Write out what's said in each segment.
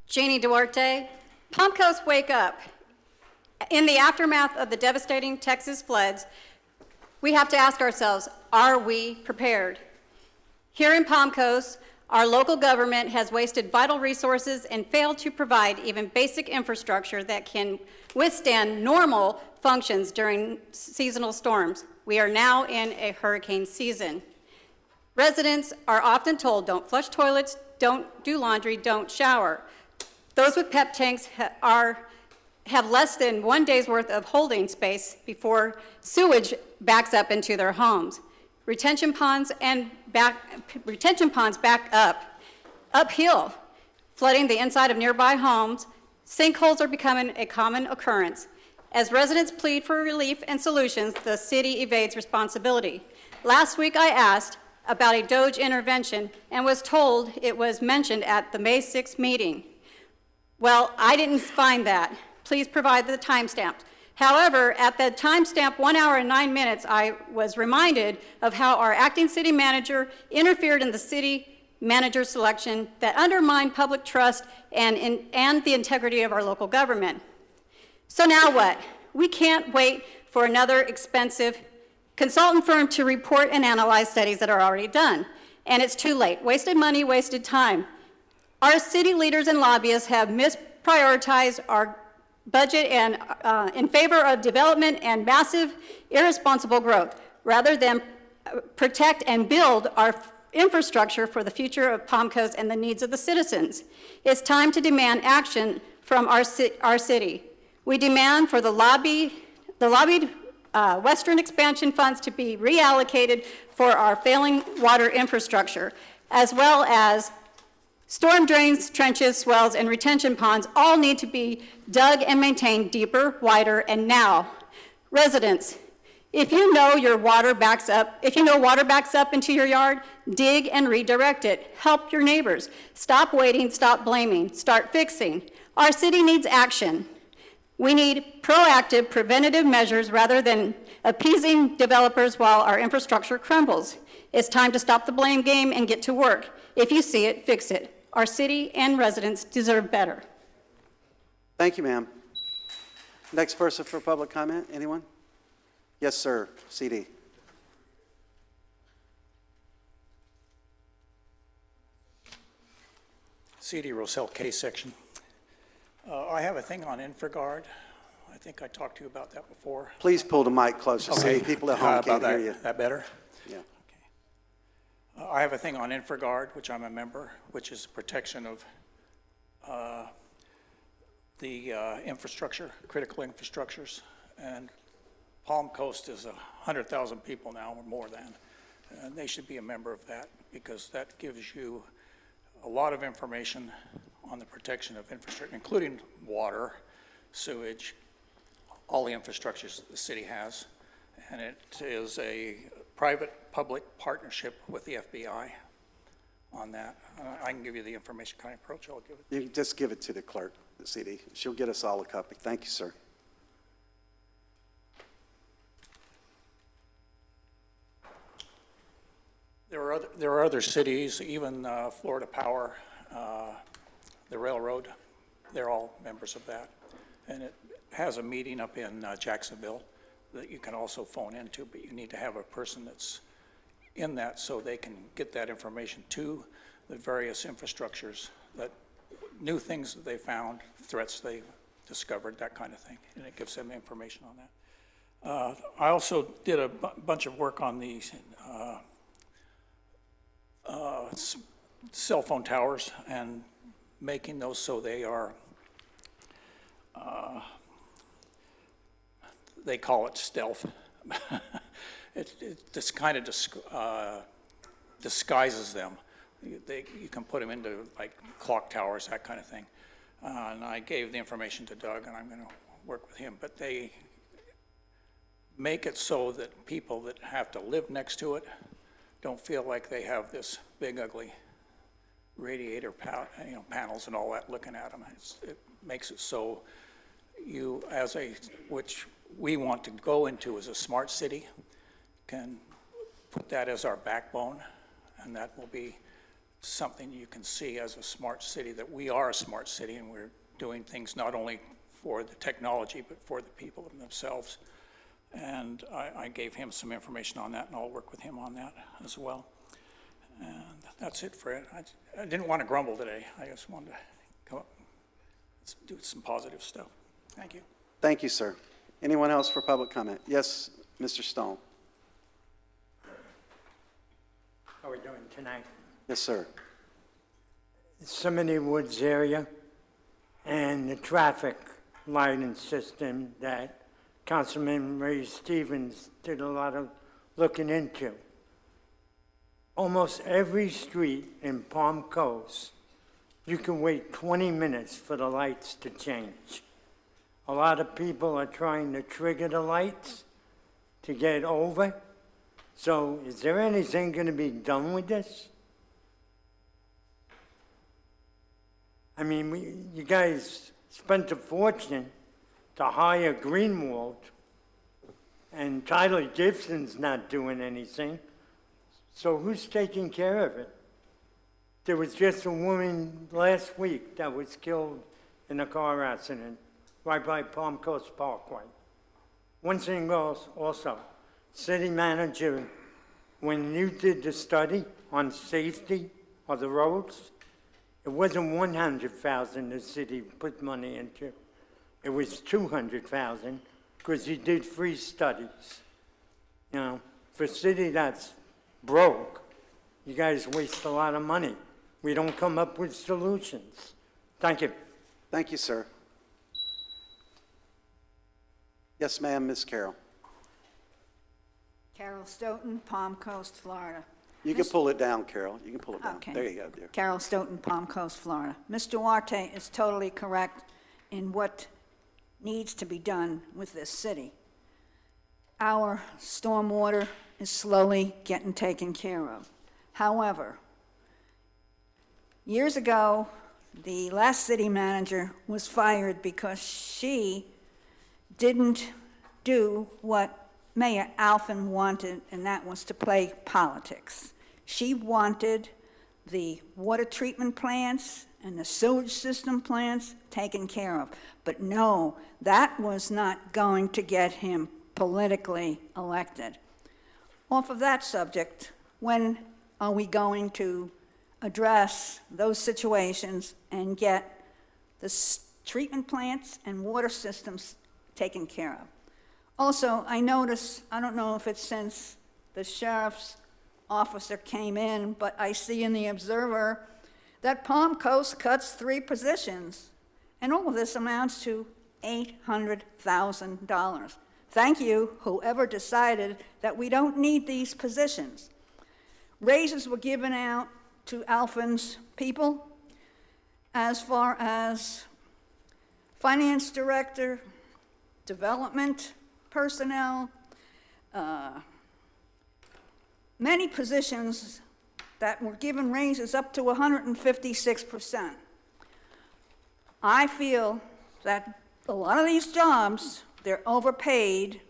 Jeannie Duarte, Palm Coast, wake up. In the aftermath of the devastating Texas floods, we have to ask ourselves, are we prepared? Here in Palm Coast, our local government has wasted vital resources and failed to provide even basic infrastructure that can withstand normal functions during seasonal storms. We are now in a hurricane season. Residents are often told, don't flush toilets, don't do laundry, don't shower. Those with PEP tanks have less than 1 day's worth of holding space before sewage backs up into their homes. Retention ponds back up, uphill, flooding the inside of nearby homes. Sinkholes are becoming a common occurrence. As residents plead for relief and solutions, the city evades responsibility. Last week I asked about a DOJ intervention and was told it was mentioned at the May 6th meeting. Well, I didn't find that. Please provide the timestamp. However, at the timestamp 1 hour and 9 minutes, I was reminded of how our acting city manager interfered in the city manager selection that undermined public trust and the integrity of our local government. So now what? We can't wait for another expensive consultant firm to report and analyze studies that are already done. And it's too late. Wasted money, wasted time. Our city leaders and lobbyists have misprioritized our budget and in favor of development and massive irresponsible growth, rather than protect and build our infrastructure for the future of Palm Coast and the needs of the citizens. It's time to demand action from our city. We demand for the lobbied Western expansion funds to be reallocated for our failing water infrastructure, as well as storm drains, trenches, swells, and retention ponds all need to be dug and maintained deeper, wider, and now. Residents, if you know water backs up into your yard, dig and redirect it. Help your neighbors. Stop waiting, stop blaming, start fixing. Our city needs action. We need proactive, preventative measures rather than appeasing developers while our infrastructure crumbles. It's time to stop the blame game and get to work. If you see it, fix it. Our city and residents deserve better. Thank you, ma'am. Next person for public comment, anyone? Yes, sir, CD. CD Roselle K section. I have a thing on InfraGard. I think I talked to you about that before. Please pull the mic closer so people at home can't hear you. That better? Yeah. Okay. I have a thing on InfraGard, which I'm a member, which is protection of the infrastructure, critical infrastructures. And Palm Coast is 100,000 people now, or more than. And they should be a member of that because that gives you a lot of information on the protection of infrastructure, including water, sewage, all the infrastructures that the city has. And it is a private-public partnership with the FBI on that. I can give you the information. Can I approach? I'll give it. You can just give it to the clerk, the CD. She'll get us all a copy. Thank you, sir. There are other cities, even Florida Power, the railroad, they're all members of that. And it has a meeting up in Jacksonville that you can also phone into, but you need to have a person that's in that so they can get that information to the various infrastructures, that new things that they found, threats they discovered, that kind of thing, and it gives them information on that. I also did a bunch of work on the cell phone towers and making those so they are, they call it stealth. It just kind of disguises them. You can put them into like clock towers, that kind of thing. And I gave the information to Doug, and I'm going to work with him. But they make it so that people that have to live next to it don't feel like they have this big, ugly radiator panels and all that looking at them. It makes it so you, which we want to go into as a smart city, can put that as our backbone, and that will be something you can see as a smart city, that we are a smart city and we're doing things not only for the technology, but for the people themselves. And I gave him some information on that, and I'll work with him on that as well. And that's it for it. I didn't want to grumble today. I just wanted to come up and do some positive stuff. Thank you. Thank you, sir. Anyone else for public comment? Yes, Mr. Stone. How are we doing tonight? Yes, sir. Seminary Woods area and the traffic lighting system that Councilman Ray Stevens did a lot of looking into. Almost every street in Palm Coast, you can wait 20 minutes for the lights to change. A lot of people are trying to trigger the lights to get over. So is there anything going to be done with this? I mean, you guys spent a fortune to hire Greenwald, and Tyler Gibson's not doing anything. So who's taking care of it? There was just a woman last week that was killed in a car accident right by Palm Coast Parkway. One thing also, city manager, when you did the study on safety of the roads, it wasn't 100,000 the city put money into. It was 200,000 because you did free studies. You know, for a city that's broke, you guys waste a lot of money. We don't come up with solutions. Thank you. Thank you, sir. Yes, ma'am, Ms. Carroll. Carol Stoughton, Palm Coast, Florida. You can pull it down, Carol. You can pull it down. Okay. There you go, dear. Carol Stoughton, Palm Coast, Florida. Ms. Duarte is totally correct in what needs to be done with this city. Our stormwater is slowly getting taken care of. However, years ago, the last city manager was fired because she didn't do what Mayor Alphen wanted, and that was to play politics. She wanted the water treatment plants and the sewage system plants taken care of. But no, that was not going to get him politically elected. Off of that subject, when are we going to address those situations and get the treatment plants and water systems taken care of? Also, I notice, I don't know if it's since the sheriff's officer came in, but I see in the Observer that Palm Coast cuts 3 positions, and all of this amounts to $800,000. Thank you, whoever decided that we don't need these positions. Raises were given out to Alphen's people as far as finance director, development personnel, many positions that were given raises up to 156%. I feel that a lot of these jobs, they're overpaid,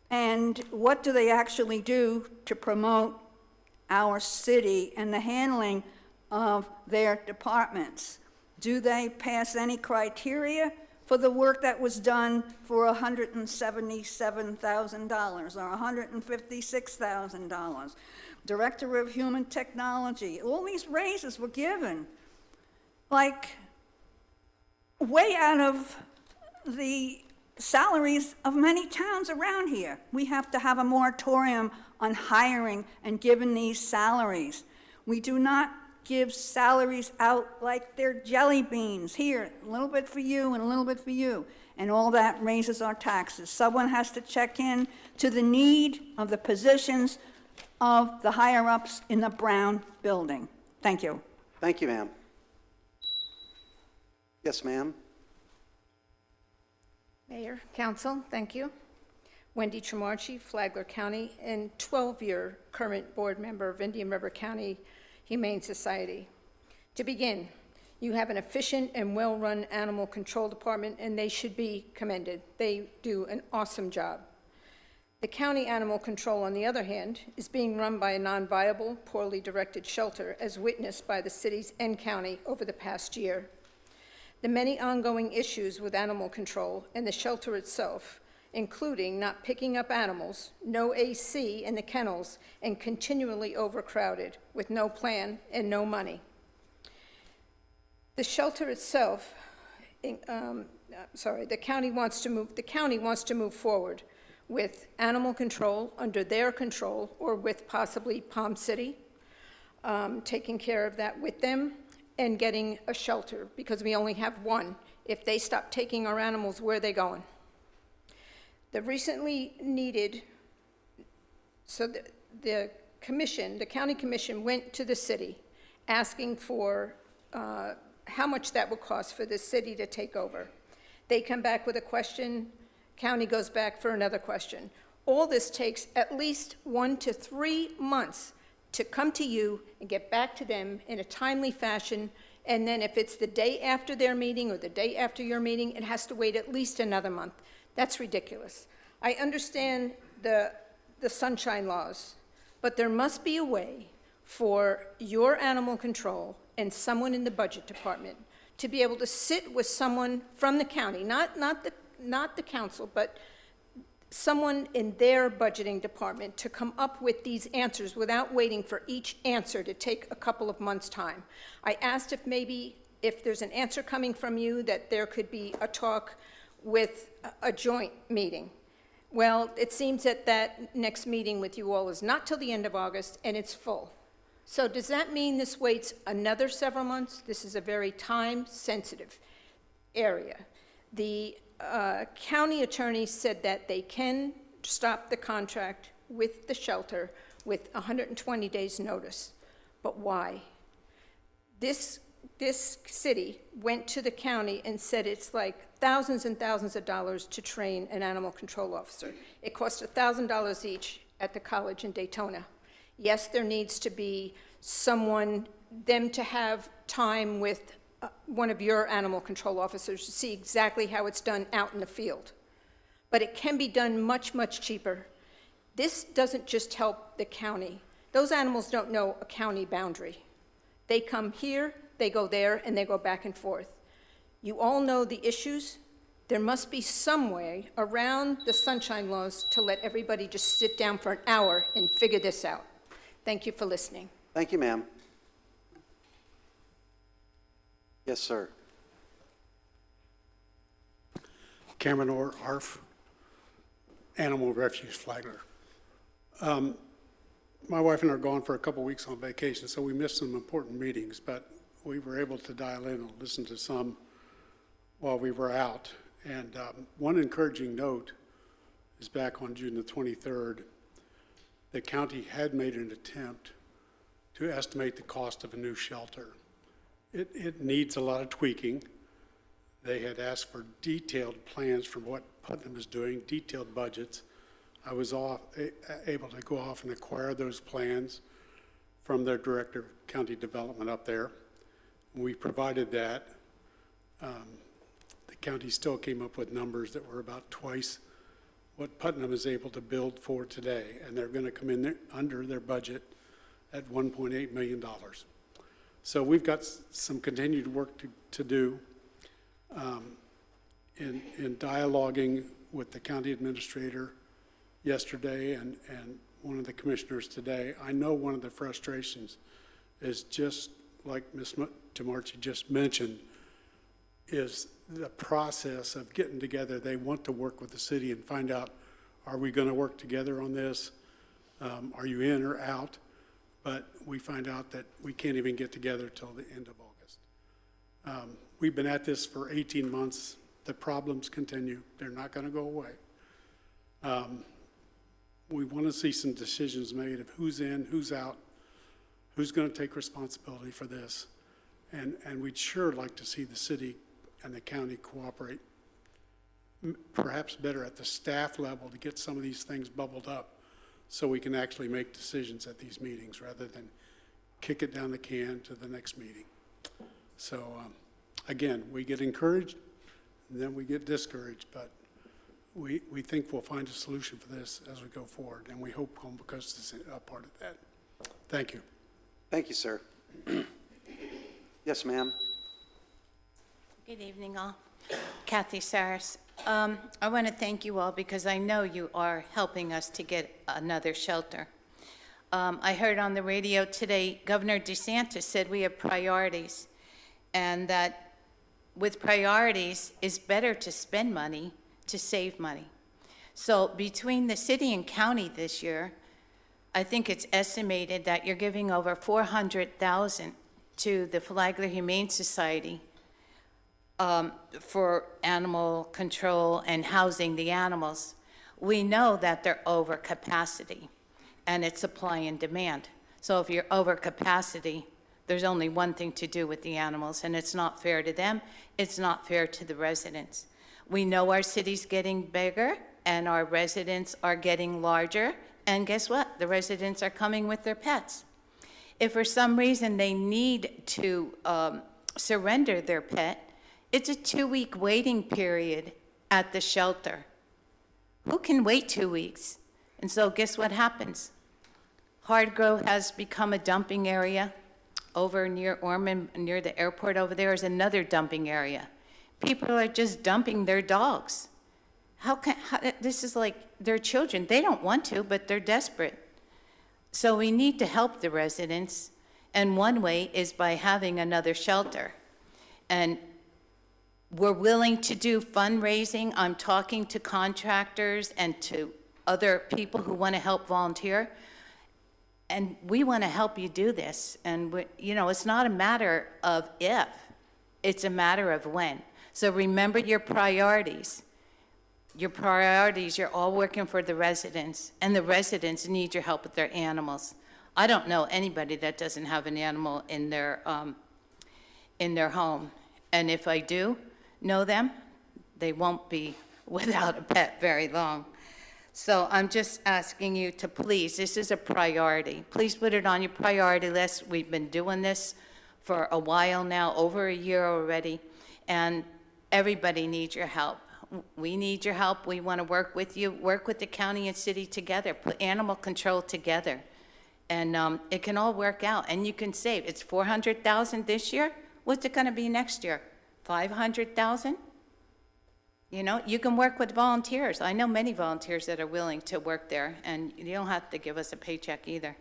and what do they actually do to promote our city and the handling of their departments? Do they pass any criteria for the work that was done for $177,000 or $156,000? Director of Human Technology, all these raises were given, like, way out of the salaries of many towns around here. We have to have a moratorium on hiring and giving these salaries. We do not give salaries out like they're jelly beans. Here, a little bit for you and a little bit for you. And all that raises our taxes. Someone has to check in to the need of the positions of the higher-ups in the Brown building. Thank you. Thank you, ma'am. Yes, ma'am. Mayor, Council, thank you. Wendy Tremarchi, Flagler County, and 12-year current board member of Indian River County Humane Society. To begin, you have an efficient and well-run animal control department, and they should be commended. They do an awesome job. The county animal control, on the other hand, is being run by a non-viable, poorly directed shelter, as witnessed by the cities and county over the past year. The many ongoing issues with animal control and the shelter itself, including not picking up animals, no AC in the kennels, and continually overcrowded with no plan and no money. The shelter itself, the county wants to move forward with animal control under their control, or with possibly Palm City, taking care of that with them, and getting a shelter, because we only have one. If they stop taking our animals, where are they going? The recently needed, so the county commission went to the city asking for how much that would cost for the city to take over. They come back with a question, county goes back for another question. All this takes at least 1 to 3 months to come to you and get back to them in a timely fashion, and then if it's the day after their meeting or the day after your meeting, it has to wait at least another month. That's ridiculous. I understand the sunshine laws, but there must be a way for your animal control and someone in the budget department to be able to sit with someone from the county, not the council, but someone in their budgeting department to come up with these answers without waiting for each answer to take a couple of months' time. I asked if there's an answer coming from you, that there could be a talk with a joint meeting. Well, it seems that next meeting with you all is not till the end of August, and it's full. So does that mean this waits another several months? This is a very time-sensitive area. The county attorney said that they can stop the contract with the shelter with 120 days' notice. But why? This city went to the county and said it's like thousands and thousands of dollars to train an animal control officer. It costs $1,000 each at the college in Daytona. Yes, there needs to be them to have time with one of your animal control officers to see exactly how it's done out in the field. But it can be done much, much cheaper. This doesn't just help the county. Those animals don't know a county boundary. They come here, they go there, and they go back and forth. You all know the issues. There must be some way around the sunshine laws to let everybody just sit down for an hour and figure this out. Thank you for listening. Thank you, ma'am. Yes, sir. Cameron Orr, ARF, Animal Refuge Flagler. My wife and I are gone for a couple weeks on vacation, so we missed some important meetings, but we were able to dial in and listen to some while we were out. And one encouraging note is back on June the 23rd, the county had made an attempt to estimate the cost of a new shelter. It needs a lot of tweaking. They had asked for detailed plans from what Putnam is doing, detailed budgets. I was able to go off and acquire those plans from their director of county development up there. We provided that. The county still came up with numbers that were about twice what Putnam is able to build for today, and they're going to come in there under their budget at $1.8 million. So we've got some continued work to do in dialoguing with the county administrator yesterday and one of the commissioners today. I know one of the frustrations is just like Ms. Tamarchi just mentioned, is the process of getting together. They want to work with the city and find out, are we going to work together on this? Are you in or out? But we find out that we can't even get together till the end of August. We've been at this for 18 months. The problems continue. They're not going to go away. We want to see some decisions made of who's in, who's out, who's going to take responsibility for this. And we'd sure like to see the city and the county cooperate, perhaps better at the staff level, to get some of these things bubbled up so we can actually make decisions at these meetings rather than kick it down the can to the next meeting. So again, we get encouraged and then we get discouraged, but we think we'll find a solution for this as we go forward, and we hope Home Coast is a part of that. Thank you. Thank you, sir. Yes, ma'am. Good evening, all. Kathy Saris. I want to thank you all because I know you are helping us to get another shelter. I heard on the radio today, Governor DeSantis said we have priorities, and that with priorities, it's better to spend money to save money. So between the city and county this year, I think it's estimated that you're giving over $400,000 to the Flagler Humane Society for animal control and housing the animals. We know that they're over capacity, and it's supply and demand. So if you're over capacity, there's only one thing to do with the animals, and it's not fair to them, it's not fair to the residents. We know our city's getting bigger, and our residents are getting larger, and guess what? The residents are coming with their pets. If for some reason they need to surrender their pet, it's a 2-week waiting period at the shelter. Who can wait 2 weeks? And so guess what happens? Hardgrove has become a dumping area. Over near Ormond, near the airport over there is another dumping area. People are just dumping their dogs. This is like their children. They don't want to, but they're desperate. So we need to help the residents, and one way is by having another shelter. And we're willing to do fundraising. I'm talking to contractors and to other people who want to help volunteer. And we want to help you do this. And, it's not a matter of if, it's a matter of when. So remember your priorities. Your priorities, you're all working for the residents, and the residents need your help with their animals. I don't know anybody that doesn't have an animal in their home. And if I do know them, they won't be without a pet very long. So I'm just asking you to please, this is a priority. Please put it on your priority list. We've been doing this for a while now, over a year already, and everybody needs your help. We need your help. We want to work with you, work with the county and city together, put animal control together. And it can all work out, and you can save. It's $400,000 this year. What's it going to be next year? $500,000? You can work with volunteers. I know many volunteers that are willing to work there, and you don't have to give us a paycheck either.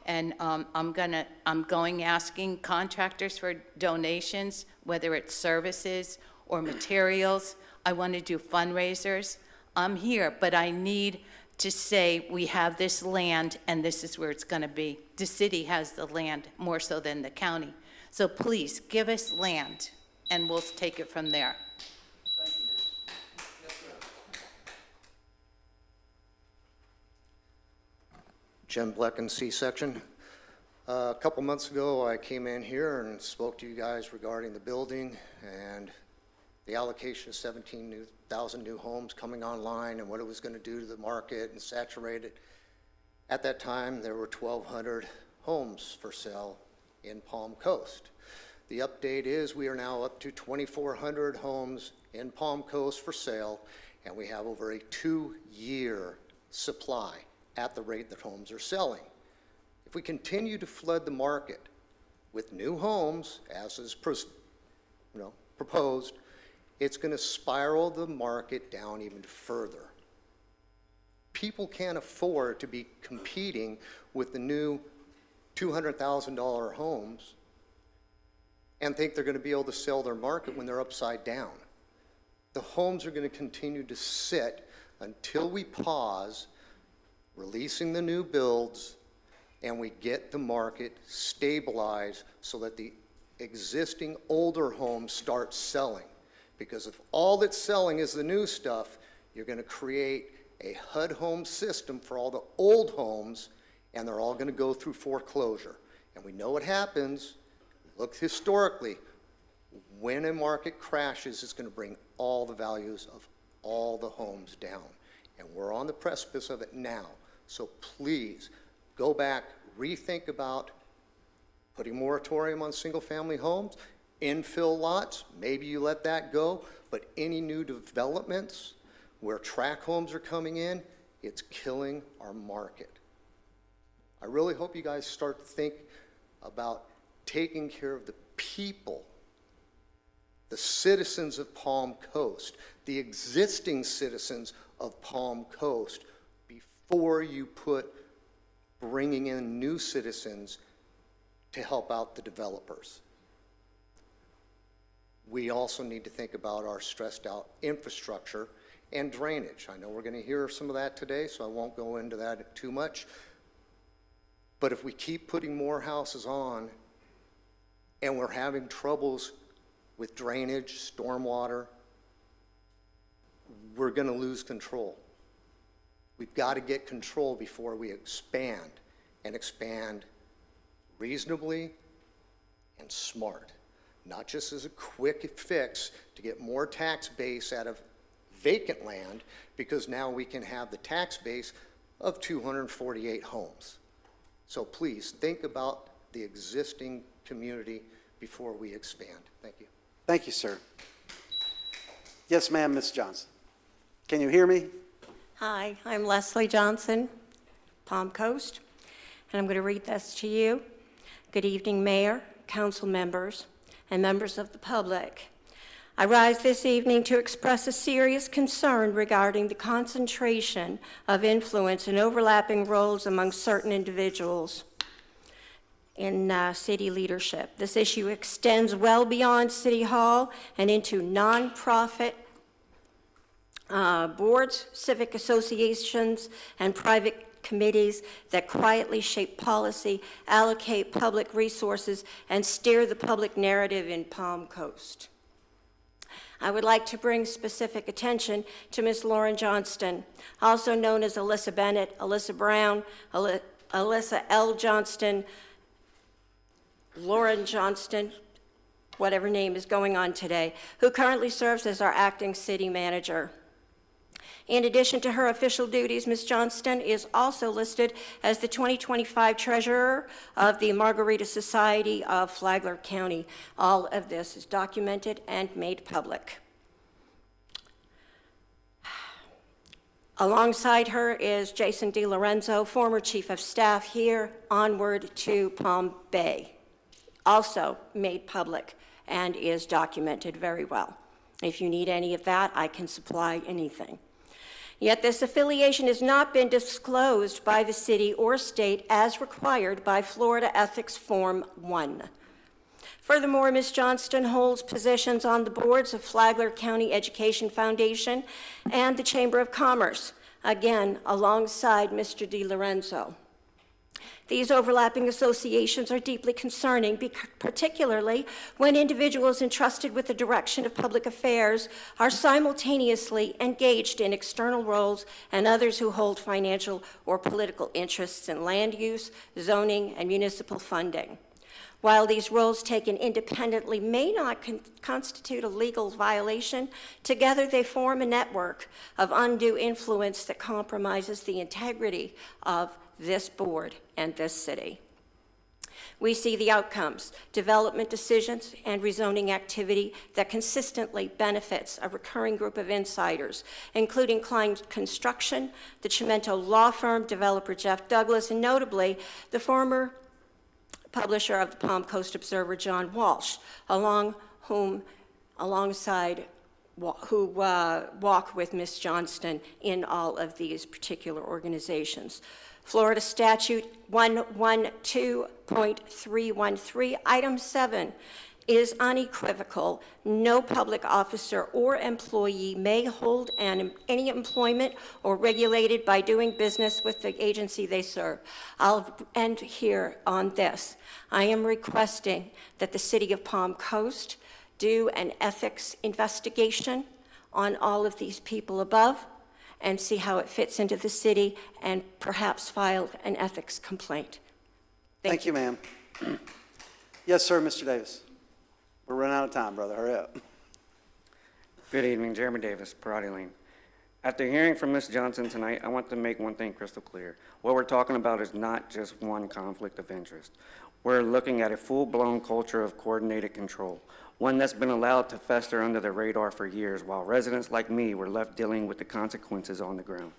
And I'm going asking contractors for donations, whether it's services or materials. I want to do fundraisers. I'm here, but I need to say we have this land and this is where it's going to be. The city has the land more so than the county. So please give us land and we'll take it from there. Jim Blecken, C-Section. A couple months ago, I came in here and spoke to you guys regarding the building and the allocation of 17,000 new homes coming online and what it was going to do to the market and saturate it. At that time, there were 1,200 homes for sale in Palm Coast. The update is we are now up to 2,400 homes in Palm Coast for sale, and we have over a 2-year supply at the rate that homes are selling. If we continue to flood the market with new homes, as is proposed, it's going to spiral the market down even further. People can't afford to be competing with the new $200,000 homes and think they're going to be able to sell their market when they're upside down. The homes are going to continue to sit until we pause releasing the new builds and we get the market stabilized so that the existing older homes start selling. Because if all that's selling is the new stuff, you're going to create a HUD home system for all the old homes, and they're all going to go through foreclosure. And we know what happens. Look historically, when a market crashes, it's going to bring all the values of all the homes down. And we're on the precipice of it now. So please, go back, rethink about putting moratorium on single-family homes, infill lots, maybe you let that go, but any new developments, where tract homes are coming in, it's killing our market. I really hope you guys start to think about taking care of the people, the citizens of Palm Coast, the existing citizens of Palm Coast, before you put bringing in new citizens to help out the developers. We also need to think about our stressed out infrastructure and drainage. I know we're going to hear some of that today, so I won't go into that too much. But if we keep putting more houses on and we're having troubles with drainage, stormwater, we're going to lose control. We've got to get control before we expand, and expand reasonably and smart. Not just as a quick fix to get more tax base out of vacant land, because now we can have the tax base of 248 homes. So please think about the existing community before we expand. Thank you. Thank you, sir. Yes, ma'am, Ms. Johnson. Can you hear me? Hi, I'm Leslie Johnson, Palm Coast, and I'm going to read this to you. Good evening, Mayor, council members, and members of the public. I rise this evening to express a serious concern regarding the concentration of influence and overlapping roles among certain individuals in city leadership. This issue extends well beyond City Hall and into nonprofit boards, civic associations, and private committees that quietly shape policy, allocate public resources, and steer the public narrative in Palm Coast. I would like to bring specific attention to Ms. Lauren Johnston, also known as Alyssa Bennett, Alyssa Brown, Alyssa L. Johnston, Lauren Johnston, whatever name is going on today, who currently serves as our acting city manager. In addition to her official duties, Ms. Johnston is also listed as the 2025 treasurer of the Margarita Society of Flagler County. All of this is documented and made public. Alongside her is Jason DiLorenzo, former chief of staff here, onward to Palm Bay, also made public and is documented very well. If you need any of that, I can supply anything. Yet this affiliation has not been disclosed by the city or state as required by Florida Ethics Form 1. Furthermore, Ms. Johnston holds positions on the boards of Flagler County Education Foundation and the Chamber of Commerce, again, alongside Mr. DiLorenzo. These overlapping associations are deeply concerning, particularly when individuals entrusted with the direction of public affairs are simultaneously engaged in external roles, and others who hold financial or political interests in land use, zoning, and municipal funding. While these roles taken independently may not constitute a legal violation, together they form a network of undue influence that compromises the integrity of this board and this city. We see the outcomes, development decisions, and rezoning activity that consistently benefits a recurring group of insiders, including Klein Construction, the Chimento law firm, developer Jeff Douglas, and notably the former publisher of the Palm Coast Observer, John Walsh, who walk with Ms. Johnston in all of these particular organizations. Florida Statute 112.313, Item 7, is unequivocal. No public officer or employee may hold any employment or regulated by doing business with the agency they serve. I'll end here on this. I am requesting that the City of Palm Coast do an ethics investigation on all of these people above and see how it fits into the city, and perhaps file an ethics complaint. Thank you, ma'am. Yes, sir, Mr. Davis. We're running out of time, brother. Hurry up. Good evening, Jeremy Davis, Parati Lane. After hearing from Ms. Johnson tonight, I want to make one thing crystal clear. What we're talking about is not just one conflict of interest. We're looking at a full-blown culture of coordinated control, one that's been allowed to fester under the radar for years, while residents like me were left dealing with the consequences on the ground.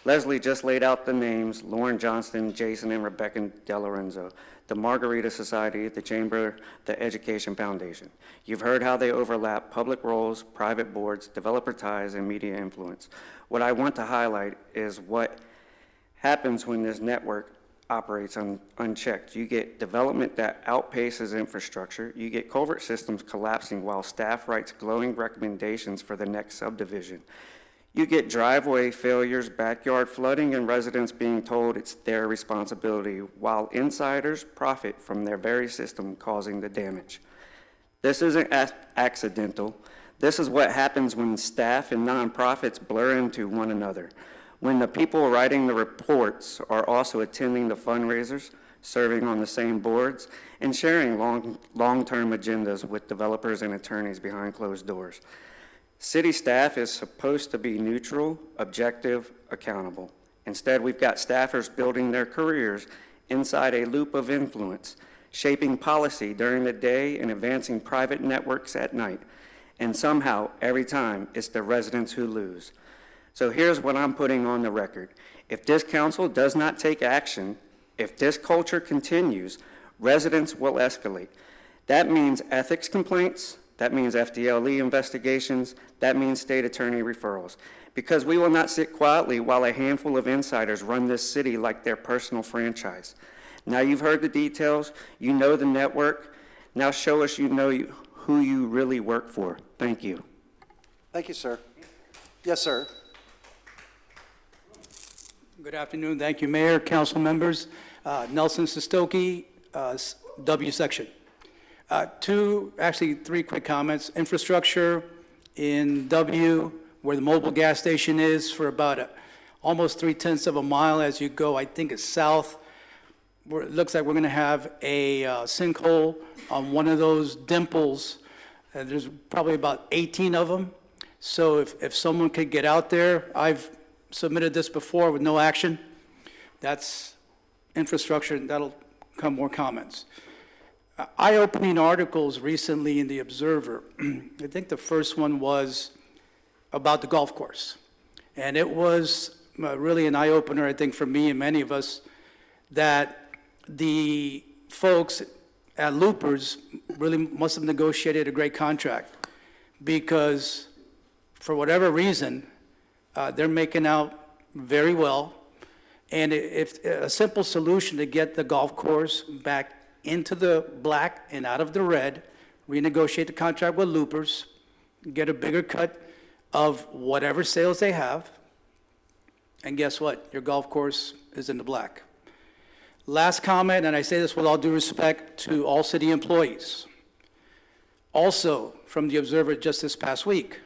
Leslie just laid out the names: Lauren Johnston, Jason and Rebecca De Lorenzo, the Margarita Society, the Chamber, the Education Foundation. You've heard how they overlap public roles, private boards, developer ties, and media influence. What I want to highlight is what happens when this network operates unchecked. You get development that outpaces infrastructure. You get culvert systems collapsing while staff writes glowing recommendations for the next subdivision. You get driveway failures, backyard flooding, and residents being told it's their responsibility, while insiders profit from their very system causing the damage. This isn't accidental. This is what happens when staff and nonprofits blur into one another, when the people writing the reports are also attending the fundraisers, serving on the same boards, and sharing long-term agendas with developers and attorneys behind closed doors. City staff is supposed to be neutral, objective, accountable. Instead, we've got staffers building their careers inside a loop of influence, shaping policy during the day and advancing private networks at night. And somehow, every time, it's the residents who lose. So here's what I'm putting on the record. If this council does not take action, if this culture continues, residents will escalate. That means ethics complaints. That means FDLE investigations. That means state attorney referrals. Because we will not sit quietly while a handful of insiders run this city like their personal franchise. Now you've heard the details. You know the network. Now show us who you really work for. Thank you. Thank you, sir. Yes, sir. Good afternoon. Thank you, Mayor, council members. Nelson Sestoki, W section. Three quick comments. Infrastructure in W, where the mobile gas station is, for about almost 3/10 of a mile as you go, I think it's south, where it looks like we're going to have a sinkhole on one of those dimples. There's probably about 18 of them. So if someone could get out there, I've submitted this before with no action. That's infrastructure, and that'll come more comments. Eye-opening articles recently in the Observer. I think the first one was about the golf course. And it was really an eye-opener, I think, for me and many of us, that the folks at Loopers really must have negotiated a great contract, because for whatever reason, they're making out very well. And if a simple solution to get the golf course back into the black and out of the red, renegotiate the contract with Loopers, get a bigger cut of whatever sales they have, and guess what? Your golf course is in the black. Last comment, and I say this with all due respect to all city employees. Also, from the Observer just this past week,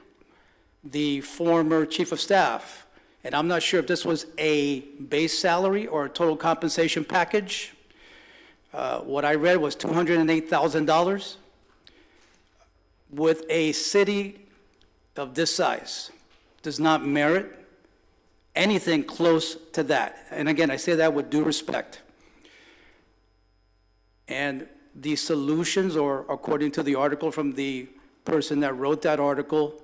the former chief of staff, and I'm not sure if this was a base salary or a total compensation package. What I read was $208,000 with a city of this size. Does not merit anything close to that. And again, I say that with due respect. And the solutions, or according to the article from the person that wrote that article,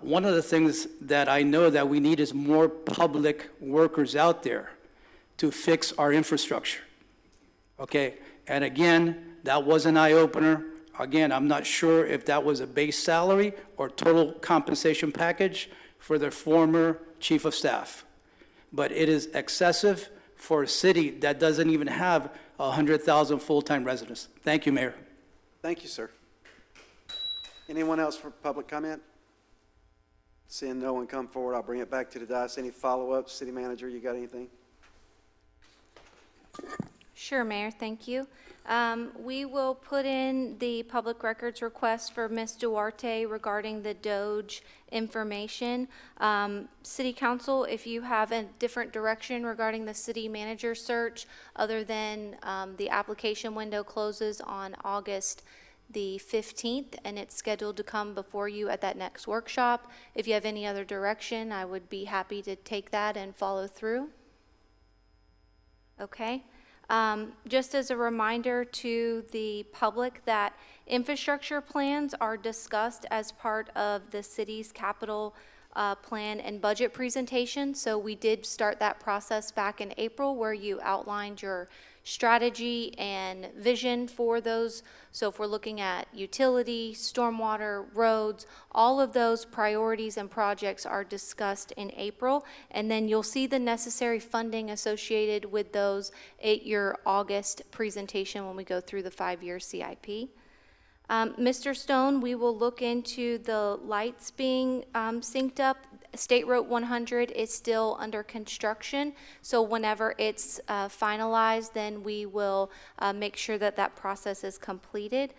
one of the things that I know that we need is more public workers out there to fix our infrastructure. Okay, and again, that was an eye-opener. Again, I'm not sure if that was a base salary or total compensation package for their former chief of staff. But it is excessive for a city that doesn't even have 100,000 full-time residents. Thank you, Mayor. Thank you, sir. Anyone else for public comment? Seeing no one come forward, I'll bring it back to the dais. Any follow-ups? City manager, you got anything? Sure, Mayor, thank you. We will put in the public records request for Ms. Duarte regarding the Doge information. City Council, if you have a different direction regarding the city manager search, other than the application window closes on August the 15th, and it's scheduled to come before you at that next workshop. If you have any other direction, I would be happy to take that and follow through. Okay. Just as a reminder to the public that infrastructure plans are discussed as part of the city's capital plan and budget presentation. So we did start that process back in April, where you outlined your strategy and vision for those. So if we're looking at utility, stormwater, roads, all of those priorities and projects are discussed in April. And then you'll see the necessary funding associated with those at your August presentation when we go through the 5-year CIP. Mr. Stone, we will look into the lights being synced up. State Road 100 is still under construction, so whenever it's finalized, then we will make sure that that process is completed.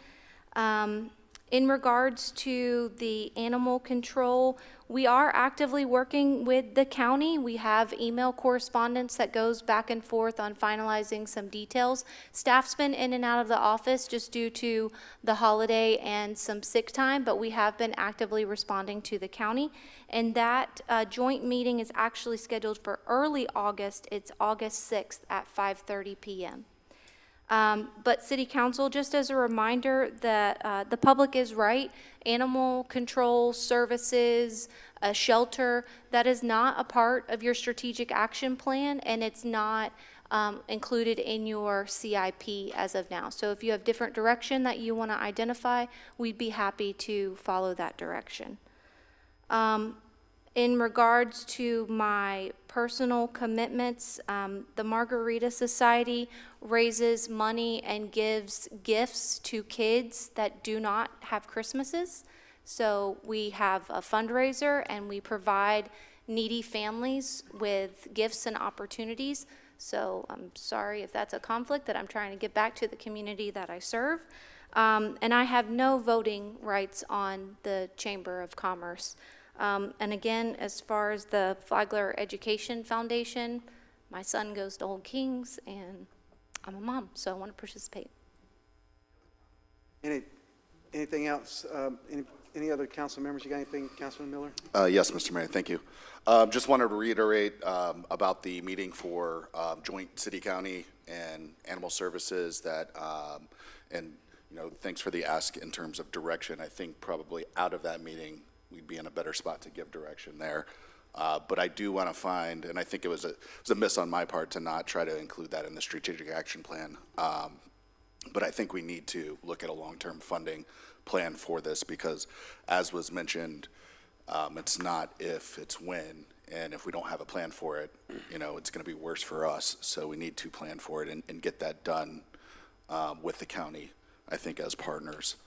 In regards to the animal control, we are actively working with the county. We have email correspondence that goes back and forth on finalizing some details. Staff's been in and out of the office just due to the holiday and some sick time, but we have been actively responding to the county. And that joint meeting is actually scheduled for early August. It's August 6th at 5:30 p.m. But City Council, just as a reminder that the public is right, animal control services, a shelter, that is not a part of your strategic action plan, and it's not included in your CIP as of now. So if you have different direction that you want to identify, we'd be happy to follow that direction. In regards to my personal commitments, the Margarita Society raises money and gives gifts to kids that do not have Christmases. So we have a fundraiser and we provide needy families with gifts and opportunities. So I'm sorry if that's a conflict, that I'm trying to give back to the community that I serve. And I have no voting rights on the Chamber of Commerce. And again, as far as the Flagler Education Foundation, my son goes to Old Kings, and I'm a mom, so I want to participate. Anything else? Any other council members? You got anything, Councilman Miller? Yes, Mr. Mayor, thank you. Just wanted to reiterate about the meeting for joint city-county and animal services that, and, you know, thanks for the ask in terms of direction. I think probably out of that meeting, we'd be in a better spot to give direction there. But I do want to find, and I think it was a miss on my part to not try to include that in the strategic action plan. But I think we need to look at a long-term funding plan for this because, as was mentioned, it's not if, it's when. And if we don't have a plan for it, you know, it's going to be worse for us. So we need to plan for it and get that done with the county, I think, as partners.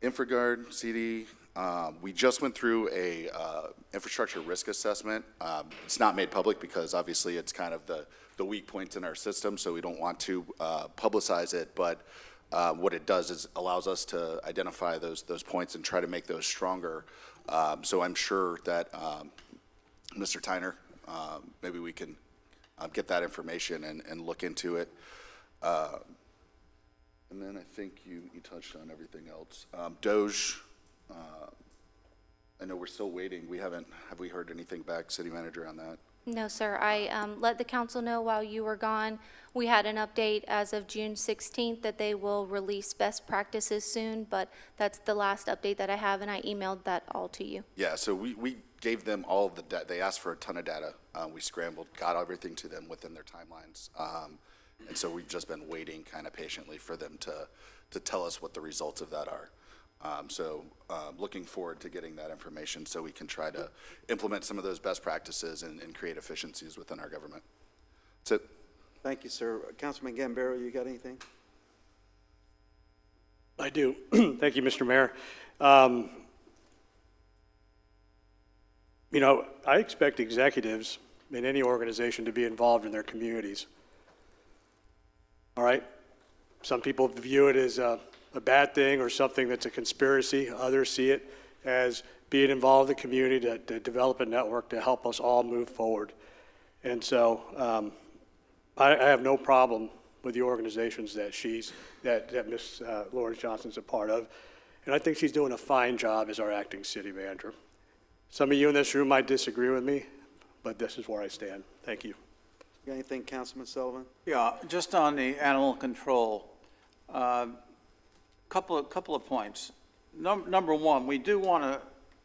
InfraGard, CD, we just went through a infrastructure risk assessment. It's not made public because obviously it's kind of the weak points in our system, so we don't want to publicize it, but what it does is allows us to identify those points and try to make those stronger. So I'm sure that Mr. Tyner, maybe we can get that information and look into it. And then I think you touched on everything else. Doge, I know we're still waiting. Have we heard anything back, City Manager, on that? No, sir. I let the council know while you were gone. We had an update as of June 16th that they will release best practices soon, but that's the last update that I have, and I emailed that all to you. Yeah, so we gave them all the data. They asked for a ton of data. We scrambled, got everything to them within their timelines. And so we've just been waiting kind of patiently for them to tell us what the results of that are. Looking forward to getting that information so we can try to implement some of those best practices and create efficiencies within our government. That's it. Thank you, sir. Councilman Gambaro, you got anything? I do. Thank you, Mr. Mayor. You know, I expect executives in any organization to be involved in their communities. All right? Some people view it as a bad thing or something that's a conspiracy. Others see it as being involved in the community to develop a network to help us all move forward. And so I have no problem with the organizations that Ms. Lawrence Johnson's a part of. And I think she's doing a fine job as our acting city manager. Some of you in this room might disagree with me, but this is where I stand. Thank you. Got anything, Councilman Sullivan? Yeah, just on the animal control, couple of points. Number one, we do want to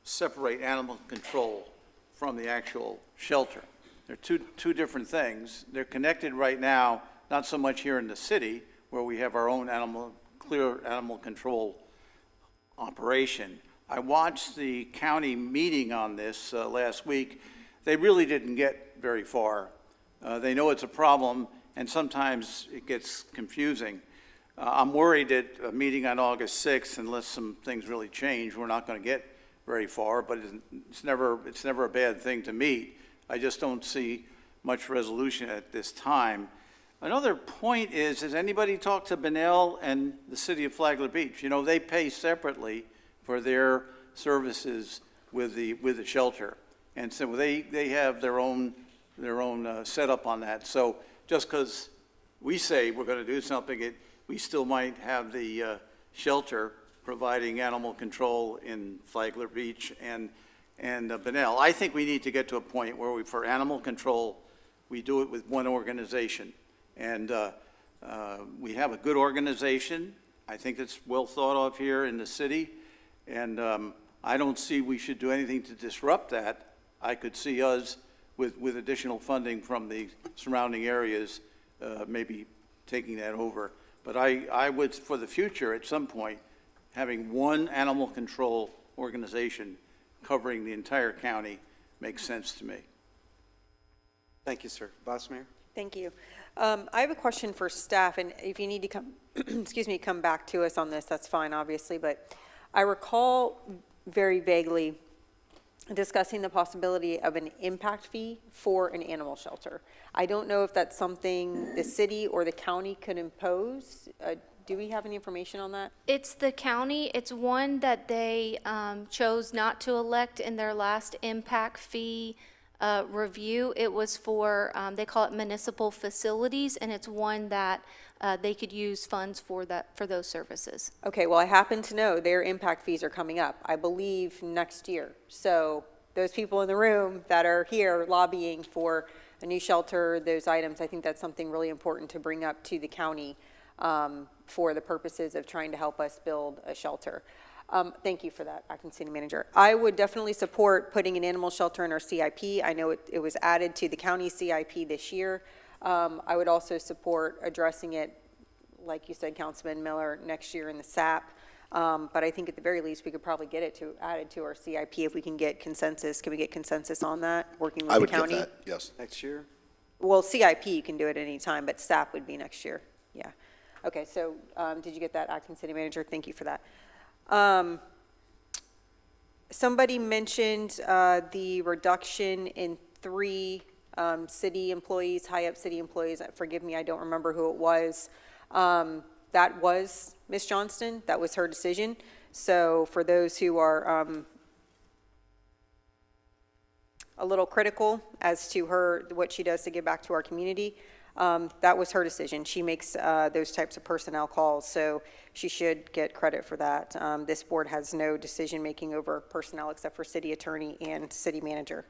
separate animal control from the actual shelter. They're two different things. They're connected right now, not so much here in the city, where we have our own clear animal control operation. I watched the county meeting on this last week. They really didn't get very far. They know it's a problem, and sometimes it gets confusing. I'm worried that a meeting on August 6th, unless some things really change, we're not going to get very far, but it's never a bad thing to meet. I just don't see much resolution at this time. Another point is, has anybody talked to Bunnell and the city of Flagler Beach? You know, they pay separately for their services with the shelter. And so they have their own setup on that. So just because we say we're going to do something, we still might have the shelter providing animal control in Flagler Beach and Bunnell. I think we need to get to a point where for animal control, we do it with one organization. And we have a good organization. I think it's well thought of here in the city. And I don't see we should do anything to disrupt that. I could see us with additional funding from the surrounding areas, maybe taking that over. But I would, for the future, at some point, having one animal control organization covering the entire county makes sense to me. Thank you, sir. Vice Mayor? Thank you. I have a question for staff, and if you need to come, excuse me, come back to us on this, that's fine, obviously, but I recall very vaguely discussing the possibility of an impact fee for an animal shelter. I don't know if that's something the city or the county could impose. Do we have any information on that? It's the county. It's one that they chose not to elect in their last impact fee review. It was for, they call it municipal facilities, and it's one that they could use funds for those services. Okay, well, I happen to know their impact fees are coming up, I believe, next year. So those people in the room that are here lobbying for a new shelter, those items, I think that's something really important to bring up to the county for the purposes of trying to help us build a shelter. Thank you for that, Acting City Manager. I would definitely support putting an animal shelter in our CIP. I know it was added to the county CIP this year. I would also support addressing it, like you said, Councilman Miller, next year in the SAP. But I think at the very least, we could probably get it added to our CIP if we can get consensus. Can we get consensus on that, working with the county? I would get that, yes. Next year? Well, CIP, you can do it at any time, but SAP would be next year. Yeah. Okay, so did you get that, Acting City Manager? Thank you for that. Somebody mentioned the reduction in 3 city employees, high-up city employees. Forgive me, I don't remember who it was. That was Ms. Johnston. That was her decision. So for those who are a little critical as to what she does to give back to our community, that was her decision. She makes those types of personnel calls, so she should get credit for that. This board has no decision-making over personnel except for city attorney and city manager.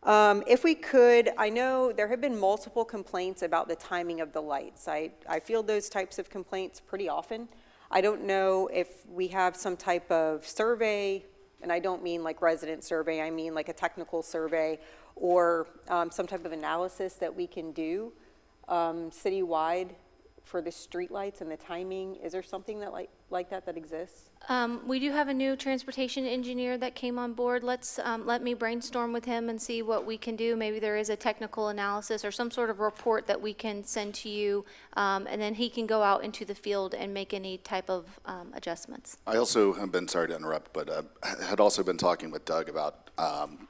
If we could, I know there have been multiple complaints about the timing of the lights. I field those types of complaints pretty often. I don't know if we have some type of survey, and I don't mean like resident survey, I mean like a technical survey, or some type of analysis that we can do citywide for the streetlights and the timing. Is there something that like that exists? We do have a new transportation engineer that came on board. Let me brainstorm with him and see what we can do. Maybe there is a technical analysis or some sort of report that we can send to you, and then he can go out into the field and make any type of adjustments. I also have been, sorry to interrupt, but had also been talking with Doug about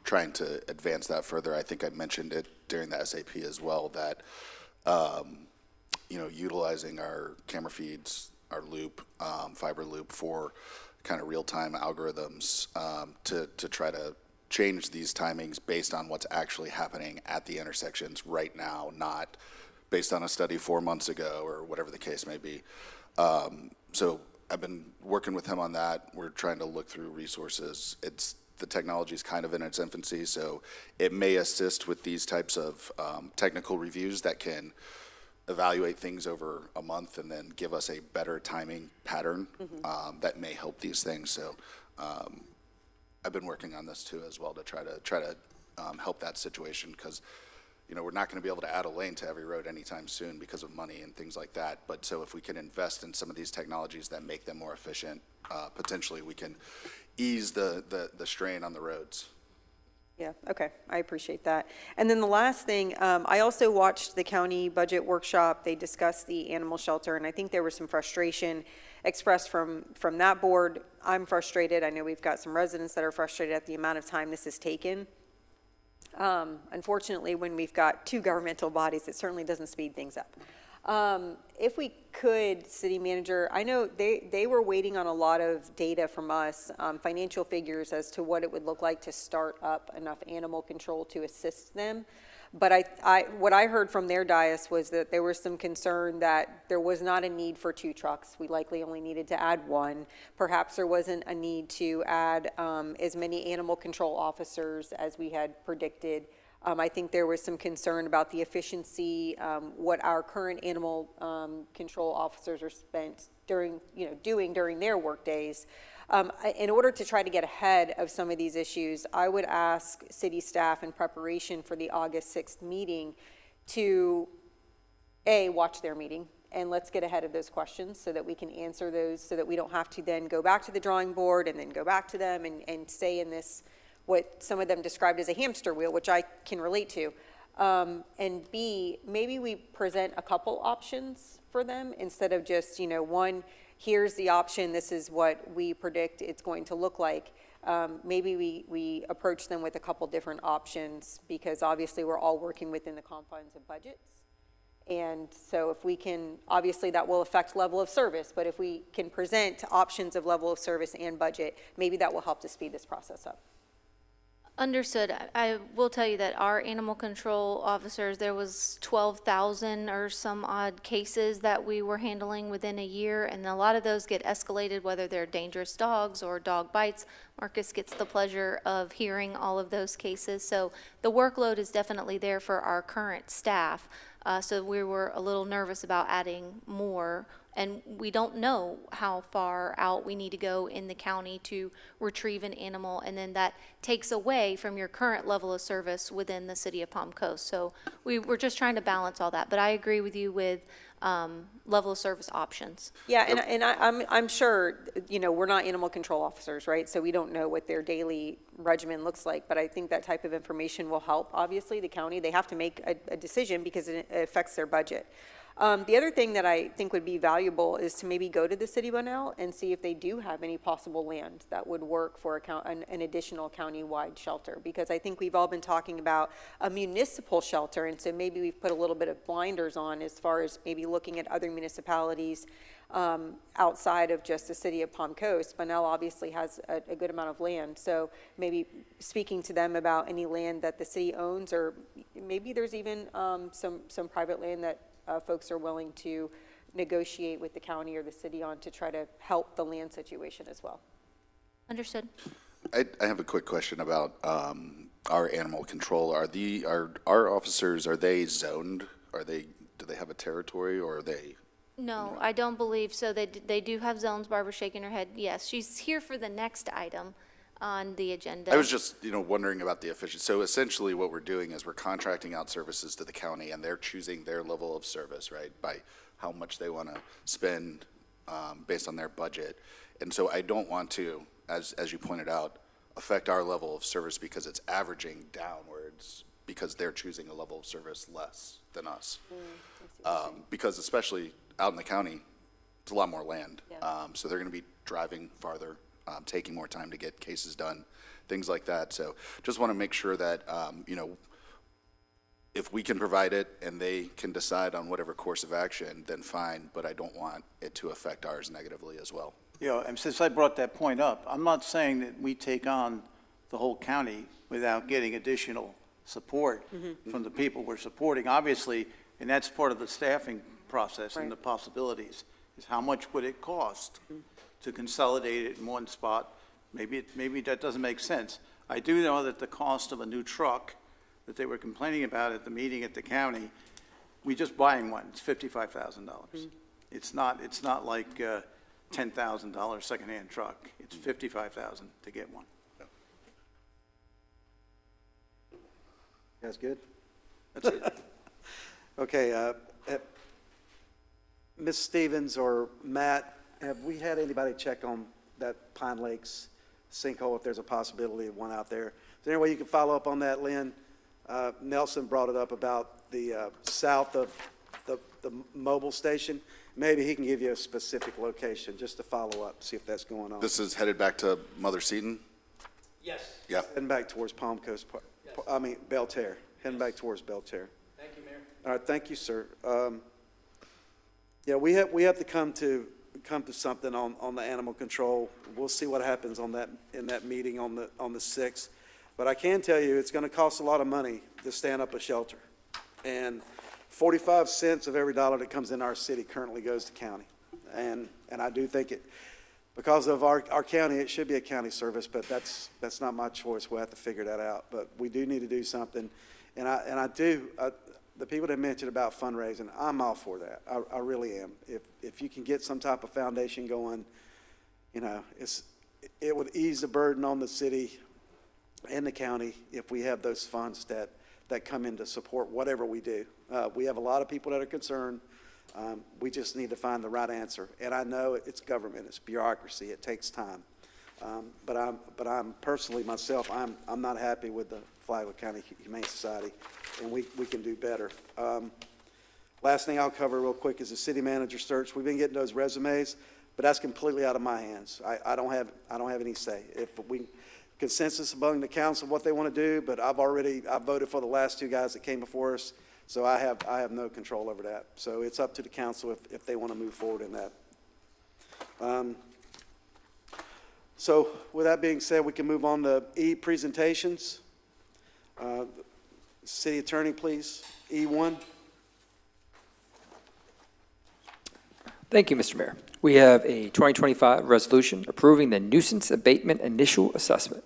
trying to advance that further. I think I mentioned it during the SAP as well, that utilizing our camera feeds, our loop, fiber loop for kind of real-time algorithms to try to change these timings based on what's actually happening at the intersections right now, not based on a study 4 months ago, or whatever the case may be. So I've been working with him on that. We're trying to look through resources. The technology is kind of in its infancy, so it may assist with these types of technical reviews that can evaluate things over a month and then give us a better timing pattern that may help these things. So I've been working on this too as well to try to help that situation, because we're not going to be able to add a lane to every road anytime soon because of money and things like that. But so if we can invest in some of these technologies that make them more efficient, potentially we can ease the strain on the roads. Yeah, okay, I appreciate that. And then the last thing, I also watched the county budget workshop. They discussed the animal shelter, and I think there was some frustration expressed from that board. I'm frustrated. I know we've got some residents that are frustrated at the amount of time this has taken. Unfortunately, when we've got two governmental bodies, it certainly doesn't speed things up. If we could, city manager, I know they were waiting on a lot of data from us, financial figures as to what it would look like to start up enough animal control to assist them. But what I heard from their dais was that there was some concern that there was not a need for 2 trucks. We likely only needed to add 1. Perhaps there wasn't a need to add as many animal control officers as we had predicted. I think there was some concern about the efficiency, what our current animal control officers are doing during their work days. In order to try to get ahead of some of these issues, I would ask city staff in preparation for the August 6th meeting to, watch their meeting, and let's get ahead of those questions so that we can answer those, so that we don't have to then go back to the drawing board and then go back to them and stay in this, what some of them described as a hamster wheel, which I can relate to. And B, maybe we present a couple options for them instead of just, one, here's the option, this is what we predict it's going to look like. Maybe we approach them with a couple different options, because obviously we're all working within the confines of budgets. And so if we can, obviously that will affect level of service, but if we can present options of level of service and budget, maybe that will help to speed this process up. Understood. I will tell you that our animal control officers, there was 12,000 or some odd cases that we were handling within a year, and a lot of those get escalated, whether they're dangerous dogs or dog bites. Marcus gets the pleasure of hearing all of those cases. So the workload is definitely there for our current staff. So we were a little nervous about adding more. And we don't know how far out we need to go in the county to retrieve an animal, and then that takes away from your current level of service within the city of Palm Coast. So we're just trying to balance all that, but I agree with you with level of service options. Yeah, and I'm sure, we're not animal control officers, right? So we don't know what their daily regimen looks like, but I think that type of information will help. Obviously, the county, they have to make a decision because it affects their budget. The other thing that I think would be valuable is to maybe go to the city Bunnell and see if they do have any possible land that would work for an additional county-wide shelter, because I think we've all been talking about a municipal shelter, and so maybe we've put a little bit of blinders on as far as maybe looking at other municipalities outside of just the city of Palm Coast. Bunnell obviously has a good amount of land, so maybe speaking to them about any land that the city owns, or maybe there's even some private land that folks are willing to negotiate with the county or the city on to try to help the land situation as well. Understood. I have a quick question about our animal control. Are our officers, are they zoned? Do they have a territory, or are they? No, I don't believe so. They do have zones. Barbara's shaking her head. Yes, she's here for the next item on the agenda. I was just, wondering about the efficiency. So essentially what we're doing is we're contracting out services to the county, and they're choosing their level of service, right, by how much they want to spend based on their budget. And so I don't want to, as you pointed out, affect our level of service because it's averaging downwards because they're choosing a level of service less than us. Because especially out in the county, it's a lot more land. Yeah. So they're going to be driving farther, taking more time to get cases done, things like that. So just want to make sure that, if we can provide it and they can decide on whatever course of action, then fine, but I don't want it to affect ours negatively as well. And since I brought that point up, I'm not saying that we take on the whole county without getting additional support from the people we're supporting. Obviously, And that's part of the staffing process and the possibilities, is how much would it cost to consolidate it in one spot? Maybe that doesn't make sense. I do know that the cost of a new truck that they were complaining about at the meeting at the county, we just buying one, it's $55,000. It's not like $10,000 secondhand truck. It's $55,000 to get one. You guys good? That's it. Okay, Ms. Stevens or Matt, have we had anybody check on that Pine Lakes sinkhole, if there's a possibility of one out there? Is there any way you can follow up on that, Lynn? Nelson brought it up about the south of the mobile station. Maybe he can give you a specific location just to follow up, see if that's going on. This is headed back to Mother Seton? Yes. Yeah. Heading back towards Palm Coast, Belterre, heading back towards Belterre. Thank you, Mayor. All right, thank you, sir. Yeah, we have to come to something on the animal control. We'll see what happens on that, in that meeting on the 6th. But I can tell you, it's gonna cost a lot of money to stand up a shelter. And 45 cents of every dollar that comes in our city currently goes to county. And I do think because of our county, it should be a county service, but that's not my choice. We'll have to figure that out. But we do need to do something. The people that mentioned about fundraising, I'm all for that. I really am. If you can get some type of foundation going, you know, it would ease the burden on the city and the county if we have those funds that come in to support whatever we do. We have a lot of people that are concerned. We just need to find the right answer. And I know it's government, it's bureaucracy, it takes time. But I'm personally, myself, I'm not happy with the Flagler County Humane Society, and we can do better. Last thing I'll cover real quick is the city manager search. We've been getting those resumes, but that's completely out of my hands. I don't have any say. If we consensus among the council what they want to do, but I voted for the last two guys that came before us, so I have no control over that. So it's up to the council if they want to move forward in that. So with that being said, we can move on to E, presentations. City Attorney, please, E1. Thank you, Mr. Mayor. We have a 2025 resolution approving the nuisance abatement initial assessment.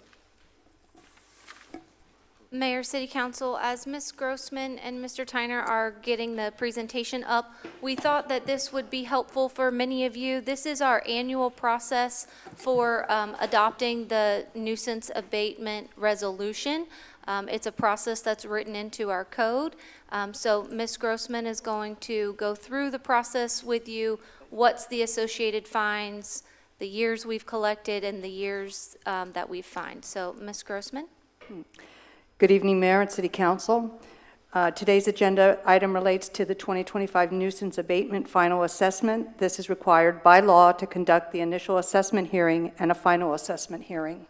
Mayor, City Council, as Ms. Grossman and Mr. Tyner are getting the presentation up, we thought that this would be helpful for many of you. This is our annual process for adopting the nuisance abatement resolution. It's a process that's written into our code. So Ms. Grossman is going to go through the process with you, what's the associated fines, the years we've collected, and the years that we've fined. So Ms. Grossman? Good evening, Mayor and City Council. Today's agenda item relates to the 2025 nuisance abatement final assessment. This is required by law to conduct the initial assessment hearing and a final assessment hearing.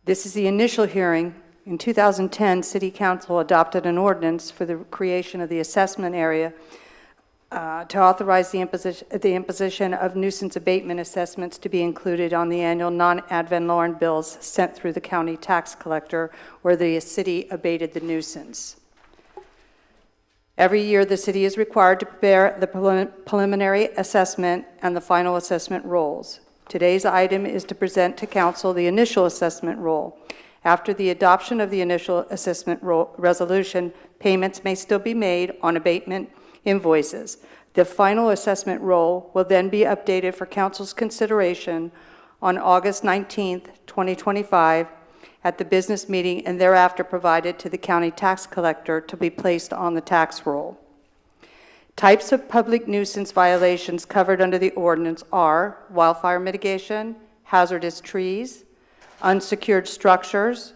This is the initial hearing. In 2010, City Council adopted an ordinance for the creation of the assessment area to authorize the imposition of nuisance abatement assessments to be included on the annual non-ad valorem bills sent through the county tax collector where the city abated the nuisance. Every year, the city is required to prepare the preliminary assessment and the final assessment rolls. Today's item is to present to council the initial assessment roll. After the adoption of the initial assessment resolution, payments may still be made on abatement invoices. The final assessment roll will then be updated for council's consideration on August 19th, 2025 at the business meeting and thereafter provided to the county tax collector to be placed on the tax roll. Types of public nuisance violations covered under the ordinance are wildfire mitigation, hazardous trees, unsecured structures,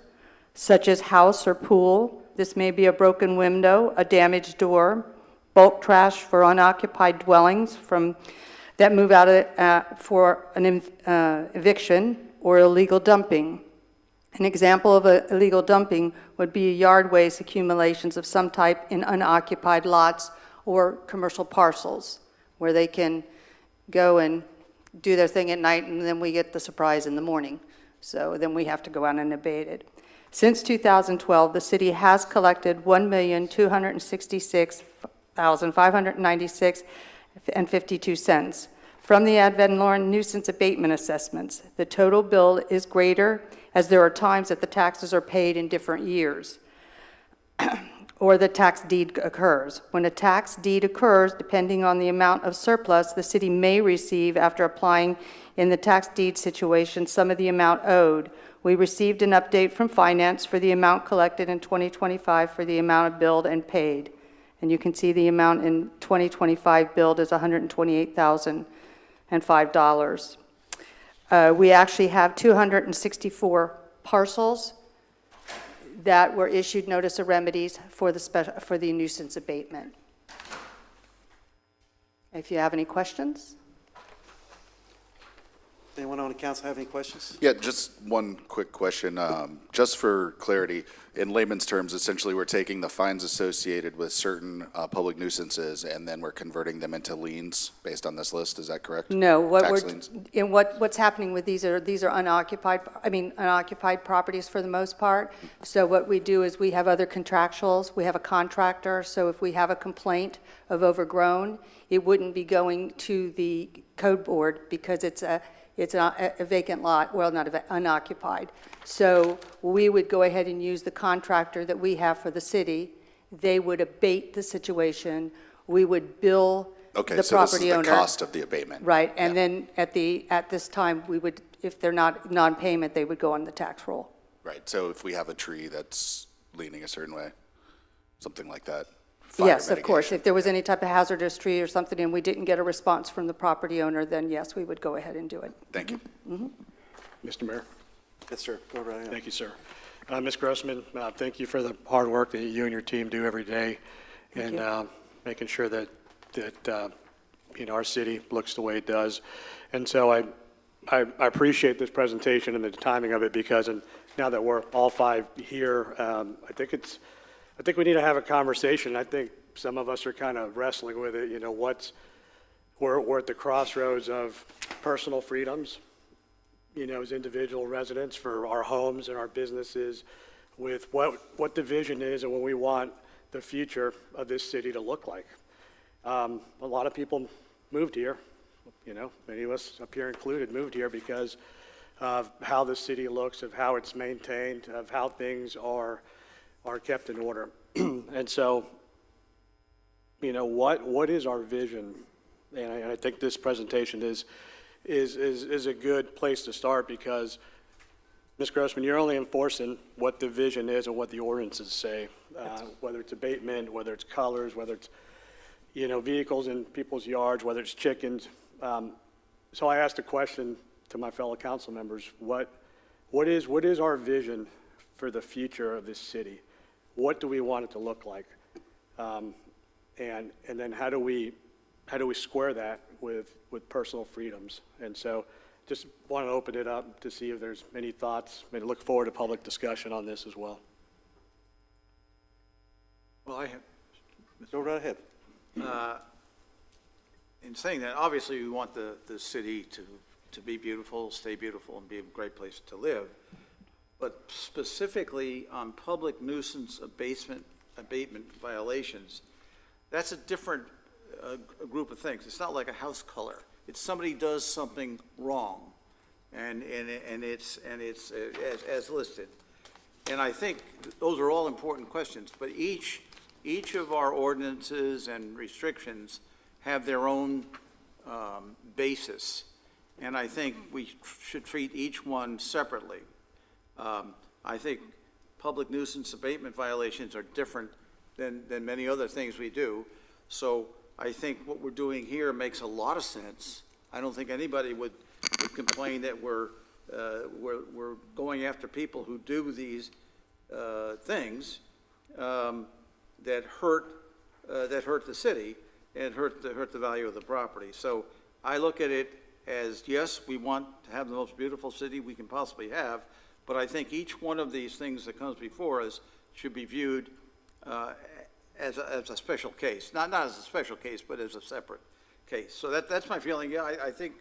such as house or pool. This may be a broken window, a damaged door, bulk trash for unoccupied dwellings that move out for an eviction, or illegal dumping. An example of illegal dumping would be yard waste accumulations of some type in unoccupied lots or commercial parcels, where they can go and do their thing at night, and then we get the surprise in the morning. So then we have to go out and abate it. Since 2012, the city has collected $1,266,596.52 from the Van Loren nuisance abatement assessments. The total bill is greater as there are times that the taxes are paid in different years or the tax deed occurs. When a tax deed occurs, depending on the amount of surplus the city may receive after applying in the tax deed situation some of the amount owed. We received an update from finance for the amount collected in 2025 for the amount billed and paid. And you can see the amount in 2025 billed is $128,005. We actually have 264 parcels that were issued notice of remedies for the nuisance abatement. If you have any questions? Anyone on the council have any questions? Yeah, just one quick question. Just for clarity, in layman's terms, essentially, we're taking the fines associated with certain public nuisances, and then we're converting them into liens based on this list. Is that correct? No, Tax liens? what's happening with these are unoccupied properties for the most part. So what we do is we have other contractuals, we have a contractor, so if we have a complaint of overgrown, it wouldn't be going to the code board because it's a vacant lot, well, not unoccupied. So we would go ahead and use the contractor that we have for the city. They would abate the situation. We would bill Okay, the so this is property the owner. cost of the abatement. Right, and then at this time, we would, if they're not non-payment, they would go on the tax roll. Right, so if we have a tree that's leaning a certain way, something like that. fire Yes, of course. mitigation. If there was any type of hazardous tree or something and we didn't get a response from the property owner, then yes, we would go ahead and do it. Thank you. Mr. Mayor? Yes, sir. Go right ahead. Thank you, sir. Ms. Grossman, thank you for the hard work that you and your team do every day and making sure that our city looks the way it does. And so I appreciate this presentation and the timing of it because now that we're all five here, I think we need to have a conversation. I think some of us are kind of wrestling with it. We're at the crossroads of personal freedoms, as individual residents for our homes and our businesses, with what the vision is and what we want the future of this city to look like. A lot of people moved here, many of us up here included moved here because of how the city looks, of how it's maintained, of how things are kept in order. And so, what is our vision? And I think this presentation is a good place to start because, Ms. Grossman, you're only enforcing what the vision is and what the ordinances say, whether it's abatement, whether it's colors, whether it's, vehicles in people's yards, whether it's chickens. So I asked a question to my fellow council members, what is our vision for the future of this city? What do we want it to look like? And then how do we square that with personal freedoms? And so just want to open it up to see if there's any thoughts. Maybe look forward to public discussion on this as well. Well, I have, Go right ahead. in saying that, obviously we want the city to be beautiful, stay beautiful, and be a great place to live. But specifically on public nuisance abatement violations, that's a different group of things. It's not like a house color. It's somebody does something wrong, and it's as listed. And I think those are all important questions, but each of our ordinances and restrictions have their own basis, and I think we should treat each one separately. I think public nuisance abatement violations are different than many other things we do, so I think what we're doing here makes a lot of sense. I don't think anybody would complain that we're going after people who do these things that hurt the city and hurt the value of the property. So I look at it as, yes, we want to have the most beautiful city we can possibly have, but I think each one of these things that comes before us should be viewed as a special case, not as a special case, but as a separate case. So that's my feeling. Yeah, I think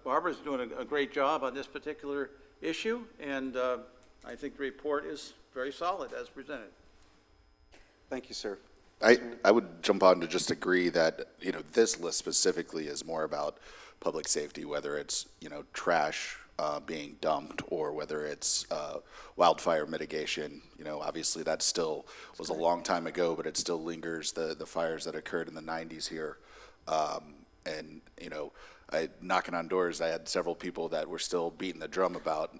Barbara's doing a great job on this particular issue, and I think the report is very solid as presented. Thank you, sir. I would jump on to just agree that, this list specifically is more about public safety, whether it's, trash being dumped or whether it's wildfire mitigation. Obviously that still was a long time ago, but it still lingers, the fires that occurred in the 90s here. And, knocking on doors, I had several people that were still beating the drum about,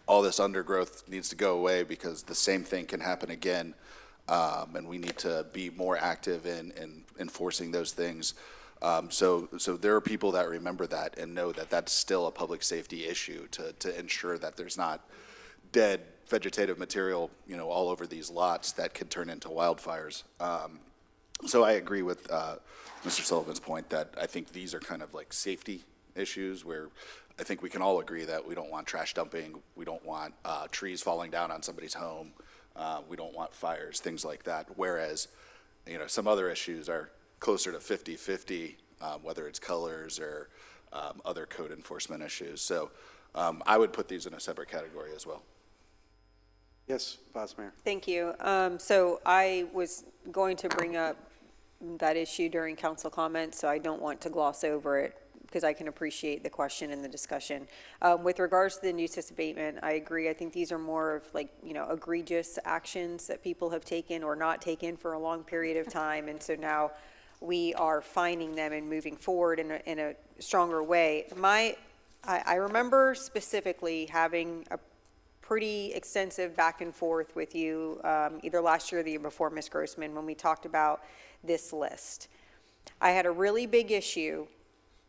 all this undergrowth needs to go away because the same thing can happen again. And we need to be more active in enforcing those things. So there are people that remember that and know that that's still a public safety issue to ensure that there's not dead vegetative material, all over these lots that could turn into wildfires. So I agree with Mr. Sullivan's point that I think these are kind of like safety issues where I think we can all agree that we don't want trash dumping, we don't want trees falling down on somebody's home, we don't want fires, things like that. Whereas, some other issues are closer to 50-50, whether it's colors or other code enforcement issues. So I would put these in a separate category as well. Yes, Vice Mayor. Thank you. So I was going to bring up that issue during council comments, so I don't want to gloss over it because I can appreciate the question and the discussion. With regards to the nuisance abatement, I agree. I think these are more of egregious actions that people have taken or not taken for a long period of time. And so now we are finding them and moving forward in a stronger way. I remember specifically having a pretty extensive back and forth with you either last year or the year before, Ms. Grossman, when we talked about this list. I had a really big issue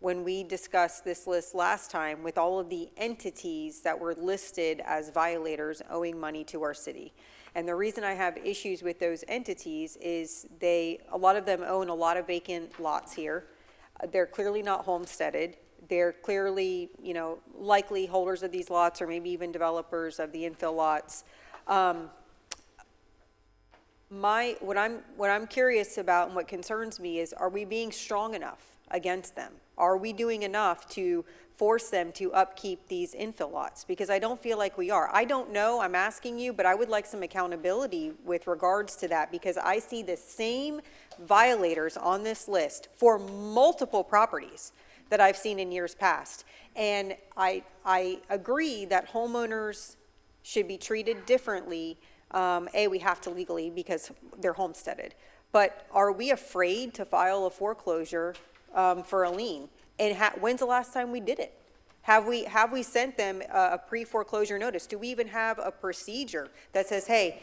when we discussed this list last time with all of the entities that were listed as violators owing money to our city. And the reason I have issues with those entities is a lot of them own a lot of vacant lots here. They're clearly not homesteaded. They're clearly, likely holders of these lots or maybe even developers of the infill lots. What I'm curious about and what concerns me is, are we being strong enough against them? Are we doing enough to force them to upkeep these infill lots? Because I don't feel like we are. I don't know, I'm asking you, but I would like some accountability with regards to that because I see the same violators on this list for multiple properties that I've seen in years past. And I agree that homeowners should be treated differently. We have to legally because they're homesteaded. But are we afraid to file a foreclosure for a lien? And when's the last time we did it? Have we sent them a pre-foreclosure notice? Do we even have a procedure that says, hey,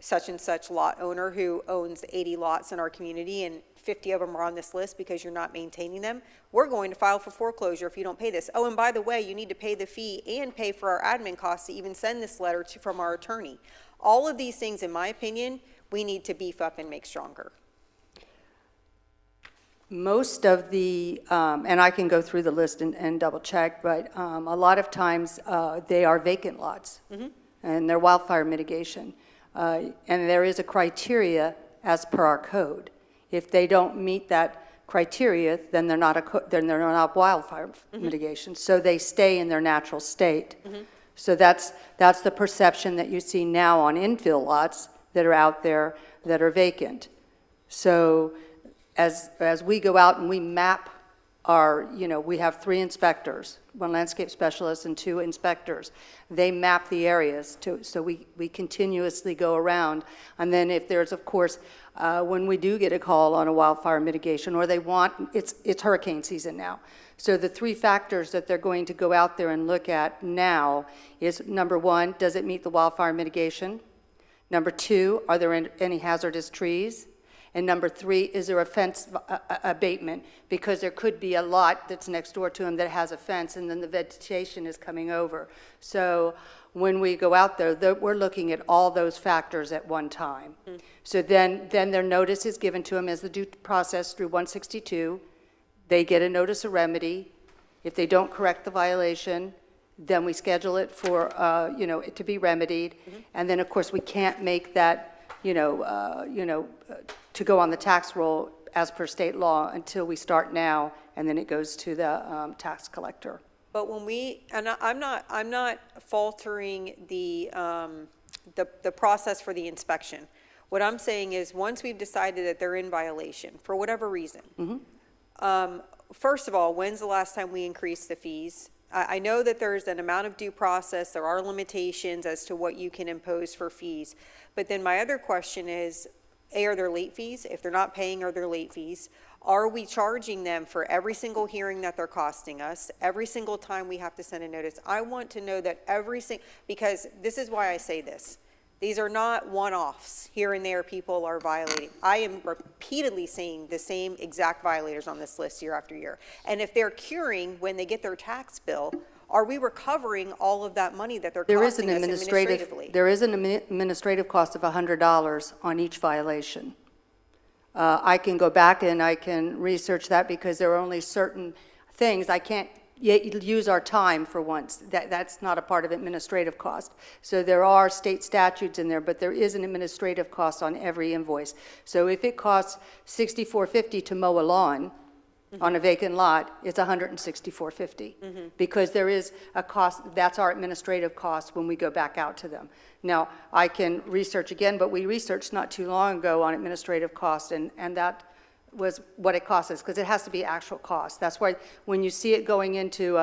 such and such lot owner who owns 80 lots in our community and 50 of them are on this list because you're not maintaining them, we're going to file for foreclosure if you don't pay this. Oh, and by the way, you need to pay the fee and pay for our admin costs to even send this letter from our attorney. All of these things, in my opinion, we need to beef up and make stronger. Most of the, and I can go through the list and double check, but a lot of times they are vacant lots and they're wildfire mitigation. And there is a criteria as per our code. If they don't meet that criteria, then they're not wildfire mitigation. So they stay in their natural state. So that's the perception that you see now on infill lots that are out there that are vacant. So as we go out and we map our, we have 3 inspectors, 1 landscape specialist and 2 inspectors. They map the areas so we continuously go around. And then if there's, of course, when we do get a call on a wildfire mitigation or they want, it's hurricane season now. So the 3 factors that they're going to go out there and look at now is, number 1, does it meet the wildfire mitigation? Number 2, are there any hazardous trees? And number 3, is there a fence abatement? Because there could be a lot that's next door to them that has a fence and then the vegetation is coming over. So when we go out there, we're looking at all those factors at one time. So then their notice is given to them as the due process through 162. They get a notice of remedy. If they don't correct the violation, then we schedule it for, it to be remedied. And then, of course, we can't make that, to go on the tax roll as per state law until we start now, and then it goes to the tax collector. But when I'm not faltering the process for the inspection. What I'm saying is, once we've decided that they're in violation, for whatever reason, first of all, when's the last time we increased the fees? I know that there's an amount of due process, there are limitations as to what you can impose for fees. But then my other question is, A, are there late fees? If they're not paying, are there late fees? Are we charging them for every single hearing that they're costing us, every single time we have to send a notice? I want to know that because this is why I say this. These are not one-offs. Here and there, people are violating. I am repeatedly seeing the same exact violators on this list year after year. And if they're curing when they get their tax bill, are we recovering all of that money that they're costing us administratively? There is an administrative cost of $100 on each violation. I can go back and I can research that because there are only certain things I can't use our time for once. That's not a part of administrative cost. So there are state statutes in there, but there is an administrative cost on every invoice. So if it costs $64.50 to mow a lawn on a vacant lot, it's $164.50 because there is a cost. That's our administrative cost when we go back out to them. Now, I can research again, but we researched not too long ago on administrative cost, and that was what it costs us, because it has to be actual cost. That's why when you see it going into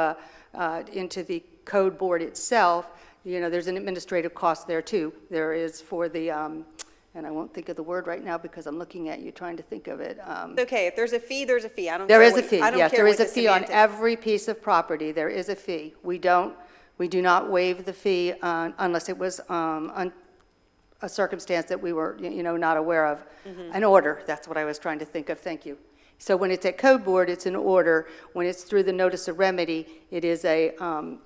the code board itself, you know, there's an administrative cost there too. There is for the, and I won't think of the word right now because I'm looking at you trying to think of it. Okay, if there's a fee, there's a fee. I don't There care is a what- fee, I don't yes, care there what is a the fee on semantics- every piece of property. There is a fee. We do not waive the fee unless it was a circumstance that we were, you know, not aware of. An order, that's what I was trying to think of, thank you. So when it's at code board, it's an order. When it's through the notice of remedy, it is a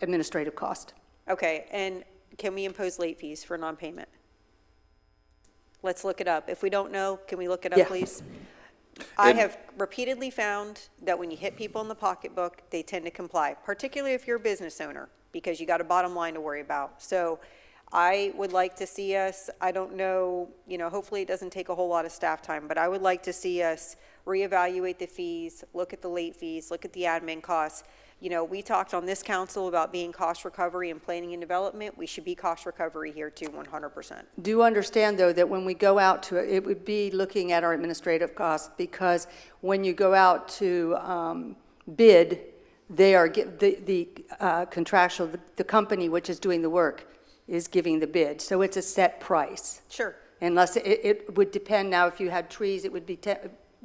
administrative cost. Okay, and can we impose late fees for non-payment? Let's look it up. If we don't know, can we look it up, Yeah. please? I have repeatedly found that when you hit people in the pocketbook, they tend to comply, particularly if you're a business owner, because you got a bottom line to worry about. So I would like to see us, I don't know, you know, hopefully it doesn't take a whole lot of staff time, but I would like to see us reevaluate the fees, look at the late fees, look at the admin costs. You know, we talked on this council about being cost recovery and planning and development. We should be cost recovery here too, 100%. Do understand, though, that when we go out to it would be looking at our administrative costs, because when you go out to bid, they are, the contractual, the company which is doing the work is giving the bid. So it's a set price. Sure. Unless it would depend, now if you had trees, it would be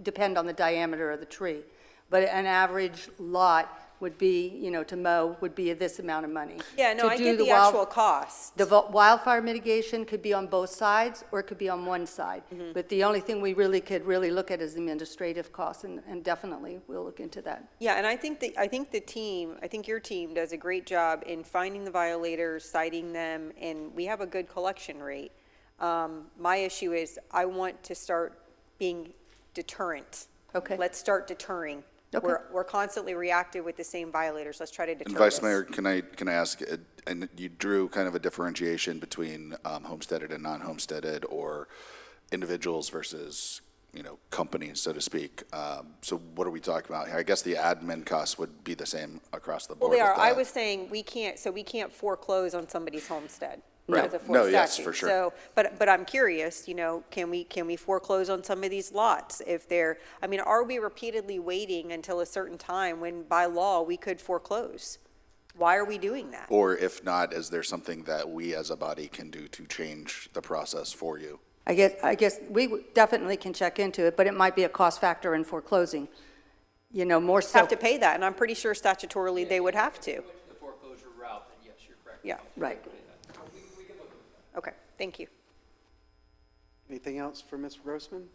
depend on the diameter of the tree. But an average lot would be, you know, to mow would be this amount of money. Yeah, no, To I do get the actual cost. The wildfire mitigation could be on both sides, or it could be on one side. But the only thing we really could look at is the administrative costs, and definitely we'll look into that. Yeah, and I think your team does a great job in finding the violators, citing them, and we have a good collection rate. My issue is I want to start being deterrent. Okay. Let's start deterring. Okay. We're constantly reactive with the same violators. Let's try to deter And Vice this. Mayor, can I ask, and you drew kind of a differentiation between homesteaded and non-homesteaded, or individuals versus, you know, companies, so to speak. So what are we talking about here? I guess the admin costs would be the same across the Well, board. they are. with I that. was saying we can't foreclose on somebody's homestead. Right. Because of No, Florida yes, statute. for sure. So, but I'm curious, you know, can we foreclose on some of these lots if they're, I mean, are we repeatedly waiting until a certain time when by law we could foreclose? Why are we doing that? Or if not, is there something that we as a body can do to change the process for you? I guess we definitely can check into it, but it might be a cost factor in foreclosing, you know, more so. Have to pay that, and I'm pretty sure statutorily they would have to. The foreclosure route, then yes, you're correct. Yeah, Right. okay, thank you. Anything else for Ms. Grossman?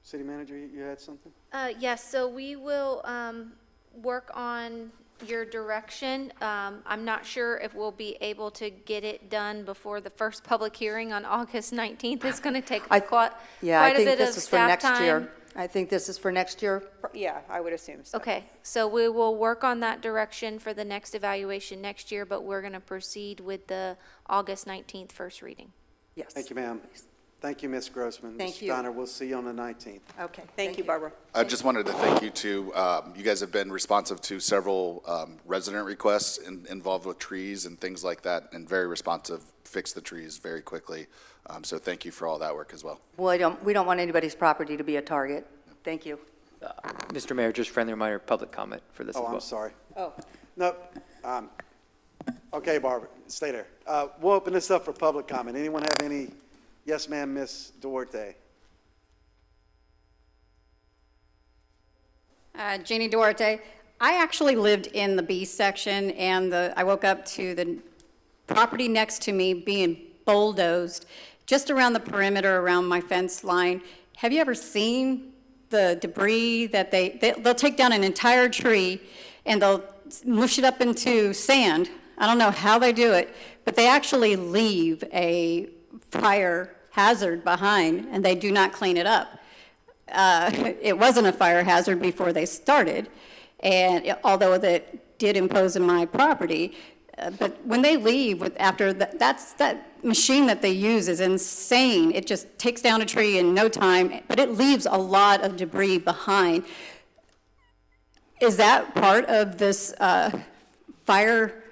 City Manager, you had something? Yes, so we will work on your direction. I'm not sure if we'll be able to get it done before the first public hearing on August 19th. It's going to take quite Yeah, I a think bit of this is for staff next year. time. I think this is for next year. Yeah, I would assume so. Okay, so we will work on that direction for the next evaluation next year, but we're going to proceed with the August 19th first reading. Yes. Thank you, ma'am. Thank you, Ms. Grossman. Thank Mr. you. Steiner, we'll see you on the 19th. Okay, thank you, Barbara. I just wanted to thank you too. You guys have been responsive to several resident requests involved with trees and things like that, and very responsive, fixed the trees very quickly. So thank you for all that work as well. Well, we don't want anybody's property to be a target. Thank you. Mr. Mayor, just friendly reminder, public comment for this as Oh, well. I'm sorry. Oh. No, okay, Barbara, stay there. We'll open this up for public comment. Anyone have any? Yes, ma'am, Ms. Duarte. Jeannie Duarte. I actually lived in the B section, and I woke up to the property next to me being bulldozed just around the perimeter around my fence line. Have you ever seen the debris that they'll take down an entire tree and they'll mush it up into sand? I don't know how they do it, but they actually leave a fire hazard behind, and they do not clean it up. It wasn't a fire hazard before they started, and although that did impose on my property, but when they leave after that machine that they use is insane. It just takes down a tree in no time, but it leaves a lot of debris behind. Is that part of this fire?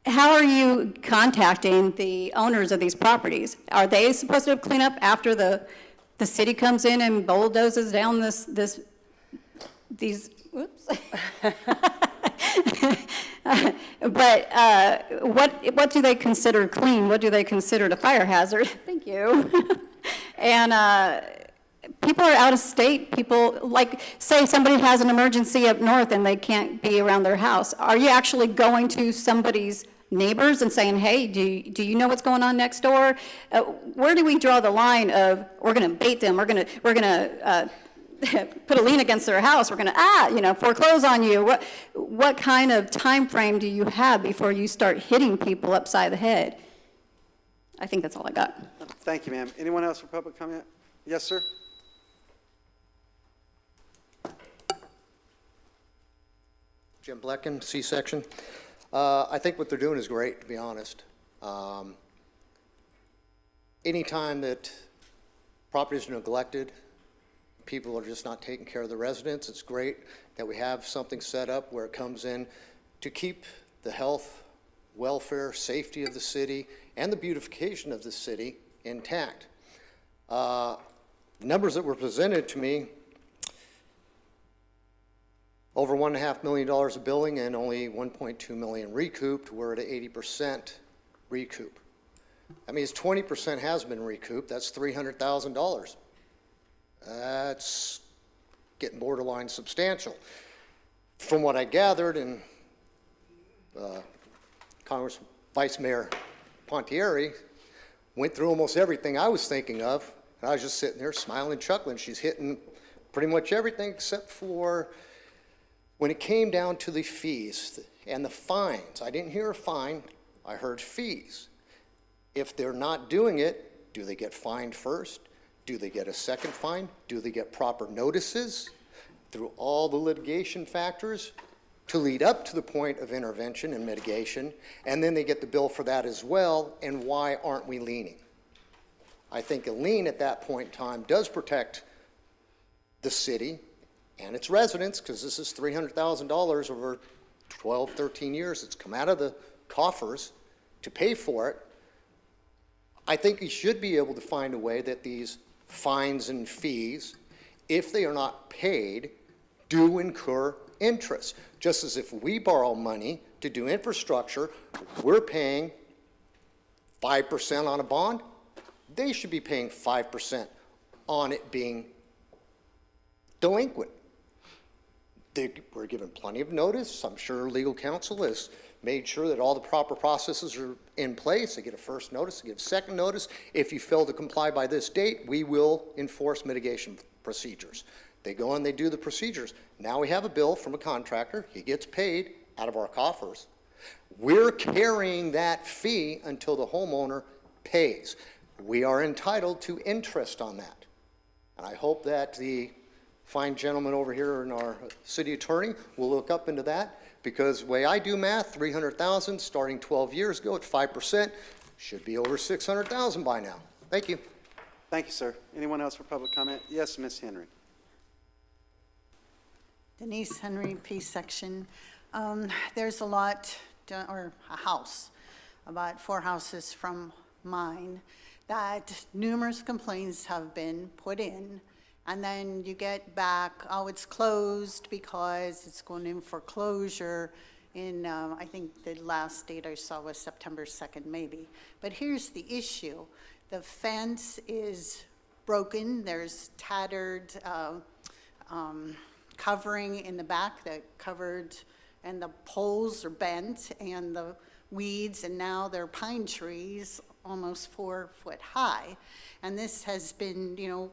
How are you contacting the owners of these properties? Are they supposed to clean up after the city comes in and bulldozes down these, whoops. But what do they consider clean? What do they consider a fire hazard? Thank you. And people are out of state. People, like, say somebody has an emergency up north and they can't be around their house. Are you actually going to somebody's neighbors and saying, hey, do you know what's going on next door? Where do we draw the line of, we're going to bait them, we're going to put a lien against their house, we're going to, foreclose on you? What kind of time frame do you have before you start hitting people upside the head? I think that's all I got. Thank you, ma'am. Anyone else for public comment? Yes, sir? Jim Blecken, C-section. I think what they're doing is great, to be honest. Anytime that properties are neglected, people are just not taking care of the residents, it's great that we have something set up where it comes in to keep the health, welfare, safety of the city, and the beautification of the city intact. The numbers that were presented to me, over $1.5 million of billing and only $1.2 million recouped. We're at 80% recoup. That means 20% has been recouped. That's $300,000. That's getting borderline substantial. From what I gathered, and Congress Vice Mayor Pontieri went through almost everything I was thinking of, and I was just sitting there smiling, chuckling. She's hitting pretty much everything except for when it came down to the fees and the fines. I didn't hear a fine, I heard fees. If they're not doing it, do they get fined first? Do they get a second fine? Do they get proper notices through all the litigation factors to lead up to the point of intervention and mitigation? And then they get the bill for that as well, and why aren't we leaning? I think a lien at that point in time does protect the city and its residents, because this is $300,000 over 12, 13 years. It's come out of the coffers to pay for it. I think you should be able to find a way that these fines and fees, if they are not paid, do incur interest. Just as if we borrow money to do infrastructure, we're paying 5% on a bond, they should be paying 5% on it being delinquent. They were given plenty of notice. I'm sure legal counsel has made sure that all the proper processes are in place. They get a first notice, they get a second notice. If you fail to comply by this date, we will enforce mitigation procedures. They go and they do the procedures. Now we have a bill from a contractor. He gets paid out of our coffers. We're carrying that fee until the homeowner pays. We are entitled to interest on that. And I hope that the fine gentleman over here and our city attorney will look up into that, because the way I do math, 300,000 starting 12 years ago at 5%, Should be over 600,000 by now. Thank you. Thank you, sir. Anyone else for public comment? Yes, Ms. Henry. Denise Henry, P section. There's a lot, or a house, about 4 houses from mine, that numerous complaints have been put in, and then you get back, oh, it's closed because it's going in for closure in, I think the last date I saw was September 2nd, maybe. But here's the issue. The fence is broken. There's tattered covering in the back that covered, and the poles are bent, and the weeds, and now they're pine trees almost 4 foot high. And this has been, you know,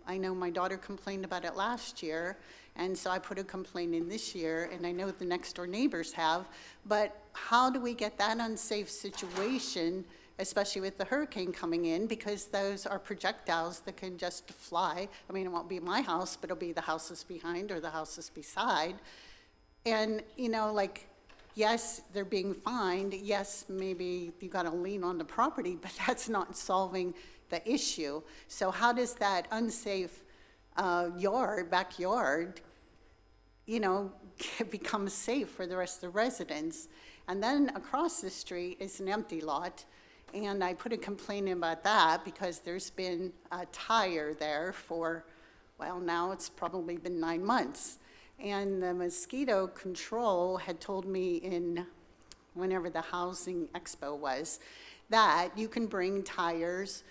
I know my daughter complained about it last year, and so I put a complaint in this year, and I know the next door neighbors have, but how do we get that unsafe situation, especially with the hurricane coming in, because those are projectiles that can just fly. I mean, it won't be my house, but it'll be the houses behind or the houses beside. And, you know, like, yes, they're being fined. Yes, maybe you got to lean on the property, but that's not solving the issue. So how does that unsafe backyard, you know, become safe for the rest of the residents? And then across the street is an empty lot. And I put a complaint in about that because there's been a tire there for, well, now it's probably been 9 months. And the mosquito control had told me in whenever the housing expo was that you can bring tires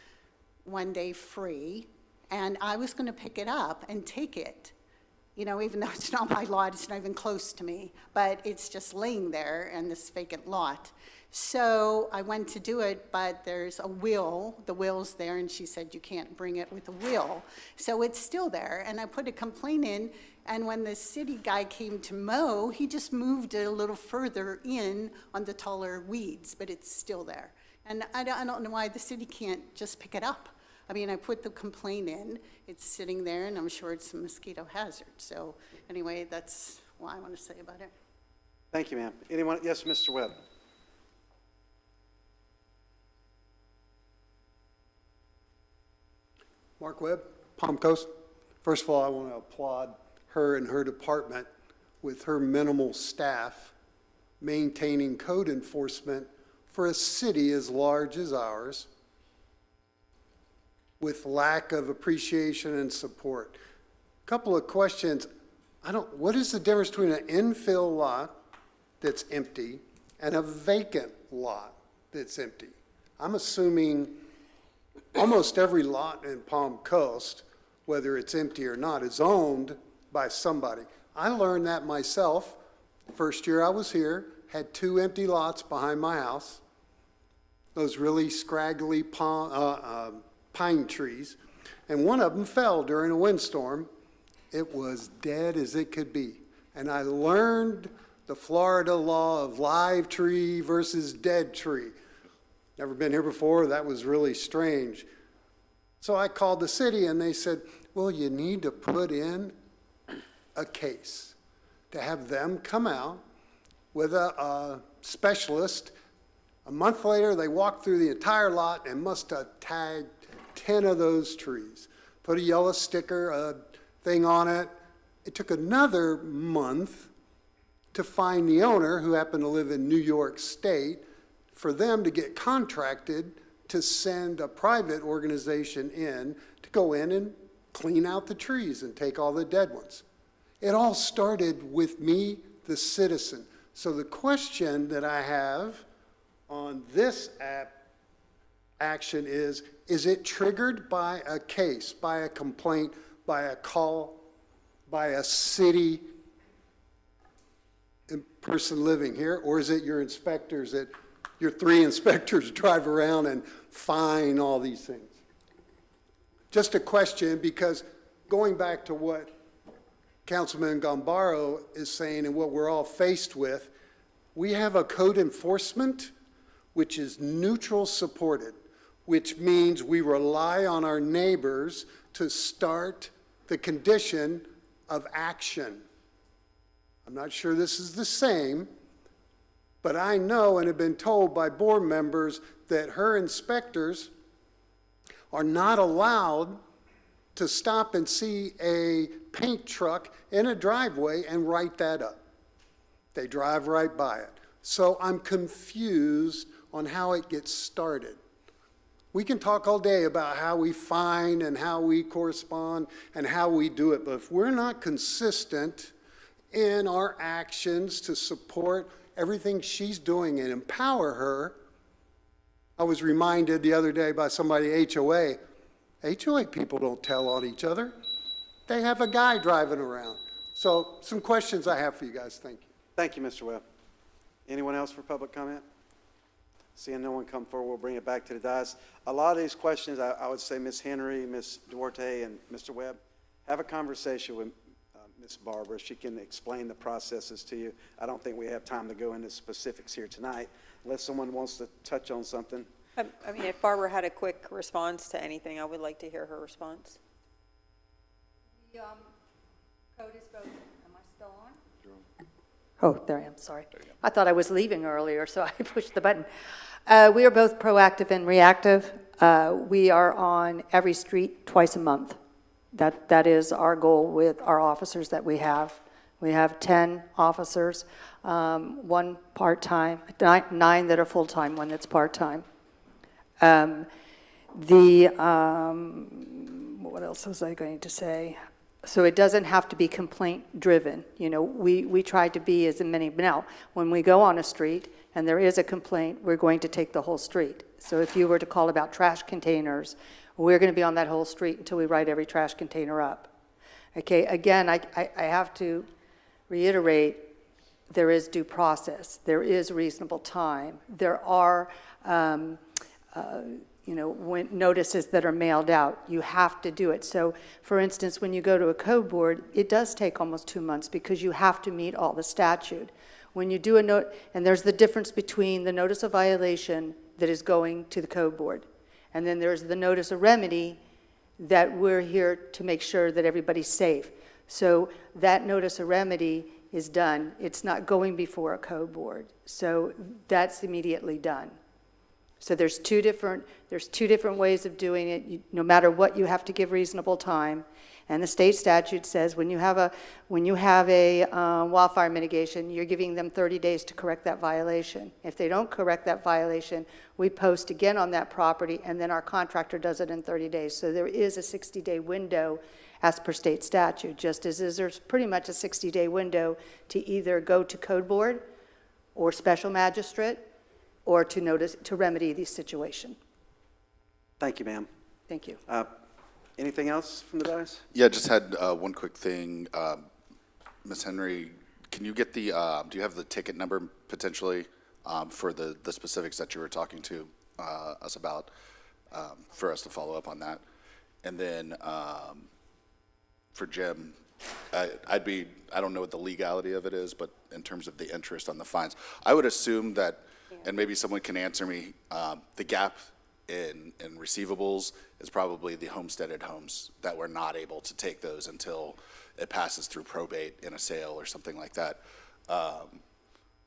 one day free, and I was going to pick it up and take it. You know, even though it's not my lot, it's not even close to me, but it's just laying there in this vacant lot. So I went to do it, but there's a wheel, the wheel's there, and she said you can't bring it with a wheel. So it's still there, and I put a complaint in, and when the city guy came to mow, he just moved it a little further in on the taller weeds, but it's still there. And I don't know why the city can't just pick it up. I mean, I put the complaint in, it's sitting there, and I'm sure it's a mosquito hazard. So anyway, that's what I want to say about it. Thank you, ma'am. Anyone? Yes, Mr. Webb. Mark Webb, Palm Coast. First of all, I want to applaud her and her department with her minimal staff maintaining code enforcement for a city as large as ours with lack of appreciation and support. Couple of questions. What is the difference between an infill lot that's empty and a vacant lot that's empty? I'm assuming almost every lot in Palm Coast, whether it's empty or not, is owned by somebody. I learned that myself. First year I was here, had 2 empty lots behind my house, those really scraggly pine trees, and one of them fell during a windstorm. It was dead as it could be. And I learned the Florida law of live tree versus dead tree. Never been here before, that was really strange. So I called the city and they said, well, you need to put in a case to have them come out with a specialist. A month later, they walked through the entire lot and must have tagged 10 of those trees. Put a yellow sticker, a thing on it. It took another month to find the owner, who happened to live in New York State, for them to get contracted to send a private organization in to go in and clean out the trees and take all the dead ones. It all started with me, the citizen. So the question that I have on this action is it triggered by a case, by a complaint, by a call, by a city person living here, or is it your inspectors that your 3 inspectors drive around and fine all these things? Just a question, because going back to what Councilman Gambaro is saying and what we're all faced with, we have a code enforcement which is neutral supported, which means we rely on our neighbors to start the condition of action. I'm not sure this is the same, But I know and have been told by board members that her inspectors are not allowed to stop and see a paint truck in a driveway and write that up. They drive right by it. So I'm confused on how it gets started. We can talk all day about how we fine and how we correspond and how we do it, but if we're not consistent in our actions to support everything she's doing and empower her, I was reminded the other day by somebody at HOA people don't tell on each other. They have a guy driving around. So some questions I have for you guys. Thank you. Thank you, Mr. Webb. Anyone else for public comment? Seeing no one come forward, we'll bring it back to the dais. A lot of these questions, I would say Ms. Henry, Ms. Duarte, and Mr. Webb, have a conversation with Ms. Barbara. She can explain the processes to you. I don't think we have time to go into specifics here tonight, unless someone wants to touch on something. I mean, if Barbara had a quick response to anything, I would like to hear her response. The code is voted. Am I still on? Oh, there I am, sorry. I thought I was leaving earlier, so I pushed the button. We are both proactive and reactive. We are on every street twice a month. That is our goal with our officers that we have. We have 10 officers, 1 part-time, 9 that are full-time, 1 that's part-time. What else was I going to say? So it doesn't have to be complaint-driven. You know, we try to be as many. Now, when we go on a street and there is a complaint, we're going to take the whole street. So if you were to call about trash containers, we're going to be on that whole street until we write every trash container up. Okay, again, I have to reiterate, there is due process. There is reasonable time. There are, when notices that are mailed out, you have to do it. So, for instance, when you go to a code board, it does take almost 2 months because you have to meet all the statute. When you do a note, and there's the difference between the notice of violation that is going to the code board, and then there's the notice of remedy that we're here to make sure that everybody's safe. So that notice of remedy is done. It's not going before a code board. So that's immediately done. So there's two different ways of doing it. No matter what, you have to give reasonable time. And the state statute says when you have a wildfire mitigation, you're giving them 30 days to correct that violation. If they don't correct that violation, we post again on that property, and then our contractor does it in 30 days. So there is a 60-day window as per state statute, just as there's pretty much a 60-day window to either go to code board or special magistrate or to remedy the situation. Thank you, ma'am. Thank you. Anything else from the dais? Yeah, just had one quick thing. Ms. Henry, can you get do you have the ticket number potentially for the specifics that you were talking to us about for us to follow up on that? And then for Jim, I don't know what the legality of it is, but in terms of the interest on the fines, I would assume that, and maybe someone can answer me, the gap in receivables is probably the homesteaded homes that we're not able to take those until it passes through probate in a sale or something like that.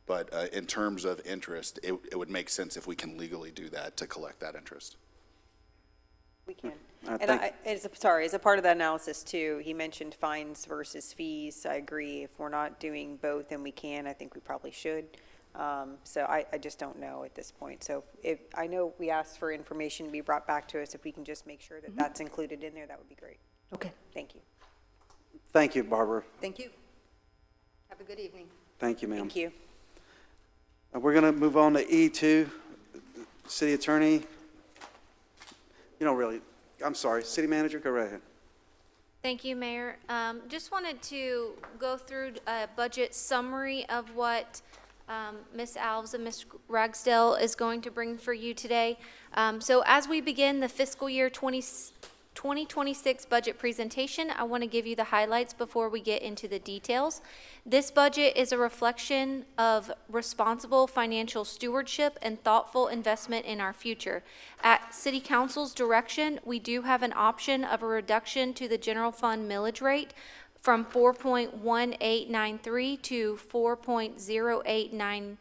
But in terms of interest, it would make sense if we can legally do that to collect that interest. We can. And as a part of that analysis too, he mentioned fines versus fees. I agree. If we're not doing both and we can, I think we probably should. So I just don't know at this point. So if I know we asked for information to be brought back to us, if we can just make sure that that's included in there, that would be great. Okay. Thank you. Thank you, Barbara. Thank you. Have a good evening. Thank you, ma'am. Thank you. We're going to move on to E2, City Attorney. I'm sorry, City Manager, go right ahead. Thank you, Mayor. Just wanted to go through a budget summary of what Ms. Alves and Ms. Ragsdale is going to bring for you today. So as we begin the fiscal year 2026 budget presentation, I want to give you the highlights before we get into the details. This budget is a reflection of responsible financial stewardship and thoughtful investment in our future. At City Council's direction, we do have an option of a reduction to the general fund millage rate from 4.1893 to 4.0895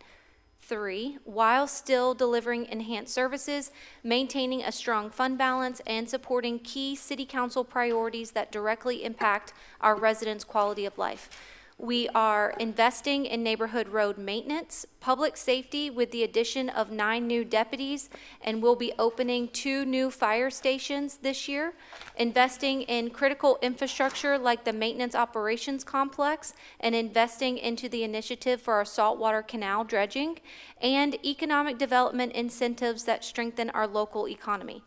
3, while still delivering enhanced services, maintaining a strong fund balance, and supporting key city council priorities that directly impact our residents' quality of life. We are investing in neighborhood road maintenance, public safety with the addition of 9 new deputies, and we'll be opening 2 new fire stations this year, investing in critical infrastructure like the Maintenance Operations Complex, and investing into the initiative for our saltwater canal dredging, and economic development incentives that strengthen our local economy.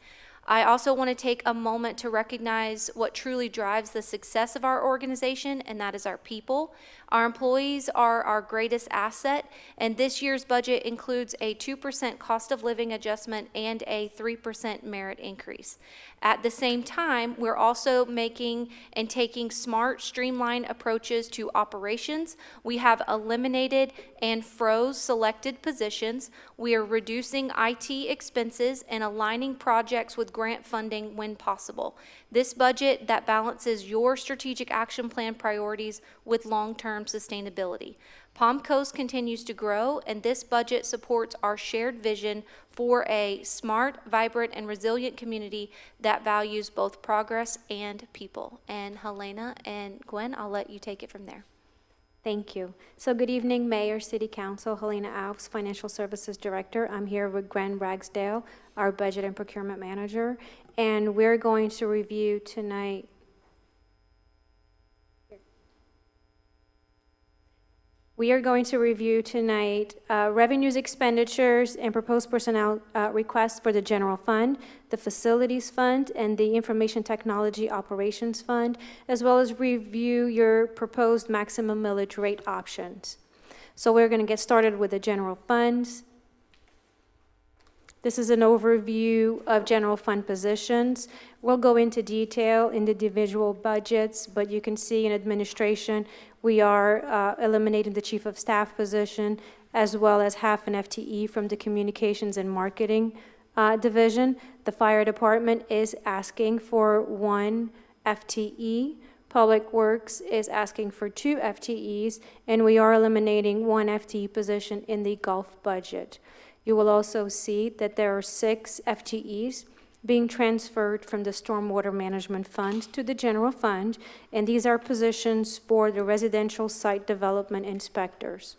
I also want to take a moment to recognize what truly drives the success of our organization, and that is our people. Our employees are our greatest asset, and this year's budget includes a 2% cost of living adjustment and a 3% merit increase. At the same time, we're also making and taking smart, streamlined approaches to operations. We have eliminated and froze selected positions. We are reducing IT expenses and aligning projects with grant funding when possible. This budget that balances your strategic action plan priorities with long-term sustainability. Palm Coast continues to grow, and this budget supports our shared vision for a smart, vibrant, and resilient community that values both progress and people. And Helena and Gwen, I'll let you take it from there. Thank you. So good evening, Mayor, City Council, Helena Alves, Financial Services Director. I'm here with Gwen Ragsdale, our Budget and Procurement Manager, and we're going to review tonight revenues, expenditures, and proposed personnel requests for the General Fund, the Facilities Fund, and the Information Technology Operations Fund, as well as review your proposed maximum millage rate options. So we're going to get started with the General Funds. This is an overview of general fund positions. We'll go into detail in the individual budgets, but you can see in administration, we are eliminating the chief of staff position, as well as half an FTE from the communications and marketing division. The fire department is asking for 1 FTE. Public Works is asking for 2 FTEs, and we are eliminating 1 FTE position in the Gulf budget. You will also see that there are 6 FTEs being transferred from the Stormwater Management Fund to the General Fund, and these are positions for the residential site development inspectors.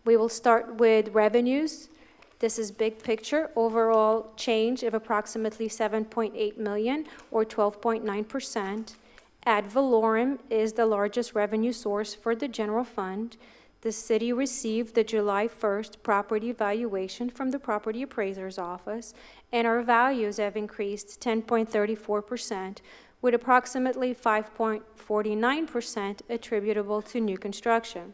We will start with revenues. This is big picture, overall change of approximately 7.8 million or 12.9%. Ad valorem is the largest revenue source for the General Fund. The city received the July 1st property valuation from the property appraiser's office, and our values have increased 10.34%, with approximately 5.49% attributable to new construction.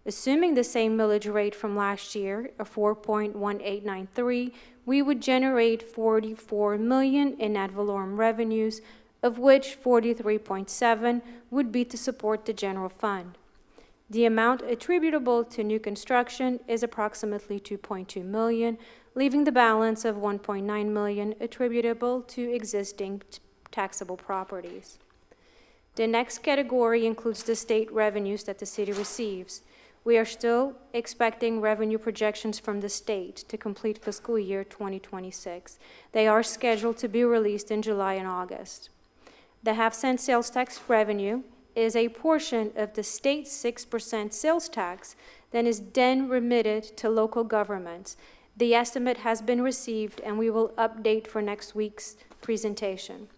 Assuming the same millage rate from last year, a 4.1893, we would generate 44 million in ad valorem revenues, of which 43.7 would be to support the General Fund. The amount attributable to new construction is approximately 2.2 million, leaving the balance of 1.9 million attributable to existing taxable properties. The next category includes the state revenues that the city receives. We are still expecting revenue projections from the state to complete fiscal year 2026. They are scheduled to be released in July and August. The half-cent sales tax revenue is a portion of the state's 6% sales tax that is then remitted to local governments. The estimate has been received, and we will update for next week's presentation.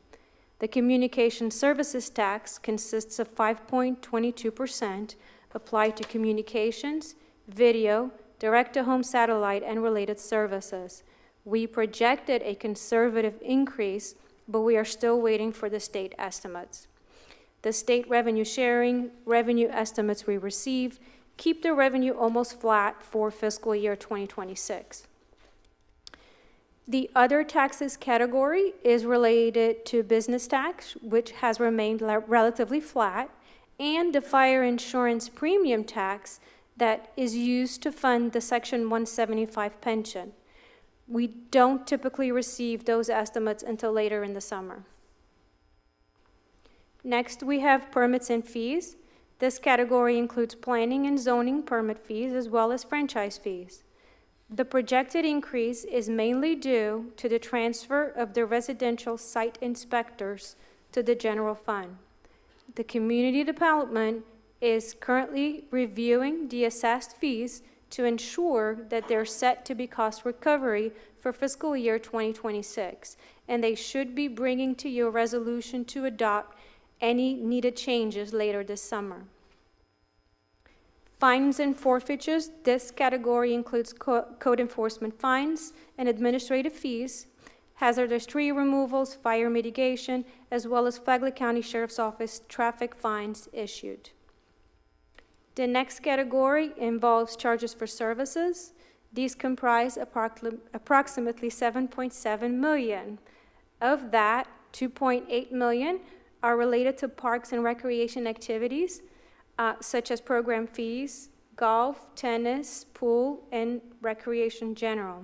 The communication services tax consists of 5.22% applied to communications, video, direct-to-home satellite, and related services. We projected a conservative increase, but we are still waiting for the state estimates. The state revenue sharing revenue estimates we received keep the revenue almost flat for fiscal year 2026. The other taxes category is related to business tax, which has remained relatively flat, and the fire insurance premium tax that is used to fund the Section 175 pension. We don't typically receive those estimates until later in the summer. Next, we have permits and fees. This category includes planning and zoning permit fees as well as franchise fees. The projected increase is mainly due to the transfer of the residential site inspectors to the general fund. The community development is currently reviewing the assessed fees to ensure that they're set to be cost recovery for fiscal year 2026, and they should be bringing to you a resolution to adopt any needed changes later this summer. Fines and forfeitures, this category includes code enforcement fines and administrative fees, hazardous tree removals, fire mitigation, as well as Flagler County Sheriff's Office traffic fines issued. The next category involves charges for services. These comprise approximately $7.7 million. Of that, $2.8 million are related to parks and recreation activities, such as program fees, golf, tennis, pool, and recreation general.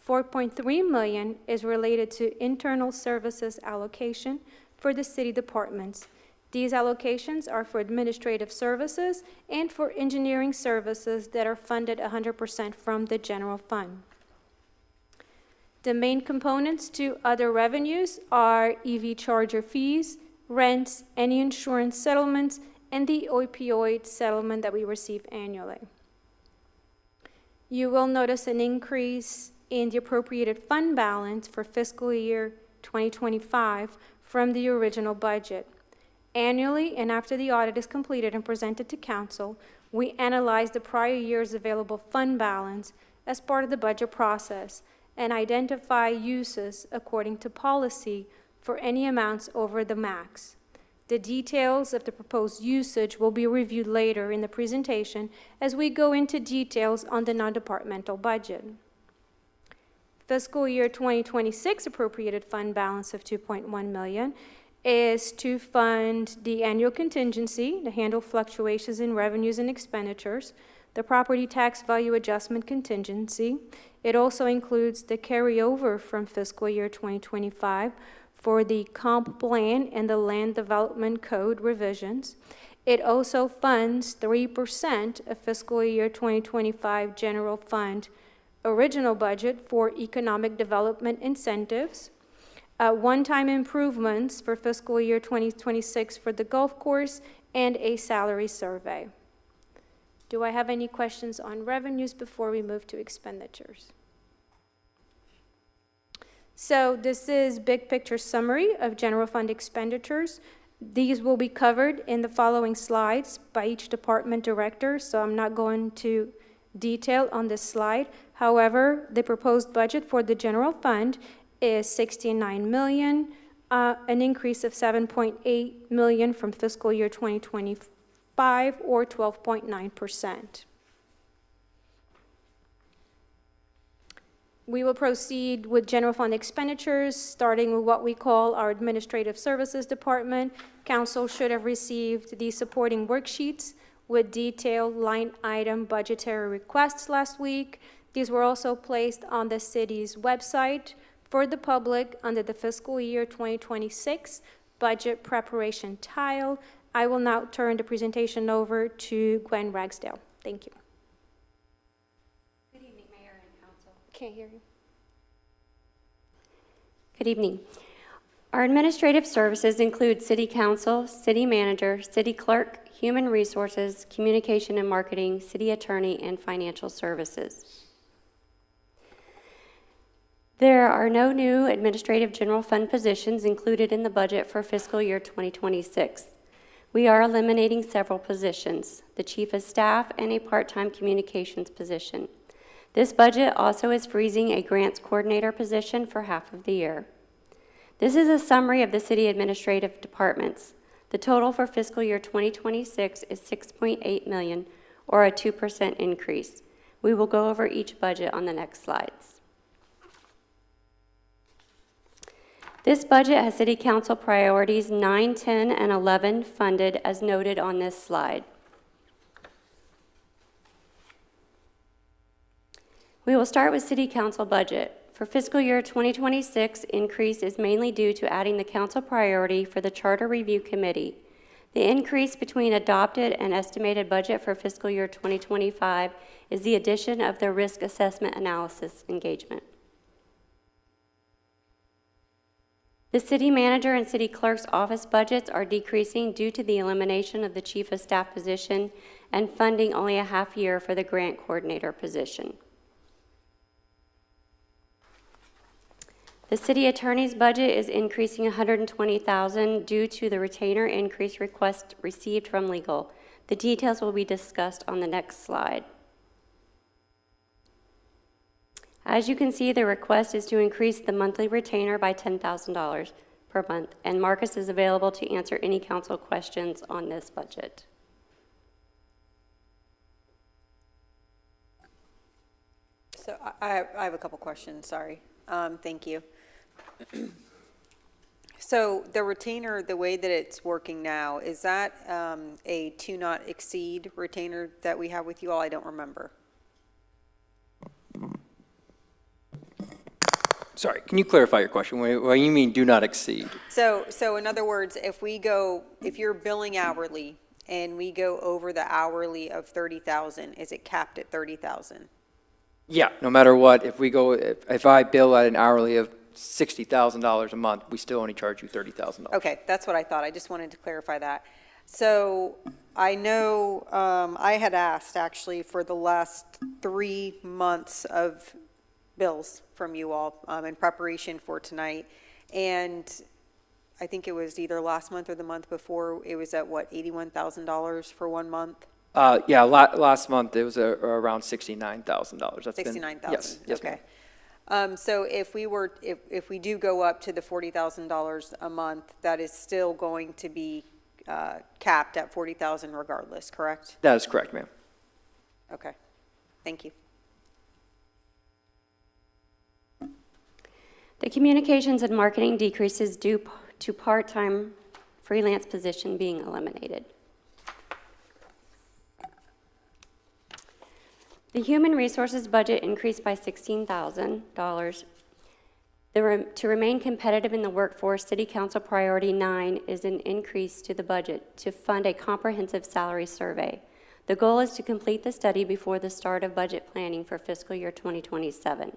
$4.3 million is related to internal services allocation for the city departments. These allocations are for administrative services and for engineering services that are funded 100% from the general fund. The main components to other revenues are EV charger fees, rents, any insurance settlements, and the opioid settlement that we receive annually. You will notice an increase in the appropriated fund balance for fiscal year 2025 from the original budget. Annually, and after the audit is completed and presented to council, we analyze the prior year's available fund balance as part of the budget process and identify uses according to policy for any amounts over the max. The details of the proposed usage will be reviewed later in the presentation as we go into details on the non-departmental budget. Fiscal year 2026 appropriated fund balance of $2.1 million is to fund the annual contingency to handle fluctuations in revenues and expenditures, the property tax value adjustment contingency. It also includes the carryover from fiscal year 2025 for the comp plan and the land development code revisions. It also funds 3% of fiscal year 2025 general fund original budget for economic development incentives, one-time improvements for fiscal year 2026 for the golf course, and a salary survey. Do I have any questions on revenues before we move to expenditures? So this is big picture summary of general fund expenditures. These will be covered in the following slides by each department director, so I'm not going to detail on this slide. However, the proposed budget for the general fund is $69 million, an increase of $7.8 million from fiscal year 2025, or 12.9%. We will proceed with general fund expenditures, starting with what we call our administrative services department. Council should have received the supporting worksheets with detailed line item budgetary requests last week. These were also placed on the city's website for the public under the fiscal year 2026 budget preparation tile. I will now turn the presentation over to Gwen Ragsdale. Thank you. Good evening, Mayor and Council. Can't hear you. Good evening. Our administrative services include City Council, City Manager, City Clerk, Human Resources, Communication and Marketing, City Attorney, and Financial Services. There are no new administrative general fund positions included in the budget for fiscal year 2026. We are eliminating several positions, the Chief of Staff and a part-time communications position. This budget also is freezing a grants coordinator position for half of the year. This is a summary of the city administrative departments. The total for fiscal year 2026 is $6.8 million, or a 2% increase. We will go over each budget on the next slides. This budget has City Council priorities 9, 10, and 11 funded as noted on this slide. We will start with City Council budget. For fiscal year 2026, increase is mainly due to adding the council priority for the Charter Review Committee. The increase between adopted and estimated budget for fiscal year 2025 is the addition of the risk assessment analysis engagement. The city manager and city clerk's office budgets are decreasing due to the elimination of the chief of staff position and funding only a half year for the grant coordinator position. The city attorney's budget is increasing $120,000 due to the retainer increase request received from legal. The details will be discussed on the next slide. As you can see, the request is to increase the monthly retainer by $10,000 per month, and Marcus is available to answer any council questions on this budget. So I have a couple questions, sorry. Thank you. So the retainer, the way that it's working now, is that a to not exceed retainer that we have with you all? I don't remember. Sorry, can you clarify your question? What do you mean do not exceed? So in other words, if you're billing hourly and we go over the hourly of 30,000, is it capped at 30,000? Yeah, no matter what, if I bill at an hourly of $60,000 a month, we still only charge you $30,000. Okay, that's what I thought. I just wanted to clarify that. So I know I had asked actually for the last 3 months of bills from you all in preparation for tonight. And I think it was either last month or the month before, it was at what, $81,000 for 1 month? Yeah, last month it was around $69,000. That's $69,000. Yes, Okay. So if we do go up to the $40,000 a month, that is still going to be capped at $40,000 regardless, correct? That is correct, ma'am. Okay. Thank you. The communications and marketing decreases due to part-time freelance position being eliminated. The human resources budget increased by $16,000. To remain competitive in the workforce, City Council Priority 9 is an increase to the budget to fund a comprehensive salary survey. The goal is to complete the study before the start of budget planning for fiscal year 2027.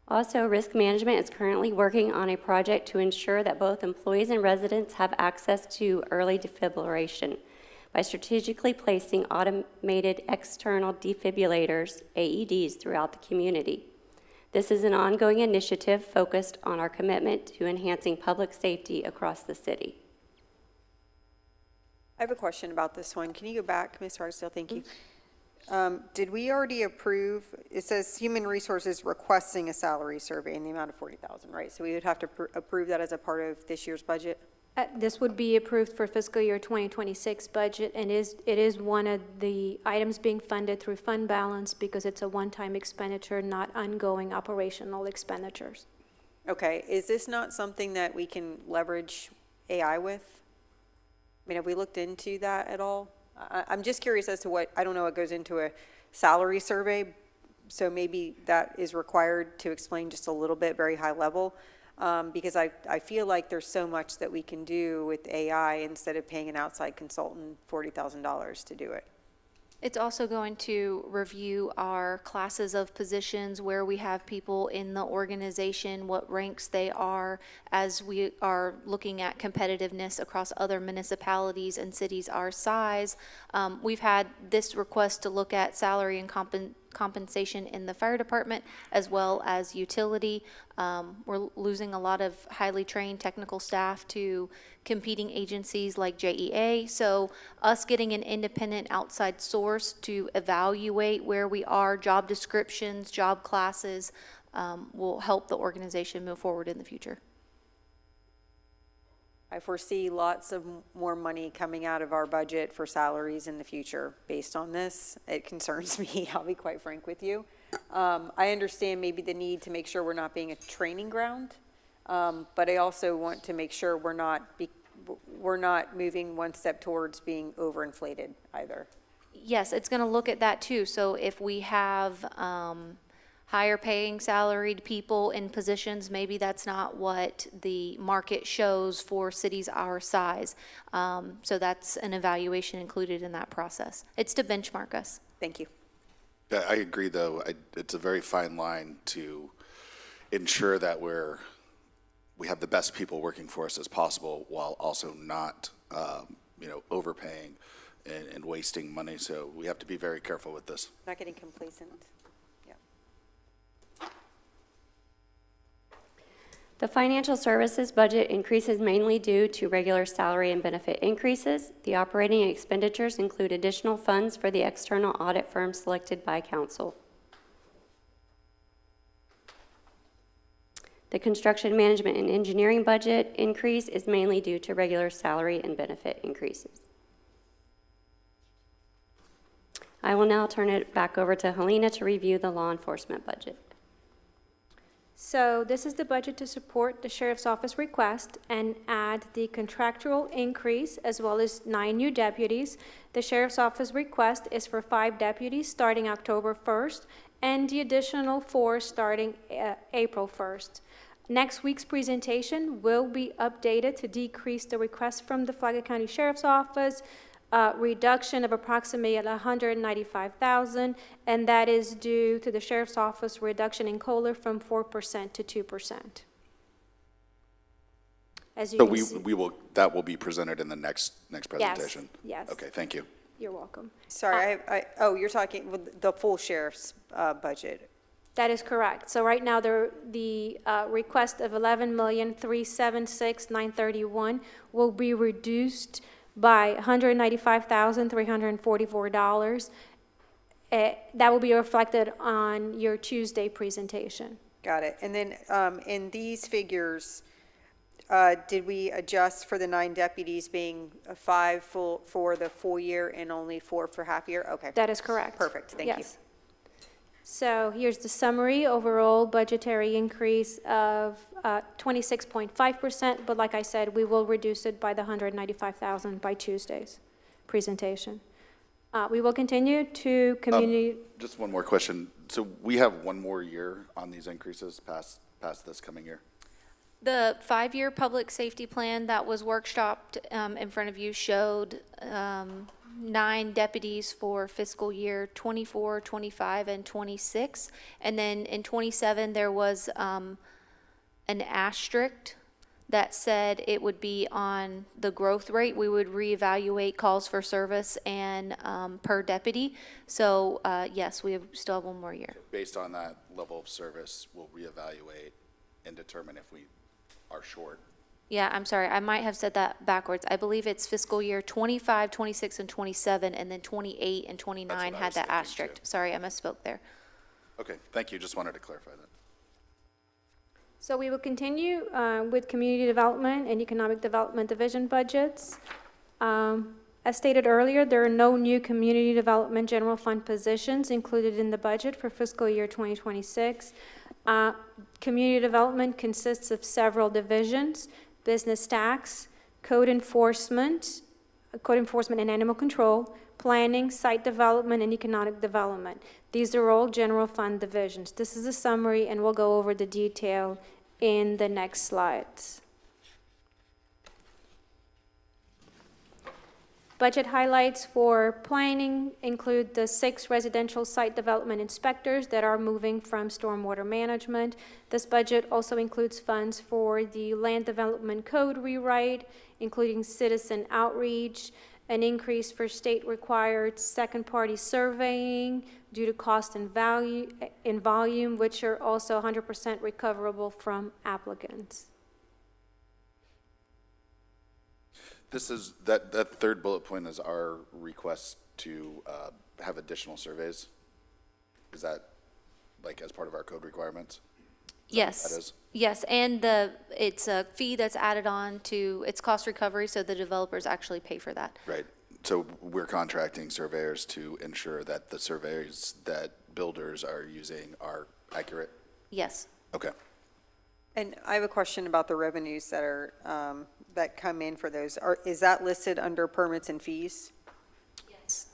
Also, risk management is currently working on a project to ensure that both employees and residents have access to early defibrillation by strategically placing automated external defibrillators, AEDs, throughout the community. This is an ongoing initiative focused on our commitment to enhancing public safety across the city. I have a question about this one. Can you go back, Ms. Hartsdale? Thank you. Did we already approve, it says Human Resources requesting a salary survey in the amount of $40,000, right? So we would have to approve that as a part of this year's budget? This would be approved for fiscal year 2026 budget, and it is one of the items being funded through fund balance because it's a one-time expenditure, not ongoing operational expenditures. Okay, is this not something that we can leverage AI with? I mean, have we looked into that at all? I'm just curious as to what, I don't know what goes into a salary survey, so maybe that is required to explain just a little bit, very high level, because I feel like there's so much that we can do with AI instead of paying an outside consultant $40,000 to do it. It's also going to review our classes of positions, where we have people in the organization, what ranks they are, as we are looking at competitiveness across other municipalities and cities our size. We've had this request to look at salary and compensation in the fire department as well as utility. We're losing a lot of highly trained technical staff to competing agencies like JEA. So us getting an independent outside source to evaluate where we are, job descriptions, job classes, will help the organization move forward in the future. I foresee lots of more money coming out of our budget for salaries in the future based on this. It concerns me, I'll be quite frank with you. I understand maybe the need to make sure we're not being a training ground, but I also want to make sure we're not moving one step towards being overinflated either. Yes, it's going to look at that too. So if we have higher paying salaried people in positions. Maybe that's not what the market shows for cities our size. So that's an evaluation included in that process. It's to benchmark us. Thank you. Yeah, I agree, though. It's a very fine line to ensure that we have the best people working for us as possible while also not, overpaying and wasting money. So we have to be very careful with this. Not getting complacent. Yeah. The financial services budget increases mainly due to regular salary and benefit increases. The operating expenditures include additional funds for the external audit firm selected by council. The construction management and engineering budget increase is mainly due to regular salary and benefit increases. I will now turn it back over to Helena to review the law enforcement budget. So this is the budget to support the Sheriff's Office request and add the contractual increase as well as 9 new deputies. The Sheriff's Office request is for 5 deputies starting October 1st and the additional 4 starting April 1st. Next week's presentation will be updated to decrease the request from the Flagler County Sheriff's Office, reduction of approximately $195,000, and that is due to the Sheriff's Office reduction in COLA from 4% to 2%. As you So can see. that will be presented in the next presentation? Yes. Okay, thank you. You're welcome. Sorry, you're talking with the full sheriff's budget. That is correct. So right now, the request of $11,376,931 will be reduced by $195,344. That will be reflected on your Tuesday presentation. Got it. And then in these figures, did we adjust for the 9 deputies being 5 for the full year and only 4 for half year? Okay. That is correct. Perfect. Thank you. Yes. So here's the summary, overall budgetary increase of 26.5%, but like I said, we will reduce it by the $195,000 by Tuesday's presentation. We will continue to community. Just one more question. So we have one more year on these increases past this coming year? The 5-year public safety plan that was workshopped in front of you showed 9 deputies for fiscal year 24, 25, and 26. And then in 27, there was an asterisk that said it would be on the growth rate. We would reevaluate calls for service and per deputy. So yes, we still have one more year. Based on that level of service, we'll reevaluate and determine if we are short. Yeah, I'm sorry, I might have said that backwards. I believe it's fiscal year 25, 26, and 27, and then 28 and 29 had that asterisk. Sorry, I misspoke there. Okay, thank you. Just wanted to clarify that. So we will continue with community development and economic development division budgets. As stated earlier, there are no new community development general fund positions included in the budget for fiscal year 2026. Community development consists of several divisions: business tax, code enforcement and animal control, planning, site development, and economic development. These are all general fund divisions. This is a summary, and we'll go over the detail in the next slides. Budget highlights for planning include the 6 residential site development inspectors that are moving from stormwater management. This budget also includes funds for the land development code rewrite, including citizen outreach, an increase for state-required second-party surveying due to cost and volume, which are also 100% recoverable from applicants. This is, that third bullet point is our request to have additional surveys? Is that like as part of our code requirements? Yes. That is? Yes, and it's a fee that's added on to, it's cost recovery, so the developers actually pay for that. Right. So we're contracting surveyors to ensure that the surveys that builders are using are accurate? Yes. Okay. And I have a question about the revenues that are, that come in for those. Is that listed under permits and fees? Yes.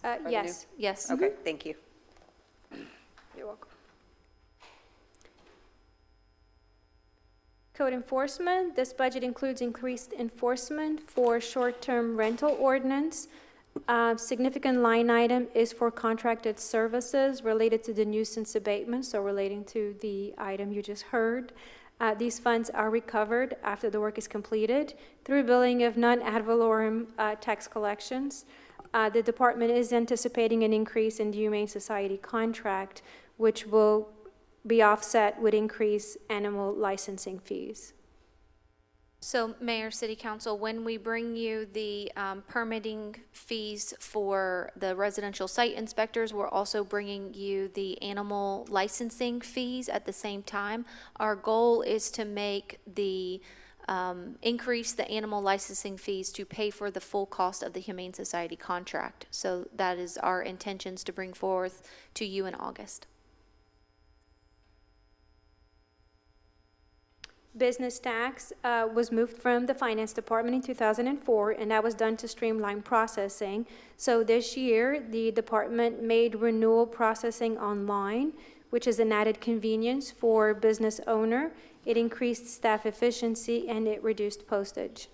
Okay, thank you. You're welcome. Code enforcement, this budget includes increased enforcement for short-term rental ordinance. Significant line item is for contracted services related to the nuisance abatement, so relating to the item you just heard. These funds are recovered after the work is completed through billing of non-ad valorem tax collections. The department is anticipating an increase in the Humane Society contract, which will be offset with increased animal licensing fees. So Mayor, City Council, when we bring you the permitting fees for the residential site inspectors, we're also bringing you the animal licensing fees at the same time. Our goal is to make the, increase the animal licensing fees to pay for the full cost of the Humane Society contract. So that is our intentions to bring forth to you in August. Business tax was moved from the Finance Department in 2004, and that was done to streamline processing. So this year, the department made renewal processing online, which is an added convenience for business owner. It increased staff efficiency, and it reduced postage.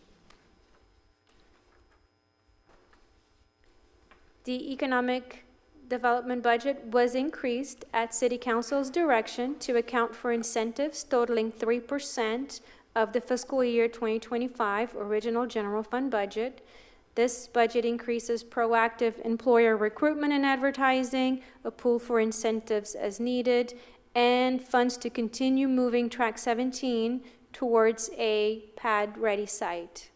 The economic development budget was increased at City Council's direction to account for incentives totaling 3% of the fiscal year 2025 original general fund budget. This budget increases proactive employer recruitment and advertising, a pool for incentives as needed, and funds to continue moving Track 17 towards a pad-ready site.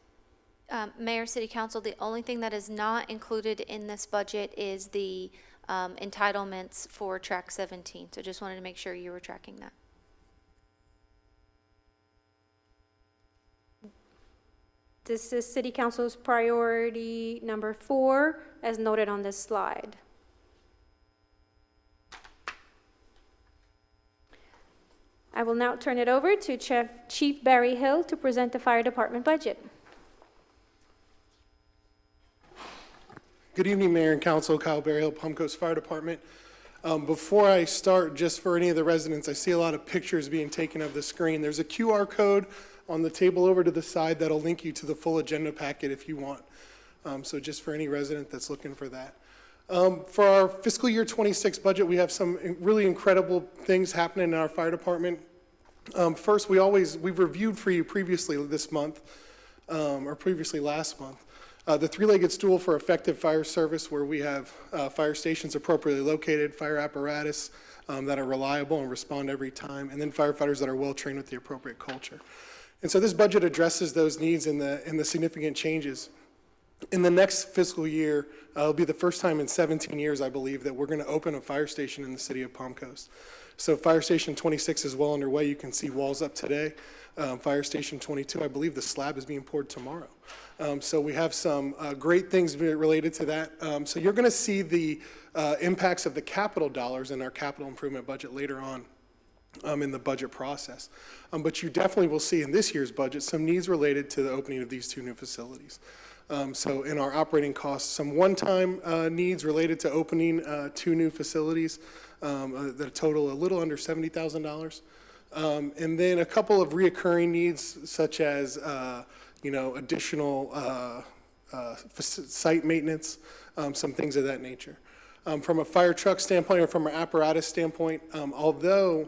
Mayor, City Council, the only thing that is not included in this budget is the entitlements for Track 17. So just wanted to make sure you were tracking that. This is City Council's priority number 4, as noted on this slide. I will now turn it over to Chief Barry Hill to present the Fire Department budget. Good evening, Mayor and Council. Kyle Berryhill, Palm Coast Fire Department. Before I start, just for any of the residents, I see a lot of pictures being taken of the screen. There's a QR code on the table over to the side that'll link you to the full agenda packet if you want. So just for any resident that's looking for that. For our fiscal year 26 budget, we have some really incredible things happening in our fire department. First, we've reviewed for you previously this month, or previously last month, the three-legged stool for effective fire service, where we have fire stations appropriately located, fire apparatus that are reliable and respond every time, and then firefighters that are well-trained with the appropriate culture. And so this budget addresses those needs and the significant changes. In the next fiscal year, it'll be the first time in 17 years, I believe, that we're going to open a fire station in the city of Palm Coast. So Fire Station 26 is well underway. You can see walls up today. Fire Station 22, I believe the slab is being poured tomorrow. So we have some great things related to that. So you're going to see the impacts of the capital dollars in our capital improvement budget later on in the budget process. But you definitely will see in this year's budget some needs related to the opening of these 2 new facilities. So in our operating costs, some one-time needs related to opening 2 new facilities that total a little under $70,000. And then a couple of reoccurring needs, such as additional site maintenance, some things of that nature. From a fire truck standpoint or from an apparatus standpoint, although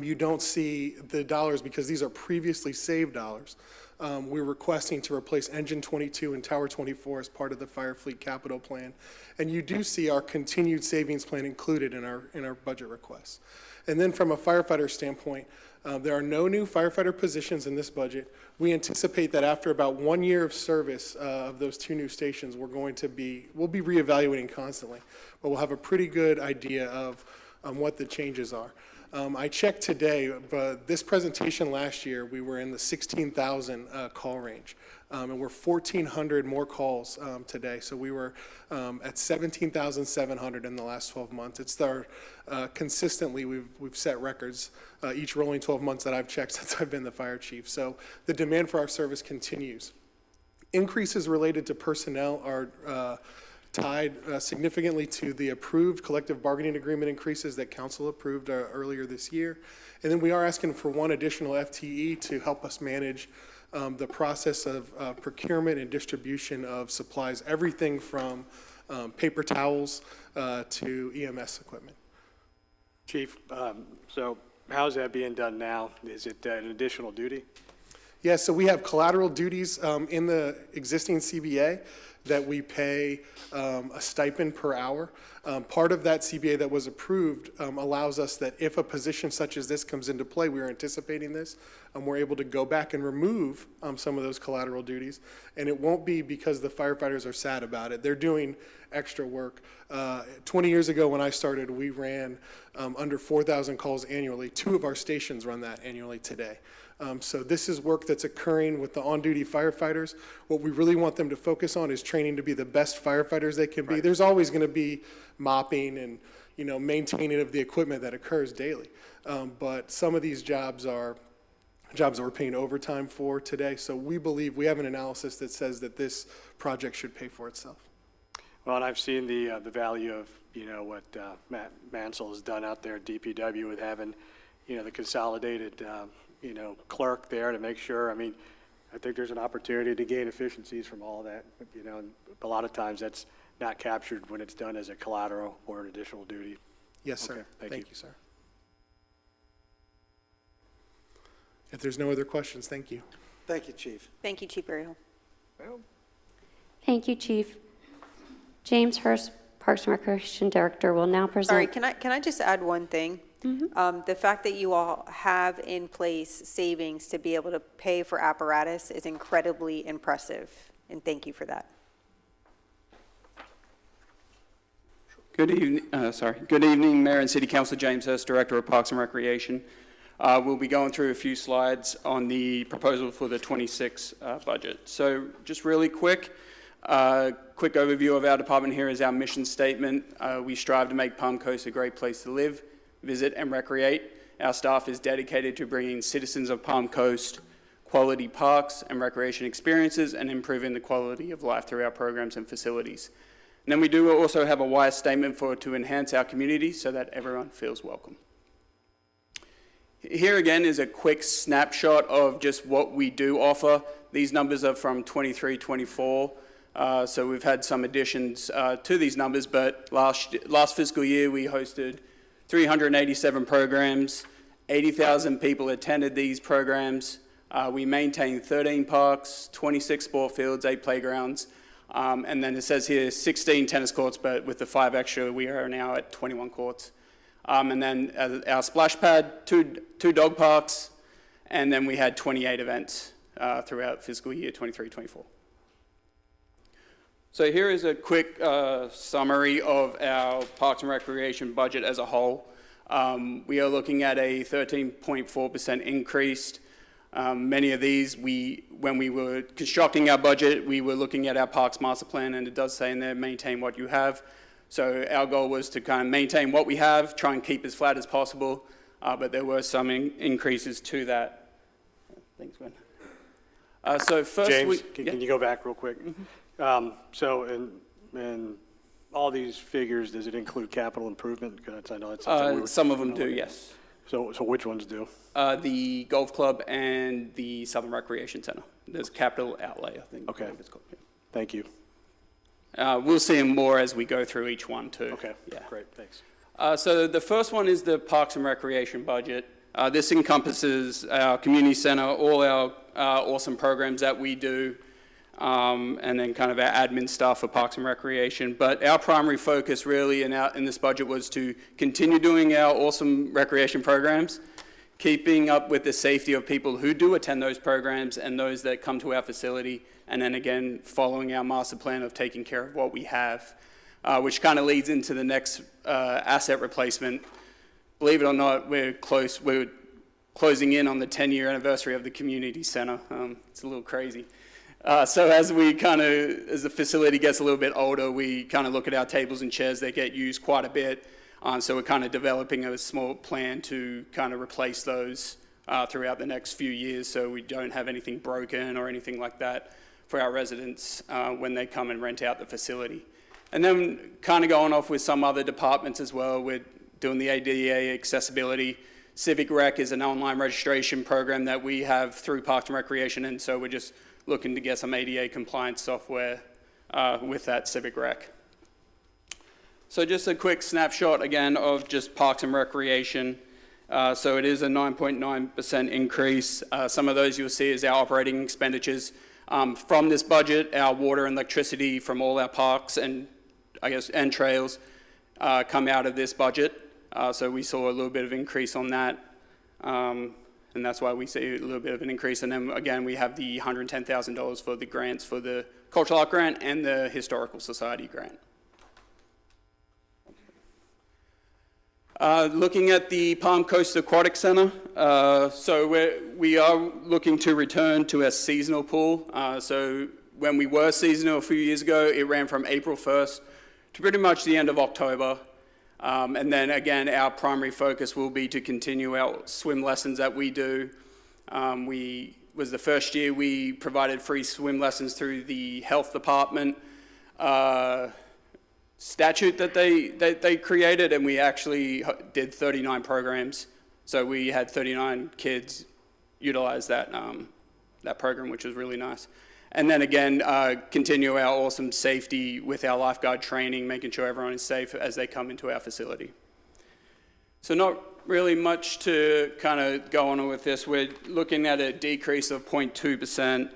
you don't see the dollars because these are previously saved dollars, we're requesting to replace Engine 22 and Tower 24 as part of the Fire Fleet Capital Plan. And you do see our continued savings plan included in our budget requests. And then from a firefighter standpoint, there are no new firefighter positions in this budget. We anticipate that after about 1 year of service of those 2 new stations, we'll be reevaluating constantly, but we'll have a pretty good idea of what the changes are. I checked today, but this presentation last year, we were in the 16,000 call range, and we're 1,400 more calls today. So we were at 17,700 in the last 12 months. It's consistently, we've set records each rolling 12 months that I've checked since I've been the fire chief. So the demand for our service continues. Increases related to personnel are tied significantly to the approved collective bargaining agreement increases that council approved earlier this year. And then we are asking for one additional FTE to help us manage the process of procurement and distribution of supplies, everything from paper towels to EMS equipment. Chief, so how's that being done now? Is it an additional duty? Yeah, so we have collateral duties in the existing CBA that we pay a stipend per hour. Part of that CBA that was approved allows us that if a position such as this comes into play, we are anticipating this, we're able to go back and remove some of those collateral duties. And it won't be because the firefighters are sad about it. They're doing extra work. 20 years ago when I started, we ran under 4,000 calls annually. 2 of our stations run that annually today. So this is work that's occurring with the on-duty firefighters. What we really want them to focus on is training to be the best firefighters they can be. There's always going to be mopping and, maintaining of the equipment that occurs daily. But some of these jobs are jobs that we're paying overtime for today. So we believe, we have an analysis that says that this project should pay for itself. Well, and I've seen the value of, what Matt Mansell has done out there at DPW with having, the consolidated, clerk there to make sure. I think there's an opportunity to gain efficiencies from all of that, and a lot of times that's not captured when it's done as a collateral or an additional duty. Yes, sir. Okay, Thank you, sir. If there's no other questions, thank you. Thank you, Chief. Thank you, Chief Berryhill. Thank you, Chief. James Hurst, Parks and Recreation Director, will now present. Sorry, can I just add one thing? The fact that you all have in place savings to be able to pay for apparatus is incredibly impressive, and thank you for that. Good evening, Mayor and City Council. James Hurst, Director of Parks and Recreation. We'll be going through a few slides on the proposal for the 26 budget. So just really quick overview of our department here is our mission statement. We strive to make Palm Coast a great place to live, visit, and recreate. Our staff is dedicated to bringing citizens of Palm Coast quality parks and recreation experiences and improving the quality of life through our programs and facilities. And then we do also have a why statement to enhance our community so that everyone feels welcome. Here again is a quick snapshot of just what we do offer. These numbers are from 23-24, so we've had some additions to these numbers, but last fiscal year we hosted 387 programs, 80,000 people attended these programs. We maintained 13 parks, 26 sport fields, 8 playgrounds, and then it says here 16 tennis courts, but with the 5 extra, we are now at 21 courts. And then our splash pad, two dog parks, and then we had 28 events throughout fiscal year 23-24. So here is a quick summary of our Parks and Recreation budget as a whole. We are looking at a 13.4% increase. Many of these, when we were constructing our budget, we were looking at our Parks Master Plan, and it does say in there, maintain what you have. So our goal was to kind of maintain what we have, try and keep as flat as possible, but there were some increases to that. Thanks, Gwen. So first, James, can you go back real quick? So in all these figures, does it include capital improvement? Because I know it's something some of them do, yes. So which ones do? The golf club and the Southern Recreation Center. There's capital outlay, I think. Okay. It's called, yeah. Thank you. We'll see more as we go through each one too. Okay, yeah. Great, thanks. So the first one is the Parks and Recreation budget. This encompasses our community center, all our awesome programs that we do, and then kind of our admin stuff for Parks and Recreation. But our primary focus really in this budget was to continue doing our awesome recreation programs, keeping up with the safety of people who do attend those programs and those that come to our facility, and then again, following our master plan of taking care of what we have, which kind of leads into the next asset replacement. Believe it or not, we're closing in on the 10-year anniversary of the community center. It's a little crazy. So as the facility gets a little bit older, we kind of look at our tables and chairs that get used quite a bit. So we're kind of developing a small plan to kind of replace those throughout the next few years, so we don't have anything broken or anything like that for our residents when they come and rent out the facility. And then kind of going off with some other departments as well, we're doing the ADA accessibility. Civic Rec is an online registration program that we have through Parks and Recreation, and so we're just looking to get some ADA compliance software with that Civic Rec. So just a quick snapshot again of just Parks and Recreation. So it is a 9.9% increase. Some of those you'll see is our operating expenditures. From this budget, our water and electricity from all our parks and and trails come out of this budget. So we saw a little bit of increase on that. And that's why we see a little bit of an increase. And then again, we have the $110,000 for the grants for the Cultural Art Grant and the Historical Society Grant. Looking at the Palm Coast Aquatic Center, so we are looking to return to a seasonal pool. So when we were seasonal a few years ago, it ran from April 1st to pretty much the end of October. And then again, our primary focus will be to continue our swim lessons that we do. Was the first year we provided free swim lessons through the health department statute that they created, and we actually did 39 programs. So we had 39 kids utilize that program, which was really nice. And then again, continue our awesome safety with our lifeguard training, making sure everyone is safe as they come into our facility. So not really much to kind of go on with this. We're looking at a decrease of 0.2%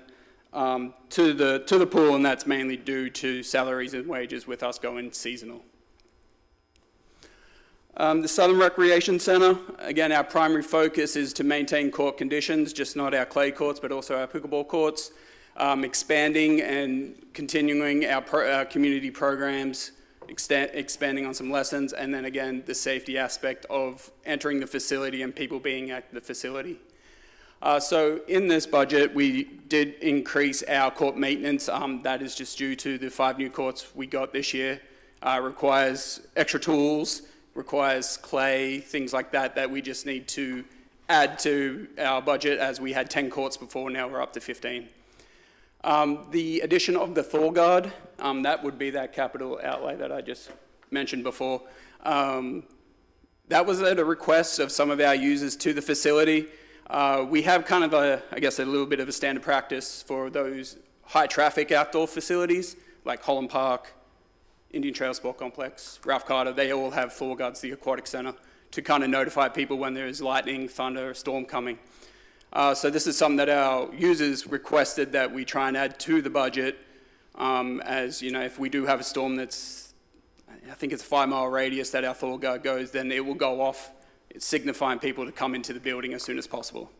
to the pool, and that's mainly due to salaries and wages with us going seasonal. The Southern Recreation Center, again, our primary focus is to maintain court conditions, just not our clay courts, but also our pickleball courts. Expanding and continuing our community programs, expanding on some lessons, and then again, the safety aspect of entering the facility and people being at the facility. So in this budget, we did increase our court maintenance. That is just due to the 5 new courts we got this year. Requires extra tools, requires clay, things like that, that we just need to add to our budget, as we had 10 courts before, now we're up to 15. The addition of the Thor Guard, that would be that capital outlay that I just mentioned before. That was at a request of some of our users to the facility. We have kind of a little bit of a standard practice for those high traffic outdoor facilities, like Holland Park, Indian Trail Sport Complex, Ralph Carter. They all have Thor Guards, the aquatic center, to kind of notify people when there is lightning, thunder, or storm coming. So this is something that our users requested that we try and add to the budget, as you know, if we do have a storm that's, I think it's a 5-mile radius that our Thor Guard goes, then it will go off, signifying people to come into the building as soon as possible.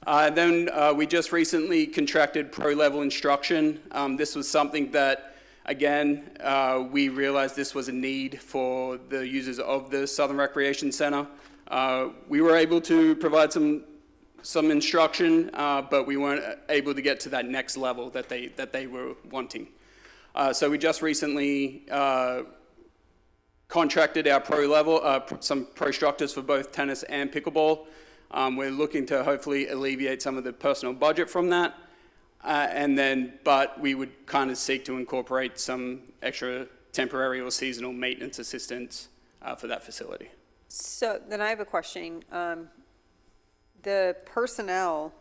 Then we just recently contracted pro-level instruction. This was something that, again, we realized this was a need for the users of the Southern Recreation Center. We were able to provide some instruction, but we weren't able to get to that next level that they were wanting. So we just recently contracted our pro level, some pro instructors for both tennis and pickleball. We're looking to hopefully alleviate some of the personal budget from that, but we would kind of seek to incorporate some extra temporary or seasonal maintenance assistance for that facility. So then I have a question. The personnel,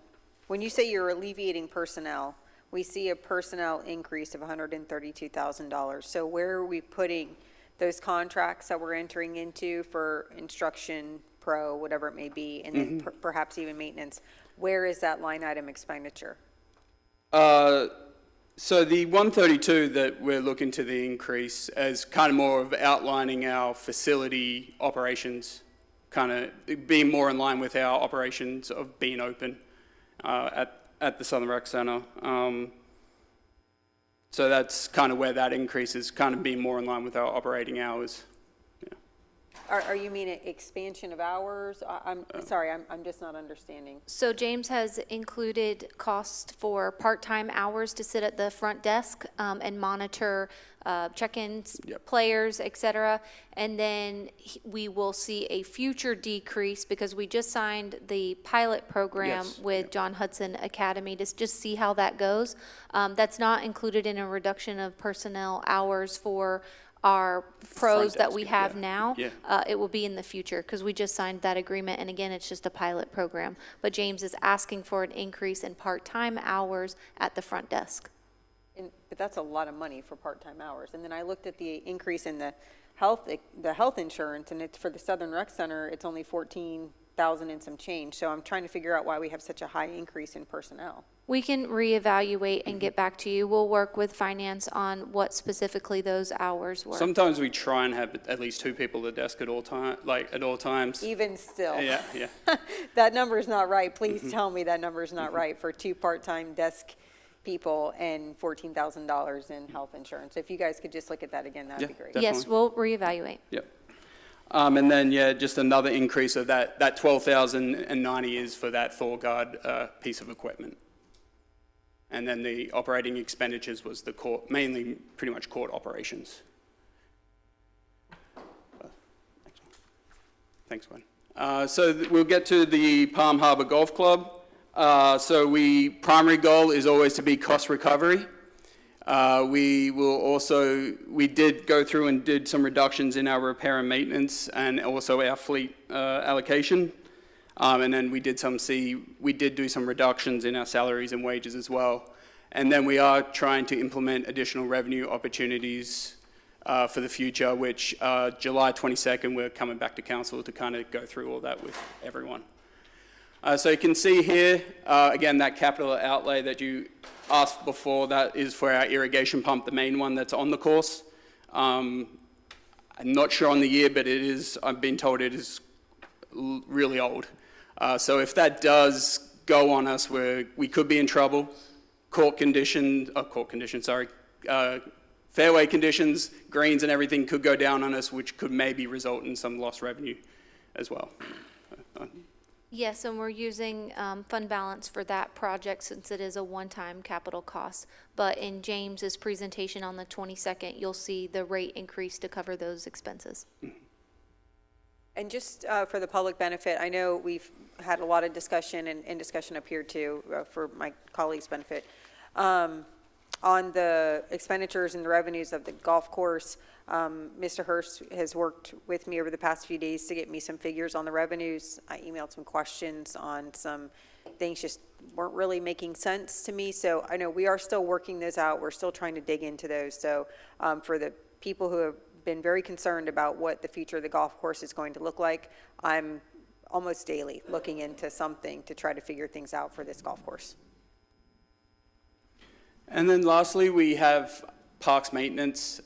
when you say you're alleviating personnel, we see a personnel increase of $132,000. So where are we putting those contracts that we're entering into for instruction, pro, whatever it may be, and then perhaps even maintenance? Where is that line item expenditure? So the 132 that we're looking to the increase is kind of more of outlining our facility operations, kind of being more in line with our operations of being open at the Southern Rec Center. So that's kind of where that increase is, kind of being more in line with our operating hours. Yeah. Are you meaning expansion of hours? I'm sorry, I'm just not understanding. So James has included cost for part-time hours to sit at the front desk and monitor check-ins, players, et cetera. And then we will see a future decrease because we just signed the pilot program with John Hudson Academy to just see how that goes. That's not included in a reduction of personnel hours for our pros that we have now. It will be in the future because we just signed that agreement, and again, it's just a pilot program. But James is asking for an increase in part-time hours at the front desk. But that's a lot of money for part-time hours. And then I looked at the increase in the health insurance, and it's for the Southern Rec Center, it's only 14,000 and some change. So I'm trying to figure out why we have such a high increase in personnel. We can reevaluate and get back to you. We'll work with finance on what specifically those hours were. Sometimes we try and have at least 2 people at the desk at all times. Even still. Yeah. That number is not right. Please tell me that number is not right for 2 part-time desk people and $14,000 in health insurance. If you guys could just look at that again, that'd be great. Definitely. Yes, we'll reevaluate. Yep. And then, just another increase of that 12,090 is for that ThorGuard piece of equipment. And then the operating expenditures was the court, mainly pretty much court operations. Thanks, Gwen. So we'll get to the Palm Harbor Golf Club. Primary goal is always to be cost recovery. We did go through and did some reductions in our repair and maintenance and also our fleet allocation. And then we did do some reductions in our salaries and wages as well. And then we are trying to implement additional revenue opportunities for the future, which July 22nd, we're coming back to council to kind of go through all that with everyone. So you can see here, again, that capital outlay that you asked before, that is for our irrigation pump, the main one that's on the course. I'm not sure on the year, but I've been told it is really old. So if that does go on us, we could be in trouble. Fairway conditions, greens and everything could go down on us, which could maybe result in some lost revenue as well. Yes, and we're using fund balance for that project since it is a one-time capital cost. But in James's presentation on the 22nd, you'll see the rate increase to cover those expenses. And just for the public benefit, I know we've had a lot of discussion and discussion up here too, for my colleagues' benefit, on the expenditures and the revenues of the golf course. Mr. Hurst has worked with me over the past few days to get me some figures on the revenues. I emailed some questions on some things just weren't really making sense to me. So I know we are still working those out. We're still trying to dig into those. So for the people who have been very concerned about what the future of the golf course is going to look like, I'm almost daily looking into something to try to figure things out for this golf course. And then lastly, we have parks maintenance.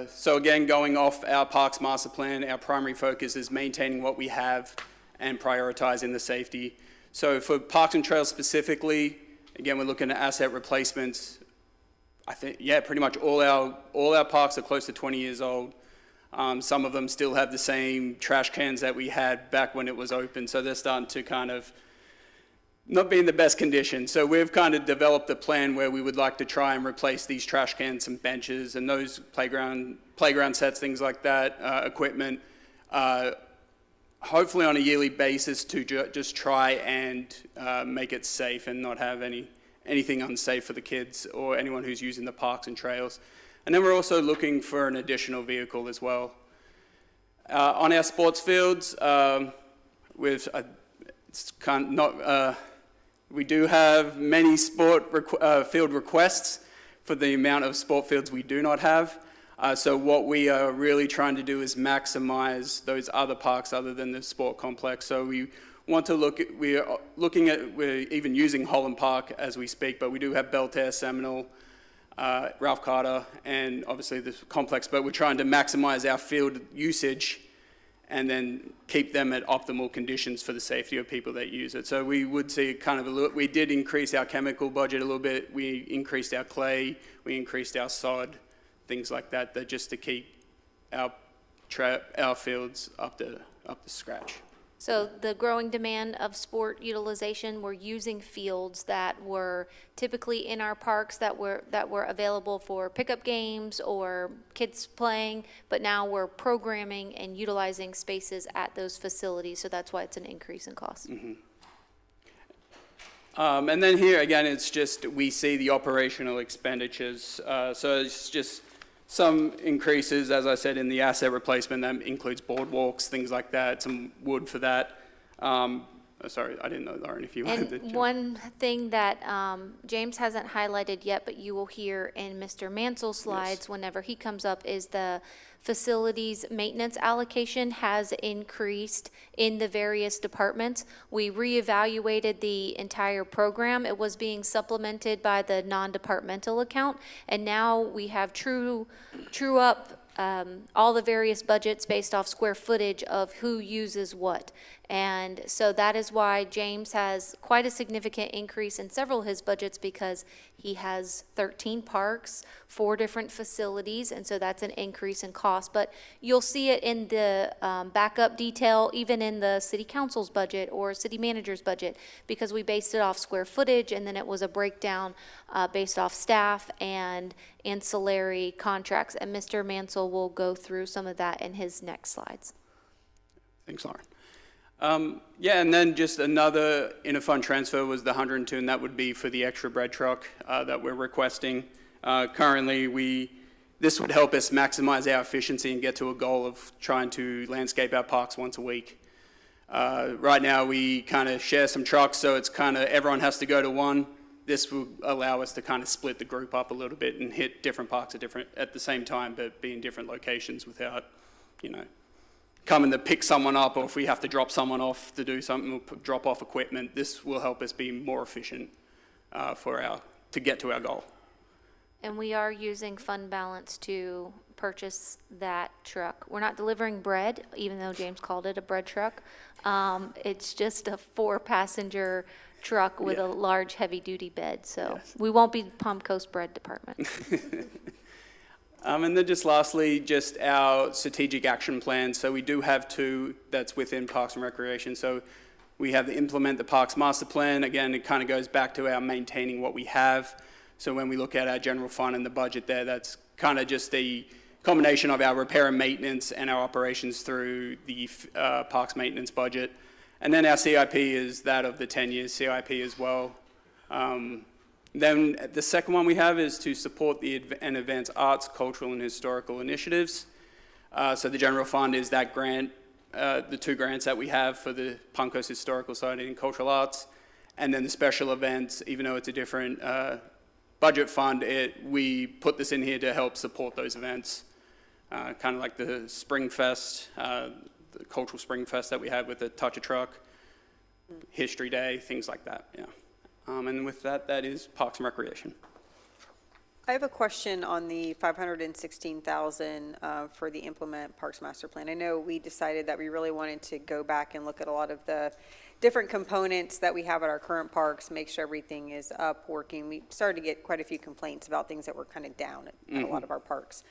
So again, going off our parks master plan, our primary focus is maintaining what we have and prioritizing the safety. So for parks and trails specifically, again, we're looking at asset replacements. I think, pretty much all our parks are close to 20 years old. Some of them still have the same trash cans that we had back when it was open, so they're starting to kind of not be in the best condition. So we've kind of developed a plan where we would like to try and replace these trash cans and benches and those playground sets, things like that, equipment, hopefully on a yearly basis to just try and make it safe and not have anything unsafe for the kids or anyone who's using the parks and trails. And then we're also looking for an additional vehicle as well. On our sports fields, we do have many field requests for the amount of sport fields we do not have. So what we are really trying to do is maximize those other parks other than the sport complex. So we want to we're even using Holland Park as we speak, but we do have Belterre, Seminole, Ralph Carter, and obviously the complex, but we're trying to maximize our field usage and then keep them at optimal conditions for the safety of people that use it. So we would see we did increase our chemical budget a little bit. We increased our clay, we increased our sod, things like that just to keep our our fields up to scratch. So the growing demand of sport utilization, we're using fields that were typically in our parks that were available for pickup games or kids playing, but now we're programming and utilizing spaces at those facilities, so that's why it's an increase in cost. And then here, again, it's just, we see the operational expenditures. So it's just some increases, as I said, in the asset replacement. That includes boardwalks, things like that, some wood for that. Sorry, I didn't know, Lauren, if you wanted to. And one thing that James hasn't highlighted yet, but you will hear in Mr. Mansell's slides whenever he comes up, is the facilities maintenance allocation has increased in the various departments. We reevaluated the entire program. It was being supplemented by the non-departmental account, and now we have true up all the various budgets based off square footage of who uses what. And so that is why James has quite a significant increase in several of his budgets, because he has 13 parks, 4 different facilities, and so that's an increase in cost. But you'll see it in the backup detail, even in the city council's budget or city manager's budget, because we based it off square footage, and then it was a breakdown based off staff and ancillary contracts. And Mr. Mansell will go through some of that in his next slides. Thanks, Lauren. Yeah, and then just another interfund transfer was the 102, and that would be for the extra bread truck that we're requesting. Currently, this would help us maximize our efficiency and get to a goal of trying to landscape our parks once a week. Right now, we kind of share some trucks, so it's kind of everyone has to go to one. This will allow us to kind of split the group up a little bit and hit different parks at the same time, but be in different locations without, coming to pick someone up, or if we have to drop someone off to do something, we'll drop off equipment. This will help us be more efficient to get to our goal. And we are using fund balance to purchase that truck. We're not delivering bread, even though James called it a bread truck. It's just a 4-passenger truck with a large, heavy-duty bed. So we won't be Palm Coast Bread Department. And then just lastly, just our strategic action plan. So we do have 2 that's within Parks and Recreation. So we have to implement the Parks Master Plan. Again, it kind of goes back to our maintaining what we have. So when we look at our general fund and the budget there, that's kind of just the combination of our repair and maintenance and our operations through the Parks maintenance budget. And then our CIP is that of the 10 years CIP as well. Then the second one we have is to support and advance arts, cultural, and historical initiatives. So the general fund is that grant, the 2 grants that we have for the Palm Coast Historical Society and Cultural Arts. And then the special events, even though it's a different budget fund, we put this in here to help support those events. Kind of like the Spring Fest, the Cultural Spring Fest that we had with the Touch a Truck, History Day, things like that, yeah. And with that, that is Parks and Recreation. I have a question on the $516,000 for the Implement Parks Master Plan. I know we decided that we really wanted to go back and look at a lot of the different components that we have at our current parks, make sure everything is up, working. We started to get quite a few complaints about things that were kind of down at a lot of our parks.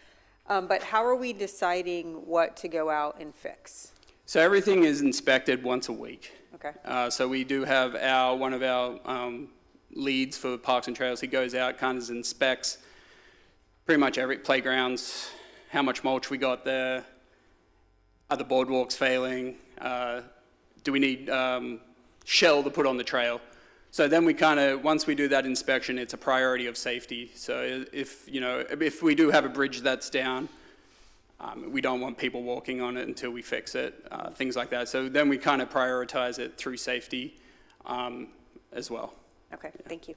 But how are we deciding what to go out and fix? So everything is inspected once a week. Okay. So we do have one of our leads for Parks and Trails. He goes out, kind of inspects pretty much every playgrounds, how much mulch we got there, are the boardwalks failing, do we need shell to put on the trail? So then we kind of, once we do that inspection, it's a priority of safety. So if we do have a bridge that's down, we don't want people walking on it until we fix it, things like that. So then we kind of prioritize it through safety as well. Okay, thank you.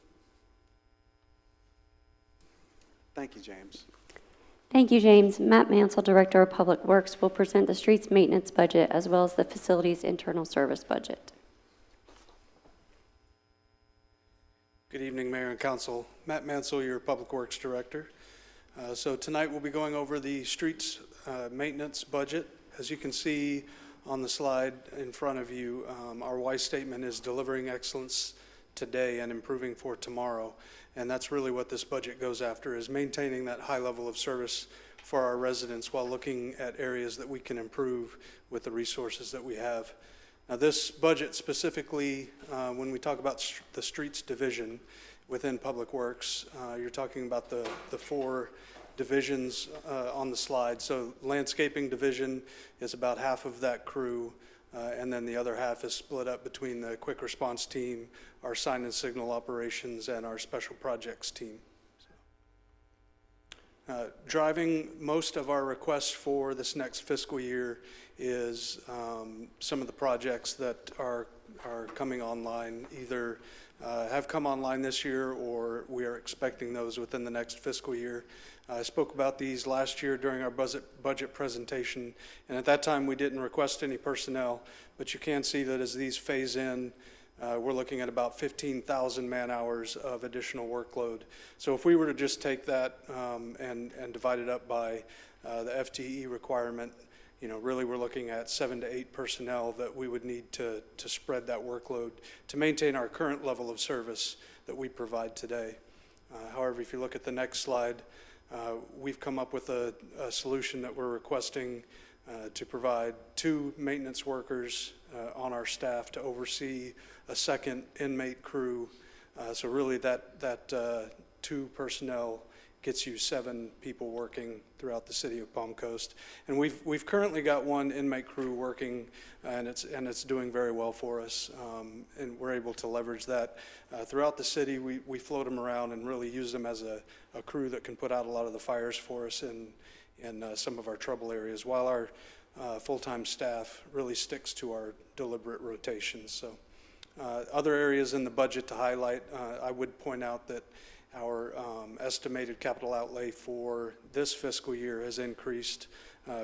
Thank you, James. Thank you, James. Matt Mansell, Director of Public Works, will present the streets maintenance budget as well as the facilities internal service budget. Good evening, Mayor and Council. Matt Mansell, your Public Works Director. So tonight we'll be going over the streets maintenance budget. As you can see on the slide in front of you, our why statement is delivering excellence today and improving for tomorrow. And that's really what this budget goes after, is maintaining that high level of service for our residents while looking at areas that we can improve with the resources that we have. Now, this budget specifically, when we talk about the streets division within Public Works, you're talking about the four divisions on the slide. So landscaping division is about half of that crew, and then the other half is split up between the quick response team, our sign and signal operations, and our special projects team. Driving most of our requests for this next fiscal year is some of the projects that are coming online, either have come online this year or we are expecting those within the next fiscal year. I spoke about these last year during our budget presentation, and at that time we didn't request any personnel, but you can see that as these phase in, we're looking at about 15,000 man-hours of additional workload. So if we were to just take that and divide it up by the FTE requirement, you know, really we're looking at 7 to 8 personnel that we would need to spread that workload to maintain our current level of service that we provide today. However, if you look at the next slide, we've come up with a solution that we're requesting to provide 2 maintenance workers on our staff to oversee a second inmate crew. So really that 2 personnel gets you 7 people working throughout the city of Palm Coast. And we've currently got 1 inmate crew working, and it's doing very well for us. And we're able to leverage that throughout the city. We float them around and really use them as a crew that can put out a lot of the fires for us in some of our trouble areas, while our full-time staff really sticks to our deliberate rotations. So other areas in the budget to highlight, I would point out that our estimated capital outlay for this fiscal year has increased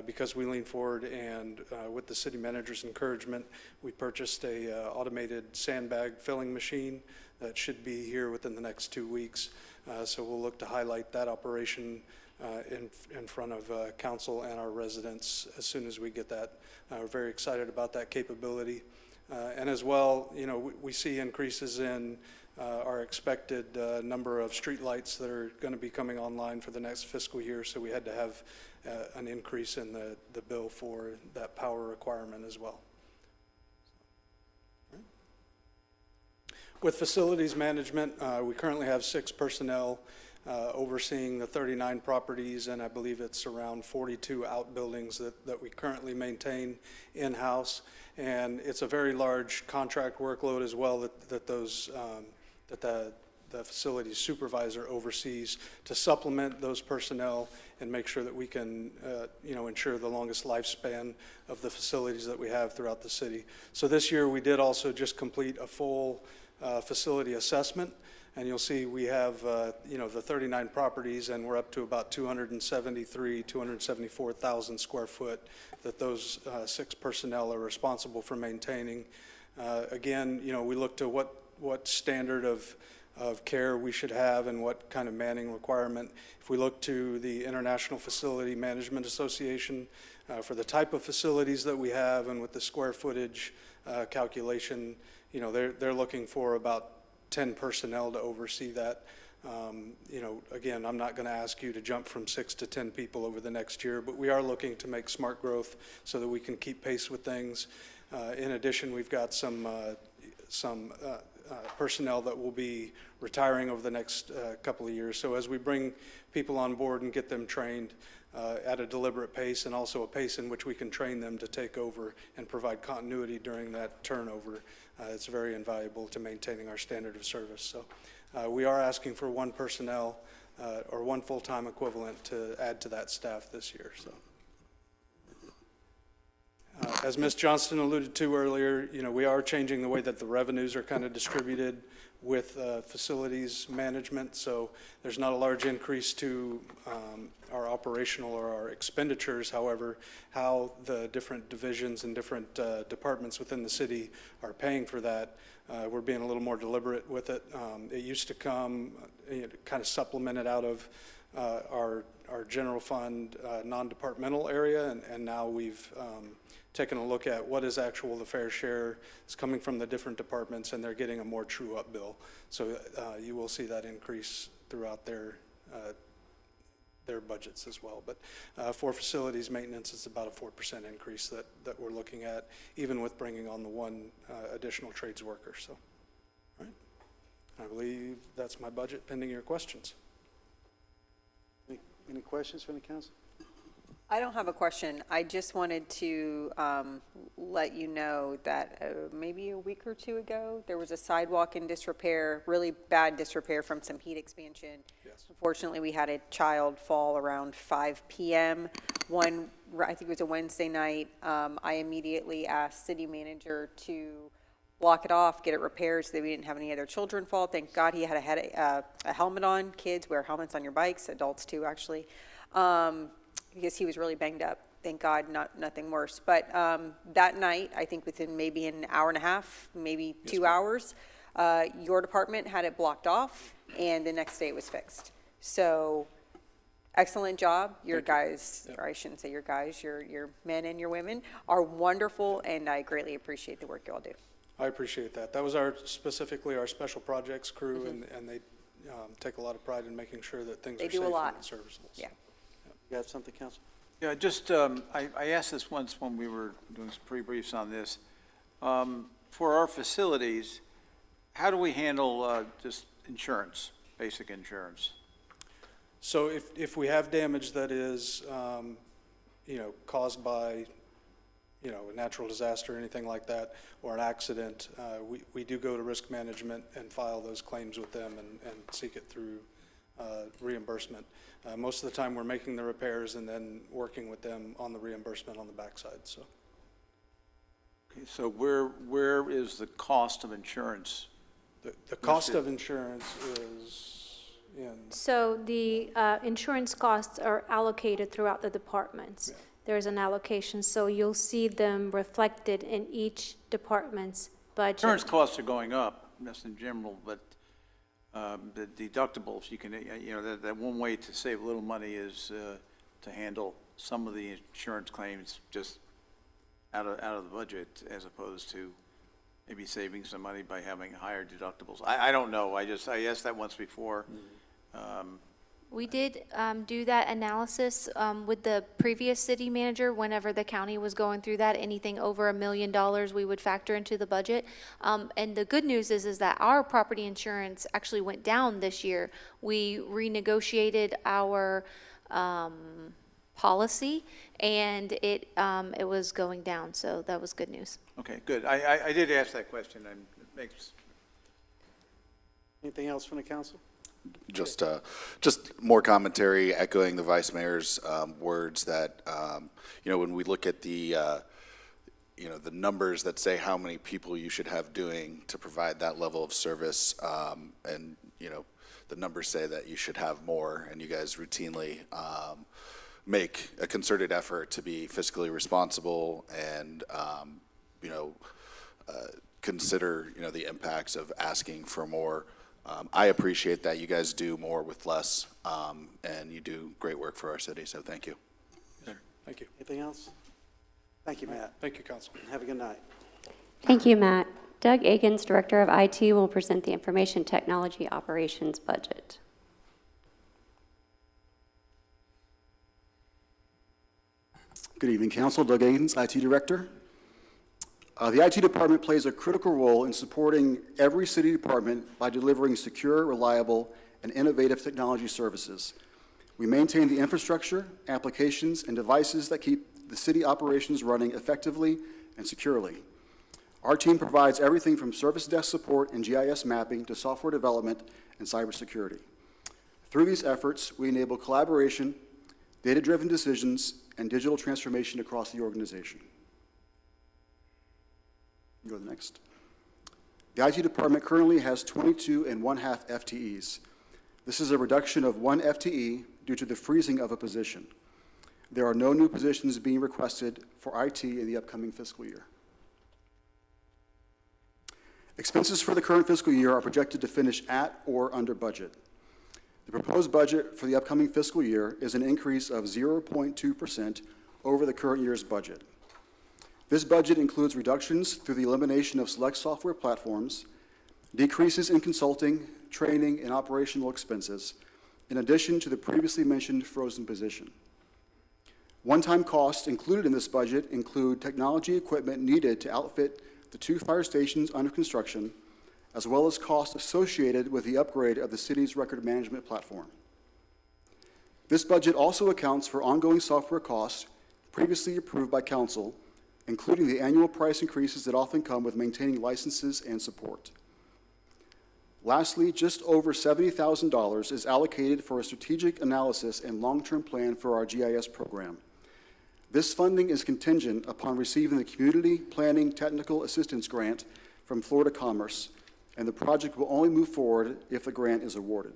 because we leaned forward and with the city manager's encouragement, we purchased a automated sandbag filling machine that should be here within the next 2 weeks. So we'll look to highlight that operation in front of council and our residents as soon as we get that. We're very excited about that capability. And as well, you know, we see increases in our expected number of streetlights that are going to be coming online for the next fiscal year, so we had to have an increase in the bill for that power requirement as well. With facilities management, we currently have 6 personnel overseeing the 39 properties, and I believe it's around 42 outbuildings that we currently maintain in-house. And it's a very large contract workload as well that the facilities supervisor oversees to supplement those personnel and make sure that we can ensure the longest lifespan of the facilities that we have throughout the city. So this year we did also just complete a full facility assessment, and you'll see we have the 39 properties, and we're up to about 274,000 square foot that those 6 personnel are responsible for maintaining. Again, we look to what standard of care we should have and what kind of manning requirement. If we look to the International Facility Management Association, for the type of facilities that we have and with the square footage calculation, they're looking for about 10 personnel to oversee that. Again, I'm not going to ask you to jump from 6 to 10 people over the next year, but we are looking to make smart growth so that we can keep pace with things. In addition, we've got some personnel that will be retiring over the next couple of years. So as we bring people on board and get them trained at a deliberate pace, and also a pace in which we can train them to take over and provide continuity during that turnover, it's very invaluable to maintaining our standard of service. So we are asking for 1 personnel or 1 full-time equivalent to add to that staff this year. So. As Ms. Johnston alluded to earlier, we are changing the way that the revenues are kind of distributed with facilities management. So there's not a large increase to our operational or our expenditures. However, how the different divisions and different departments within the city are paying for that, we're being a little more deliberate with it. It used to come kind of supplemented out of our general fund non-departmental area, and now we've taking a look at what is the fair share is coming from the different departments, and they're getting a more true up bill. So you will see that increase throughout their their budgets as well. But for facilities maintenance, it's about a 4% increase that we're looking at, even with bringing on the one additional trades worker. So, all right. I believe that's my budget, pending your questions. Any questions from the council? I don't have a question. I just wanted to let you know that maybe a week or two ago, there was a sidewalk in disrepair, really bad disrepair from some heat expansion. Yes. Unfortunately, we had a child fall around 5 p.m. I think it was a Wednesday night. I immediately asked city manager to block it off, get it repaired so that we didn't have any other children fall. Thank God he had a helmet on. Kids wear helmets on your bikes, adults too, actually. Because he was really banged up. Thank God, nothing worse. But that night, I think within maybe an hour and a half, maybe 2 hours, your department had it blocked off, and the next day it was fixed. So, excellent job. Your guys, or I shouldn't say your guys, your men and your women are wonderful, and I greatly appreciate the work you all do. I appreciate that. That was specifically our special projects crew, and they take a lot of pride in making sure that things are safe and serviceable. Yeah. You have something, Council? Yeah, just, I asked this once when we were doing some pre-briefs on this. For our facilities, how do we handle just insurance, basic insurance? So if we have damage that is, caused by, a natural disaster or anything like that, or an accident, we do go to risk management and file those claims with them and seek it through reimbursement. Most of the time, we're making the repairs and then working with them on the reimbursement on the backside. So, Okay, so where is the cost of insurance? the cost of insurance is in. So the insurance costs are allocated throughout the departments. Yeah. There's an allocation, so you'll see them reflected in each department's budget. Insurance costs are going up, that's in general, but the deductibles, you can, that one way to save a little money is to handle some of the insurance claims just out of the budget, as opposed to maybe saving some money by having higher deductibles. I don't know, I asked that once before. We did do that analysis with the previous city manager. Whenever the county was going through that, anything over $1 million, we would factor into the budget. And the good news is that our property insurance actually went down this year. We renegotiated our policy, and it was going down, so that was good news. Okay, good. I did ask that question, and it makes. Anything else from the council? Just more commentary, echoing the vice mayor's words that, when we look at the, the numbers that say how many people you should have doing to provide that level of service, and, the numbers say that you should have more, and you guys routinely make a concerted effort to be fiscally responsible and, consider, the impacts of asking for more. I appreciate that you guys do more with less, and you do great work for our city, so thank you. Thank you. Anything else? Thank you, Matt. Thank you, Council. Have a good night. Thank you, Matt. Doug Agins, Director of IT, will present the Information Technology Operations budget. Good evening, Council. Doug Agins, IT Director. The IT department plays a critical role in supporting every city department by delivering secure, reliable, and innovative technology services. We maintain the infrastructure, applications, and devices that keep the city operations running effectively and securely. Our team provides everything from service desk support and GIS mapping to software development and cybersecurity. Through these efforts, we enable collaboration, data-driven decisions, and digital transformation across the organization. Go to the next. The IT department currently has 22.5 FTEs. This is a reduction of 1 FTE due to the freezing of a position. There are no new positions being requested for IT in the upcoming fiscal year. Expenses for the current fiscal year are projected to finish at or under budget. The proposed budget for the upcoming fiscal year is an increase of 0.2% over the current year's budget. This budget includes reductions through the elimination of select software platforms, decreases in consulting, training, and operational expenses, in addition to the previously mentioned frozen position. One-time costs included in this budget include technology equipment needed to outfit the 2 fire stations under construction, as well as costs associated with the upgrade of the city's record management platform. This budget also accounts for ongoing software costs previously approved by council, including the annual price increases that often come with maintaining licenses and support. Lastly, just over $70,000 is allocated for a strategic analysis and long-term plan for our GIS program. This funding is contingent upon receiving the Community Planning Technical Assistance Grant from Florida Commerce, and the project will only move forward if the grant is awarded.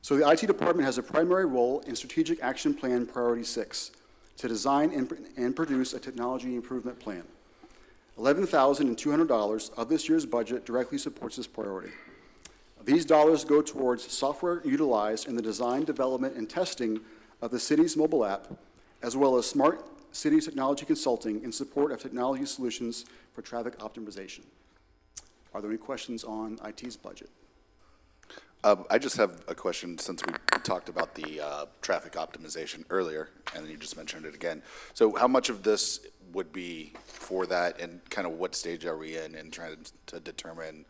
So the IT department has a primary role in Strategic Action Plan Priority 6, to design and produce a technology improvement plan. $11,200 of this year's budget directly supports this priority. These dollars go towards software utilized in the design, development, and testing of the city's mobile app, as well as smart city technology consulting in support of technology solutions for traffic optimization. Are there any questions on IT's budget? I just have a question, since we talked about the traffic optimization earlier, and then you just mentioned it again. So how much of this would be for that, and kind of what stage are we in trying to determine,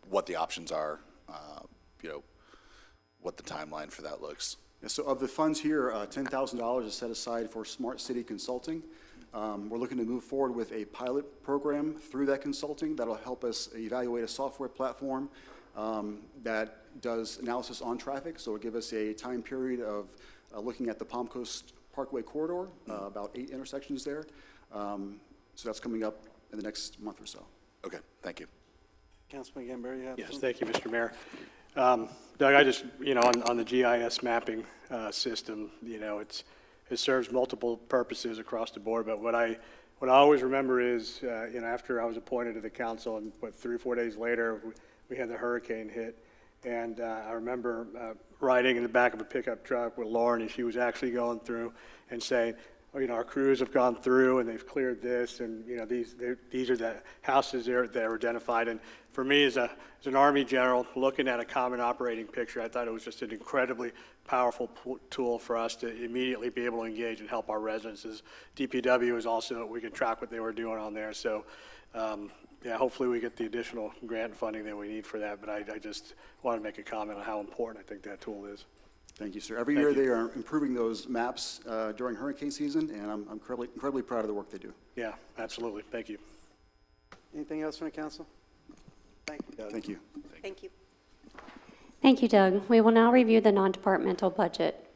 what the options are, what the timeline for that looks? Yeah, so of the funds here, $10,000 is set aside for smart city consulting. We're looking to move forward with a pilot program through that consulting that'll help us evaluate a software platform that does analysis on traffic. So it'll give us a time period of looking at the Palm Coast Parkway corridor, about 8 intersections there. So that's coming up in the next month or so. Okay, thank you. Councilman Gambaro, you have Yes, something? thank you, Mr. Mayor. Doug, I just, on the GIS mapping system, it serves multiple purposes across the board, but what I always remember is, after I was appointed to the council, and 3 or 4 days later, we had the hurricane hit, and I remember riding in the back of a pickup truck with Lauren, and she was actually going through and saying, our crews have gone through and they've cleared this, and these are the houses that are identified. And for me, as an Army general, looking at a common operating picture, I thought it was just an incredibly powerful tool for us to immediately be able to engage and help our residents. As DPW is also, we could track what they were doing on there. So, hopefully we get the additional grant funding that we need for that. But I just want to make a comment on how important I think that tool is. Thank you, sir. Every year they are improving those maps during hurricane season, and I'm incredibly proud of the work they do. Yeah, absolutely. Thank you. Anything else from the council? Thank you, Doug. Thank you. Thank you. Thank you, Doug. We will now review the non-departmental budget.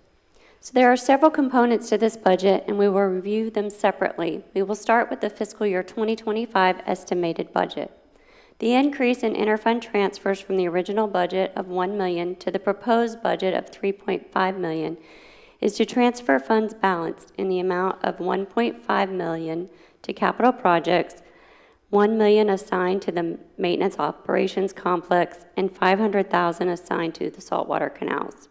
So there are several components to this budget, and we will review them separately. We will start with the fiscal year 2025 estimated budget. The increase in interfund transfers from the original budget of $1 million to the proposed budget of $3.5 million is to transfer funds balanced in the amount of $1.5 million to capital projects, $1 million assigned to the maintenance operations complex, and $500,000 assigned to the saltwater canals,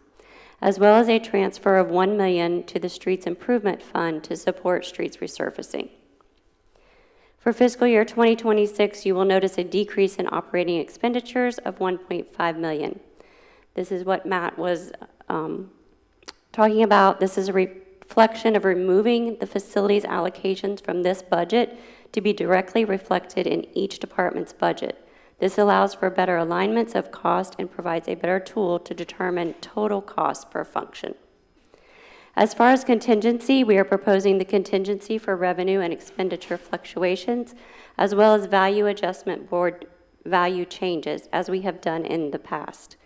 as well as a transfer of $1 million to the Streets Improvement Fund to support streets resurfacing. For fiscal year 2026, you will notice a decrease in operating expenditures of $1.5 million. This is what Matt was talking about. This is a reflection of removing the facilities allocations from this budget to be directly reflected in each department's budget. This allows for better alignments of cost and provides a better tool to determine total cost per function. As far as contingency, we are proposing the contingency for revenue and expenditure fluctuations, as well as value adjustment board value changes, as we have done in the past.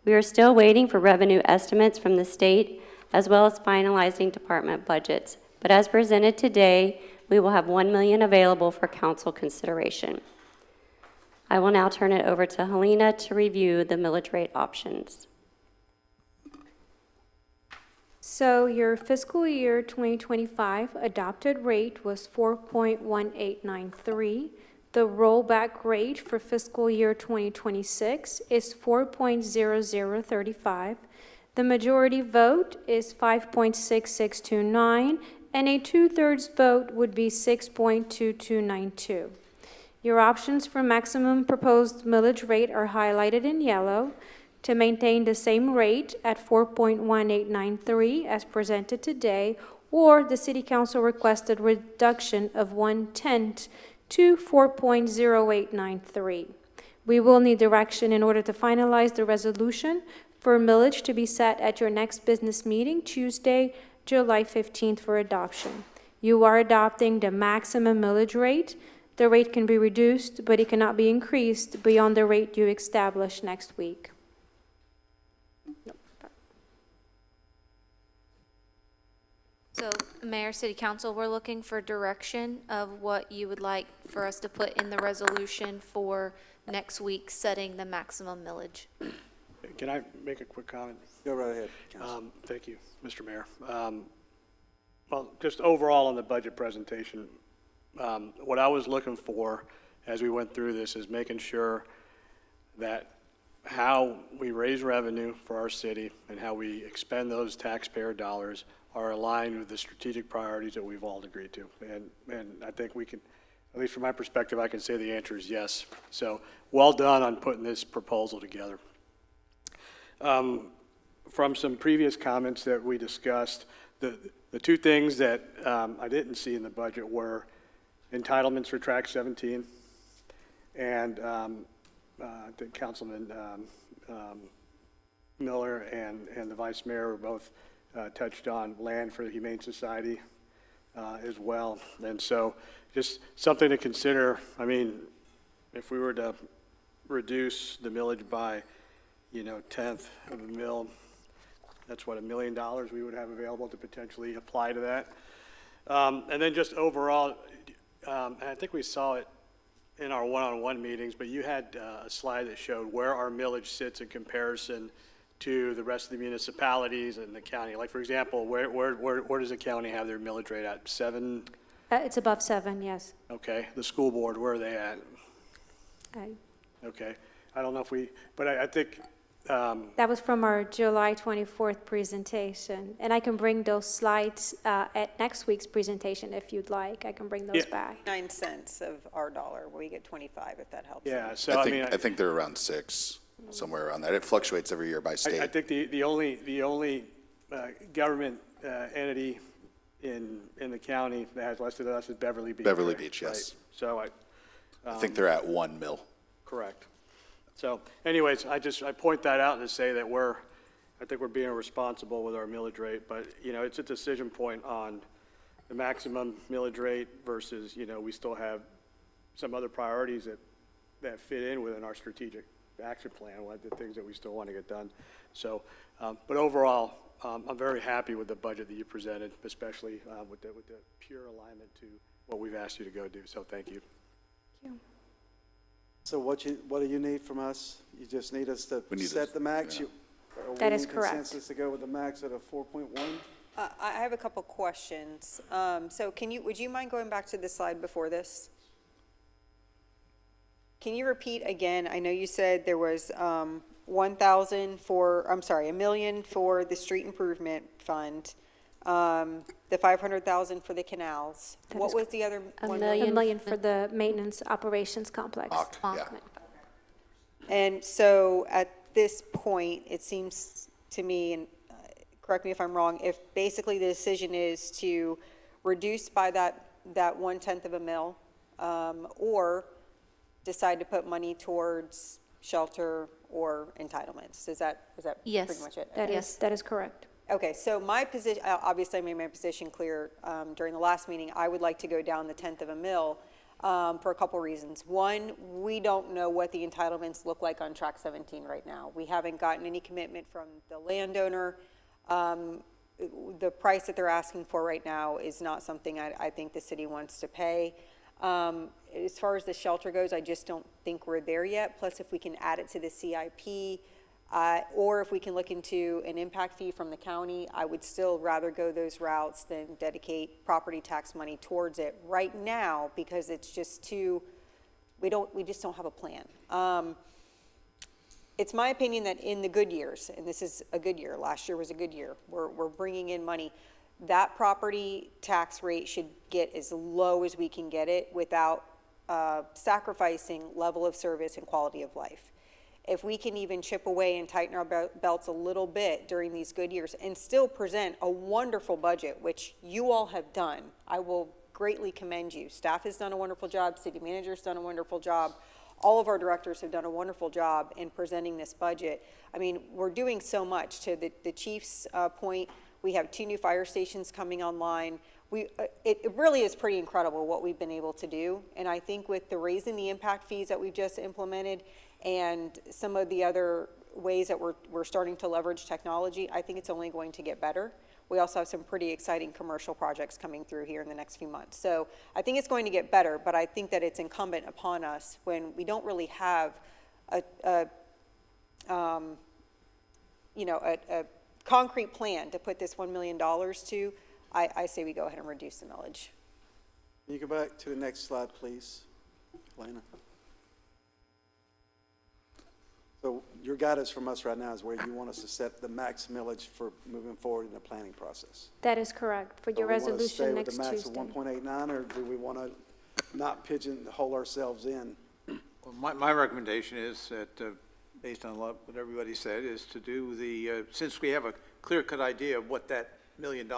We are still waiting for revenue estimates from the state, as well as finalizing department budgets. But as presented today, we will have $1 million available for council consideration. I will now turn it over to Helena to review the millage rate options. So your fiscal year 2025 adopted rate was 4.1893. The rollback rate for fiscal year 2026 is 4.0035. The majority vote is 5.6629, and a 2/3 vote would be 6.2292. Your options for maximum proposed millage rate are highlighted in yellow. To maintain the same rate at 4.1893 as presented today, or the City Council requested reduction of 1/10 to 4.0893. We will need direction in order to finalize the resolution for millage to be set at your next business meeting, Tuesday, July 15th, for adoption. You are adopting the maximum millage rate. The rate can be reduced, but it cannot be increased beyond the rate you establish next week. So, Mayor, City Council, we're looking for direction of what you would like for us to put in the resolution for next week, setting the maximum millage. Can I make a quick comment? Go right ahead, Councilman. Thank you, Mr. Mayor. Well, just overall on the budget presentation, what I was looking for as we went through this is making sure that how we raise revenue for our city and how we expend those taxpayer dollars are aligned with the strategic priorities that we've all agreed to. And I think we can, at least from my perspective, I can say the answer is yes. So well done on putting this proposal together. From some previous comments that we discussed, the two things that I didn't see in the budget were entitlements for Track 17, and I think Councilman Miller and the Vice Mayor were both touched on land for the Humane Society as well. And so just something to consider. I mean, if we were to reduce the millage by, 1/10 of a mil, that's what, $1 million we would have available to potentially apply to that. And then just overall, and I think we saw it in our one-on-one meetings, but you had a slide that showed where our millage sits in comparison to the rest of the municipalities and the county. Like, for example, where does the county have their millage rate at? 7? It's above 7, yes. Okay. The school board, where are they at? Okay. I don't know if but I think. That was from our July 24th presentation, and I can bring those slides at next week's presentation if you'd like. I can bring those back. 9 cents of our dollar, we get 25, if that helps. Yeah, so I think they're around 6, somewhere around that. It fluctuates every year by state. I think the only government entity in the county that has less than us is Beverly Beach. Beverly right? Beach, yes. Right. So I think they're at 1 mil. Correct. So anyways, I point that out to say that I think we're being responsible with our millage rate, but, it's a decision point on the maximum millage rate versus, we still have some other priorities that fit in within our strategic action plan, the things that we still want to get done. So, but overall, I'm very happy with the budget that you presented, especially with the pure alignment to what we've asked you to go do. So thank you. Thank you. So what do you need from us? You just need us to set the max? Yeah. That is correct. Consensus to go with the max at a 4.1? I have a couple questions. So would you mind going back to the slide before this? Can you repeat again? I know you said there was $1 million for the street improvement fund, the $500,000 for the canals. What was the other one? $1 million for the maintenance operations complex. Yeah. And so at this point, it seems to me, and correct me if I'm wrong, if basically the decision is to reduce by that 1/10 of a mil, or decide to put money towards shelter or entitlements. Is that Yes. pretty much it? That is correct. Okay, so my position, obviously I made my position clear during the last meeting. I would like to go down the 1/10 of a mil for a couple reasons. One, we don't know what the entitlements look like on Track 17 right now. We haven't gotten any commitment from the landowner. The price that they're asking for right now is not something I think the city wants to pay. As far as the shelter goes, I just don't think we're there yet. Plus, if we can add it to the CIP, or if we can look into an impact fee from the county, I would still rather go those routes than dedicate property tax money towards it right now, because it's just too, we just don't have a plan. It's my opinion that in the good years, and this is a good year, last year was a good year, we're bringing in money, that property tax rate should get as low as we can get it without sacrificing level of service and quality of life. If we can even chip away and tighten our belts a little bit during these good years and still present a wonderful budget, which you all have done, I will greatly commend you. Staff has done a wonderful job, city manager's done a wonderful job, all of our directors have done a wonderful job in presenting this budget. I mean, we're doing so much. To the chief's point, we have 2 new fire stations coming online. It really is pretty incredible what we've been able to do. And I think with the raising the impact fees that we've just implemented and some of the other ways that we're starting to leverage technology, I think it's only going to get better. We also have some pretty exciting commercial projects coming through here in the next few months. So I think it's going to get better, but I think that it's incumbent upon us when we don't really have a concrete plan to put this $1 million to, I say we go ahead and reduce the millage. Can you go back to the next slide, please, Elena? So your guidance from us right now is where you want us to set the max millage for moving forward in the planning process. That is correct, for your resolution next Do we want to Tuesday. stay with the max of 1.89, or do we want to not pigeonhole ourselves in? Well, my recommendation is that, based on what everybody said, is to do the, since we have a clear-cut idea of what that $1 million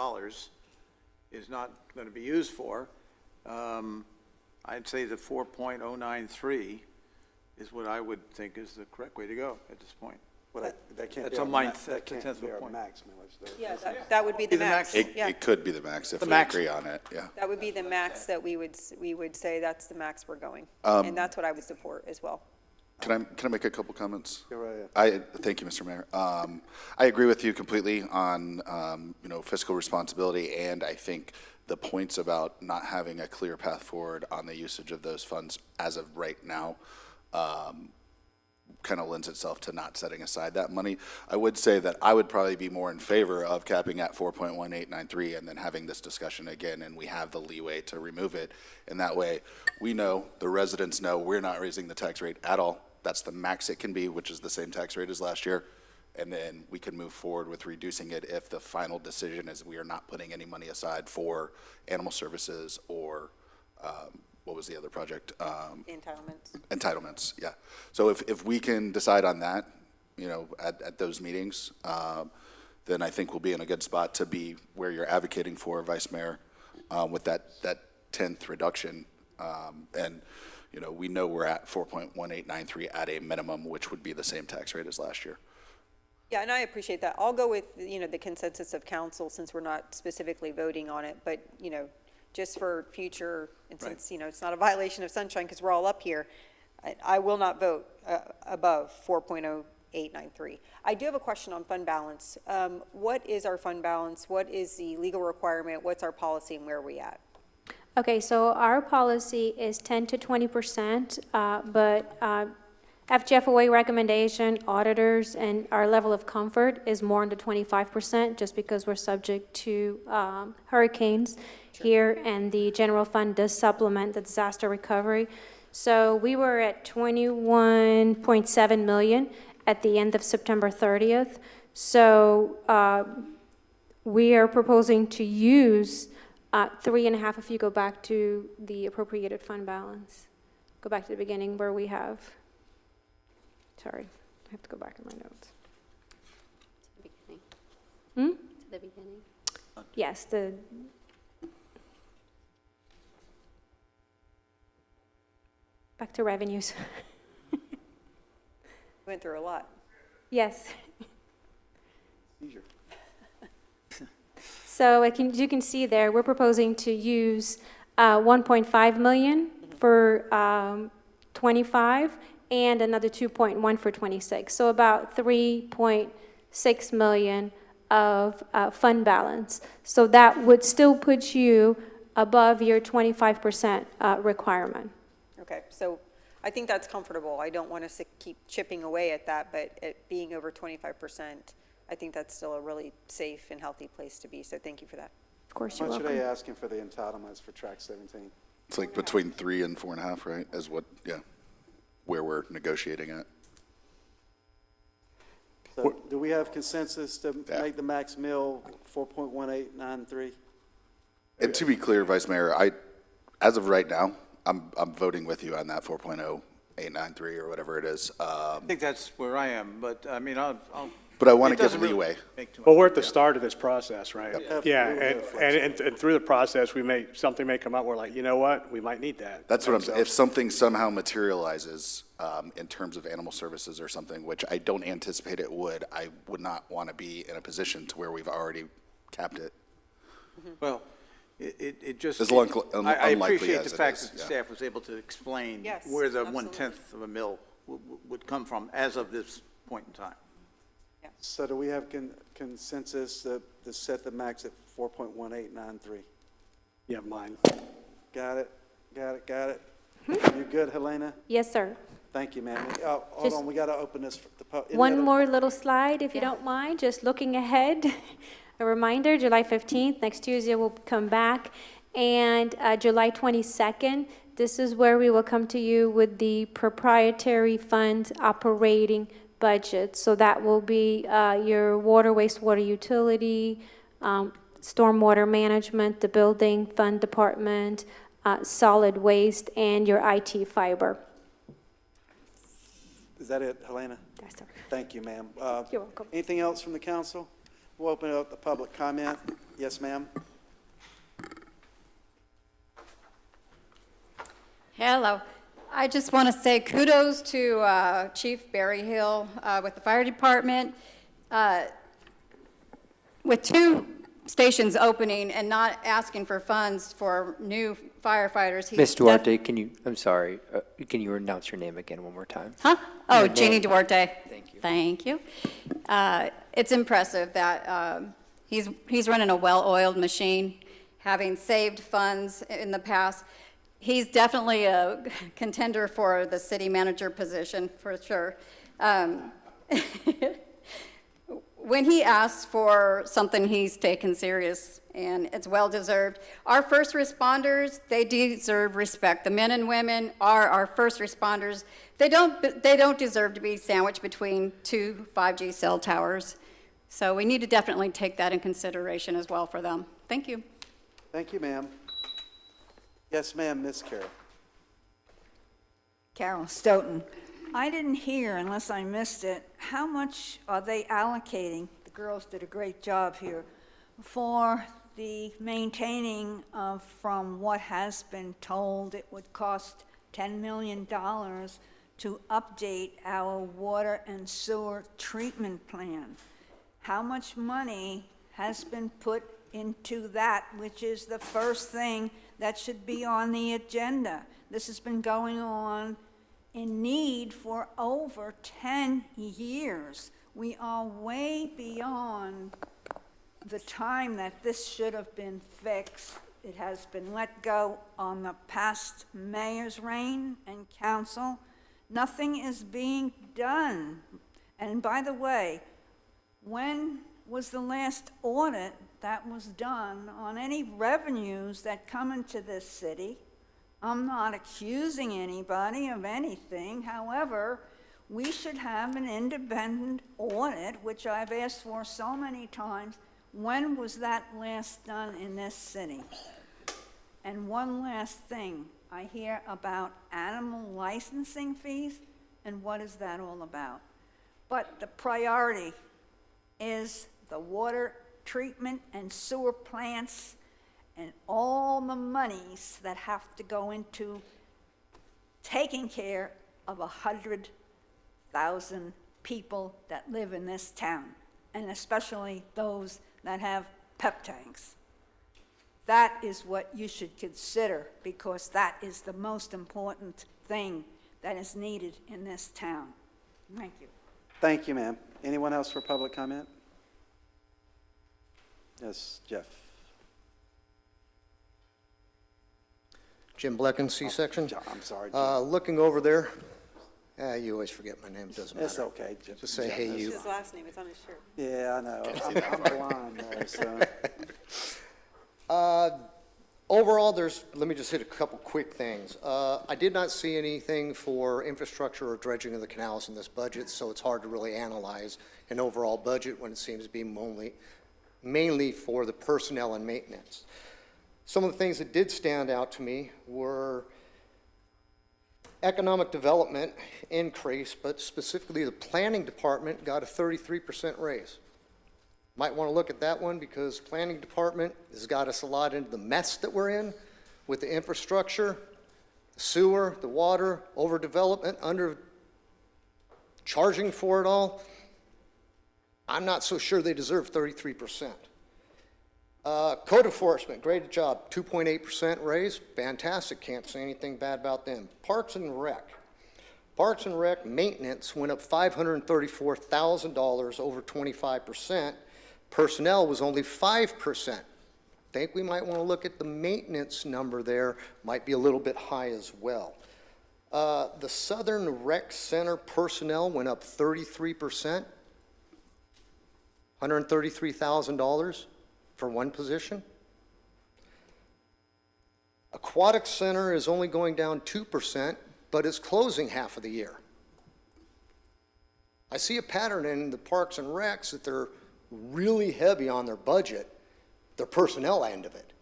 is not going to be used for, I'd say the 4.093 is what I would think is the correct way to go at this point. Well, that can't That's be a our ninth, that that's a can't tenth of be a our point. max millage, though. Yeah, that would be the max. Yeah. It could be the max if The we max. agree on it, yeah. That would be the max that we would say that's the max we're going. And that's what I would support as well. Can I make a couple comments? Go right ahead. Thank you, Mr. Mayor. I agree with you completely on, fiscal responsibility, and I think the points about not having a clear path forward on the usage of those funds as of right now kind of lends itself to not setting aside that money. I would say that I would probably be more in favor of capping at 4.1893 and then having this discussion again, and we have the leeway to remove it. And that way, we know, the residents know, we're not raising the tax rate at all. That's the max it can be, which is the same tax rate as last year. And then we can move forward with reducing it if the final decision is we are not putting any money aside for animal services or, what was the other project? Entitlements. Entitlements, yeah. So if we can decide on that, at those meetings, then I think we'll be in a good spot to be where you're advocating for, Vice Mayor, with that 10th reduction. And, we know we're at 4.1893 at a minimum, which would be the same tax rate as last year. Yeah, and I appreciate that. I'll go with, the consensus of council since we're not specifically voting on it, but, just for future, and since, it's not a violation of sunshine because we're all up here, I will not vote above 4.0893. I do have a question on fund balance. What is our fund balance? What is the legal requirement? What's our policy and where are we at? Okay, so our policy is 10 to 20%, but FGFOA recommendation, auditors, and our level of comfort is more than 25%, just because we're subject to hurricanes here, and the general fund does supplement the disaster recovery. So we were at 21.7 million at the end of September 30th. So we are proposing to use 3.5, if you go back to the appropriated fund balance. Go back to the beginning where we have, sorry, I have to go back in my notes. To the beginning. Hmm? To the beginning. Yes, back to revenues. Went through a lot. Yes. Seizure. So you can see there, we're proposing to use 1.5 million for 25 and another 2.1 for 26. So about 3.6 million of fund balance. So that would still put you above your 25% requirement. Okay, so I think that's comfortable. I don't want us to keep chipping away at that, but it being over 25%, I think that's still a really safe and healthy place to be. So thank you for that. Of course, How you're much are welcome. they asking for the entitlements for track 17? It's like between 3 and 4.5, right, is where we're negotiating at. So do we have consensus to make the max mill 4.1893? And to be clear, Vice Mayor, as of right now, I'm voting with you on that 4.0893 or whatever it is. I think that's where I am, but I mean, I'll. But I want it to give doesn't really leeway. make too much Well, we're at the start of this process, right? Yep. Yeah, Yep. and through the process, something may come up, we're like, you know what, we might need that. That's what I'm So- saying. If something somehow materializes in terms of animal services or something, which I don't anticipate it would, I would not want to be in a position to where we've already capped it. Well, it just. As long- I unlikely appreciate as the it fact is, that the yeah. staff was able to explain Yes, where the absolutely. 1/10 of a mil would come from as of this point in time. So do we have consensus to set the max at 4.1893? You have mine. Got it? You good, Helena? Yes, sir. Thank you, ma'am. Hold Just on, we got to open this. Any One other- more little slide, if you don't mind, just looking ahead. A reminder, July 15th, next Tuesday, we'll come back. And July 22nd, this is where we will come to you with the proprietary fund operating budget. So that will be your water, wastewater utility, stormwater management, the building fund department, solid waste, and your IT fiber. Is that it, Helena? Yes, sir. Thank you, ma'am. You're welcome. Anything else from the council? We'll open up the public comment. Yes, ma'am? Hello. I just want to say kudos to Chief Barry Hill with the fire department. With 2 stations opening and not asking for funds for new firefighters. he's Ms. Duarte, I'm sorry, can you announce your name again one more time? Huh? Oh, Your Jeannie name. Duarte. Thank you. Thank you. It's impressive that he's running a well-oiled machine, having saved funds in the past. He's definitely a contender for the city manager position, for sure. When he asks for something, he's taken serious, and it's well-deserved. Our first responders, they deserve respect. The men and women are our first responders. They don't deserve to be sandwiched between 2 5G cell towers. So we need to definitely take that in consideration as well for them. Thank you. Thank you, ma'am. Yes, ma'am, Miss Carol. Carol Stoughton. I didn't hear, unless I missed it, how much are they allocating, the girls did a great job here, for the maintaining of, from what has been told, it would cost $10 million to update our water and sewer treatment plan. How much money has been put into that, which is the first thing that should be on the agenda? This has been going on in need for over 10 years. We are way beyond the time that this should have been fixed. It has been let go on the past mayor's reign and council. Nothing is being done. And by the way, when was the last audit that was done on any revenues that come into this city? I'm not accusing anybody of anything. However, we should have an independent audit, which I've asked for so many times. When was that last done in this city? And one last thing, I hear about animal licensing fees, and what is that all about? But the priority is the water treatment and sewer plants and all the monies that have to go into taking care of 100,000 people that live in this town, and especially those that have pep tanks. That is what you should consider, because that is the most important thing that is needed in this town. Thank you. Thank you, ma'am. Anyone else for public comment? Yes, Jeff. Jim Blecken, C-section. I'm sorry, Jim. Looking over there, you always forget my name, doesn't matter. It's okay, Jim. Just say, hey, you. His last name, it's on his shirt. Yeah, I know. I'm blind though, so. Overall, let me just hit a couple quick things. I did not see anything for infrastructure or dredging of the canals in this budget, so it's hard to really analyze an overall budget when it seems to be mainly for the personnel and maintenance. Some of the things that did stand out to me were Economic development increased, but specifically the planning department got a 33% raise. Might want to look at that one because planning department has got us a lot into the mess that we're in with the infrastructure, the sewer, the water, overdevelopment, under charging for it all. I'm not so sure they deserve 33%. Code enforcement, great job, 2.8% raise, fantastic, can't say anything bad about them. Parks and Rec. Parks and Rec maintenance went up $534,000, over 25%. Personnel was only 5%. Think we might want to look at the maintenance number there, might be a little bit high as well. The Southern Rec Center personnel went up 33%, $133,000 for one position. Aquatic Center is only going down 2%, but is closing half of the year. I see a pattern in the Parks and Recs that they're really heavy on their budget, their personnel end of it.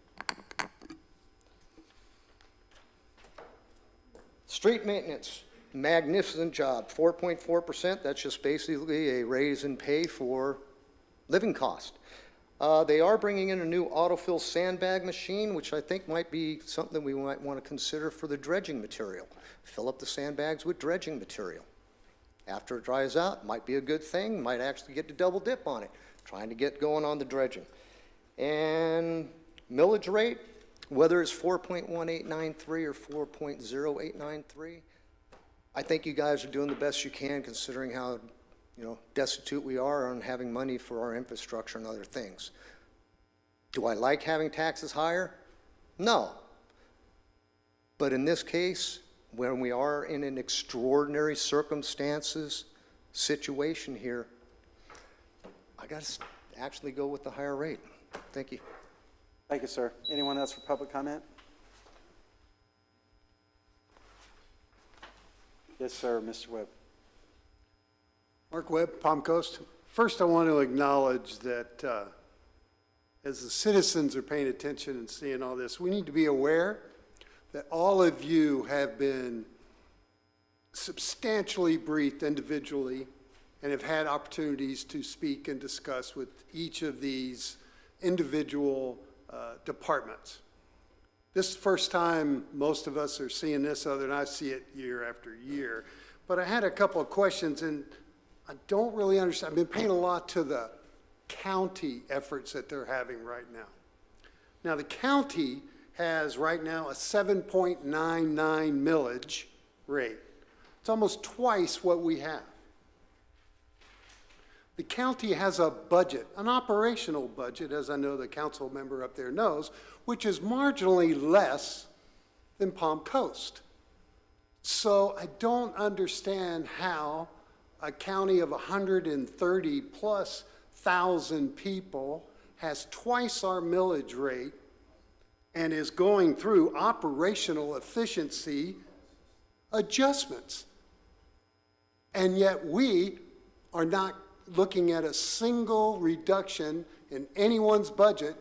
Street maintenance, magnificent job, 4.4%. That's just basically a raise in pay for living cost. They are bringing in a new autofill sandbag machine, which I think might be something we might want to consider for the dredging material. Fill up the sandbags with dredging material. After it dries out, might be a good thing, might actually get to double dip on it, trying to get going on the dredging. And millage rate, whether it's 4.1893 or 4.0893, I think you guys are doing the best you can considering how, destitute we are on having money for our infrastructure and other things. Do I like having taxes higher? No. But in this case, when we are in an extraordinary circumstances situation here, I got to actually go with the higher rate. Thank you. Thank you, sir. Anyone else for public comment? Yes, sir, Mr. Webb. Mark Webb, Palm Coast. First, I want to acknowledge that as the citizens are paying attention and seeing all this, we need to be aware that all of you have been substantially briefed individually and have had opportunities to speak and discuss with each of these individual departments. This is the first time most of us are seeing this, other than I see it year after year. But I had a couple of questions, and I don't really understand. I've been paying a lot to the county efforts that they're having right now. Now, the county has right now a 7.99 millage rate. It's almost twice what we have. The county has a budget, an operational budget, as I know the council member up there knows, which is marginally less than Palm Coast. So I don't understand how a county of 130 plus thousand people has twice our millage rate and is going through operational efficiency adjustments. And yet we are not looking at a single reduction in anyone's budget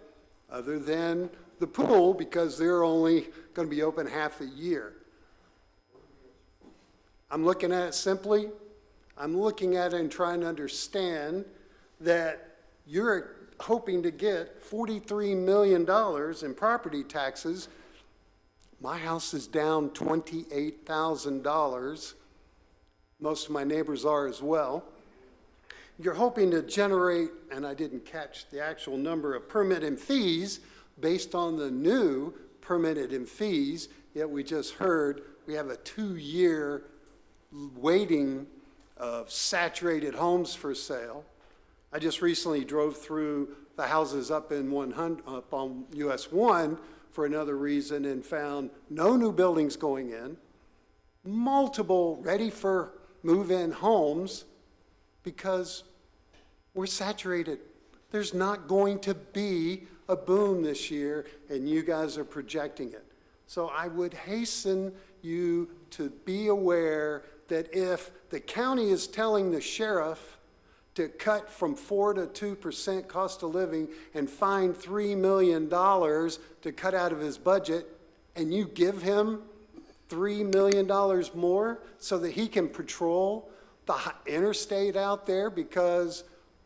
other than the pool, because they're only going to be open half a year. I'm looking at it simply. I'm looking at it and trying to understand that you're hoping to get $43 million in property taxes. My house is down $28,000. Most of my neighbors are as well. You're hoping to generate, and I didn't catch the actual number of permit and fees based on the new permitted and fees, yet we just heard we have a 2-year waiting of saturated homes for sale. I just recently drove through the houses up on US 1 for another reason and found no new buildings going in, multiple ready for move-in homes, because we're saturated. There's not going to be a boom this year, and you guys are projecting it. So I would hasten you to be aware that if the county is telling the sheriff to cut from 4 to 2% cost of living and find $3 million to cut out of his budget, and you give him $3 million more so that he can patrol the interstate out there because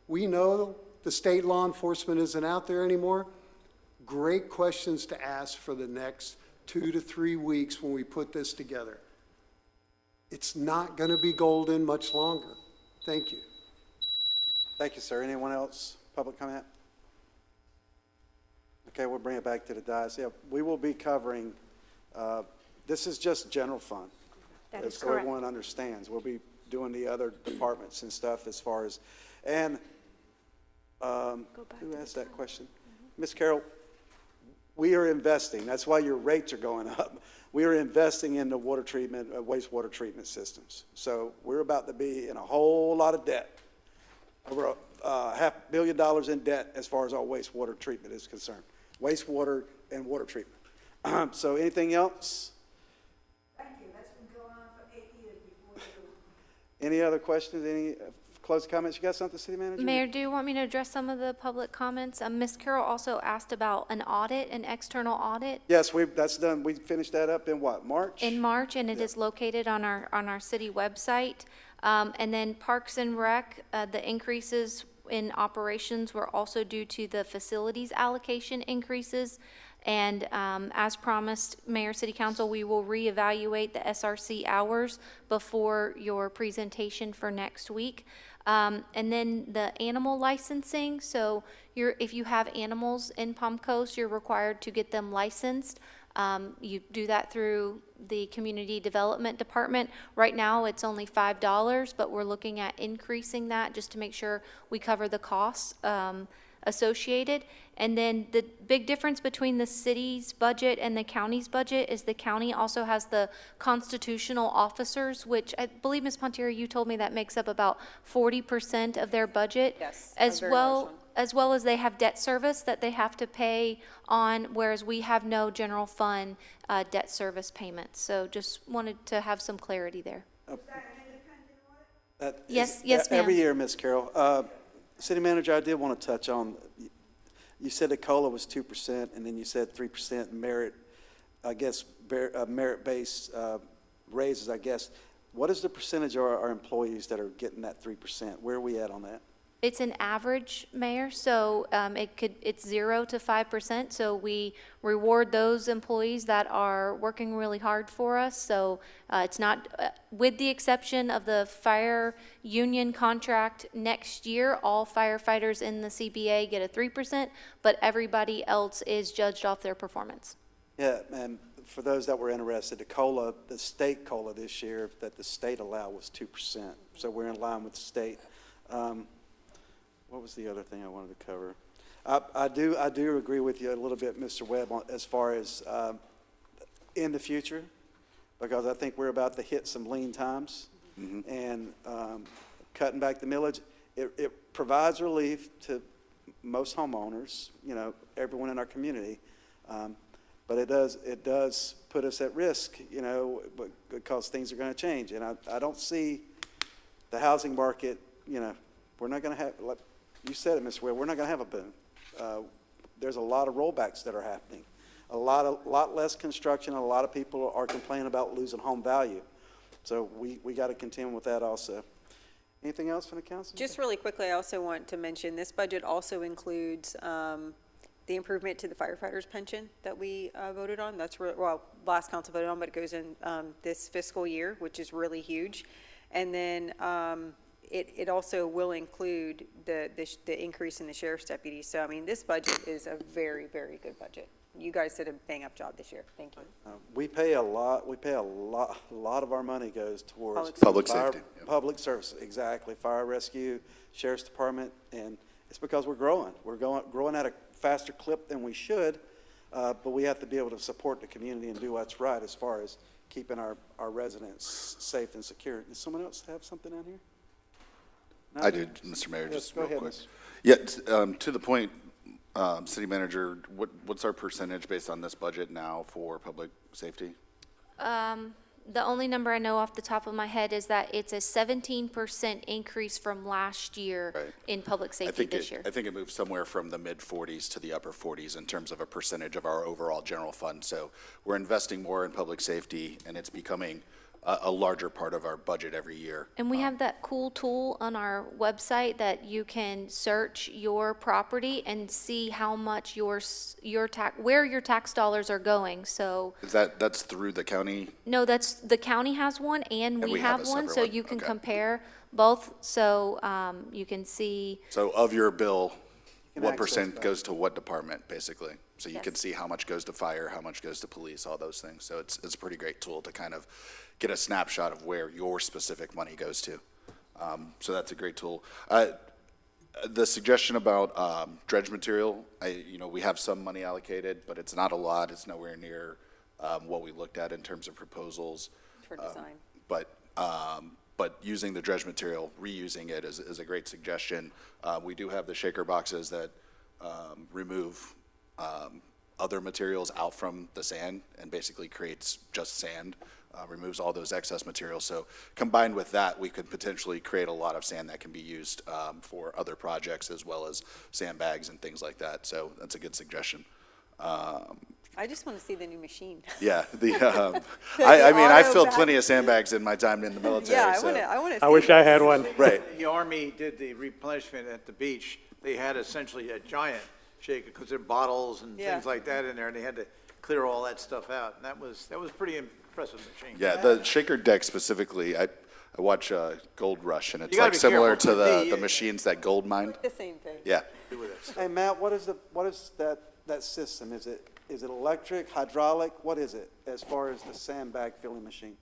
we know the state law enforcement isn't out there anymore? Great questions to ask for the next 2 to 3 weeks when we put this together. It's not going to be golden much longer. Thank you. Thank you, sir. Anyone else? Public comment? Okay, we'll bring it back to the dais. Yeah, we will be covering, this is just general fund. That is So correct. everyone understands. We'll be doing the other departments and stuff as far as, and who asked that question? Ms. Carroll, we are investing. That's why your rates are going up. We are investing in the water treatment, wastewater treatment systems. So we're about to be in a whole lot of debt, over $500 million in debt as far as our wastewater treatment is concerned. Wastewater and water treatment. So anything else? Thank you. That's been going on for 8 years before you. Any other questions? Any closing comments? You got something, City Manager? Mayor, do you want me to address some of the public comments? Ms. Carroll also asked about an audit, an external audit Yes, that's done. We finished that up in what, March? in March, and it is located on our city website. And then Parks and Rec, the increases in operations were also due to the facilities allocation increases. And as promised, Mayor, City Council, we will reevaluate the SRC hours before your presentation for next week. And then the animal licensing, so if you have animals in Palm Coast, you're required to get them licensed. You do that through the Community Development Department. Right now, it's only $5, but we're looking at increasing that just to make sure we cover the costs associated. And then the big difference between the city's budget and the county's budget is the county also has the constitutional officers, which I believe, Ms. Pontieri, you told me that makes up about 40% of their budget. Yes, As a very large one. as well as they have debt service that they have to pay on, whereas we have no general fund debt service payments. So just wanted to have some clarity there. That is- Yes, yes, ma'am. Every year, Ms. Carroll. City Manager, I did want to touch on, you said the COLA was 2%, and then you said 3% merit, I guess, merit-based raises, I guess. What is the percentage of our employees that are getting that 3%? Where are we at on that? It's an average, Mayor, so it's 0 to 5%. So we reward those employees that are working really hard for us. So it's not, with the exception of the fire union contract next year, all firefighters in the CBA get a 3%, but everybody else is judged off their performance. Yeah, and for those that were interested, the COLA, the state COLA this year that the state allowed was 2%. So we're in line with the state. What was the other thing I wanted to cover? I do agree with you a little bit, Mr. Webb, as far as in the future, because I think we're about to hit some lean times, and cutting back the millage, it provides relief to most homeowners, everyone in our community, but it does put us at risk, because things are going to change, and I don't see the housing market, we're not going to have. You said it, Mr. Webb, we're not going to have a boom. There's a lot of rollbacks that are happening. A lot less construction, a lot of people are complaining about losing home value. So we got to contend with that also. Anything else from the council? Just really quickly, I also want to mention, this budget also includes the improvement to the firefighters' pension that we voted on. That's, last council voted on, but it goes in this fiscal year, which is really huge. And then it also will include the increase in the sheriff's deputies. So, I mean, this budget is a very, very good budget. You guys did a bang-up job this year. Thank you. We pay a lot of our money goes towards Public safety, yep. Public service, exactly. Fire rescue, sheriff's department, and it's because we're growing. We're growing at a faster clip than we should, but we have to be able to support the community and do what's right as far as keeping our residents safe and secure. Does someone else have something on here? I did, Mr. Mayor, Yes, just go real ahead, quick. Mr. Yeah, to the point, City Manager, what's our percentage based on this budget now for public safety? The only number I know off the top of my head is that it's a 17% increase from last year Right. in public I safety think this year. I think it moved somewhere from the mid-40s to the upper 40s in terms of a percentage of our overall general fund. So we're investing more in public safety, and it's becoming a larger part of our budget every year. And we have that cool tool on our website that you can search your property and see how much where your tax dollars are going. So, That's through the county? no, the county has one and we have a one, separate so one. you can Okay. compare both. So, you can see, So of your bill, can what access percent that. goes to what department, basically? So you can Yes. see how much goes to fire, how much goes to police, all those things. So it's a pretty great tool to kind of get a snapshot of where your specific money goes to. So that's a great tool. The suggestion about dredge material, we have some money allocated, but it's not a lot. It's nowhere near what we looked at in terms of proposals. For design. But using the dredge material, reusing it is a great suggestion. We do have the shaker boxes that remove other materials out from the sand and basically creates just sand, removes all those excess materials. So combined with that, we could potentially create a lot of sand that can be used for other projects as well as sandbags and things like that. So that's a good suggestion. I just want to see the new machine. Yeah, I mean, I filled auto plenty of sandbags in my time in the military. Yeah, so. I want to see. I wish I had one. Right. The Army did the replenishment at the beach. They had essentially a giant shaker because there are bottles and Yeah. things like that in there, and they had to clear all that stuff out. And that was pretty impressive machine. Yeah, the shaker deck specifically, I watch Gold Rush, and it's You gotta like be similar to careful. the machines that gold mined. The same thing. Yeah. Do with it. Hey, Matt, what is that system? Is it electric, hydraulic? What is it as far as the sandbag filling machine?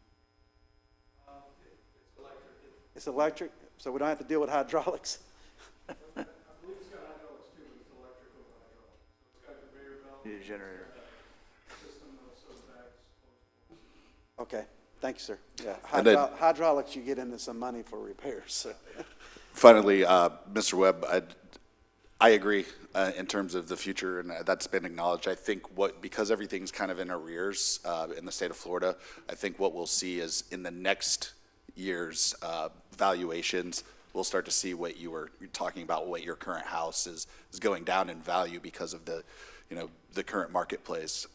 It's electric, so we don't have to deal with hydraulics? Need a generator. Okay, thank you, sir. Yeah, And then- hydraulics, you get into some money for repairs, so. Finally, Mr. Webb, I agree in terms of the future, and that's been acknowledged. I think because everything's kind of in arrears in the state of Florida, I think what we'll see is in the next year's valuations, we'll start to see what you were talking about, what your current house is going down in value because of the current marketplace.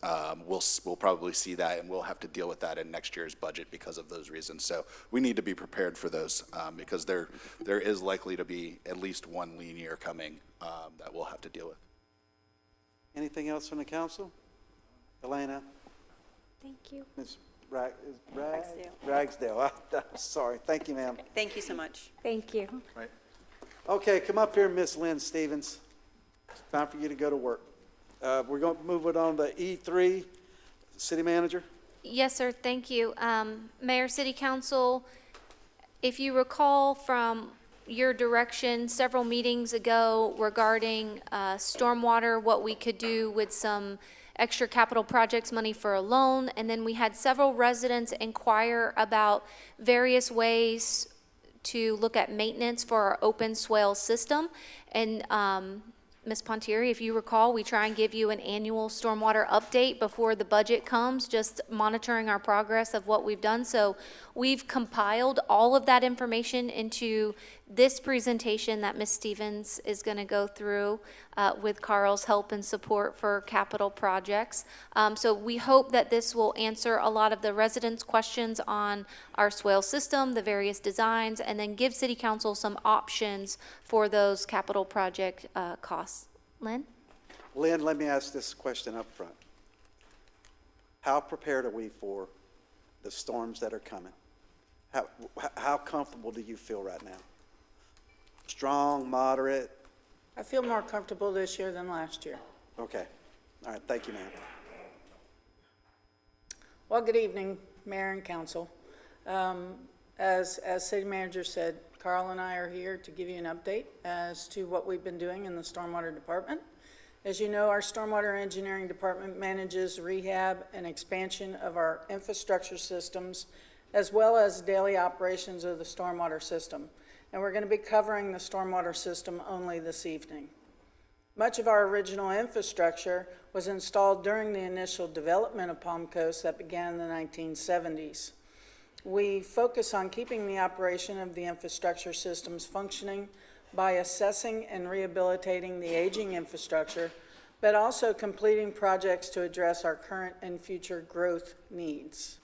We'll probably see that, and we'll have to deal with that in next year's budget because of those reasons. So we need to be prepared for those because there is likely to be at least one lean year coming that we'll have to deal with. Anything else from the council? Elena? thank you. Ms. Ragsdale. Ragsdale, I'm sorry. Thank you, ma'am. Thank you so much. Thank you. Right. Okay, come up here, Miss Lynn Stevens. It's time for you to go to work. We're going to move it on to E3, City Manager. Yes, sir, thank you. Mayor, City Council, if you recall from your direction several meetings ago regarding stormwater, what we could do with some extra capital projects money for a loan, and then we had several residents inquire about various ways to look at maintenance for our open swale system. And Ms. Pontieri, if you recall, we try and give you an annual stormwater update before the budget comes, just monitoring our progress of what we've done. So we've compiled all of that information into this presentation that Ms. Stevens is going to go through with Carl's help and support for capital projects. So we hope that this will answer a lot of the residents' questions on our swale system, the various designs, and then give City Council some options for those capital project costs. Lynn? Lynn, let me ask this question up front. How prepared are we for the storms that are coming? How comfortable do you feel right now? Strong, moderate? I feel more comfortable this year than last year. Okay. All right, thank you, ma'am. Well, good evening, Mayor and Council. As City Manager said, Carl and I are here to give you an update as to what we've been doing in the Stormwater Department. As you know, our Stormwater Engineering Department manages rehab and expansion of our infrastructure systems, as well as daily operations of the stormwater system. And we're going to be covering the stormwater system only this evening. Much of our original infrastructure was installed during the initial development of Palm Coast that began in the 1970s. We focus on keeping the operation of the infrastructure systems functioning by assessing and rehabilitating the aging infrastructure, but also completing projects to address our current and future growth needs.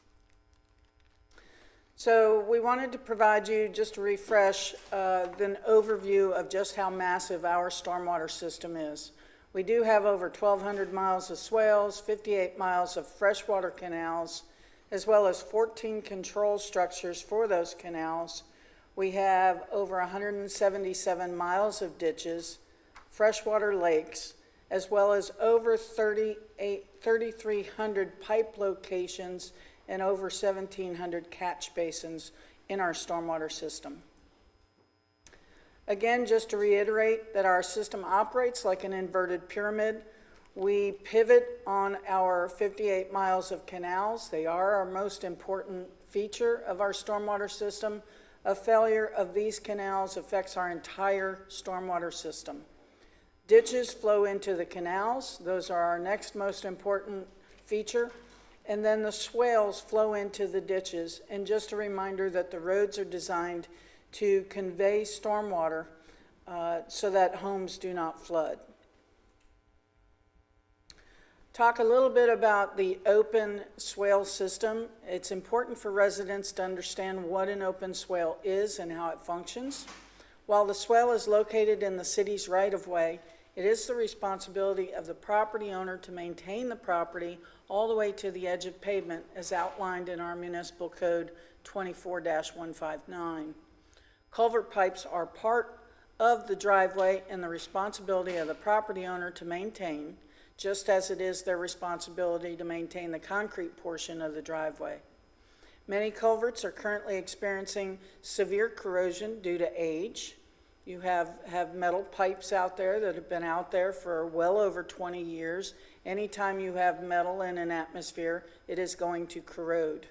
So we wanted to provide you, just to refresh, an overview of just how massive our stormwater system is. We do have over 1,200 miles of swales, 58 miles of freshwater canals, as well as 14 control structures for those canals. We have over 177 miles of ditches, freshwater lakes, as well as over 3,300 pipe locations and over 1,700 catch basins in our stormwater system. Again, just to reiterate that our system operates like an inverted pyramid. We pivot on our 58 miles of canals. They are our most important feature of our stormwater system. A failure of these canals affects our entire stormwater system. Ditches flow into the canals. Those are our next most important feature. And then the swales flow into the ditches. And just a reminder that the roads are designed to convey stormwater so that homes do not flood. Talk a little bit about the open swale system. It's important for residents to understand what an open swale is and how it functions. While the swale is located in the city's right-of-way, it is the responsibility of the property owner to maintain the property all the way to the edge of pavement as outlined in our Municipal Code 24-159. Culvert pipes are part of the driveway and the responsibility of the property owner to maintain, just as it is their responsibility to maintain the concrete portion of the driveway. Many culverts are currently experiencing severe corrosion due to age. You have metal pipes out there that have been out there for well over 20 years. Anytime you have metal in an atmosphere, it is going to corrode.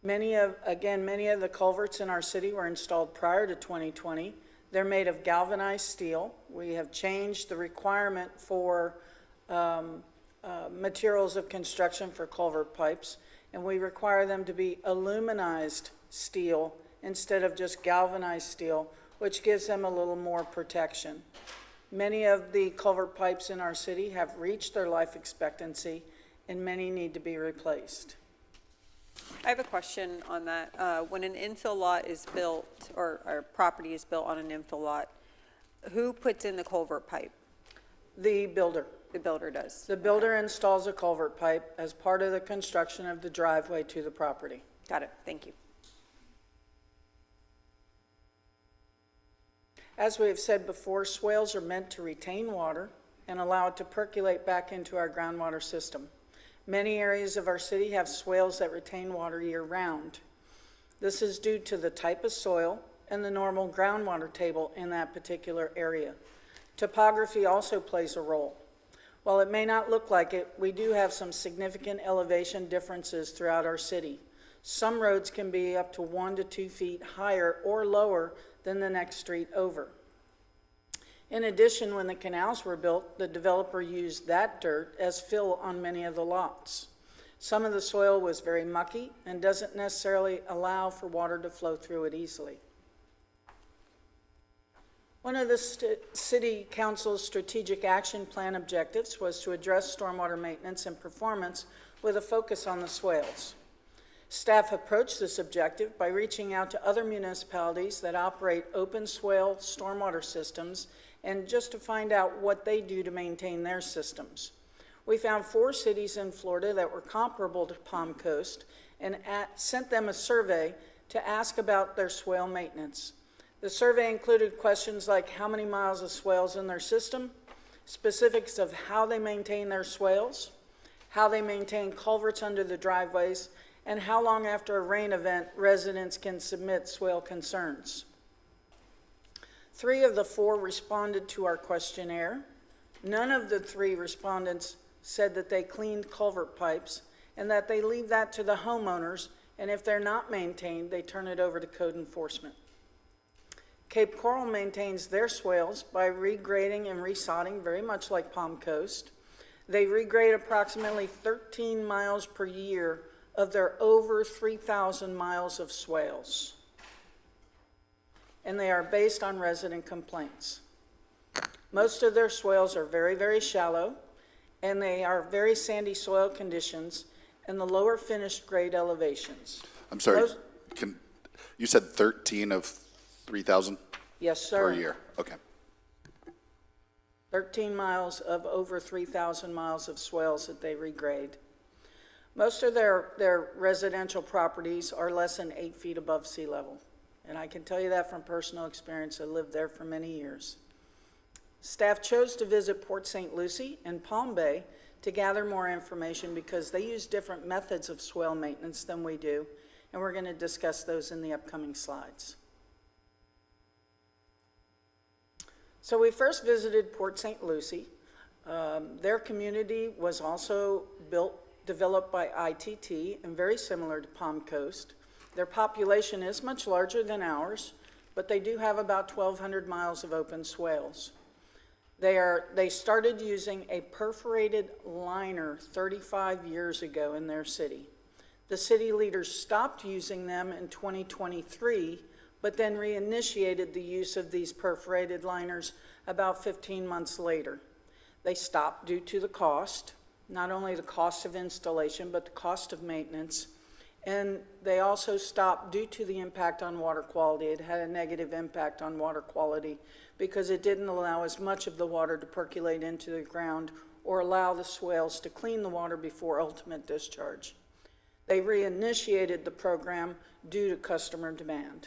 Many of the culverts in our city were installed prior to 2020. They're made of galvanized steel. We have changed the requirement for materials of construction for culvert pipes, and we require them to be aluminized steel instead of just galvanized steel, which gives them a little more protection. Many of the culvert pipes in our city have reached their life expectancy, and many need to be replaced. I have a question on that. When an infill lot is built, or property is built on an infill lot, who puts in the culvert pipe? The builder. The builder does. The builder installs a culvert pipe as part of the construction of the driveway to the property. Got it. Thank you. As we have said before, swales are meant to retain water and allow it to percolate back into our groundwater system. Many areas of our city have swales that retain water year-round. This is due to the type of soil and the normal groundwater table in that particular area. Topography also plays a role. While it may not look like it, we do have some significant elevation differences throughout our city. Some roads can be up to 1 to 2 feet higher or lower than the next street over. In addition, when the canals were built, the developer used that dirt as fill on many of the lots. Some of the soil was very mucky and doesn't necessarily allow for water to flow through it easily. One of the City Council's strategic action plan objectives was to address stormwater maintenance and performance with a focus on the swales. Staff approached this objective by reaching out to other municipalities that operate open swale stormwater systems and just to find out what they do to maintain their systems. We found 4 cities in Florida that were comparable to Palm Coast and sent them a survey to ask about their swale maintenance. The survey included questions like how many miles of swales in their system, specifics of how they maintain their swales, how they maintain culverts under the driveways, and how long after a rain event residents can submit swale concerns. 3 of the 4 responded to our questionnaire. None of the 3 respondents said that they cleaned culvert pipes and that they leave that to the homeowners, and if they're not maintained, they turn it over to code enforcement. Cape Coral maintains their swales by regrading and resodding, very much like Palm Coast. They regrade approximately 13 miles per year of their over 3,000 miles of swales. And they are based on resident complaints. Most of their swales are very, very shallow, and they are very sandy soil conditions and the lower finished grade elevations. I'm sorry, Most- you said 13 of 3,000 Yes, sir. per year? Okay. 13 miles of over 3,000 miles of swales that they regrade. Most of their residential properties are less than 8 feet above sea level. And I can tell you that from personal experience. I lived there for many years. Staff chose to visit Port St. Lucie and Palm Bay to gather more information because they use different methods of swale maintenance than we do, and we're going to discuss those in the upcoming slides. So we first visited Port St. Lucie. Their community was also developed by ITT and very similar to Palm Coast. Their population is much larger than ours, but they do have about 1,200 miles of open swales. They started using a perforated liner 35 years ago in their city. The city leaders stopped using them in 2023, but then reinitiated the use of these perforated liners about 15 months later. They stopped due to the cost, not only the cost of installation, but the cost of maintenance. And they also stopped due to the impact on water quality. It had a negative impact on water quality because it didn't allow as much of the water to percolate into the ground or allow the swales to clean the water before ultimate discharge. They reinitiated the program due to customer demand.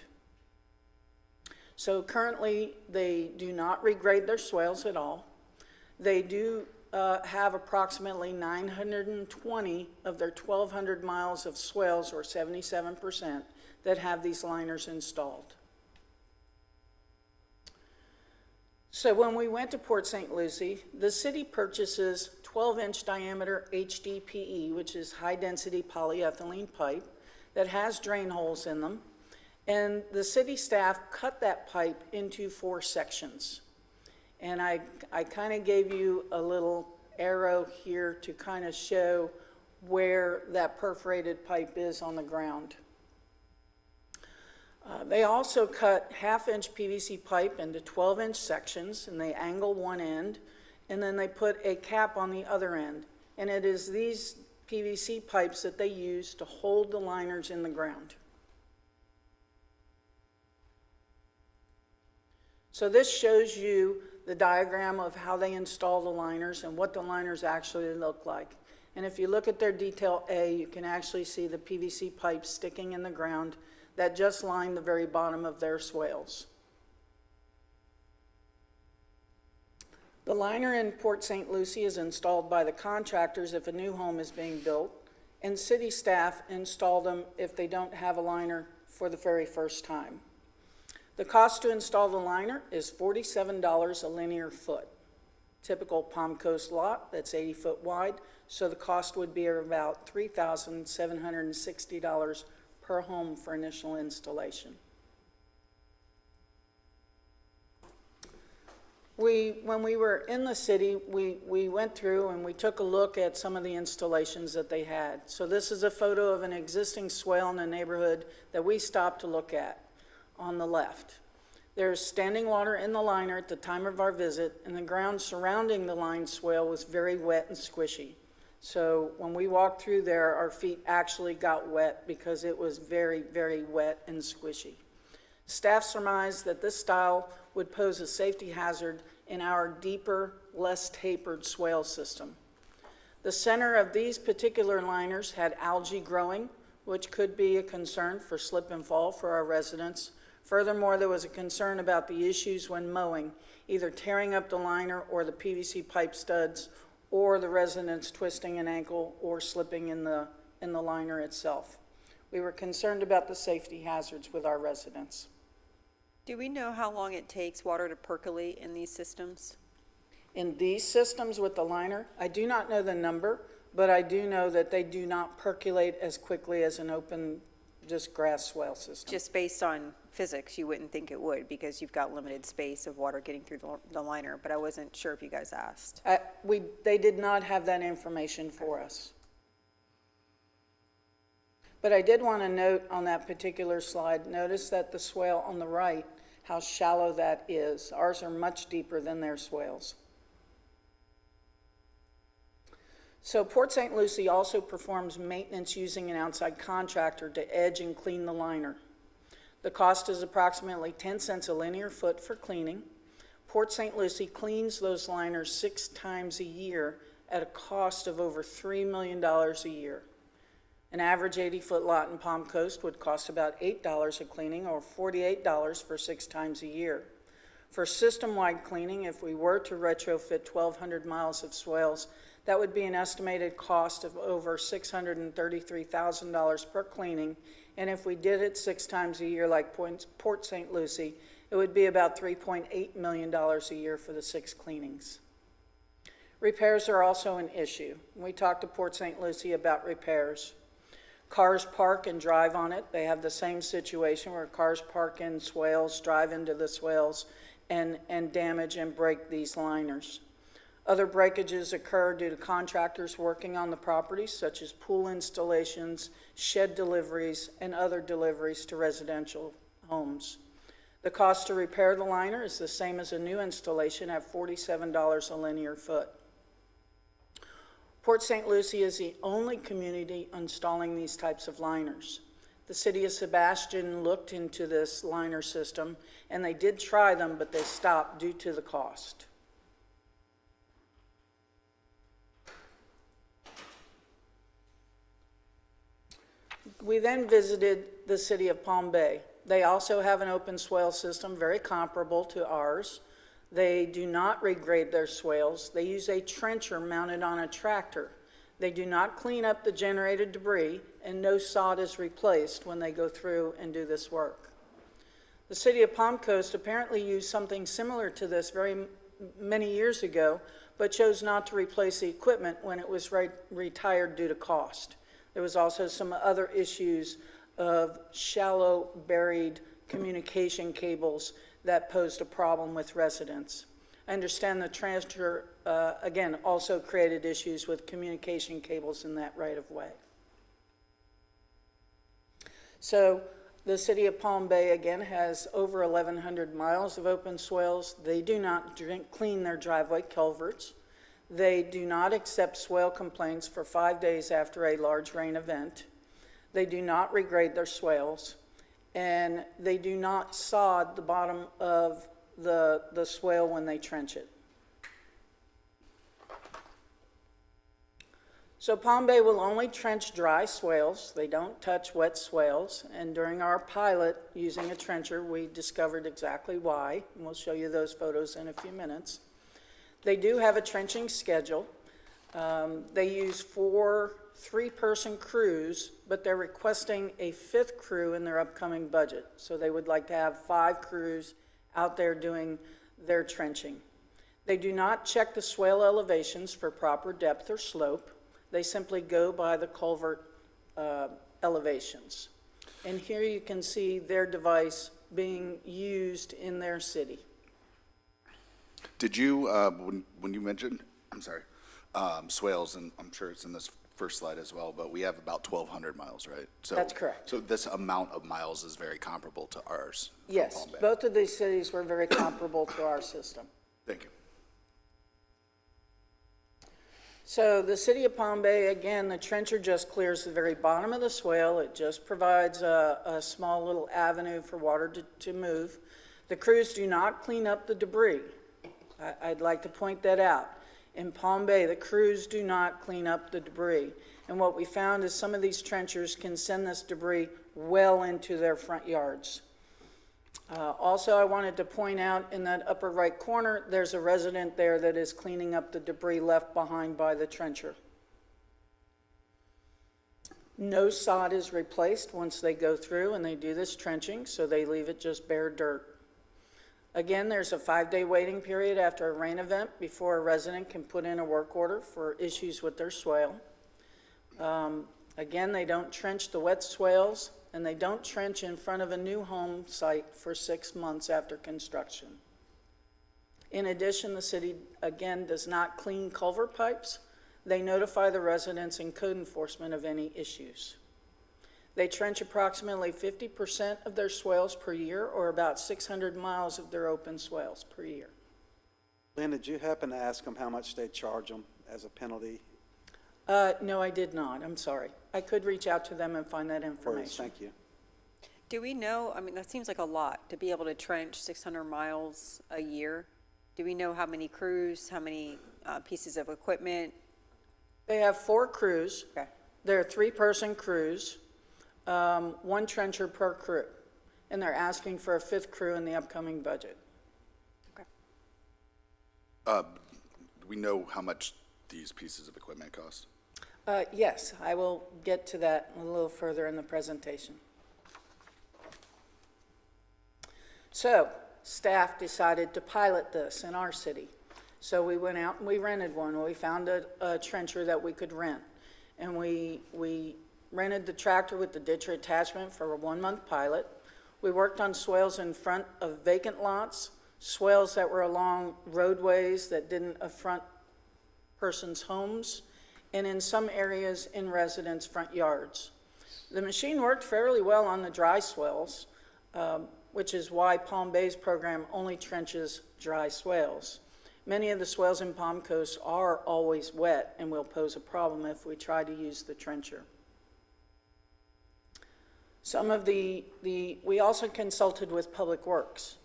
So currently, they do not regrade their swales at all. They do have approximately 920 of their 1,200 miles of swales, or 77%, that have these liners installed. So when we went to Port St. Lucie, the city purchases 12-inch diameter HDPE, which is high-density polyethylene pipe, that has drain holes in them. And the city staff cut that pipe into 4 sections. And I kind of gave you a little arrow here to kind of show where that perforated pipe is on the ground. They also cut half-inch PVC pipe into 12-inch sections, and they angle one end, and then they put a cap on the other end. And it is these PVC pipes that they use to hold the liners in the ground. So this shows you the diagram of how they install the liners and what the liners actually look like. And if you look at their detail A, you can actually see the PVC pipes sticking in the ground that just line the very bottom of their swales. The liner in Port St. Lucie is installed by the contractors if a new home is being built, and city staff install them if they don't have a liner for the very first time. The cost to install the liner is $47 a linear foot. Typical Palm Coast lot, that's 80 foot wide, so the cost would be about $3,760 per home for initial installation. When we were in the city, we went through and we took a look at some of the installations that they had. So this is a photo of an existing swale in a neighborhood that we stopped to look at on the left. There's standing water in the liner at the time of our visit, and the ground surrounding the lined swale was very wet and squishy. So when we walked through there, our feet actually got wet because it was very, very wet and squishy. Staff surmised that this style would pose a safety hazard in our deeper, less tapered swale system. The center of these particular liners had algae growing, which could be a concern for slip and fall for our residents. Furthermore, there was a concern about the issues when mowing, either tearing up the liner or the PVC pipe studs, or the residents twisting an ankle or slipping in the liner itself. We were concerned about the safety hazards with our residents. Do we know how long it takes water to percolate in these systems? In these systems with the liner, I do not know the number, but I do know that they do not percolate as quickly as an open, just grass swale system. Just based on physics, you wouldn't think it would because you've got limited space of water getting through the liner, but I wasn't sure if you guys asked. They did not have that information for us. But I did want to note on that particular slide, notice that the swale on the right, how shallow that is. Ours are much deeper than their swales. So Port St. Lucie also performs maintenance using an outside contractor to edge and clean the liner. The cost is approximately 10 cents a linear foot for cleaning. Port St. Lucie cleans those liners 6 times a year at a cost of over $3 million a year. An average 80-foot lot in Palm Coast would cost about $8 a cleaning, or $48 for 6 times a year. For system-wide cleaning, if we were to retrofit 1,200 miles of swales, that would be an estimated cost of over $633,000 per cleaning, and if we did it 6 times a year like Port St. Lucie, it would be about $3.8 million a year for the 6 cleanings. Repairs are also an issue. We talked to Port St. Lucie about repairs. Cars park and drive on it. They have the same situation where cars park in swales, drive into the swales, and damage and break these liners. Other breakages occur due to contractors working on the property, such as pool installations, shed deliveries, and other deliveries to residential homes. The cost to repair the liner is the same as a new installation at $47 a linear foot. Port St. Lucie is the only community installing these types of liners. The city of Sebastian looked into this liner system, and they did try them, but they stopped due to the cost. We then visited the city of Palm Bay. They also have an open swale system very comparable to ours. They do not regrade their swales. They use a trencher mounted on a tractor. They do not clean up the generated debris, and no sod is replaced when they go through and do this work. The city of Palm Coast apparently used something similar to this many years ago, but chose not to replace the equipment when it was retired due to cost. There was also some other issues of shallow buried communication cables that posed a problem with residents. I understand the transfer, again, also created issues with communication cables in that right-of-way. So the city of Palm Bay, again, has over 1,100 miles of open swales. They do not clean their driveway culverts. They do not accept swale complaints for 5 days after a large rain event. They do not regrade their swales, and they do not sod the bottom of the swale when they trench it. So Palm Bay will only trench dry swales. They don't touch wet swales, and during our pilot using a trencher, we discovered exactly why, and we'll show you those photos in a few minutes. They do have a trenching schedule. They use 4 3-person crews, but they're requesting a 5th crew in their upcoming budget. So they would like to have 5 crews out there doing their trenching. They do not check the swale elevations for proper depth or slope. They simply go by the culvert elevations. And here you can see their device being used in their city. Did you, when you mentioned, swales, and I'm sure it's in this first slide as well, but we have about 1,200 miles, right? So, That's correct. So this amount of miles is very comparable to ours. Yes, both of these cities were very comparable to our system. Thank you. So the city of Palm Bay, again, the trencher just clears the very bottom of the swale. It just provides a small little avenue for water to move. The crews do not clean up the debris. I'd like to point that out. In Palm Bay, the crews do not clean up the debris. And what we found is some of these trenchers can send this debris well into their front yards. Also, I wanted to point out in that upper right corner, there's a resident there that is cleaning up the debris left behind by the trencher. No sod is replaced once they go through and they do this trenching, so they leave it just bare dirt. Again, there's a 5-day waiting period after a rain event before a resident can put in a work order for issues with their swale. Again, they don't trench the wet swales, and they don't trench in front of a new home site for 6 months after construction. In addition, the city, again, does not clean culvert pipes. They notify the residents and code enforcement of any issues. They trench approximately 50% of their swales per year, or about 600 miles of their open swales per year. Lynn, did you happen to ask them how much they charge them as a penalty? No, I did not. I'm sorry. I could reach out to them and find that Or information. thank you. Do we know, I mean, that seems like a lot to be able to trench 600 miles a year. Do we know how many crews, how many pieces of equipment? They have 4 crews. Okay. They're 3-person crews, 1 trencher per crew. And they're asking for a 5th crew in the upcoming budget. Do we know how much these pieces of equipment cost? Yes, I will get to that a little further in the presentation. So, staff decided to pilot this in our city. So we went out and we rented one. We found a trencher that we could rent. And we rented the tractor with the ditcher attachment for a 1-month pilot. We worked on swales in front of vacant lots, swales that were along roadways that didn't affront persons' homes, and in some areas in residents' front yards. The machine worked fairly well on the dry swales, which is why Palm Bay's program only trenches dry swales. Many of the swales in Palm Coast are always wet and will pose a problem if we try to use the trencher. Some of we also consulted with Public Works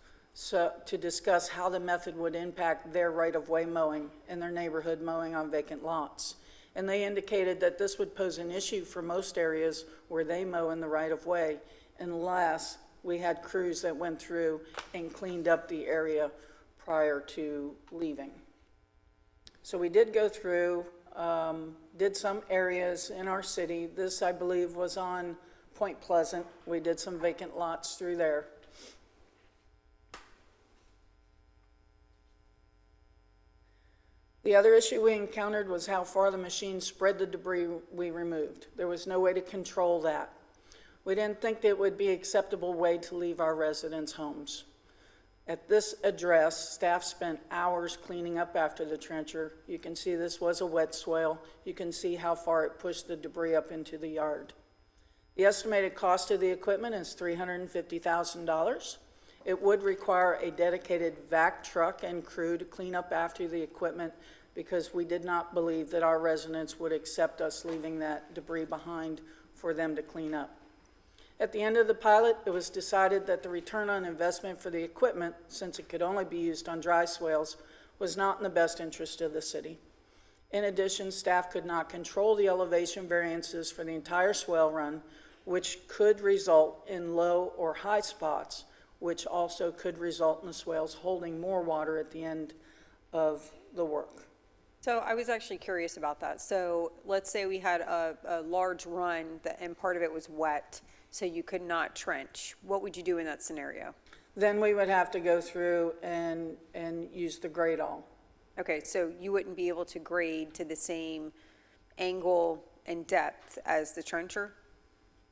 to discuss how the method would impact their right-of-way mowing and their neighborhood mowing on vacant lots. And they indicated that this would pose an issue for most areas where they mow in the right-of-way unless we had crews that went through and cleaned up the area prior to leaving. So we did go through, did some areas in our city. This, I believe, was on Point Pleasant. We did some vacant lots through there. The other issue we encountered was how far the machine spread the debris we removed. There was no way to control that. We didn't think it would be an acceptable way to leave our residents' homes. At this address, staff spent hours cleaning up after the trencher. You can see this was a wet swale. You can see how far it pushed the debris up into the yard. The estimated cost of the equipment is $350,000. It would require a dedicated vac truck and crew to clean up after the equipment because we did not believe that our residents would accept us leaving that debris behind for them to clean up. At the end of the pilot, it was decided that the return on investment for the equipment, since it could only be used on dry swales, was not in the best interest of the city. In addition, staff could not control the elevation variances for the entire swale run, which could result in low or high spots, which also could result in the swales holding more water at the end of the work. So I was actually curious about that. So let's say we had a large run and part of it was wet, so you could not trench. What would you do in that scenario? Then we would have to go through and use the grade all. Okay, so you wouldn't be able to grade to the same angle and depth as the trencher?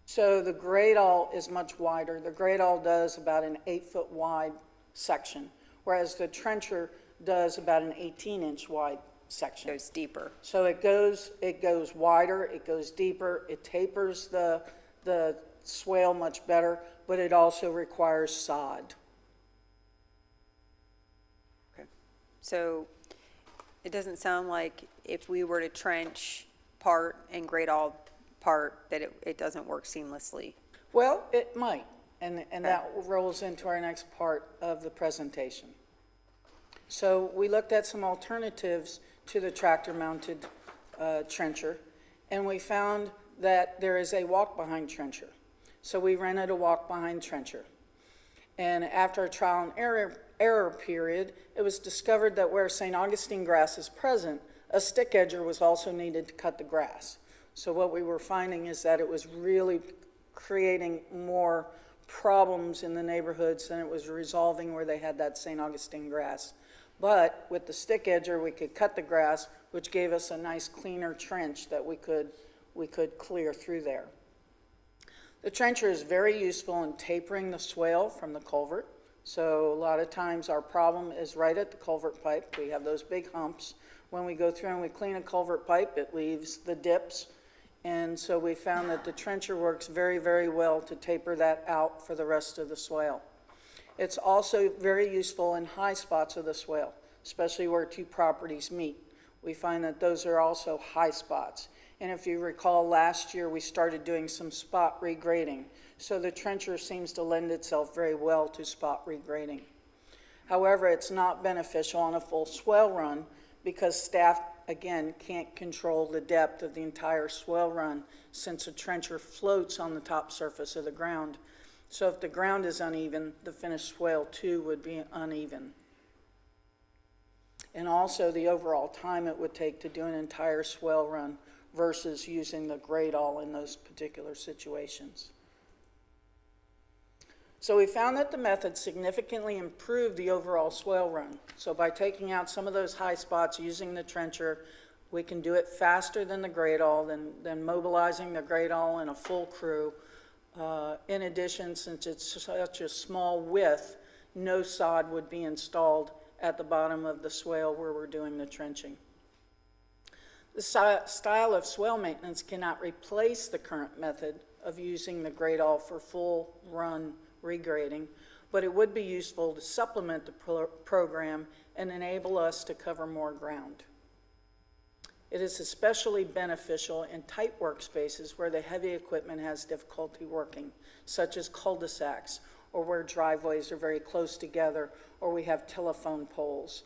So the grade all is much wider. The grade all does about an 8-foot wide section, whereas the trencher does about an 18-inch wide section. Goes deeper. So it goes wider, it goes deeper, it tapers the swale much better, but it also requires sod. Okay. So it doesn't sound like if we were to trench part and grade all part that it doesn't work seamlessly. Well, it might, and that rolls into our next part of the presentation. So we looked at some alternatives to the tractor-mounted trencher, and we found that there is a walk-behind trencher. So we rented a walk-behind trencher. And after a trial and error period, it was discovered that where St. Augustine grass is present, a stick edger was also needed to cut the grass. So what we were finding is that it was really creating more problems in the neighborhoods than it was resolving where they had that St. Augustine grass. But with the stick edger, we could cut the grass, which gave us a nice cleaner trench that we could clear through there. The trencher is very useful in tapering the swale from the culvert. So a lot of times our problem is right at the culvert pipe. We have those big humps. When we go through and we clean a culvert pipe, it leaves the dips And so we found that the trencher works very, very well to taper that out for the rest of the swale. It's also very useful in high spots of the swale, especially where two properties meet. We find that those are also high spots. And if you recall, last year we started doing some spot regrading. So the trencher seems to lend itself very well to spot regrading. However, it's not beneficial on a full swale run because staff, again, can't control the depth of the entire swale run since a trencher floats on the top surface of the ground. So if the ground is uneven, the finished swale too would be uneven. And also the overall time it would take to do an entire swale run versus using the grade-all in those particular situations. So we found that the method significantly improved the overall swale run. So by taking out some of those high spots using the trencher, we can do it faster than the grade-all, than mobilizing the grade-all in a full crew. In addition, since it's such a small width, no sod would be installed at the bottom of the swale where we're doing the trenching. The style of swale maintenance cannot replace the current method of using the grade-all for full run regrading, but it would be useful to supplement the program and enable us to cover more ground. It is especially beneficial in tight workspaces where the heavy equipment has difficulty working, such as cul-de-sacs, or where driveways are very close together, or we have telephone poles.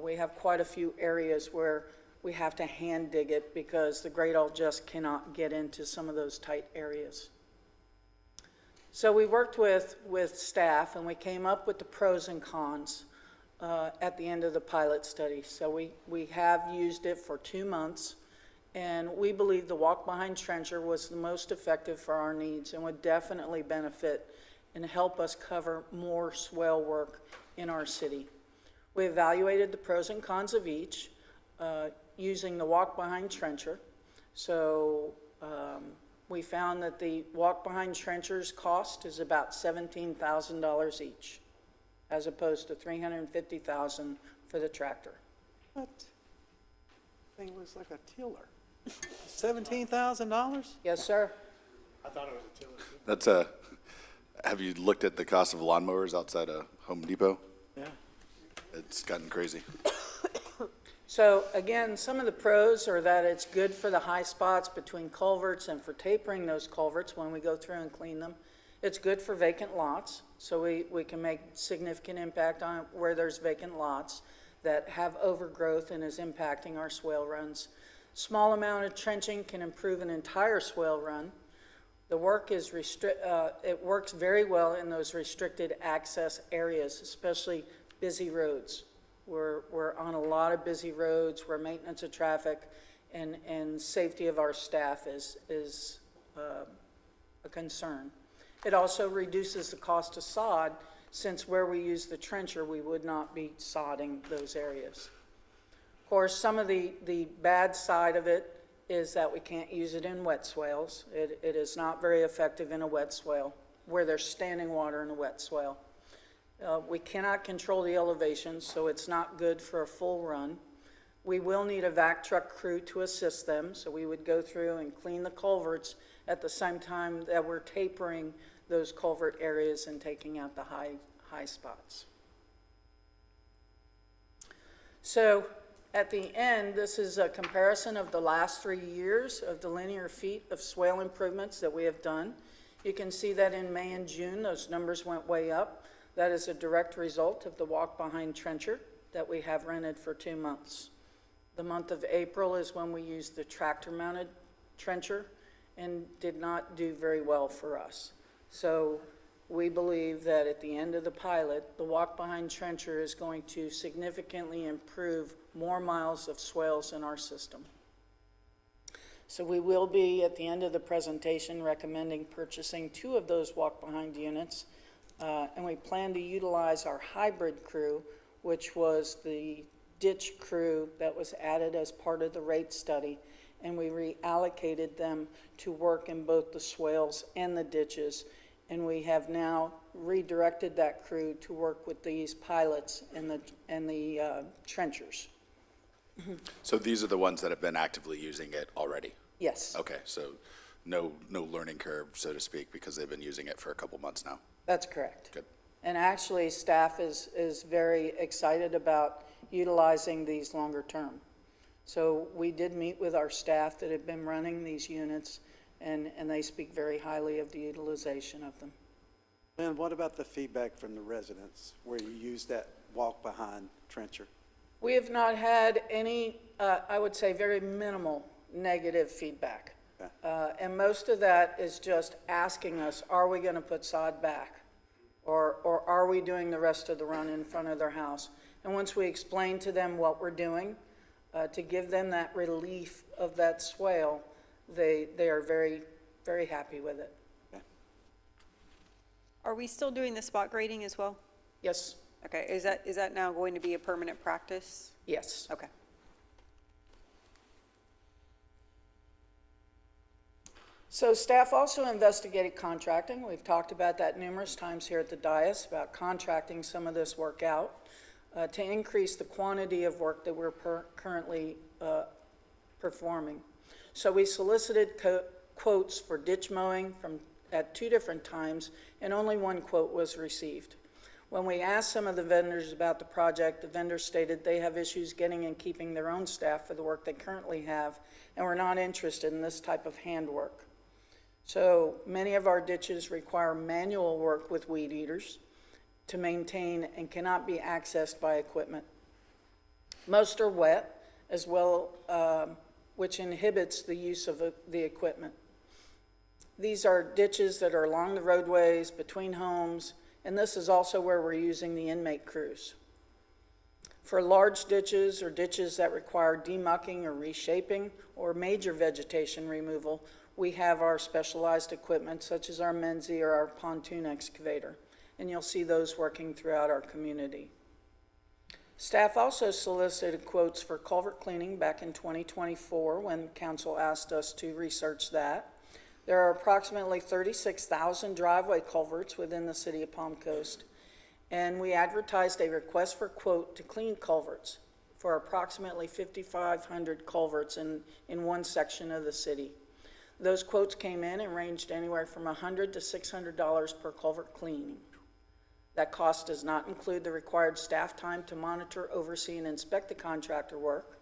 We have quite a few areas where we have to hand dig it because the grade-all just cannot get into some of those tight areas. So we worked with staff and we came up with the pros and cons at the end of the pilot study. So we have used it for 2 months, and we believe the walk-behind trencher was the most effective for our needs and would definitely benefit and help us cover more swale work in our city. We evaluated the pros and cons of each using the walk-behind trencher. So we found that the walk-behind trencher's cost is about $17,000 each, as opposed to $350,000 for the tractor. What? Thing looks like a tiller. $17,000? Yes, sir. I thought it was a tiller. That's have you looked at the cost of lawnmowers outside of Home Depot? Yeah. It's gotten crazy. So again, some of the pros are that it's good for the high spots between culverts and for tapering those culverts when we go through and clean them. It's good for vacant lots, so we can make significant impact on where there's vacant lots that have overgrowth and is impacting our swale runs. Small amount of trenching can improve an entire swale run. The work is it works very well in those restricted access areas, especially busy roads. We're on a lot of busy roads where maintenance of traffic and safety of our staff is a concern. It also reduces the cost of sod, since where we use the trencher, we would not be sodding those areas. Of course, some of the bad side of it is that we can't use it in wet swales. It is not very effective in a wet swale, where there's standing water in a wet swale. We cannot control the elevation, so it's not good for a full run. We will need a vac truck crew to assist them, so we would go through and clean the culverts at the same time that we're tapering those culvert areas and taking out the high spots. So at the end, this is a comparison of the last 3 years of the linear feet of swale improvements that we have done. You can see that in May and June, those numbers went way up. That is a direct result of the walk-behind trencher that we have rented for 2 months. The month of April is when we used the tractor-mounted trencher and did not do very well for us. So we believe that at the end of the pilot, the walk-behind trencher is going to significantly improve more miles of swales in our system. So we will be, at the end of the presentation, recommending purchasing 2 of those walk-behind units. And we plan to utilize our hybrid crew, which was the ditch crew that was added as part of the rate study, and we reallocated them to work in both the swales and the ditches. And we have now redirected that crew to work with these pilots and the trenchers. So these are the ones that have been actively using it already? Yes, Okay, so no learning curve, so to speak, because they've been using it for a couple months now. that's correct. Good. And actually, staff is very excited about utilizing these longer term. So we did meet with our staff that have been running these units, and they speak very highly of the utilization of them. Lynn, what about the feedback from the residents where you use that walk-behind trencher? We have not had any, I would say, very minimal negative feedback. And most of that is just asking us, are we going to put sod back? Or are we doing the rest of the run in front of their house? And once we explain to them what we're doing, to give them that relief of that swale, they are very, very happy with it. Are we still doing the spot grading as well? Yes, Okay, is that now going to be a permanent practice? yes. Okay. So staff also investigated contracting. We've talked about that numerous times here at the dais, about contracting some of this work out to increase the quantity of work that we're currently performing. So we solicited quotes for ditch mowing at 2 different times, and only 1 quote was received. When we asked some of the vendors about the project, the vendors stated they have issues getting and keeping their own staff for the work they currently have, and were not interested in this type of handwork. So many of our ditches require manual work with weed eaters to maintain and cannot be accessed by equipment. Most are wet as well, which inhibits the use of the equipment. These are ditches that are along the roadways, between homes, and this is also where we're using the inmate crews. For large ditches or ditches that require demucking or reshaping or major vegetation removal, we have our specialized equipment such as our Menzie or our pontoon excavator, and you'll see those working throughout our community. Staff also solicited quotes for culvert cleaning back in 2024 when council asked us to research that. There are approximately 36,000 driveway culverts within the city of Palm Coast, and we advertised a request for quote to clean culverts for approximately 5,500 culverts in one section of the city. Those quotes came in and ranged anywhere from $100 to $600 per culvert cleaning. That cost does not include the required staff time to monitor, oversee, and inspect the contractor work.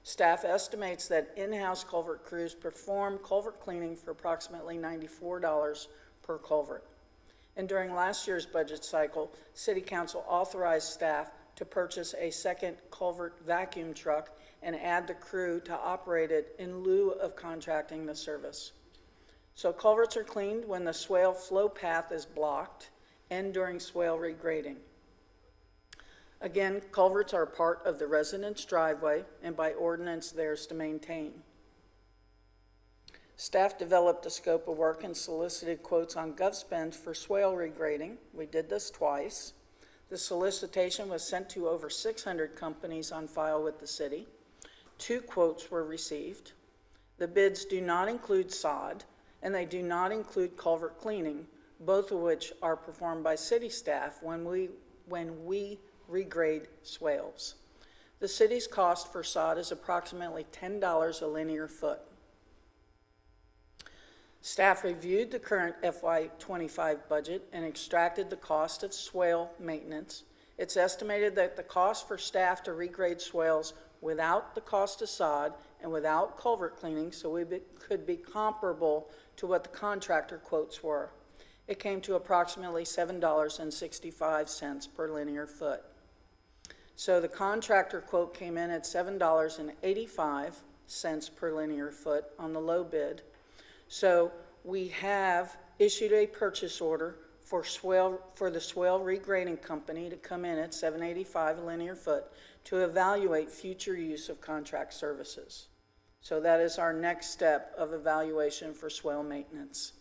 Staff estimates that in-house culvert crews perform culvert cleaning for approximately $94 per culvert. And during last year's budget cycle, City Council authorized staff to purchase a second culvert vacuum truck and add the crew to operate it in lieu of contracting the service. So culverts are cleaned when the swale flow path is blocked and during swale regrading. Again, culverts are part of the resident's driveway and by ordinance theirs to maintain. Staff developed a scope of work and solicited quotes on GovSpend for swale regrading. We did this twice. The solicitation was sent to over 600 companies on file with the city. 2 quotes were received. The bids do not include sod, and they do not include culvert cleaning, both of which are performed by city staff when we regrade swales. The city's cost for sod is approximately $10 a linear foot. Staff reviewed the current FY25 budget and extracted the cost of swale maintenance. It's estimated that the cost for staff to regrade swales without the cost of sod and without culvert cleaning, so we could be comparable to what the contractor quotes were. It came to approximately $7.65 per linear foot. So the contractor quote came in at $7.85 per linear foot on the low bid. So we have issued a purchase order for the swale regrading company to come in at $7.85 a linear foot to evaluate future use of contract services. So that is our next step of evaluation for swale maintenance.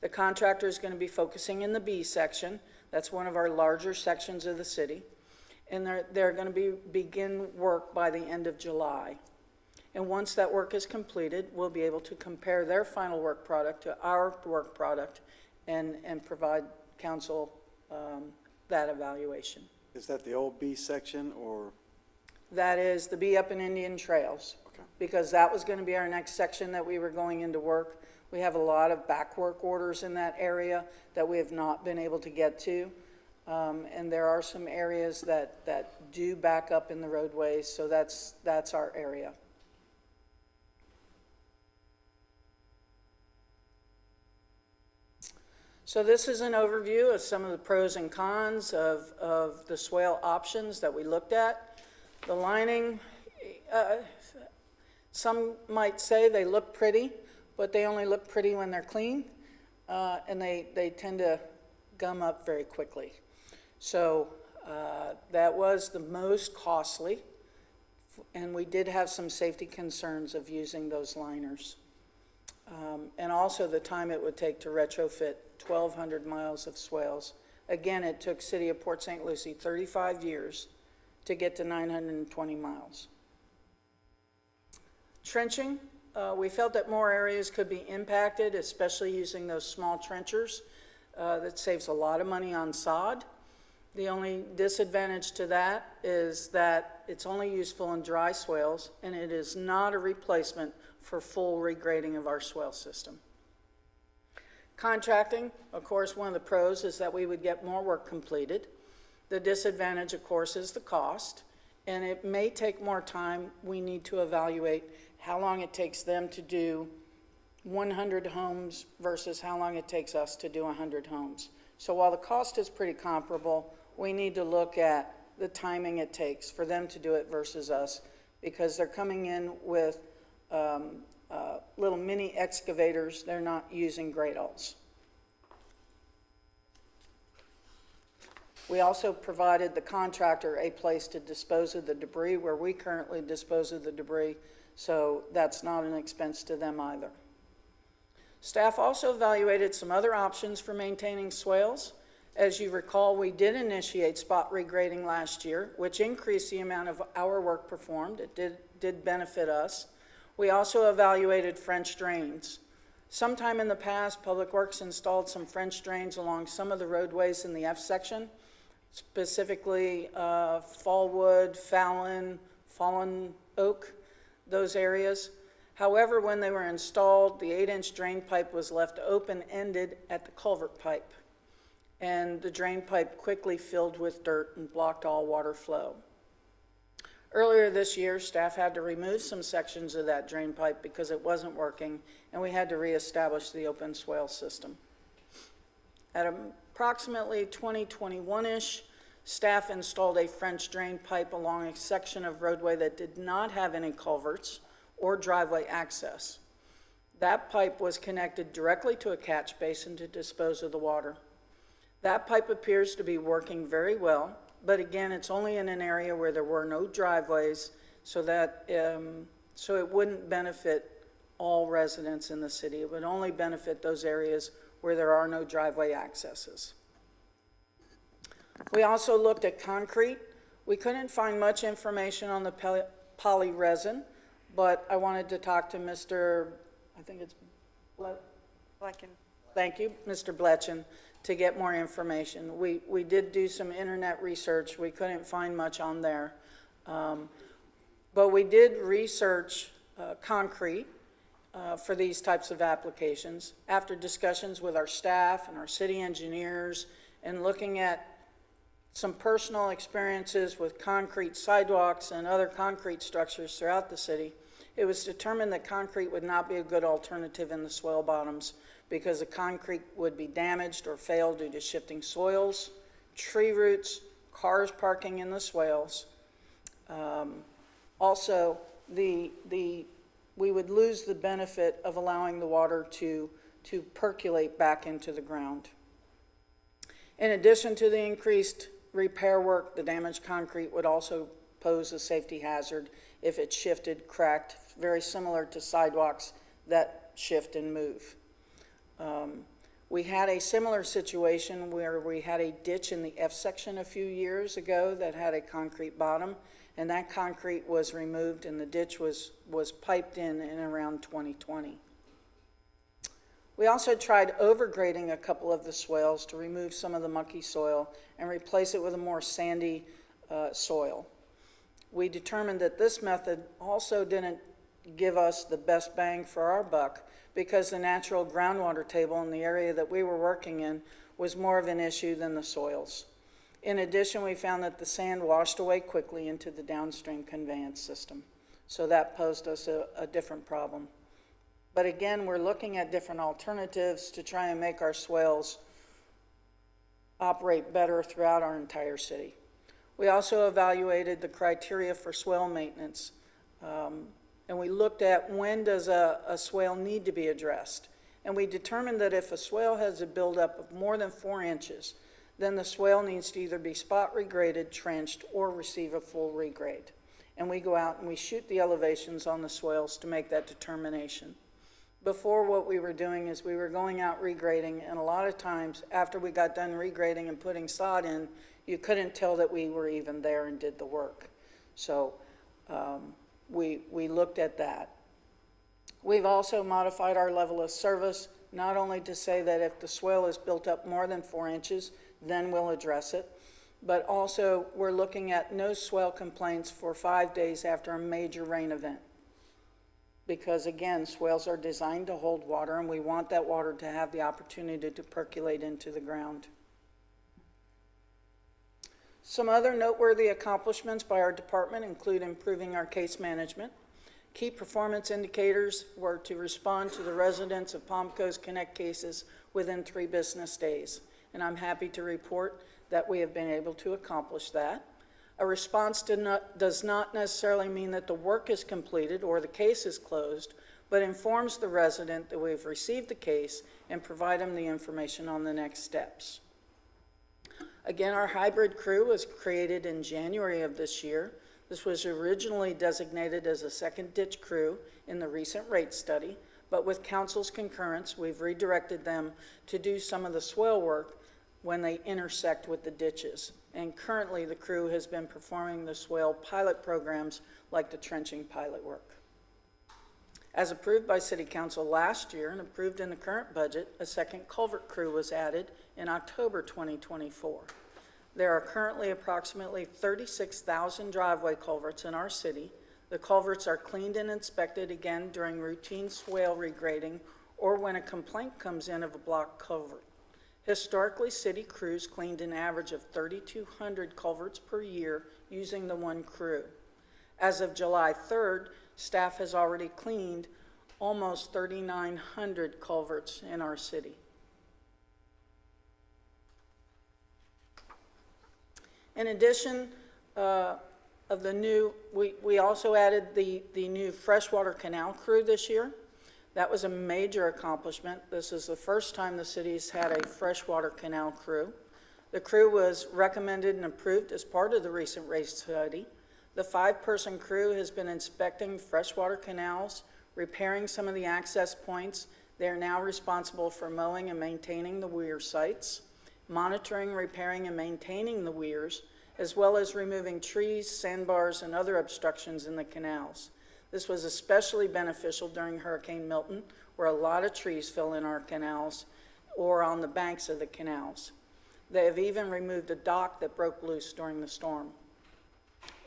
The contractor is going to be focusing in the B section. That's one of our larger sections of the city. And they're going to begin work by the end of July. And once that work is completed, we'll be able to compare their final work product to our work product and provide council that evaluation. Is that the old B section or? That is the B up in Indian Trails. because that was going to be our next section that we were going into work. We have a lot of back work orders in that area that we have not been able to get to. And there are some areas that do back up in the roadways, so that's our area. So this is an overview of some of the pros and cons of the swale options that we looked at. The lining, some might say they look pretty, but they only look pretty when they're clean, and they tend to gum up very quickly. So that was the most costly, and we did have some safety concerns of using those liners. And also the time it would take to retrofit 1,200 miles of swales. Again, it took City of Port St. Lucie 35 years to get to 920 miles. Trenching, we felt that more areas could be impacted, especially using those small trenchers. That saves a lot of money on sod. The only disadvantage to that is that it's only useful in dry swales, and it is not a replacement for full regrading of our swale system. Contracting, of course, one of the pros is that we would get more work completed. The disadvantage, of course, is the cost, and it may take more time. We need to evaluate how long it takes them to do 100 homes versus how long it takes us to do 100 homes. So while the cost is pretty comparable, we need to look at the timing it takes for them to do it versus us, because they're coming in with little mini excavators. They're not using great alls. We also provided the contractor a place to dispose of the debris where we currently dispose of the debris, so that's not an expense to them either. Staff also evaluated some other options for maintaining swales. As you recall, we did initiate spot regrading last year, which increased the amount of our work performed. It did benefit us. We also evaluated French drains. Sometime in the past, Public Works installed some French drains along some of the roadways in the F section, specifically Fallwood, Fallon, Fallen Oak, those areas. However, when they were installed, the 8-inch drain pipe was left open-ended at the culvert pipe, and the drain pipe quickly filled with dirt and blocked all water flow. Earlier this year, staff had to remove some sections of that drain pipe because it wasn't working, and we had to reestablish the open swale system. At approximately 2021-ish, staff installed a French drain pipe along a section of roadway that did not have any culverts or driveway access. That pipe was connected directly to a catch basin to dispose of the water. That pipe appears to be working very well, but again, it's only in an area where there were no driveways, so it wouldn't benefit all residents in the city. It would only benefit those areas where there are no driveway accesses. We also looked at concrete. We couldn't find much information on the poly resin, but I wanted to talk to Mr. I think it's Bletchen. Thank you, Mr. Bletchen, to get more information. We did do some internet research. We couldn't find much on there. But we did research concrete for these types of applications. After discussions with our staff and our city engineers and looking at some personal experiences with concrete sidewalks and other concrete structures throughout the city, it was determined that concrete would not be a good alternative in the swale bottoms because the concrete would be damaged or fail due to shifting soils, tree roots, cars parking in the swales. Also, we would lose the benefit of allowing the water to percolate back into the ground. In addition to the increased repair work, the damaged concrete would also pose a safety hazard if it shifted, cracked, very similar to sidewalks that shift and move. We had a similar situation where we had a ditch in the F section a few years ago that had a concrete bottom, and that concrete was removed and the ditch was piped in around 2020. We also tried overgrading a couple of the swales to remove some of the mucky soil and replace it with a more sandy soil. We determined that this method also didn't give us the best bang for our buck, because the natural groundwater table in the area that we were working in was more of an issue than the soils. In addition, we found that the sand washed away quickly into the downstream conveyance system. So that posed us a different problem. But again, we're looking at different alternatives to try and make our swales operate better throughout our entire city. We also evaluated the criteria for swale maintenance. And we looked at when does a swale need to be addressed. And we determined that if a swale has a buildup of more than 4 inches, then the swale needs to either be spot regraded, trenched, or receive a full regrade. And we go out and we shoot the elevations on the swales to make that determination. Before, what we were doing is we were going out regrading, and a lot of times after we got done regrading and putting sod in, you couldn't tell that we were even there and did the work. So we looked at that. We've also modified our level of service, not only to say that if the swale is built up more than 4 inches, then we'll address it, but also we're looking at no swale complaints for 5 days after a major rain event. Because again, swales are designed to hold water, and we want that water to have the opportunity to percolate into the ground. Some other noteworthy accomplishments by our department include improving our case management. Key performance indicators were to respond to the residents of Palm Coast Connect cases within 3 business days. And I'm happy to report that we have been able to accomplish that. A response does not necessarily mean that the work is completed or the case is closed, but informs the resident that we've received the case and provide them the information on the next steps. Again, our hybrid crew was created in January of this year. This was originally designated as a second ditch crew in the recent rate study, but with council's concurrence, we've redirected them to do some of the swale work when they intersect with the ditches. And currently, the crew has been performing the swale pilot programs like the trenching pilot work. As approved by City Council last year and approved in the current budget, a second culvert crew was added in October 2024. There are currently approximately 36,000 driveway culverts in our city. The culverts are cleaned and inspected again during routine swale regrading or when a complaint comes in of a blocked culvert. Historically, city crews cleaned an average of 3,200 culverts per year using the one crew. As of July 3rd, staff has already cleaned almost 3,900 culverts in our city. In addition of the new, we also added the new freshwater canal crew this year. That was a major accomplishment. This is the first time the city's had a freshwater canal crew. The crew was recommended and approved as part of the recent rate study. The 5-person crew has been inspecting freshwater canals, repairing some of the access points. They are now responsible for mowing and maintaining the weir sites, monitoring, repairing, and maintaining the weirs, as well as removing trees, sandbars, and other obstructions in the canals. This was especially beneficial during Hurricane Milton, where a lot of trees fell in our canals or on the banks of the canals. They have even removed a dock that broke loose during the storm.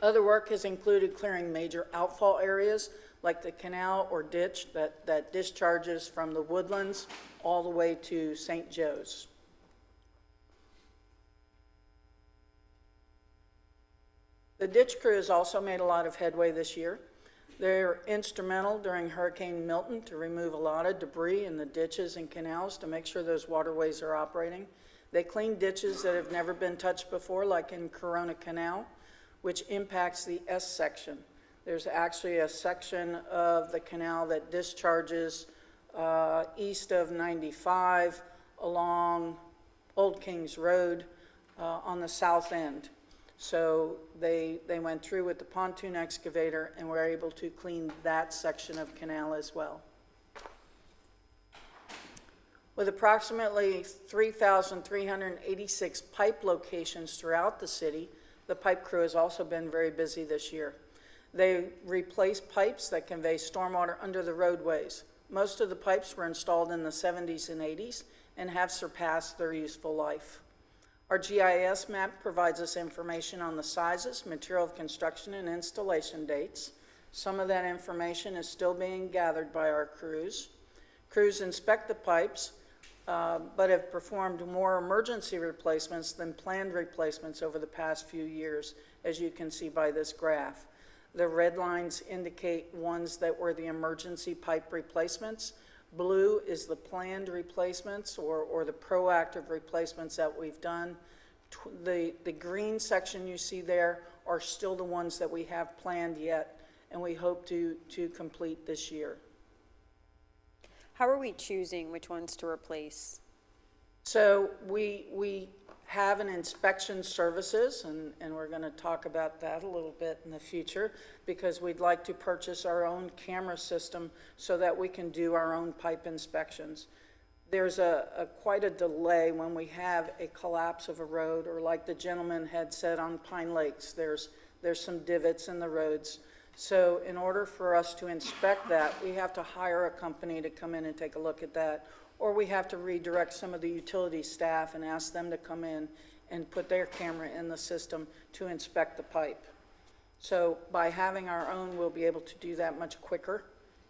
Other work has included clearing major outfall areas like the canal or ditch that discharges from the Woodlands all the way to St. Joe's. The ditch crew has also made a lot of headway this year. They're instrumental during Hurricane Milton to remove a lot of debris in the ditches and canals to make sure those waterways are operating. They clean ditches that have never been touched before, like in Corona Canal, which impacts the S section. There's actually a section of the canal that discharges east of 95 along Old Kings Road on the south end. So they went through with the pontoon excavator and were able to clean that section of canal as well. With approximately 3,386 pipe locations throughout the city, the pipe crew has also been very busy this year. They replace pipes that convey stormwater under the roadways. Most of the pipes were installed in the 70s and 80s and have surpassed their useful life. Our GIS map provides us information on the sizes, material of construction, and installation dates. Some of that information is still being gathered by our crews. Crews inspect the pipes, but have performed more emergency replacements than planned replacements over the past few years, as you can see by this graph. The red lines indicate ones that were the emergency pipe replacements. Blue is the planned replacements or the proactive replacements that we've done. The green section you see there are still the ones that we have planned yet, and we hope to complete this year. How are we choosing which ones to replace? So we have an inspection services, and we're going to talk about that a little bit in the future, because we'd like to purchase our own camera system so that we can do our own pipe inspections. There's quite a delay when we have a collapse of a road, or like the gentleman had said on Pine Lakes, there's some divots in the roads. So in order for us to inspect that, we have to hire a company to come in and take a look at that, or we have to redirect some of the utility staff and ask them to come in and put their camera in the system to inspect the pipe. So by having our own, we'll be able to do that much quicker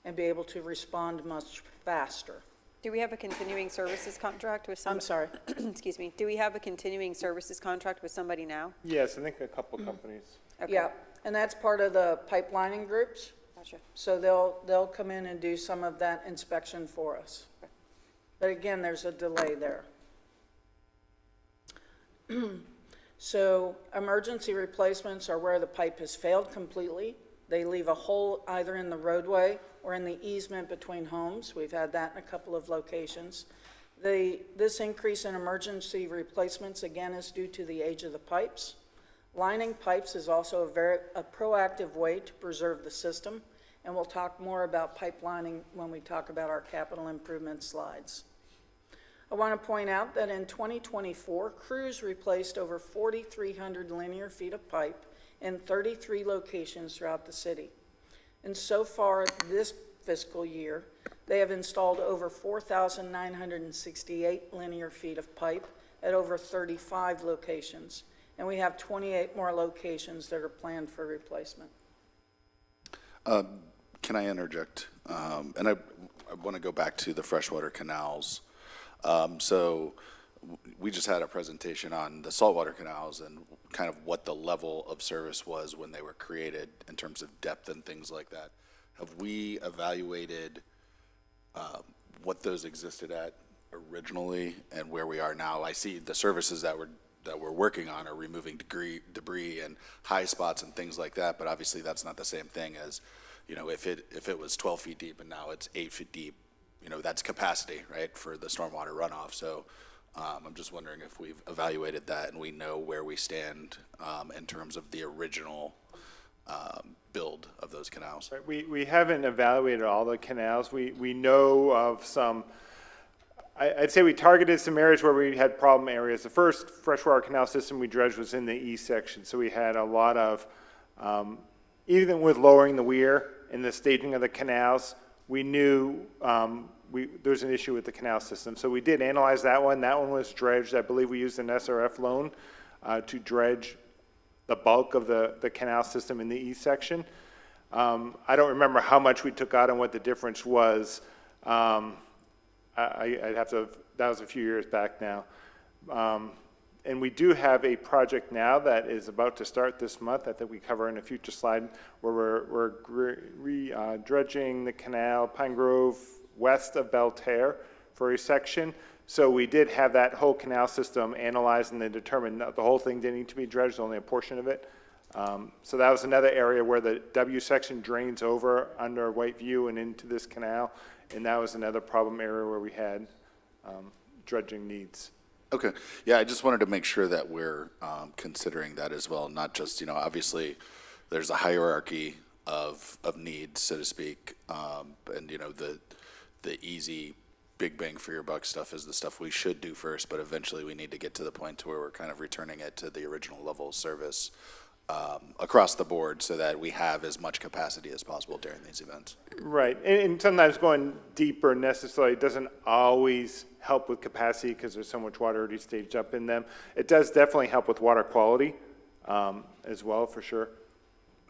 and be able to respond much faster. Do we have a continuing services contract with I'm sorry. Excuse me. Do we have a continuing services contract with somebody now? Yes, I think a couple companies. Okay. Yeah, and that's part of the pipelining groups. Gotcha. So they'll come in and do some of that inspection for us. But again, there's a delay there. So emergency replacements are where the pipe has failed completely. They leave a hole either in the roadway or in the easement between homes. We've had that in a couple of locations. This increase in emergency replacements, again, is due to the age of the pipes. Lining pipes is also a proactive way to preserve the system, and we'll talk more about pipelining when we talk about our capital improvement slides. I want to point out that in 2024, crews replaced over 4,300 linear feet of pipe in 33 locations throughout the city. And so far this fiscal year, they have installed over 4,968 linear feet of pipe at over 35 locations. And we have 28 more locations that are planned for replacement. Can I interject? And I want to go back to the freshwater canals. So we just had a presentation on the saltwater canals and kind of what the level of service was when they were created in terms of depth and things like that. Have we evaluated what those existed at originally and where we are now? I see the services that we're working on are removing debris and high spots and things like that, but obviously that's not the same thing as, if it was 12 feet deep and now it's 8 feet deep, that's capacity, right, for the stormwater runoff. So I'm just wondering if we've evaluated that and we know where we stand in terms of the original build of those canals. Right. We haven't evaluated all the canals. We know of some, I'd say we targeted some areas where we had problem areas. The first freshwater canal system we dredged was in the east section, so we had a lot of, even with lowering the weir and the staging of the canals, we knew there's an issue with the canal system. So we did analyze that one. That one was dredged. I believe we used an SRF loan to dredge the bulk of the canal system in the east section. I don't remember how much we took out and what the difference was. I'd have to, that was a few years back now. And we do have a project now that is about to start this month, I think we cover in a future slide, where we're dredging the canal Pine Grove west of Belterre for a section. So we did have that whole canal system analyzed and then determined that the whole thing didn't need to be dredged, only a portion of it. So that was another area where the W section drains over under Whiteview and into this canal. And that was another problem area where we had dredging needs. Okay. Yeah, I just wanted to make sure that we're considering that as well, not just, obviously there's a hierarchy of needs, so to speak, and, the easy big bang for your buck stuff is the stuff we should do first, but eventually we need to get to the point to where we're kind of returning it to the original level of service across the board so that we have as much capacity as possible during these events. Right, and sometimes going deeper necessarily doesn't always help with capacity because there's so much water already staged up in them. It does definitely help with water quality as well, for sure.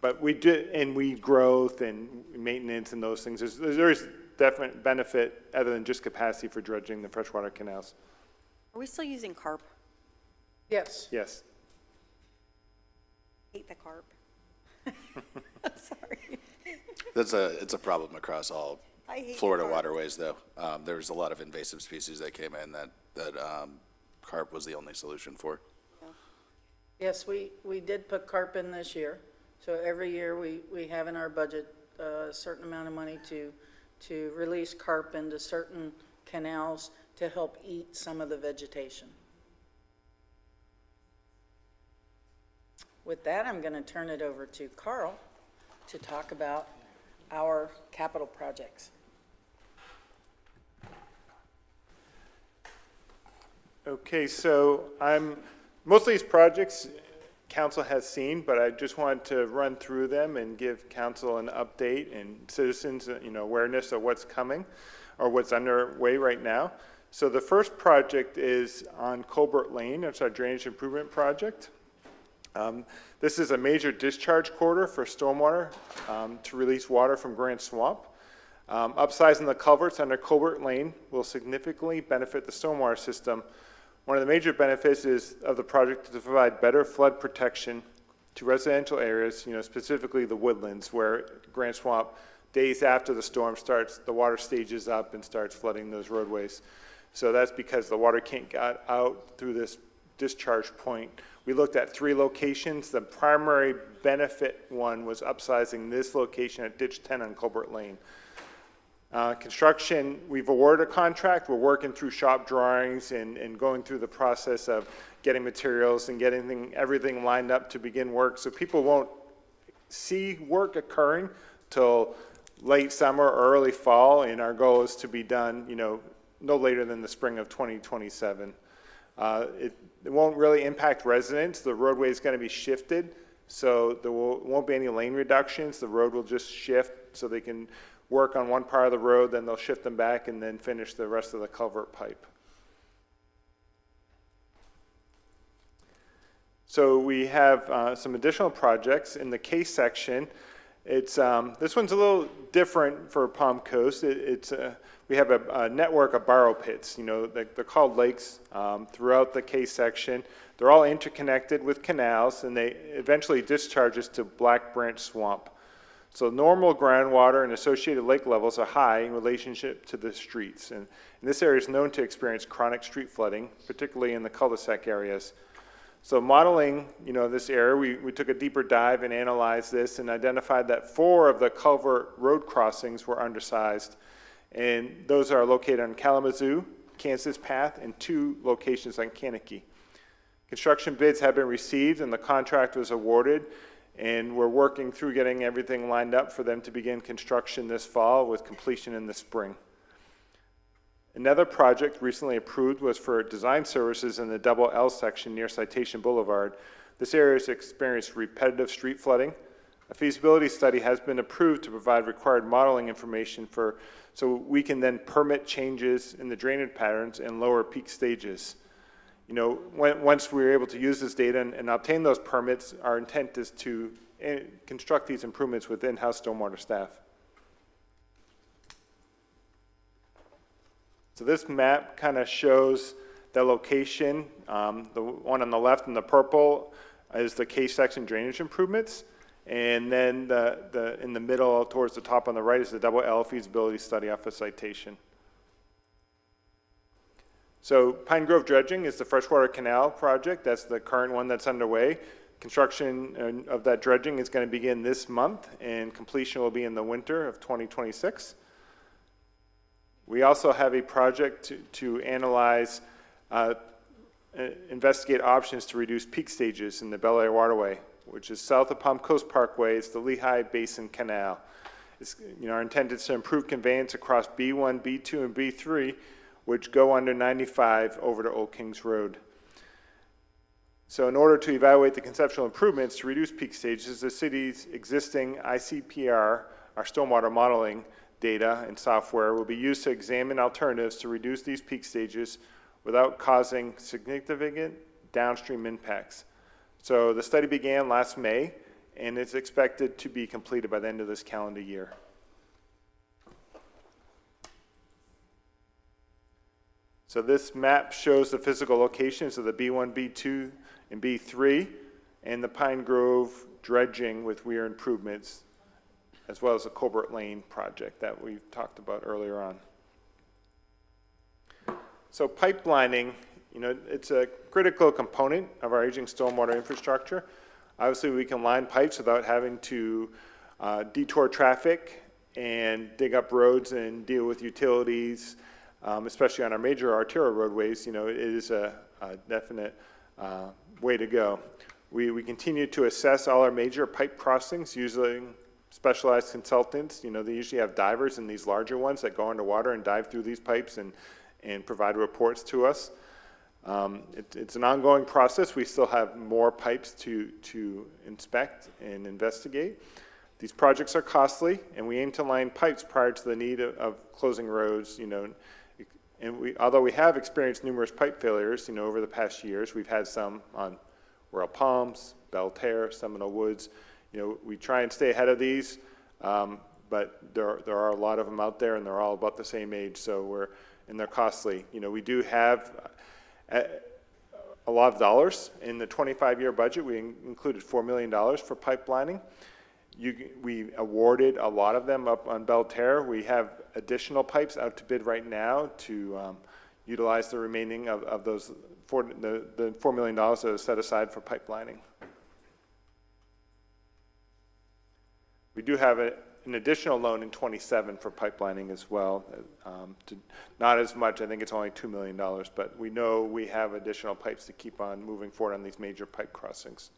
But we did, and weed growth and maintenance and those things, there's definite benefit other than just capacity for dredging the freshwater canals. Are we still using carp? Yes. Yes. Hate the carp. Sorry. It's a problem across all I hate Florida carp. waterways, though. There was a lot of invasive species that came in that carp was the only solution for. Yes, we did put carp in this year. So every year we have in our budget a certain amount of money to release carp into certain canals to help eat some of the vegetation. With that, I'm going to turn it over to Carl to talk about our capital projects. Okay, so most of these projects council has seen, but I just wanted to run through them and give council an update and citizens, awareness of what's coming or what's underway right now. So the first project is on Colbert Lane. It's our drainage improvement project. This is a major discharge corridor for stormwater to release water from Grant Swamp. Upsizing the culverts under Colbert Lane will significantly benefit the stormwater system. One of the major benefits of the project is to provide better flood protection to residential areas, specifically the woodlands, where Grant Swamp, days after the storm starts, the water stages up and starts flooding those roadways. So that's because the water can't get out through this discharge point. We looked at 3 locations. The primary benefit one was upsizing this location at Ditch 10 on Colbert Lane. Construction, we've awarded a contract. We're working through shop drawings and going through the process of getting materials and getting everything lined up to begin work. So people won't see work occurring till late summer or early fall, and our goal is to be done, no later than the spring of 2027. It won't really impact residents. The roadway is going to be shifted, so there won't be any lane reductions. The road will just shift so they can work on one part of the road, then they'll shift them back and then finish the rest of the culvert pipe. So we have some additional projects in the K section. It's this one's a little different for Palm Coast. We have a network of borrow pits. They're called lakes throughout the K section. They're all interconnected with canals, and they eventually discharge us to Black Branch Swamp. So normal groundwater and associated lake levels are high in relationship to the streets. And this area is known to experience chronic street flooding, particularly in the cul-de-sac areas. So modeling, this area, we took a deeper dive and analyzed this and identified that 4 of the culvert road crossings were undersized. And those are located on Kalamazoo, Kansas Path, and 2 locations on Kankakee. Construction bids have been received and the contract was awarded. And we're working through getting everything lined up for them to begin construction this fall with completion in the spring. Another project recently approved was for design services in the Double L section near Citation Boulevard. This area has experienced repetitive street flooding. A feasibility study has been approved to provide required modeling information so we can then permit changes in the drainage patterns and lower peak stages. Once we're able to use this data and obtain those permits, our intent is to construct these improvements with in-house stormwater staff. So this map kind of shows the location. The one on the left in the purple is the K section drainage improvements. And then in the middle towards the top on the right is the Double L feasibility study off of Citation. So Pine Grove dredging is the freshwater canal project. That's the current one that's underway. Construction of that dredging is going to begin this month, and completion will be in the winter of 2026. We also have a project to analyze, investigate options to reduce peak stages in the Bel Air Waterway, which is south of Palm Coast Parkway. It's the Lehigh Basin Canal. Our intent is to improve conveyance across B1, B2, and B3, which go under 95 over to Old Kings Road. So in order to evaluate the conceptual improvements to reduce peak stages, the city's existing ICPR, our stormwater modeling data and software, will be used to examine alternatives to reduce these peak stages without causing significant downstream impacts. So the study began last May, and it's expected to be completed by the end of this calendar year. So this map shows the physical locations of the B1, B2, and B3, and the Pine Grove dredging with weir improvements, as well as the Colbert Lane project that we talked about earlier on. So pipelining, you know, it's a critical component of our aging stormwater infrastructure. Obviously, we can line pipes without having to detour traffic and dig up roads and deal with utilities, especially on our major arterial roadways. You know, it is a definite way to go. We continue to assess all our major pipe crossings using specialized consultants. You know, they usually have divers in these larger ones that go underwater and dive through these pipes and provide reports to us. It's an ongoing process. We still have more pipes to inspect and investigate. These projects are costly, and we aim to line pipes prior to the need of closing roads, you know. And although we have experienced numerous pipe failures, you know, over the past years, we've had some on Royal Palms, Belterre, Seminole Woods. You know, we try and stay ahead of these, but there are a lot of them out there, and they're all about the same age, and they're costly. You know, we do have a lot of dollars. In the 25-year budget, we included $4 million for pipelining. We awarded a lot of them up on Belterre. We have additional pipes out to bid right now to utilize the remaining of those the $4 million that is set aside for pipelining. We do have an additional loan in 27 for pipelining as well. Not as much, I think it's only $2 million, but we know we have additional pipes to keep on moving forward on these major pipe crossings.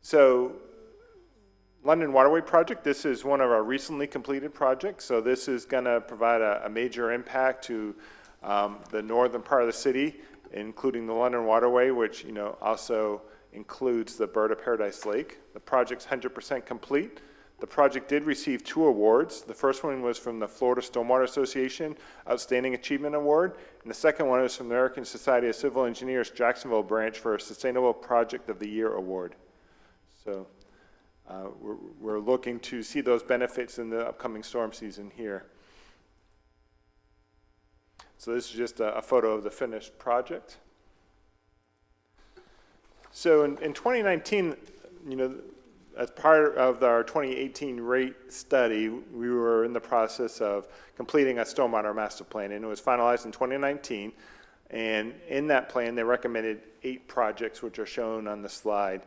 So, London Waterway Project, this is one of our recently completed projects. So this is going to provide a major impact to the northern part of the city, including the London Waterway, which, you know, also includes the Bird of Paradise Lake. The project's 100% complete. The project did receive 2 awards. The first one was from the Florida Stormwater Association Outstanding Achievement Award, and the second one is from the American Society of Civil Engineers Jacksonville branch for a Sustainable Project of the Year Award. So we're looking to see those benefits in the upcoming storm season here. So this is just a photo of the finished project. So in 2019, you know, as part of our 2018 rate study, we were in the process of completing a stormwater master plan, and it was finalized in 2019. And in that plan, they recommended 8 projects, which are shown on the slide.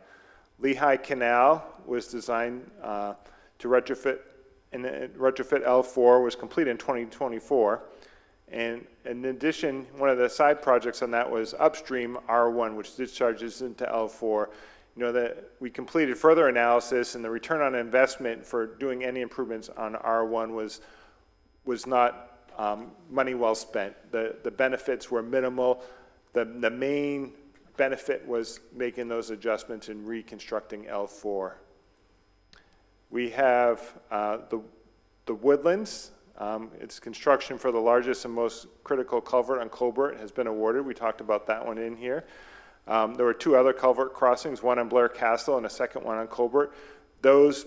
Lehigh Canal was designed to retrofit, and retrofit L4 was completed in 2024. And in addition, one of the side projects on that was upstream R1, which discharges into L4. You know, that we completed further analysis, and the return on investment for doing any improvements on R1 was not money well spent. The benefits were minimal. The main benefit was making those adjustments and reconstructing L4. We have the Woodlands. Its construction for the largest and most critical culvert on Colbert has been awarded. We talked about that one in here. There were 2 other culvert crossings, one on Blair Castle and a second one on Colbert. Those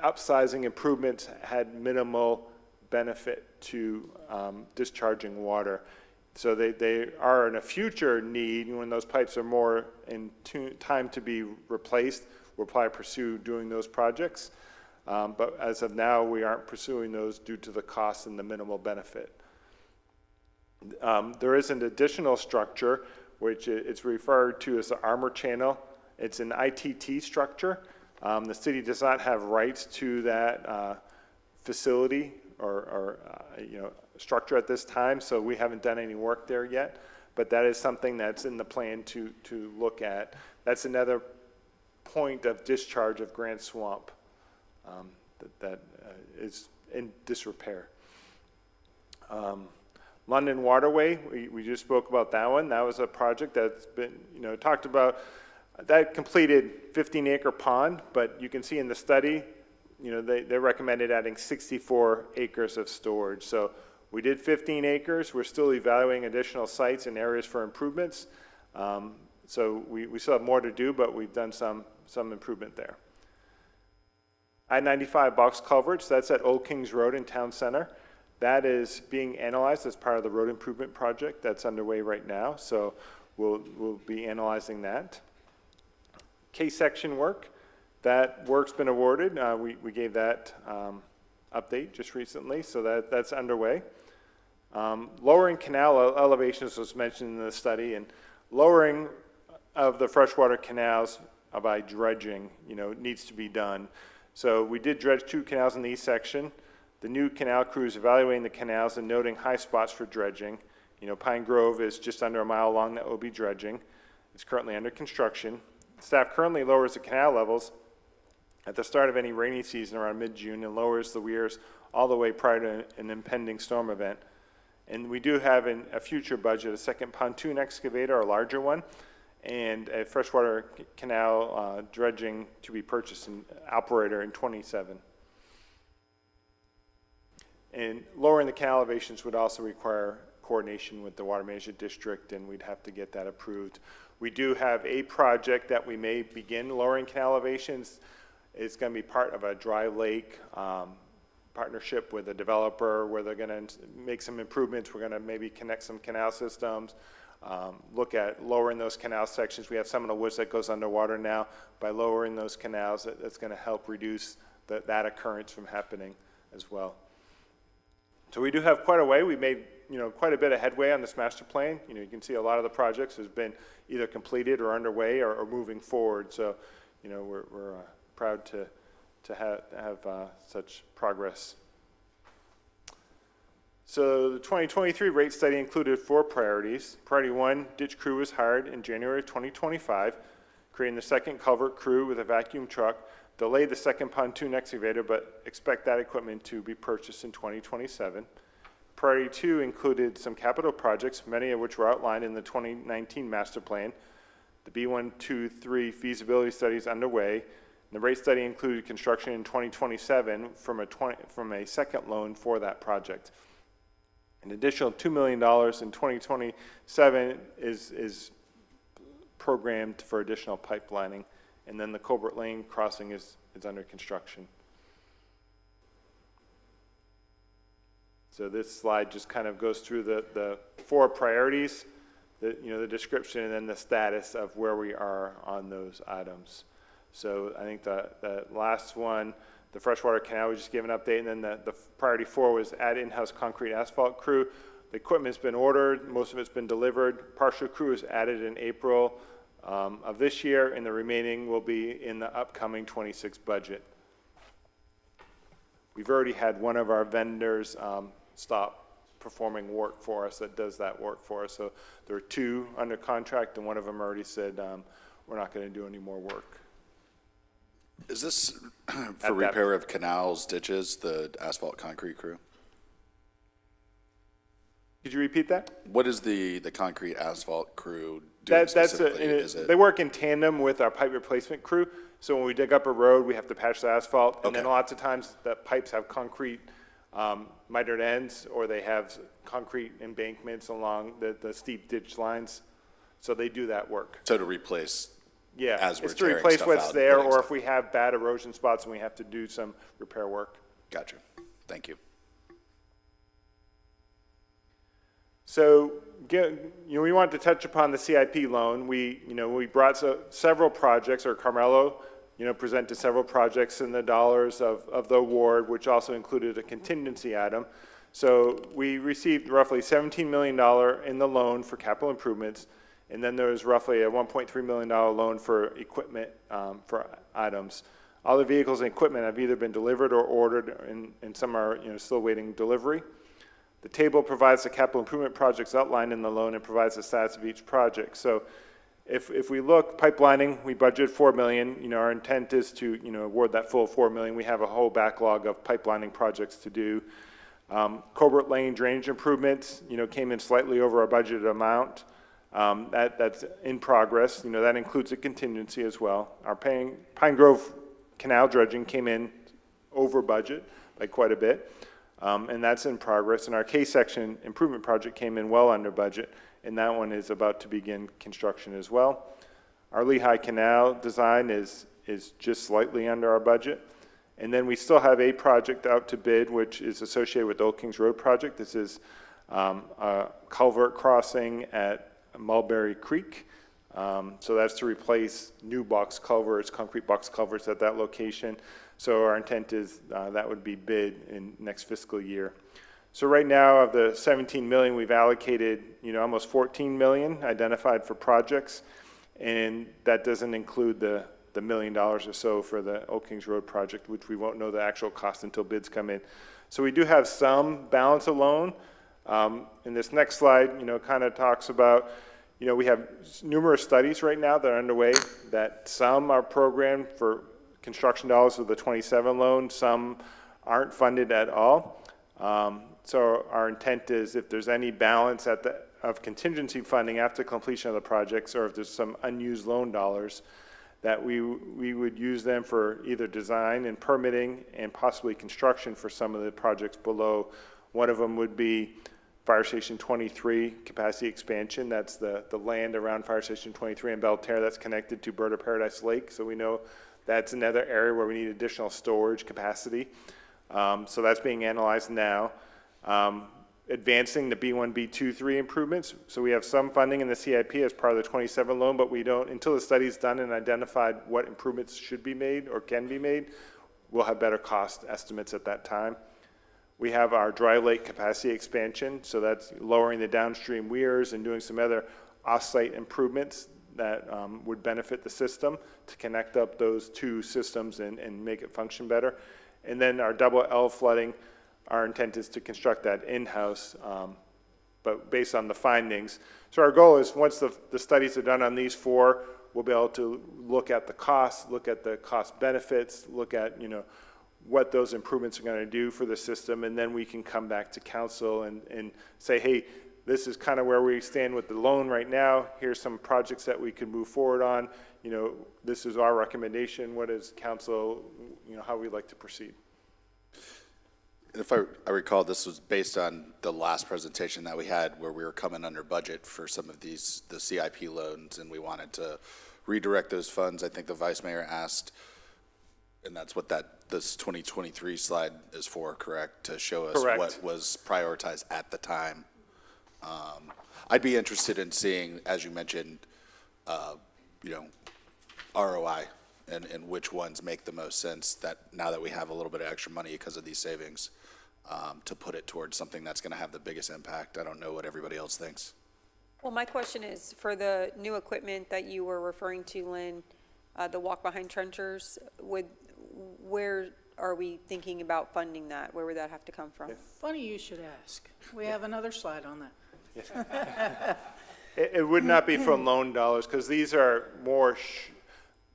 upsizing improvements had minimal benefit to discharging water. So they are in a future need, when those pipes are more in time to be replaced, we'll probably pursue doing those projects. But as of now, we aren't pursuing those due to the cost and the minimal benefit. There is an additional structure, which it's referred to as the Armor Channel. It's an ITT structure. The city does not have rights to that facility or you know, structure at this time, so we haven't done any work there yet. But that is something that's in the plan to look at. That's another point of discharge of Grand Swamp that is in disrepair. London Waterway, we just spoke about that one. That was a project that's been, you know, talked about. That completed 15-acre pond, but you can see in the study, you know, they recommended adding 64 acres of storage. So we did 15 acres. We're still evaluating additional sites and areas for improvements. So we still have more to do, but we've done some improvement there. I-95 box culverts, that's at Old Kings Road in Town Center. That is being analyzed as part of the road improvement project that's underway right now. So we'll be analyzing that. K-section work, that work's been awarded. We gave that update just recently, so that's underway. Lowering canal elevations was mentioned in the study, and lowering of the freshwater canals by dredging, needs to be done. So we did dredge 2 canals in the east section. The new canal crew is evaluating the canals and noting high spots for dredging. Pine Grove is just under a mile long that will be dredging. It's currently under construction. Staff currently lowers the canal levels at the start of any rainy season around mid-June and lowers the weirs all the way prior to an impending storm event. And we do have in a future budget a second pontoon excavator, a larger one, and a freshwater canal dredging to be purchased and operator in 27. And lowering the canal elevations would also require coordination with the Water Management District, and we'd have to get that approved. We do have a project that we may begin lowering canal elevations. It's going to be part of a dry lake partnership with a developer where they're going to make some improvements. We're going to maybe connect some canal systems, look at lowering those canal sections. We have some of the woods that goes underwater now. By lowering those canals, that's going to help reduce that occurrence from happening as well. So we do have quite a way. We made quite a bit of headway on this master plan. You can see a lot of the projects has been either completed or underway or moving forward. So we're proud to have such progress. So the 2023 rate study included 4 priorities. Priority 1, ditch crew was hired in January 2025, creating the second culvert crew with a vacuum truck, delayed the second pontoon excavator, but expect that equipment to be purchased in 2027. Priority 2 included some capital projects, many of which were outlined in the 2019 master plan. The B1, 2, 3 feasibility studies underway. And the rate study included construction in 2027 from a second loan for that project. An additional $2 million in 2027 is programmed for additional pipelining. And then the Colbert Lane crossing is under construction. So this slide just kind of goes through the 4 priorities, the description, and then the status of where we are on those items. So I think the last one, the freshwater canal, we just gave an update, and then the priority 4 was add in-house concrete asphalt crew. The equipment's been ordered, most of it's been delivered. Partial crew is added in April of this year, and the remaining will be in the upcoming 26 budget. We've already had one of our vendors stop performing work for us that does that work for us. So there are 2 under contract, and one of them already said we're not going to do any more work. Is this for repair of canals, ditches, the asphalt concrete crew? Could you repeat that? What is the concrete asphalt crew doing specifically? They work in tandem with our pipe replacement crew. So when we dig up a road, we have to patch the asphalt. And then lots of times the pipes have concrete mitered ends, or they have concrete embankments along the steep ditch lines. So they do that work. So to replace, yeah, as we're it's to replace stuff what's out there, and or stuff. if we have bad erosion spots and we have to do some repair work. Gotcha. Thank you. So, we wanted to touch upon the CIP loan. We brought several projects, or Carmelo, presented several projects in the dollars of the award, which also included a contingency item. So we received roughly $17 million in the loan for capital improvements, and then there was roughly a $1.3 million loan for equipment for items. All the vehicles and equipment have either been delivered or ordered, and some are still waiting delivery. The table provides the capital improvement projects outlined in the loan and provides the status of each project. So if we look, pipelining, we budgeted $4 million. Our intent is to award that full $4 million. We have a whole backlog of pipelining projects to do. Colbert Lane drainage improvements, came in slightly over our budgeted amount. That's in progress. That includes a contingency as well. Our Pine Grove Canal dredging came in over budget by quite a bit. And that's in progress. And our K-section improvement project came in well under budget. and that one is about to begin construction as well. Our Lehigh Canal design is just slightly under our budget. And then we still have a project out to bid, which is associated with the Old Kings Road project. This is a culvert crossing at Mulberry Creek. So that's to replace new box culverts, concrete box culverts at that location. So our intent is that would be bid in next fiscal year. So right now, of the 17 million, we've allocated, almost 14 million identified for projects, and that doesn't include the $1 million or so for the Old Kings Road project, which we won't know the actual cost until bids come in. So we do have some balance of loan. In this next slide, kind of talks about, we have numerous studies right now that are underway, that some are programmed for construction dollars with the 27 loan, some aren't funded at all. So our intent is, if there's any balance of contingency funding after completion of the projects, or if there's some unused loan dollars, that we would use them for either design and permitting and possibly construction for some of the projects below. One of them would be Fire Station 23 capacity expansion. That's the land around Fire Station 23 in Belterra that's connected to Bird of Paradise Lake. So we know that's another area where we need additional storage capacity. So that's being analyzed now. Advancing the B1, B2, 3 improvements. So we have some funding in the CIP as part of the 27 loan, but we don't, until the study's done and identified what improvements should be made or can be made, we'll have better cost estimates at that time. We have our dry lake capacity expansion, so that's lowering the downstream weirs and doing some other off-site improvements that would benefit the system to connect up those two systems and make it function better. And then our double L flooding, our intent is to construct that in-house, but based on the findings. So our goal is, once the studies are done on these four, we'll be able to look at the costs, look at the cost benefits, look at, what those improvements are going to do for the system, and then we can come back to council and say, hey, this is kind of where we stand with the loan right now. Here's some projects that we could move forward on. This is our recommendation. What is council, how we'd like to proceed. If I recall, this was based on the last presentation that we had where we were coming under budget for some of the CIP loans, and we wanted to redirect those funds. I think the Vice Mayor asked, and that's what this 2023 slide is for, correct? To show us Correct. What was prioritized at the time. I'd be interested in seeing, as you mentioned, ROI and which ones make the most sense, that now that we have a little bit of extra money because of these savings, to put it towards something that's going to have the biggest impact. I don't know what everybody else thinks. Well, my question is, for the new equipment that you were referring to, Lynn, the walk-behind trenchers, where are we thinking about funding that? Where would that have to come from? Funny you should ask. We have another slide on that. It would not be from loan dollars, because these are more,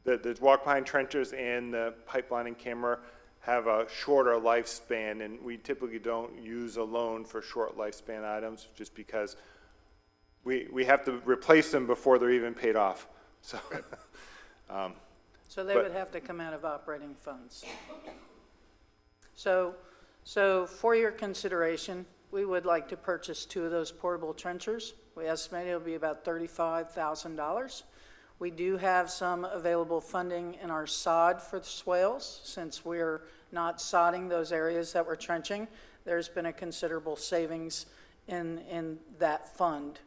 the walk-behind trenchers and the pipelining camera have a shorter lifespan, and we typically don't use a loan for short lifespan items, just because we have to replace them before they're even paid off. So, So they would have to come out of operating funds. So for your consideration, we would like to purchase 2 of those portable trenchers. We estimate it'll be about $35,000. We do have some available funding in our sod for the swales. Since we're not sodding those areas that we're trenching, there's been a considerable savings in that fund.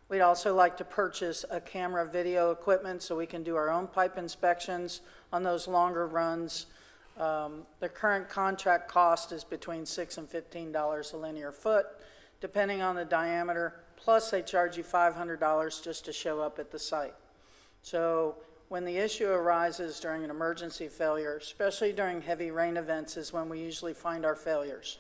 We'd also like to purchase a camera video equipment so we can do our own pipe inspections on those longer runs. The current contract cost is between $6 and $15 a linear foot, depending on the diameter, plus they charge you $500 just to show up at the site. So when the issue arises during an emergency failure, especially during heavy rain events, is when we usually find our failures.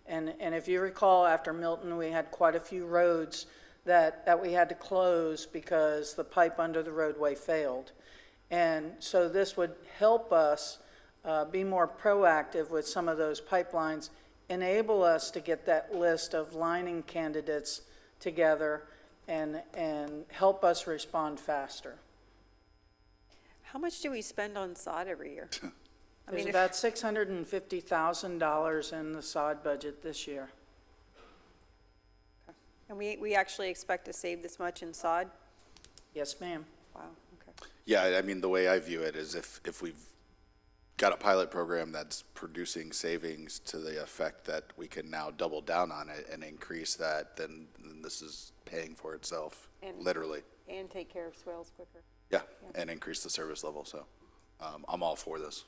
And if you recall, after Milton, we had quite a few roads that we had to close because the pipe under the roadway failed. And so this would help us be more proactive with some of those pipelines, enable us to get that list of lining candidates together, and help us respond faster. How much do we spend on sod every year? There's about $650,000 in the sod budget this year. And we actually expect to save this much in sod? Yes, ma'am. Wow, okay. Yeah, I mean, the way I view it is if we've got a pilot program that's producing savings to the effect that we can now double down on it and increase that, then this is paying for itself, And- literally. And take care of swales quicker. Yeah, and increase the service level, so I'm all for this.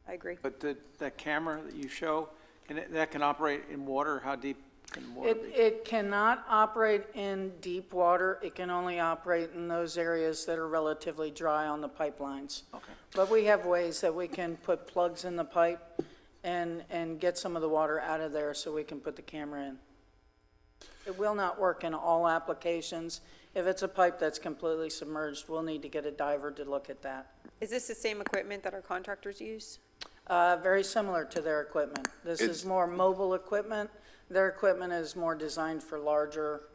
I agree. But that camera that you show, that can operate in water? How deep can water be? It cannot operate in deep water. It can only operate in those areas that are relatively dry on the pipelines. Okay. But we have ways that we can put plugs in the pipe and get some of the water out of there so we can put the camera in. It will not work in all applications. If it's a pipe that's completely submerged, we'll need to get a diver to look at that. Is this the same equipment that our contractors use? Very similar to their equipment. This is more mobile equipment. Their equipment is more designed for larger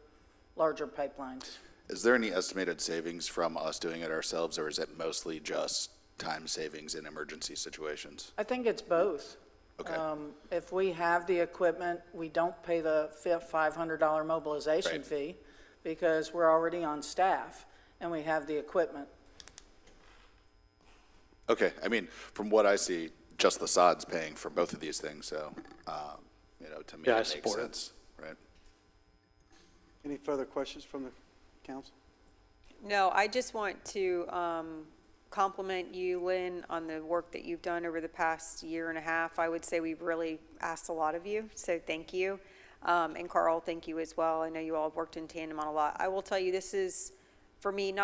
pipelines. Is there any estimated savings from us doing it ourselves, or is it mostly just time savings in emergency situations? I think it's both. Okay. If we have the equipment, we don't pay the $500 mobilization Right. fee because we're already on staff and we have the equipment. Okay, I mean, from what I see, just the sod's paying for both of these things, so, to me, Yeah, I it makes support it. sense, right? Any further questions from the council? No, I just want to compliment you, Lynn, on the work that you've done over the past year and a half. I would say we've really asked a lot of you, so thank you. And Carl, thank you as well. I know you all have worked in tandem on a lot. I will tell you, this is, for me,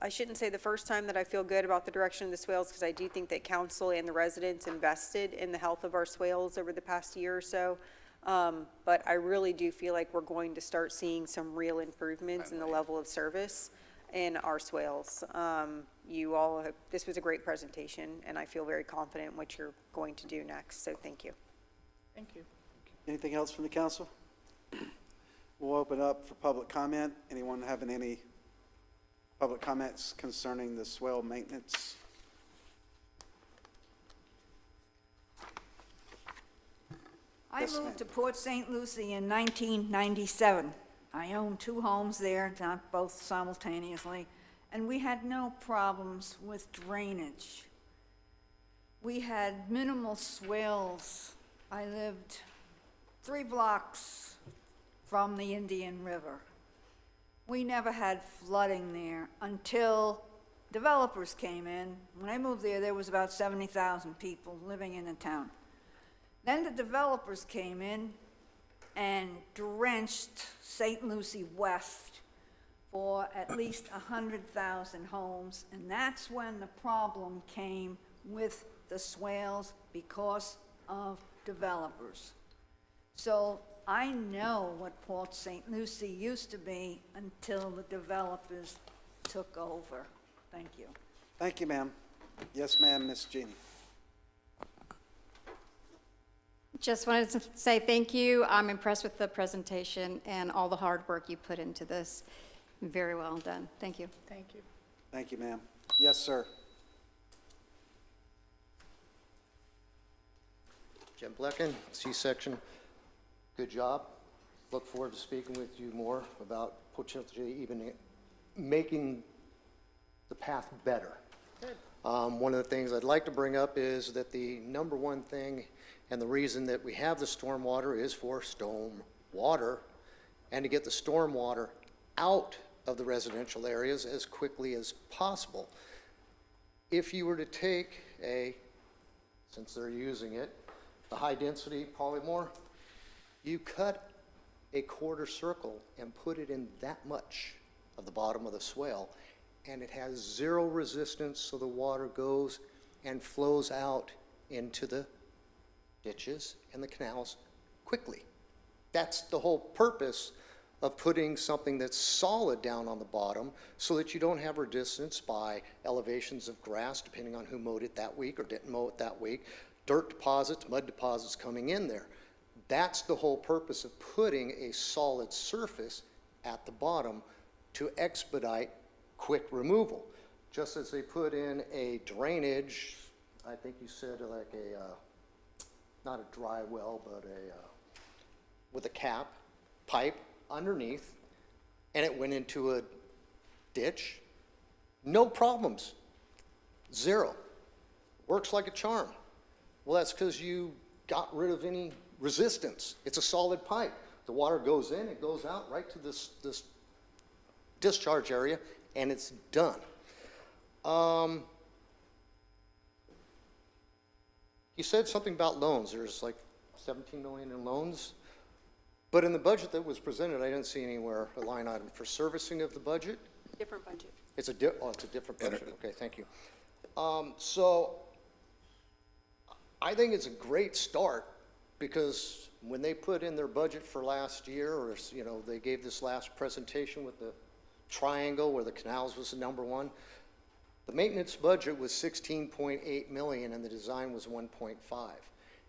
I shouldn't say the first time that I feel good about the direction of the swales, because I do think that council and the residents invested in the health of our swales over the past year or so. But I really do feel like we're going to start seeing some real improvements in the level of service in our swales. This was a great presentation, and I feel very confident in what you're going to do next, so thank you. Thank you. Anything else from the council? We'll open up for public comment. Anyone having any public comments concerning the swale maintenance? I Yes, ma'am. moved to Port St. Lucie in 1997. I owned 2 homes there, not both simultaneously, and we had no problems with drainage. We had minimal swales. I lived 3 blocks from the Indian River. We never had flooding there until developers came in. When I moved there was about 70,000 people living in the town. Then the developers came in and drenched St. Lucie West for at least 100,000 homes, and that's when the problem came with the swales because of developers. So I know what Port St. Lucie used to be until the developers took over. Thank you. Thank you, ma'am. Yes, ma'am, Miss Jeannie. Just wanted to say thank you. I'm impressed with the presentation and all the hard work you put into this. Very well done. Thank you. Thank you. Thank you, ma'am. Yes, sir. Jim Blecken, C-Section, good job. Look forward to speaking with you more about potentially even making the path better. One of the things I'd like to bring up is that the number one thing and the reason that we have the stormwater is for storm water and to get the stormwater out of the residential areas as quickly as possible. If you were to take since they're using it, the high-density polymorph, you cut a quarter circle and put it in that much of the bottom of the swale, and it has 0 resistance, so the water goes and flows out into the ditches and the canals quickly. That's the whole purpose of putting something that's solid down on the bottom so that you don't have resistance by elevations of grass, depending on who mowed it that week or didn't mow it that week, dirt deposits, mud deposits coming in there. That's the whole purpose of putting a solid surface at the bottom to expedite quick removal. Just as they put in a drainage, I think you said like not a dry well, but with a cap, pipe underneath, and it went into a ditch, no problems. Zero. Works like a charm. Well, that's because you got rid of any resistance. It's a solid pipe. The water goes in, it goes out right to this discharge area, and it's done. You said something about loans. There's like 17 million in loans. But in the budget that was presented, I didn't see anywhere a line item for servicing of the budget. Different budget. It's a different budget. Okay, thank you. So I think it's a great start, because when they put in their budget for last year, or, you know, they gave this last presentation with the triangle where the canals was the number one, the maintenance budget was 16.8 million and the design was 1.5.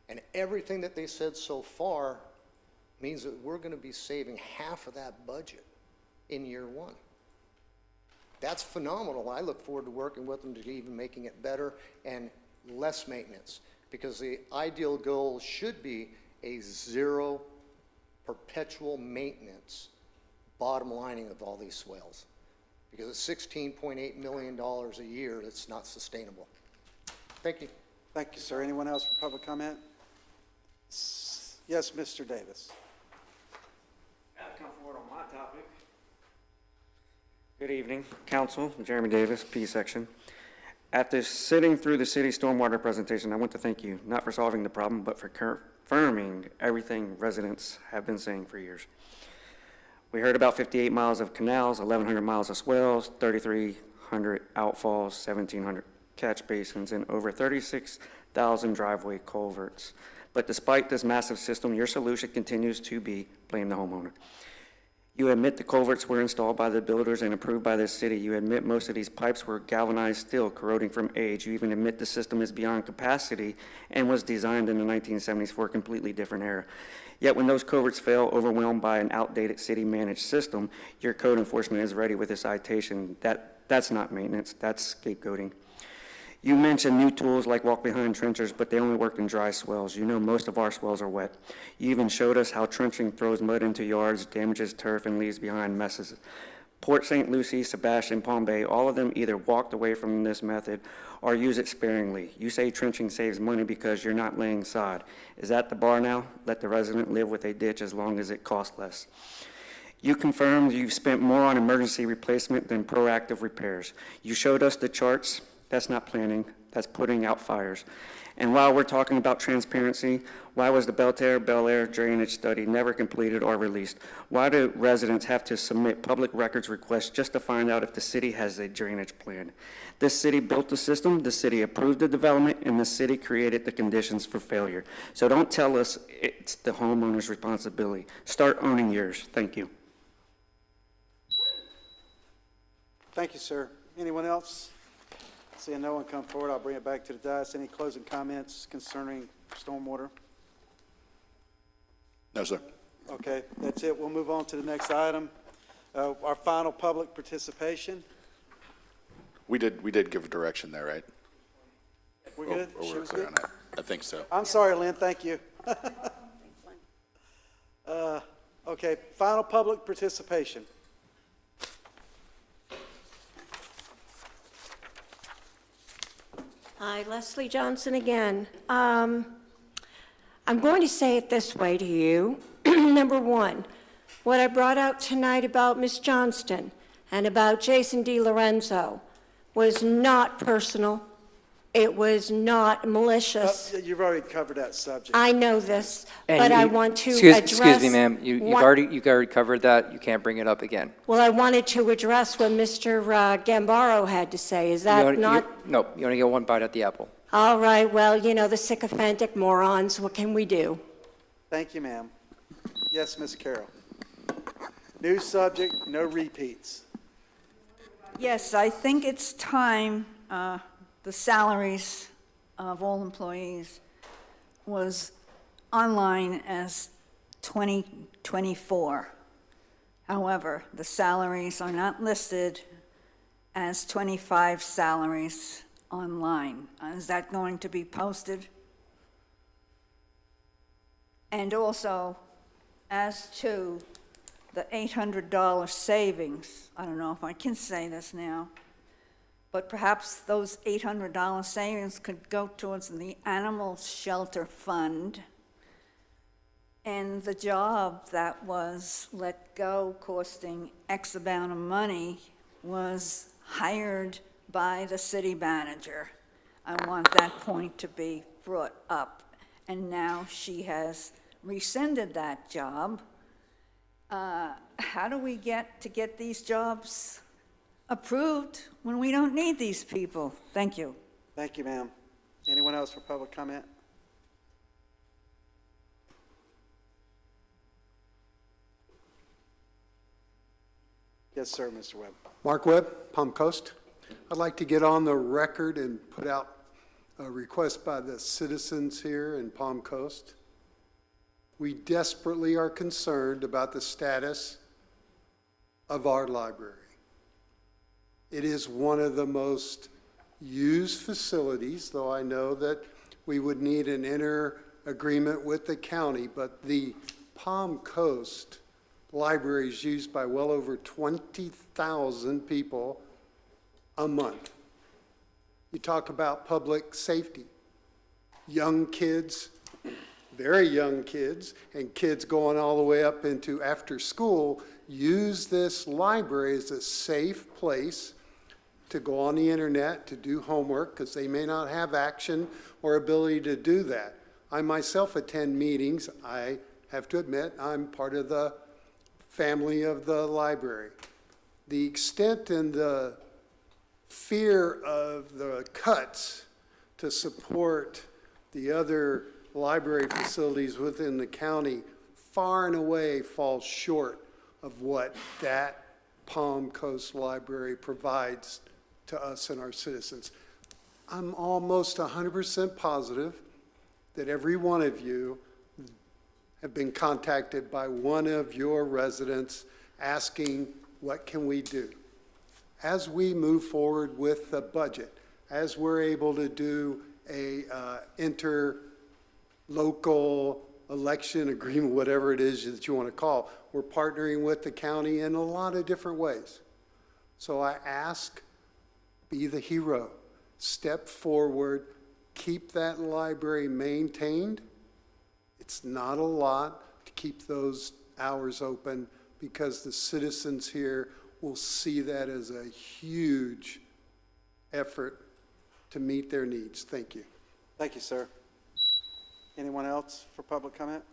And everything that they said so far means that we're going to be saving half of that budget in year one. That's phenomenal. I look forward to working with them to even making it better and less maintenance, because the ideal goal should be a zero perpetual maintenance bottom lining of all these swales, because it's $16.8 million a year. That's not sustainable. Thank you. Thank you, sir. Anyone else for public comment? Yes, Mr. Davis. I'll come forward on my topic. Good evening, Council. Jeremy Davis, P section. After sitting through the city stormwater presentation, I want to thank you, not for solving the problem, but for confirming everything residents have been saying for years. We heard about 58 miles of canals, 1,100 miles of swales, 3,300 outfalls, 1,700 catch basins, and over 36,000 driveway culverts. But despite this massive system, your solution continues to be blame the homeowner. You admit the culverts were installed by the builders and approved by the city. You admit most of these pipes were galvanized steel, corroding from age. You even admit the system is beyond capacity and was designed in the 1970s for a completely different era. Yet when those culverts fail, overwhelmed by an outdated city-managed system, your code enforcement is ready with a citation. That's not maintenance, that's scapegoating. You mentioned new tools like walk-behind trenchers, but they only work in dry swells. You know most of our swells are wet. You even showed us how trenching throws mud into yards, damages turf, and leaves behind messes. Port St. Lucie, Sebastian, Palm Bay, all of them either walked away from this method or use it sparingly. You say trenching saves money because you're not laying sod. Is that the bar now? Let the resident live with a ditch as long as it costs less. You confirmed you've spent more on emergency replacement than proactive repairs. You showed us the charts. That's not planning, that's putting out fires. And while we're talking about transparency, why was the Bel Air drainage study never completed or released? Why do residents have to submit public records requests just to find out if the city has a drainage plan? This city built the system, the city approved the development, and the city created the conditions for failure. So don't tell us it's the homeowner's responsibility. Start owning yours. Thank you. Thank you, sir. Anyone else? Seeing no one come forward, I'll bring it back to the dais. Any closing comments concerning stormwater? No, sir. Okay, that's it. We'll move on to the next item. Our final public participation. We did give a direction there, right? We're good? Or She we're was clear good? on that? I think so. I'm sorry, Lynn, thank you. Okay, final public participation. Hi, Leslie Johnson again. I'm going to say it this way to you. Number one, what I brought out tonight about Ms. Johnston and about Jason DiLorenzo was not personal. It was not malicious. You've already covered that subject. I know this, And but I you- want to excuse address... me, ma'am, you've one- already covered that. You can't bring it up again. Well, I wanted to address what Mr. Gambaro had to say. Is that not... No, you only get one bite at the apple. All right, well, you know, the sycophantic morons, what can we do? Thank you, ma'am. Yes, Ms. Carroll. New subject, no repeats. Yes, I think it's time the salaries of all employees was online as 2024. However, the salaries are not listed as 25 salaries online. Is that going to be posted? And also, as to the $800 savings, I don't know if I can say this now, but perhaps those $800 savings could go towards the animal shelter fund, and the job that was let go costing X amount of money was hired by the city manager. I want that point to be brought up. And now she has rescinded that job. How do we get these jobs approved when we don't need these people? Thank you. Thank you, ma'am. Anyone else for public comment? Yes, sir, Mr. Webb. Mark Webb, Palm Coast. I'd like to get on the record and put out a request by the citizens here in Palm Coast. We desperately are concerned about the status of our library. It is one of the most used facilities, though I know that we would need an inter-agreement with the county, but the Palm Coast Library is used by well over 20,000 people a month. You talk about public safety. Young kids, very young kids, and kids going all the way up into after school use this library as a safe place to go on the internet, to do homework, because they may not have action or ability to do that. I myself attend meetings. I have to admit, I'm part of the family of the library. The extent and the fear of the cuts to support the other library facilities within the county far and away falls short of what that Palm Coast Library provides to us and our citizens. I'm almost 100% positive that every one of you have been contacted by one of your residents asking, what can we do? As we move forward with the budget, as we're able to do a interlocal election agreement, whatever it is that you want to call, we're partnering with the county in a lot of different ways. So I ask, be the hero, step forward, keep that library maintained. It's not a lot to keep those hours open because the citizens here will see that as a huge effort to meet their needs. Thank you. Thank you, sir. Anyone else for public comment?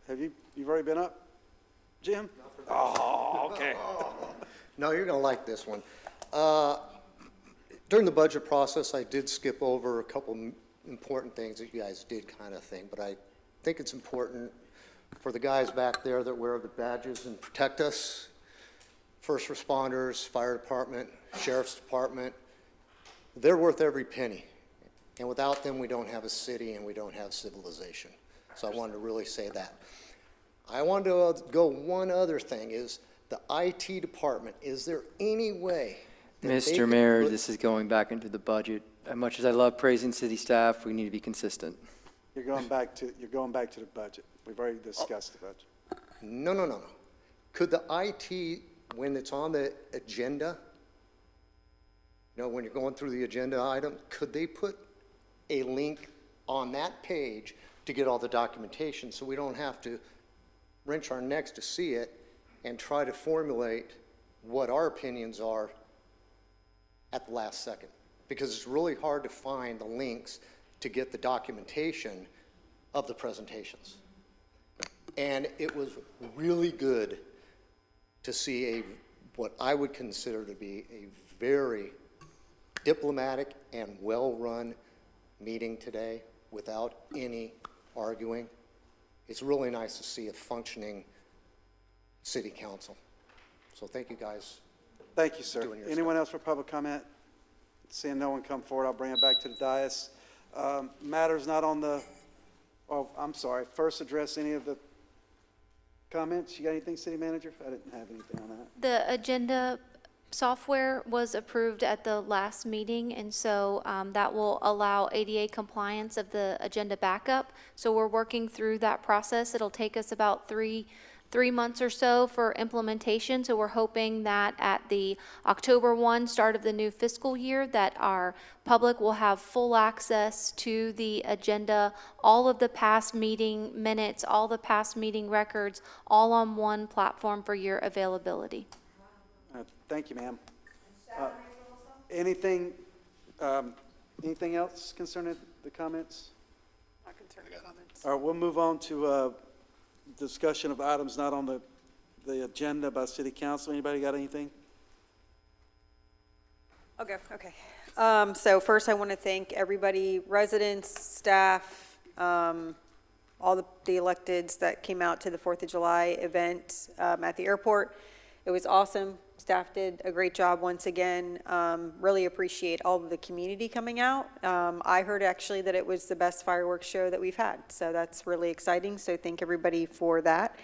You've already been up? Jim? Oh, okay. No, you're going to like this one. During the budget process, I did skip over a couple important things that you guys did kind of thing, but I think it's important for the guys back there that wear the badges and protect us, first responders, fire department, sheriff's department. They're worth every penny. And without them, we don't have a city and we don't have civilization. So I wanted to really say that. I wanted to go one other thing is the IT department. Is there any way that they Mr. could Mayor, put- this is going back into the budget. As much as I love praising city staff, we need to be consistent. You're going back to the budget. We've already discussed the budget. No. Could the IT, when it's on the agenda, when you're going through the agenda item, could they put a link on that page to get all the documentation so we don't have to wrench our necks to see it and try to formulate what our opinions are at the last second? Because it's really hard to find the links to get the documentation of the presentations. And it was really good to see what I would consider to be a very diplomatic and well-run meeting today without any arguing. It's really nice to see a functioning city council. So thank you guys. Thank you, sir. Doing your Anyone else for public comment? Seeing no one come forward, I'll bring it back to the dais. Matters not on the, I'm sorry, first address any of the comments. You got anything, city manager? I didn't have anything on that. The agenda software was approved at the last meeting, and so that will allow ADA compliance of the agenda backup. So we're working through that process. It'll take us about 3 3 months or so for implementation. So we're hoping that at the October 1 start of the new fiscal year, that our public will have full access to the agenda, all of the past meeting minutes, all the past meeting records, all on one platform for your availability. Thank you, ma'am. Anything, anything else concerning the comments? Not concerning comments. All right, we'll move on to discussion of items not on the agenda by city council. Anybody got anything? Okay. So first, I want to thank everybody, residents, staff, all the electeds that came out to the 4th of July event at the airport. It was awesome. Staff did a great job once again. Really appreciate all of the community coming out. I heard actually that it was the best fireworks show that we've had, so that's really exciting. So thank everybody for that.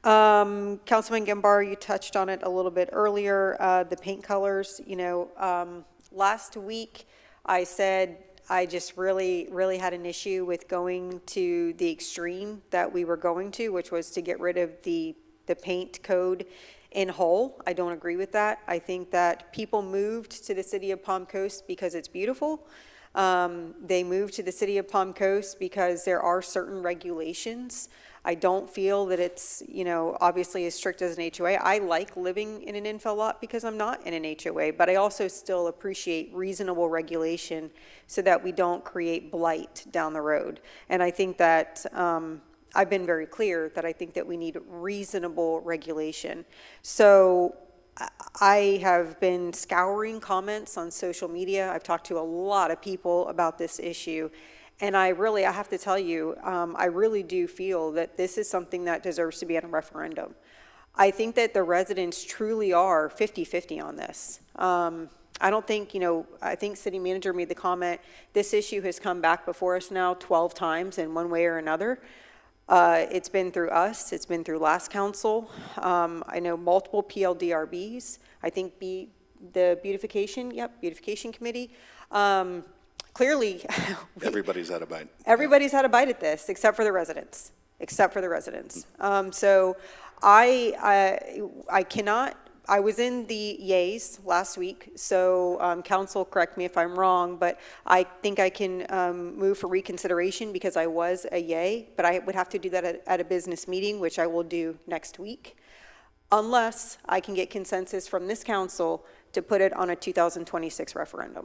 Councilman Gambar, you touched on it a little bit earlier, the paint colors. You know, last week I said I just really had an issue with going to the extreme that we were going to, which was to get rid of the paint code in whole. I don't agree with that. I think that people moved to the city of Palm Coast because it's beautiful. They moved to the city of Palm Coast because there are certain regulations. I don't feel that it's, you know, obviously as strict as an HOA. I like living in an infill lot because I'm not in an HOA, but I also still appreciate reasonable regulation so that we don't create blight down the road. And I think that I've been very clear that I think that we need reasonable regulation. So I have been scouring comments on social media. I've talked to a lot of people about this issue. And I have to tell you, I really do feel that this is something that deserves to be on a referendum. I think that the residents truly are 50-50 on this. I don't think, you know, I think city manager made the comment, this issue has come back before us now 12 times in one way or another. It's been through us, it's been through last council. I know multiple PLDRBs. I think the beautification committee. Clearly, Everybody's had a bite. everybody's had a bite at this, except for the residents, So I cannot, I was in the yays last week, so council, correct me if I'm wrong, but I think I can move for reconsideration because I was a yay, but I would have to do that at a business meeting, which I will do next week, unless I can get consensus from this council to put it on a 2026 referendum.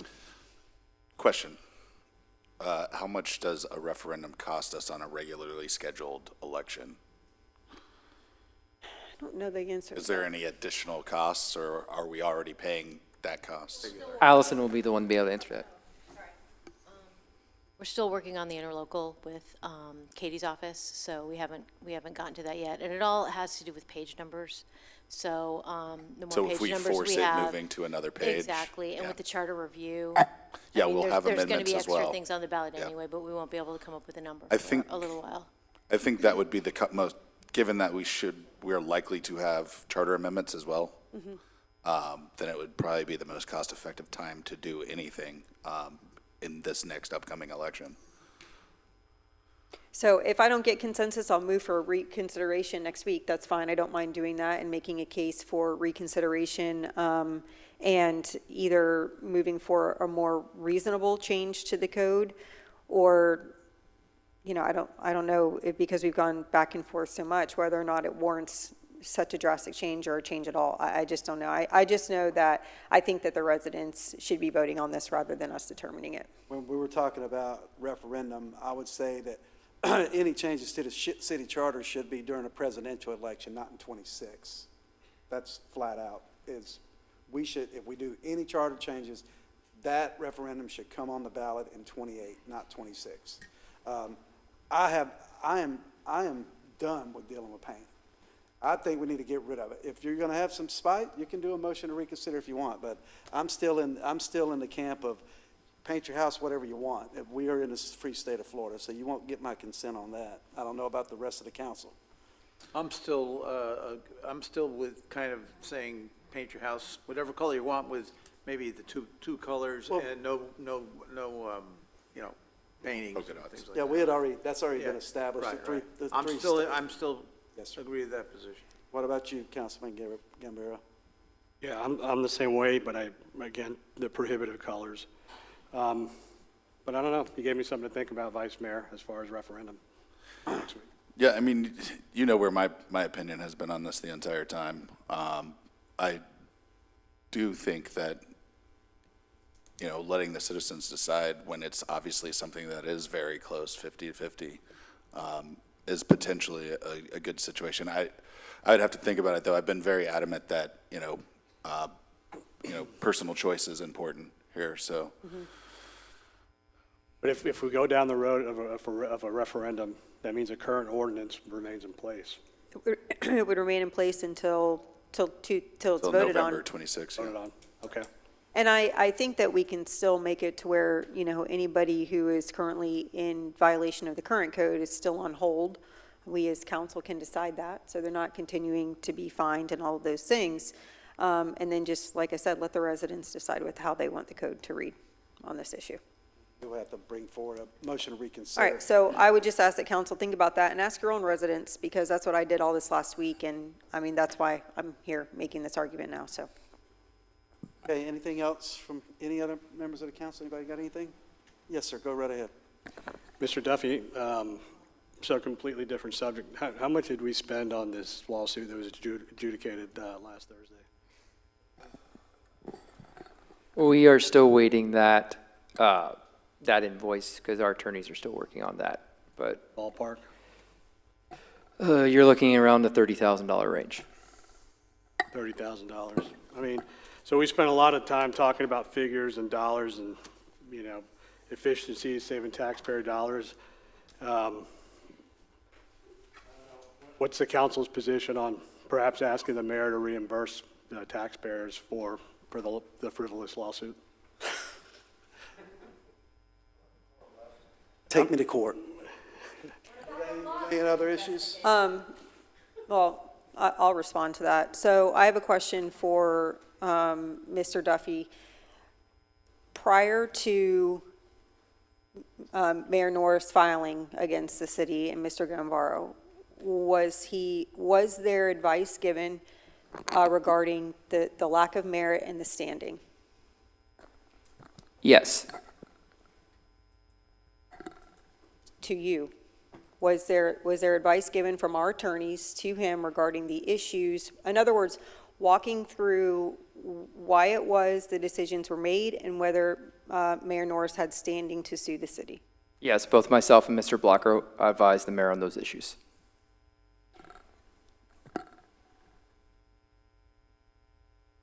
Question. How much does a referendum cost us on a regularly scheduled election? I don't know the answer. Is there any additional costs, or are we already paying that cost? Allison will be the one to be able to answer that. We're still working on the interlocal with Katie's office, so we haven't gotten to that yet. And it all has to do with page numbers. So the more So page if we numbers force we it have, moving to another page? exactly. And yeah. with the charter review, Yeah, I mean, we'll have there's going to amendments be as well. extra things on the ballot Yeah. anyway, but we won't be able to come up with a number I for think- a little while. I think that would be the most, given that we're likely to have charter amendments as well, then it would probably be the most cost-effective time to do anything in this next upcoming election. So if I don't get consensus, I'll move for reconsideration next week. That's fine. I don't mind doing that and making a case for reconsideration and either moving for a more reasonable change to the code or, you know, I don't know if, because we've gone back and forth so much, whether or not it warrants such a drastic change or a change at all. I just don't know. I just know that I think that the residents should be voting on this rather than us determining it. When we were talking about referendum, I would say that any changes to the city charter should be during a presidential election, not in 26. That's flat out. We should, if we do any charter changes, that referendum should come on the ballot in 28, not 26. I am done with dealing with paint. I think we need to get rid of it. If you're going to have some spite, you can do a motion to reconsider if you want, but I'm still in the camp of paint your house whatever you want. We are in a free state of Florida, so you won't get my consent on that. I don't know about the rest of the council. I'm still with kind of saying paint your house whatever color you want with maybe the two colors and no you know, painting. Polka dots. Things like Yeah, that. we had already, that's already been Yeah, established. right, The right. three I'm states. still Yes, sir. agree to that position. What about you, Councilman Gambaro? Yeah, I'm the same way, but again, the prohibitive colors. But I don't know, you gave me something to think about, Vice Mayor, as far as referendum next week. Yeah, I mean, you know where my opinion has been on this the entire time. I do think that, you know, letting the citizens decide when it's obviously something that is very close, 50-50, is potentially a good situation. I would have to think about it, though. I've been very adamant that, you know, personal choice is important here, so. But if we go down the road of a referendum, that means a current ordinance remains in place. It would remain in place until it's Till voted on. November 26th. Voted on, okay. And I think that we can still make it to where, you know, anybody who is currently in violation of the current code is still on hold. We as council can decide that, so they're not continuing to be fined and all of those things. And then just, like I said, let the residents decide with how they want the code to read on this issue. We'll have to bring forward a motion to reconsider. All right, so I would just ask that council think about that and ask your own residents, because that's what I did all this last week, and I mean, that's why I'm here making this argument now, so. Okay, anything else from any other members of the council? Anybody got anything? Yes, sir, go right ahead. Mr. Duffy, so completely different subject. How much did we spend on this lawsuit that was adjudicated last Thursday? We are still waiting that invoice because our attorneys are still working on that, but. Ballpark? You're looking around the $30,000 range. $30,000. I mean, so we spent a lot of time talking about figures and dollars and, you know, efficiencies, saving taxpayer dollars. What's the council's position on perhaps asking the mayor to reimburse taxpayers for the frivolous lawsuit? Take me to court. Any other issues? Well, I'll respond to that. So I have a question for Mr. Duffy. Prior to Mayor Norris filing against the city and Mr. Gambaro, was there advice given regarding the lack of merit and the standing? Yes. To you? Was there advice given from our attorneys to him regarding the issues? In other words, walking through why it was the decisions were made and whether Mayor Norris had standing to sue the city? Yes, both myself and Mr. Blocker advised the mayor on those issues.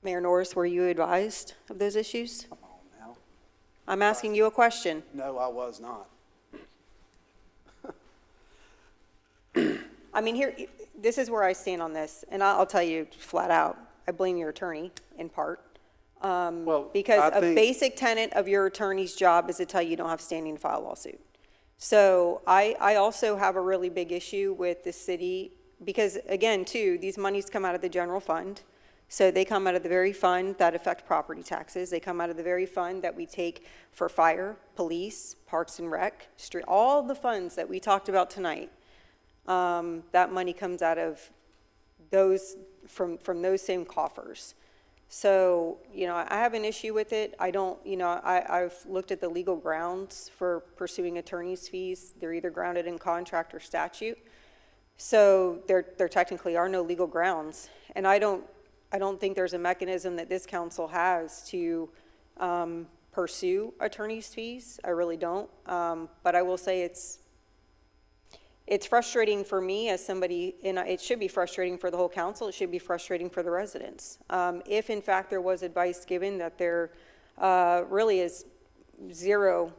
Mayor Norris, were you advised of those issues? Come on now. I'm asking you a question. No, I was not. I mean, here, this is where I stand on this, and I'll tell you flat out, I blame your attorney in part. Because a basic tenet of your attorney's job is to tell you don't have standing to file a lawsuit. So I also have a really big issue with the city, because again, too, these monies come out of the general fund. So they come out of the very fund that affect property taxes. They come out of the very fund that we take for fire, police, parks and rec, street, all the funds that we talked about tonight. That money comes out of those, from those same coffers. So, you know, I have an issue with it. I don't, you know, I've looked at the legal grounds for pursuing attorney's fees. They're either grounded in contract or statute. So there technically are no legal grounds. And I don't think there's a mechanism that this council has to pursue attorney's fees. I really don't. But I will say it's frustrating for me as somebody, and it should be frustrating for the whole council. It should be frustrating for the residents. If in fact there was advice given that there really is zero,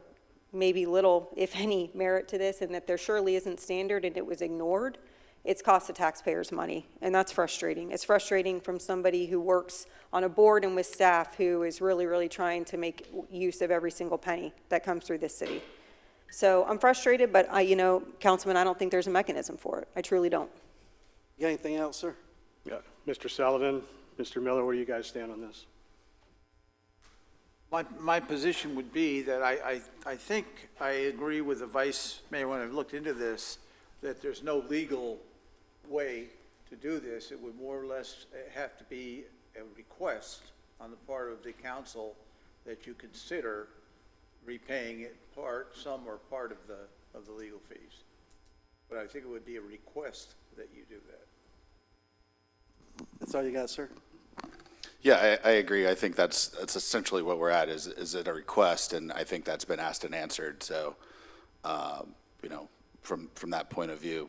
maybe little, if any, merit to this, and that there surely isn't standard and it was ignored, it's cost the taxpayers money, and that's frustrating. It's frustrating from somebody who works on a board and with staff who is really, really trying to make use of every single penny that comes through this city. So I'm frustrated, but you know, Councilman, I don't think there's a mechanism for it. I truly don't. You got anything else, sir? Yeah, Mr. Sullivan, Mr. Miller, where do you guys stand on this? My position would be that I think I agree with the Vice Mayor when I've looked into this, that there's no legal way to do this. It would more or less have to be a request on the part of the council that you consider repaying it some or part of the legal fees. But I think it would be a request that you do that. That's all you got, sir? Yeah, I agree. I think that's essentially what we're at, is it a request? And I think that's been asked and answered. So, you know, from that point of view,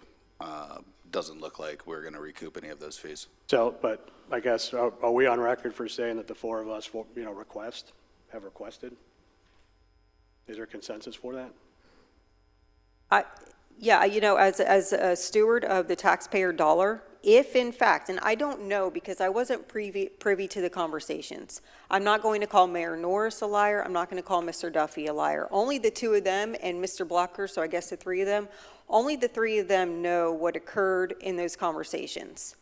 doesn't look like we're going to recoup any of those fees. So, but I guess, are we on record for saying that the four of us, you know, have requested? Is there consensus for that? Yeah, you know, as a steward of the taxpayer dollar, if in fact, and I don't know because I wasn't privy to the conversations, I'm not going to call Mayor Norris a liar, I'm not going to call Mr. Duffy a liar. Only the two of them and Mr. Blocker, so I guess the three of them, only the three of them know what occurred in those conversations.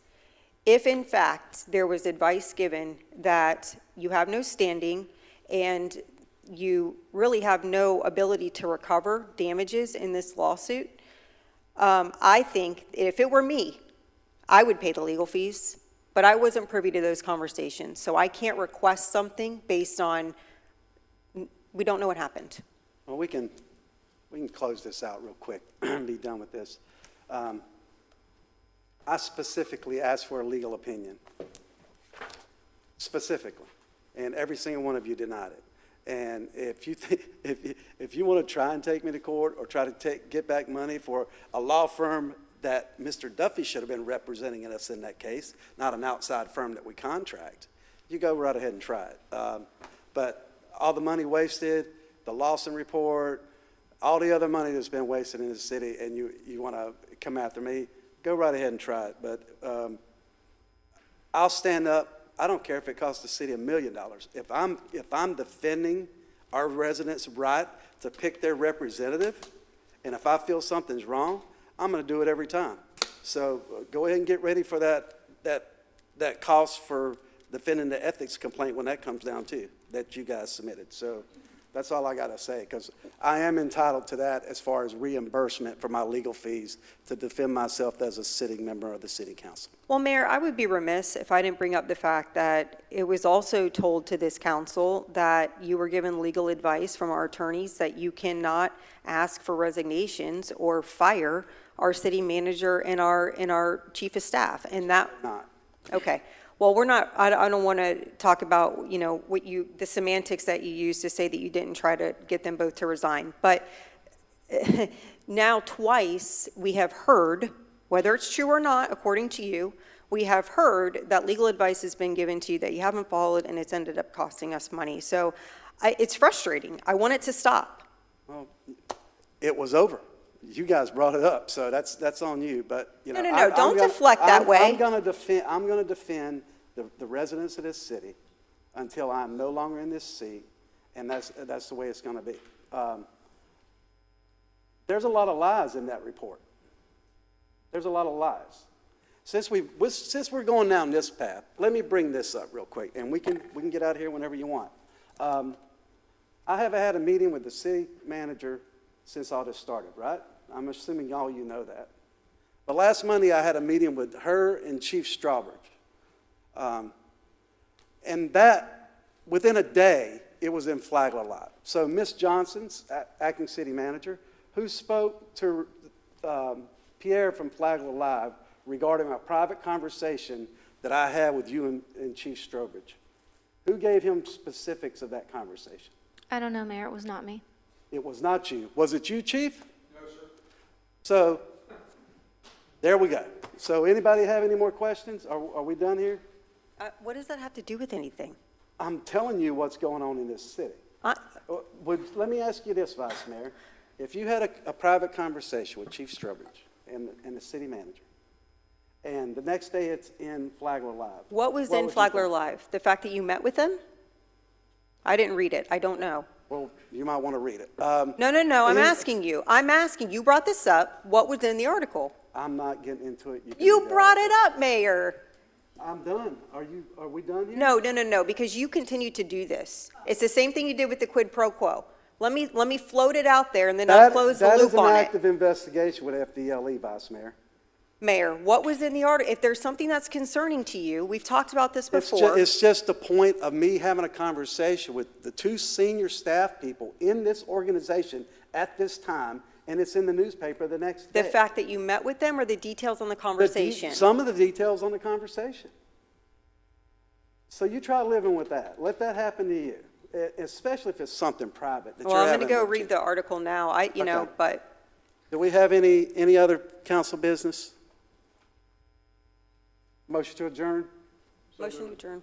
If in fact there was advice given that you have no standing and you really have no ability to recover damages in this lawsuit, I think if it were me, I would pay the legal fees, but I wasn't privy to those conversations. So I can't request something based on, we don't know what happened. Well, we can close this out real quick and be done with this. I specifically asked for a legal opinion, specifically, and every single one of you denied it. And if you want to try and take me to court or try to get back money for a law firm that Mr. Duffy should have been representing us in that case, not an outside firm that we contract, you go right ahead and try it. But all the money wasted, the Lawson report, all the other money that's been wasted in the city, and you want to come after me, go right ahead and try it. But I'll stand up. I don't care if it costs the city $1 million. If I'm defending our residents' right to pick their representative, and if I feel something's wrong, I'm going to do it every time. So go ahead and get ready for that cost for defending the ethics complaint when that comes down too, that you guys submitted. So that's all I got to say, because I am entitled to that as far as reimbursement for my legal fees to defend myself as a sitting member of the city council. Well, Mayor, I would be remiss if I didn't bring up the fact that it was also told to this council that you were given legal advice from our attorneys that you cannot ask for resignations or fire our city manager and our chief of staff, and that. Not. Okay. Well, we're not, I don't want to talk about, you know, the semantics that you used to say that you didn't try to get them both to resign. But now twice we have heard, whether it's true or not, according to you, we have heard that legal advice has been given to you that you haven't followed, and it's ended up costing us money. So it's frustrating. I want it to stop. Well, it was over. You guys brought it up, so that's on you. But you know, no, don't deflect that way. I'm going to defend the residents of this city until I'm no longer in this seat, and that's the way it's going to be. There's a lot of lies in that report. There's a lot of lies. Since we're going down this path, let me bring this up real quick, and we can get out of here whenever you want. I haven't had a meeting with the city manager since all this started, right? I'm assuming all you know that. But last Monday, I had a meeting with her and Chief Strawbridge. And that, within a day, it was in Flagler Live. So Ms. Johnson's acting city manager, who spoke to Pierre from Flagler Live regarding a private conversation that I had with you and Chief Strawbridge. Who gave him specifics of that conversation? I don't know, Mayor, it was not me. It was not you. Was it you, Chief? No, sir. So, there we go. So, anybody have any more questions? Are we done here? What does that have to do with anything? I'm telling you what's going on in this city. Let me ask you this, Vice Mayor. If you had a private conversation with Chief Strawbridge and the city manager, and the next day it's in Flagler Live. What was in Flagler Live? The fact that you met with them? I didn't read it. I don't know. Well, you might want to read it. No. I'm asking you. You brought this up. What was in the article? I'm not getting into it. You brought it up, Mayor. I'm done. Are we done here? No, because you continue to do this. It's the same thing you did with the quid pro quo. Let me float it out there, and then I'll close the loop on it. That is an active investigation with FDLE, Vice Mayor. Mayor, what was in the article? If there's something that's concerning to you, we've talked about this It's before. it's just the point of me having a conversation with the two senior staff people in this organization at this time, and it's in the newspaper the next day. The fact that you met with them or the details on the conversation? Some of the details on the conversation. So you try living with that. Let that happen to you, especially if it's something private that Well, you're I'm having. going to go with read you. the article now. Okay. But Do we have any other council business? Motion to adjourn? motion to adjourn.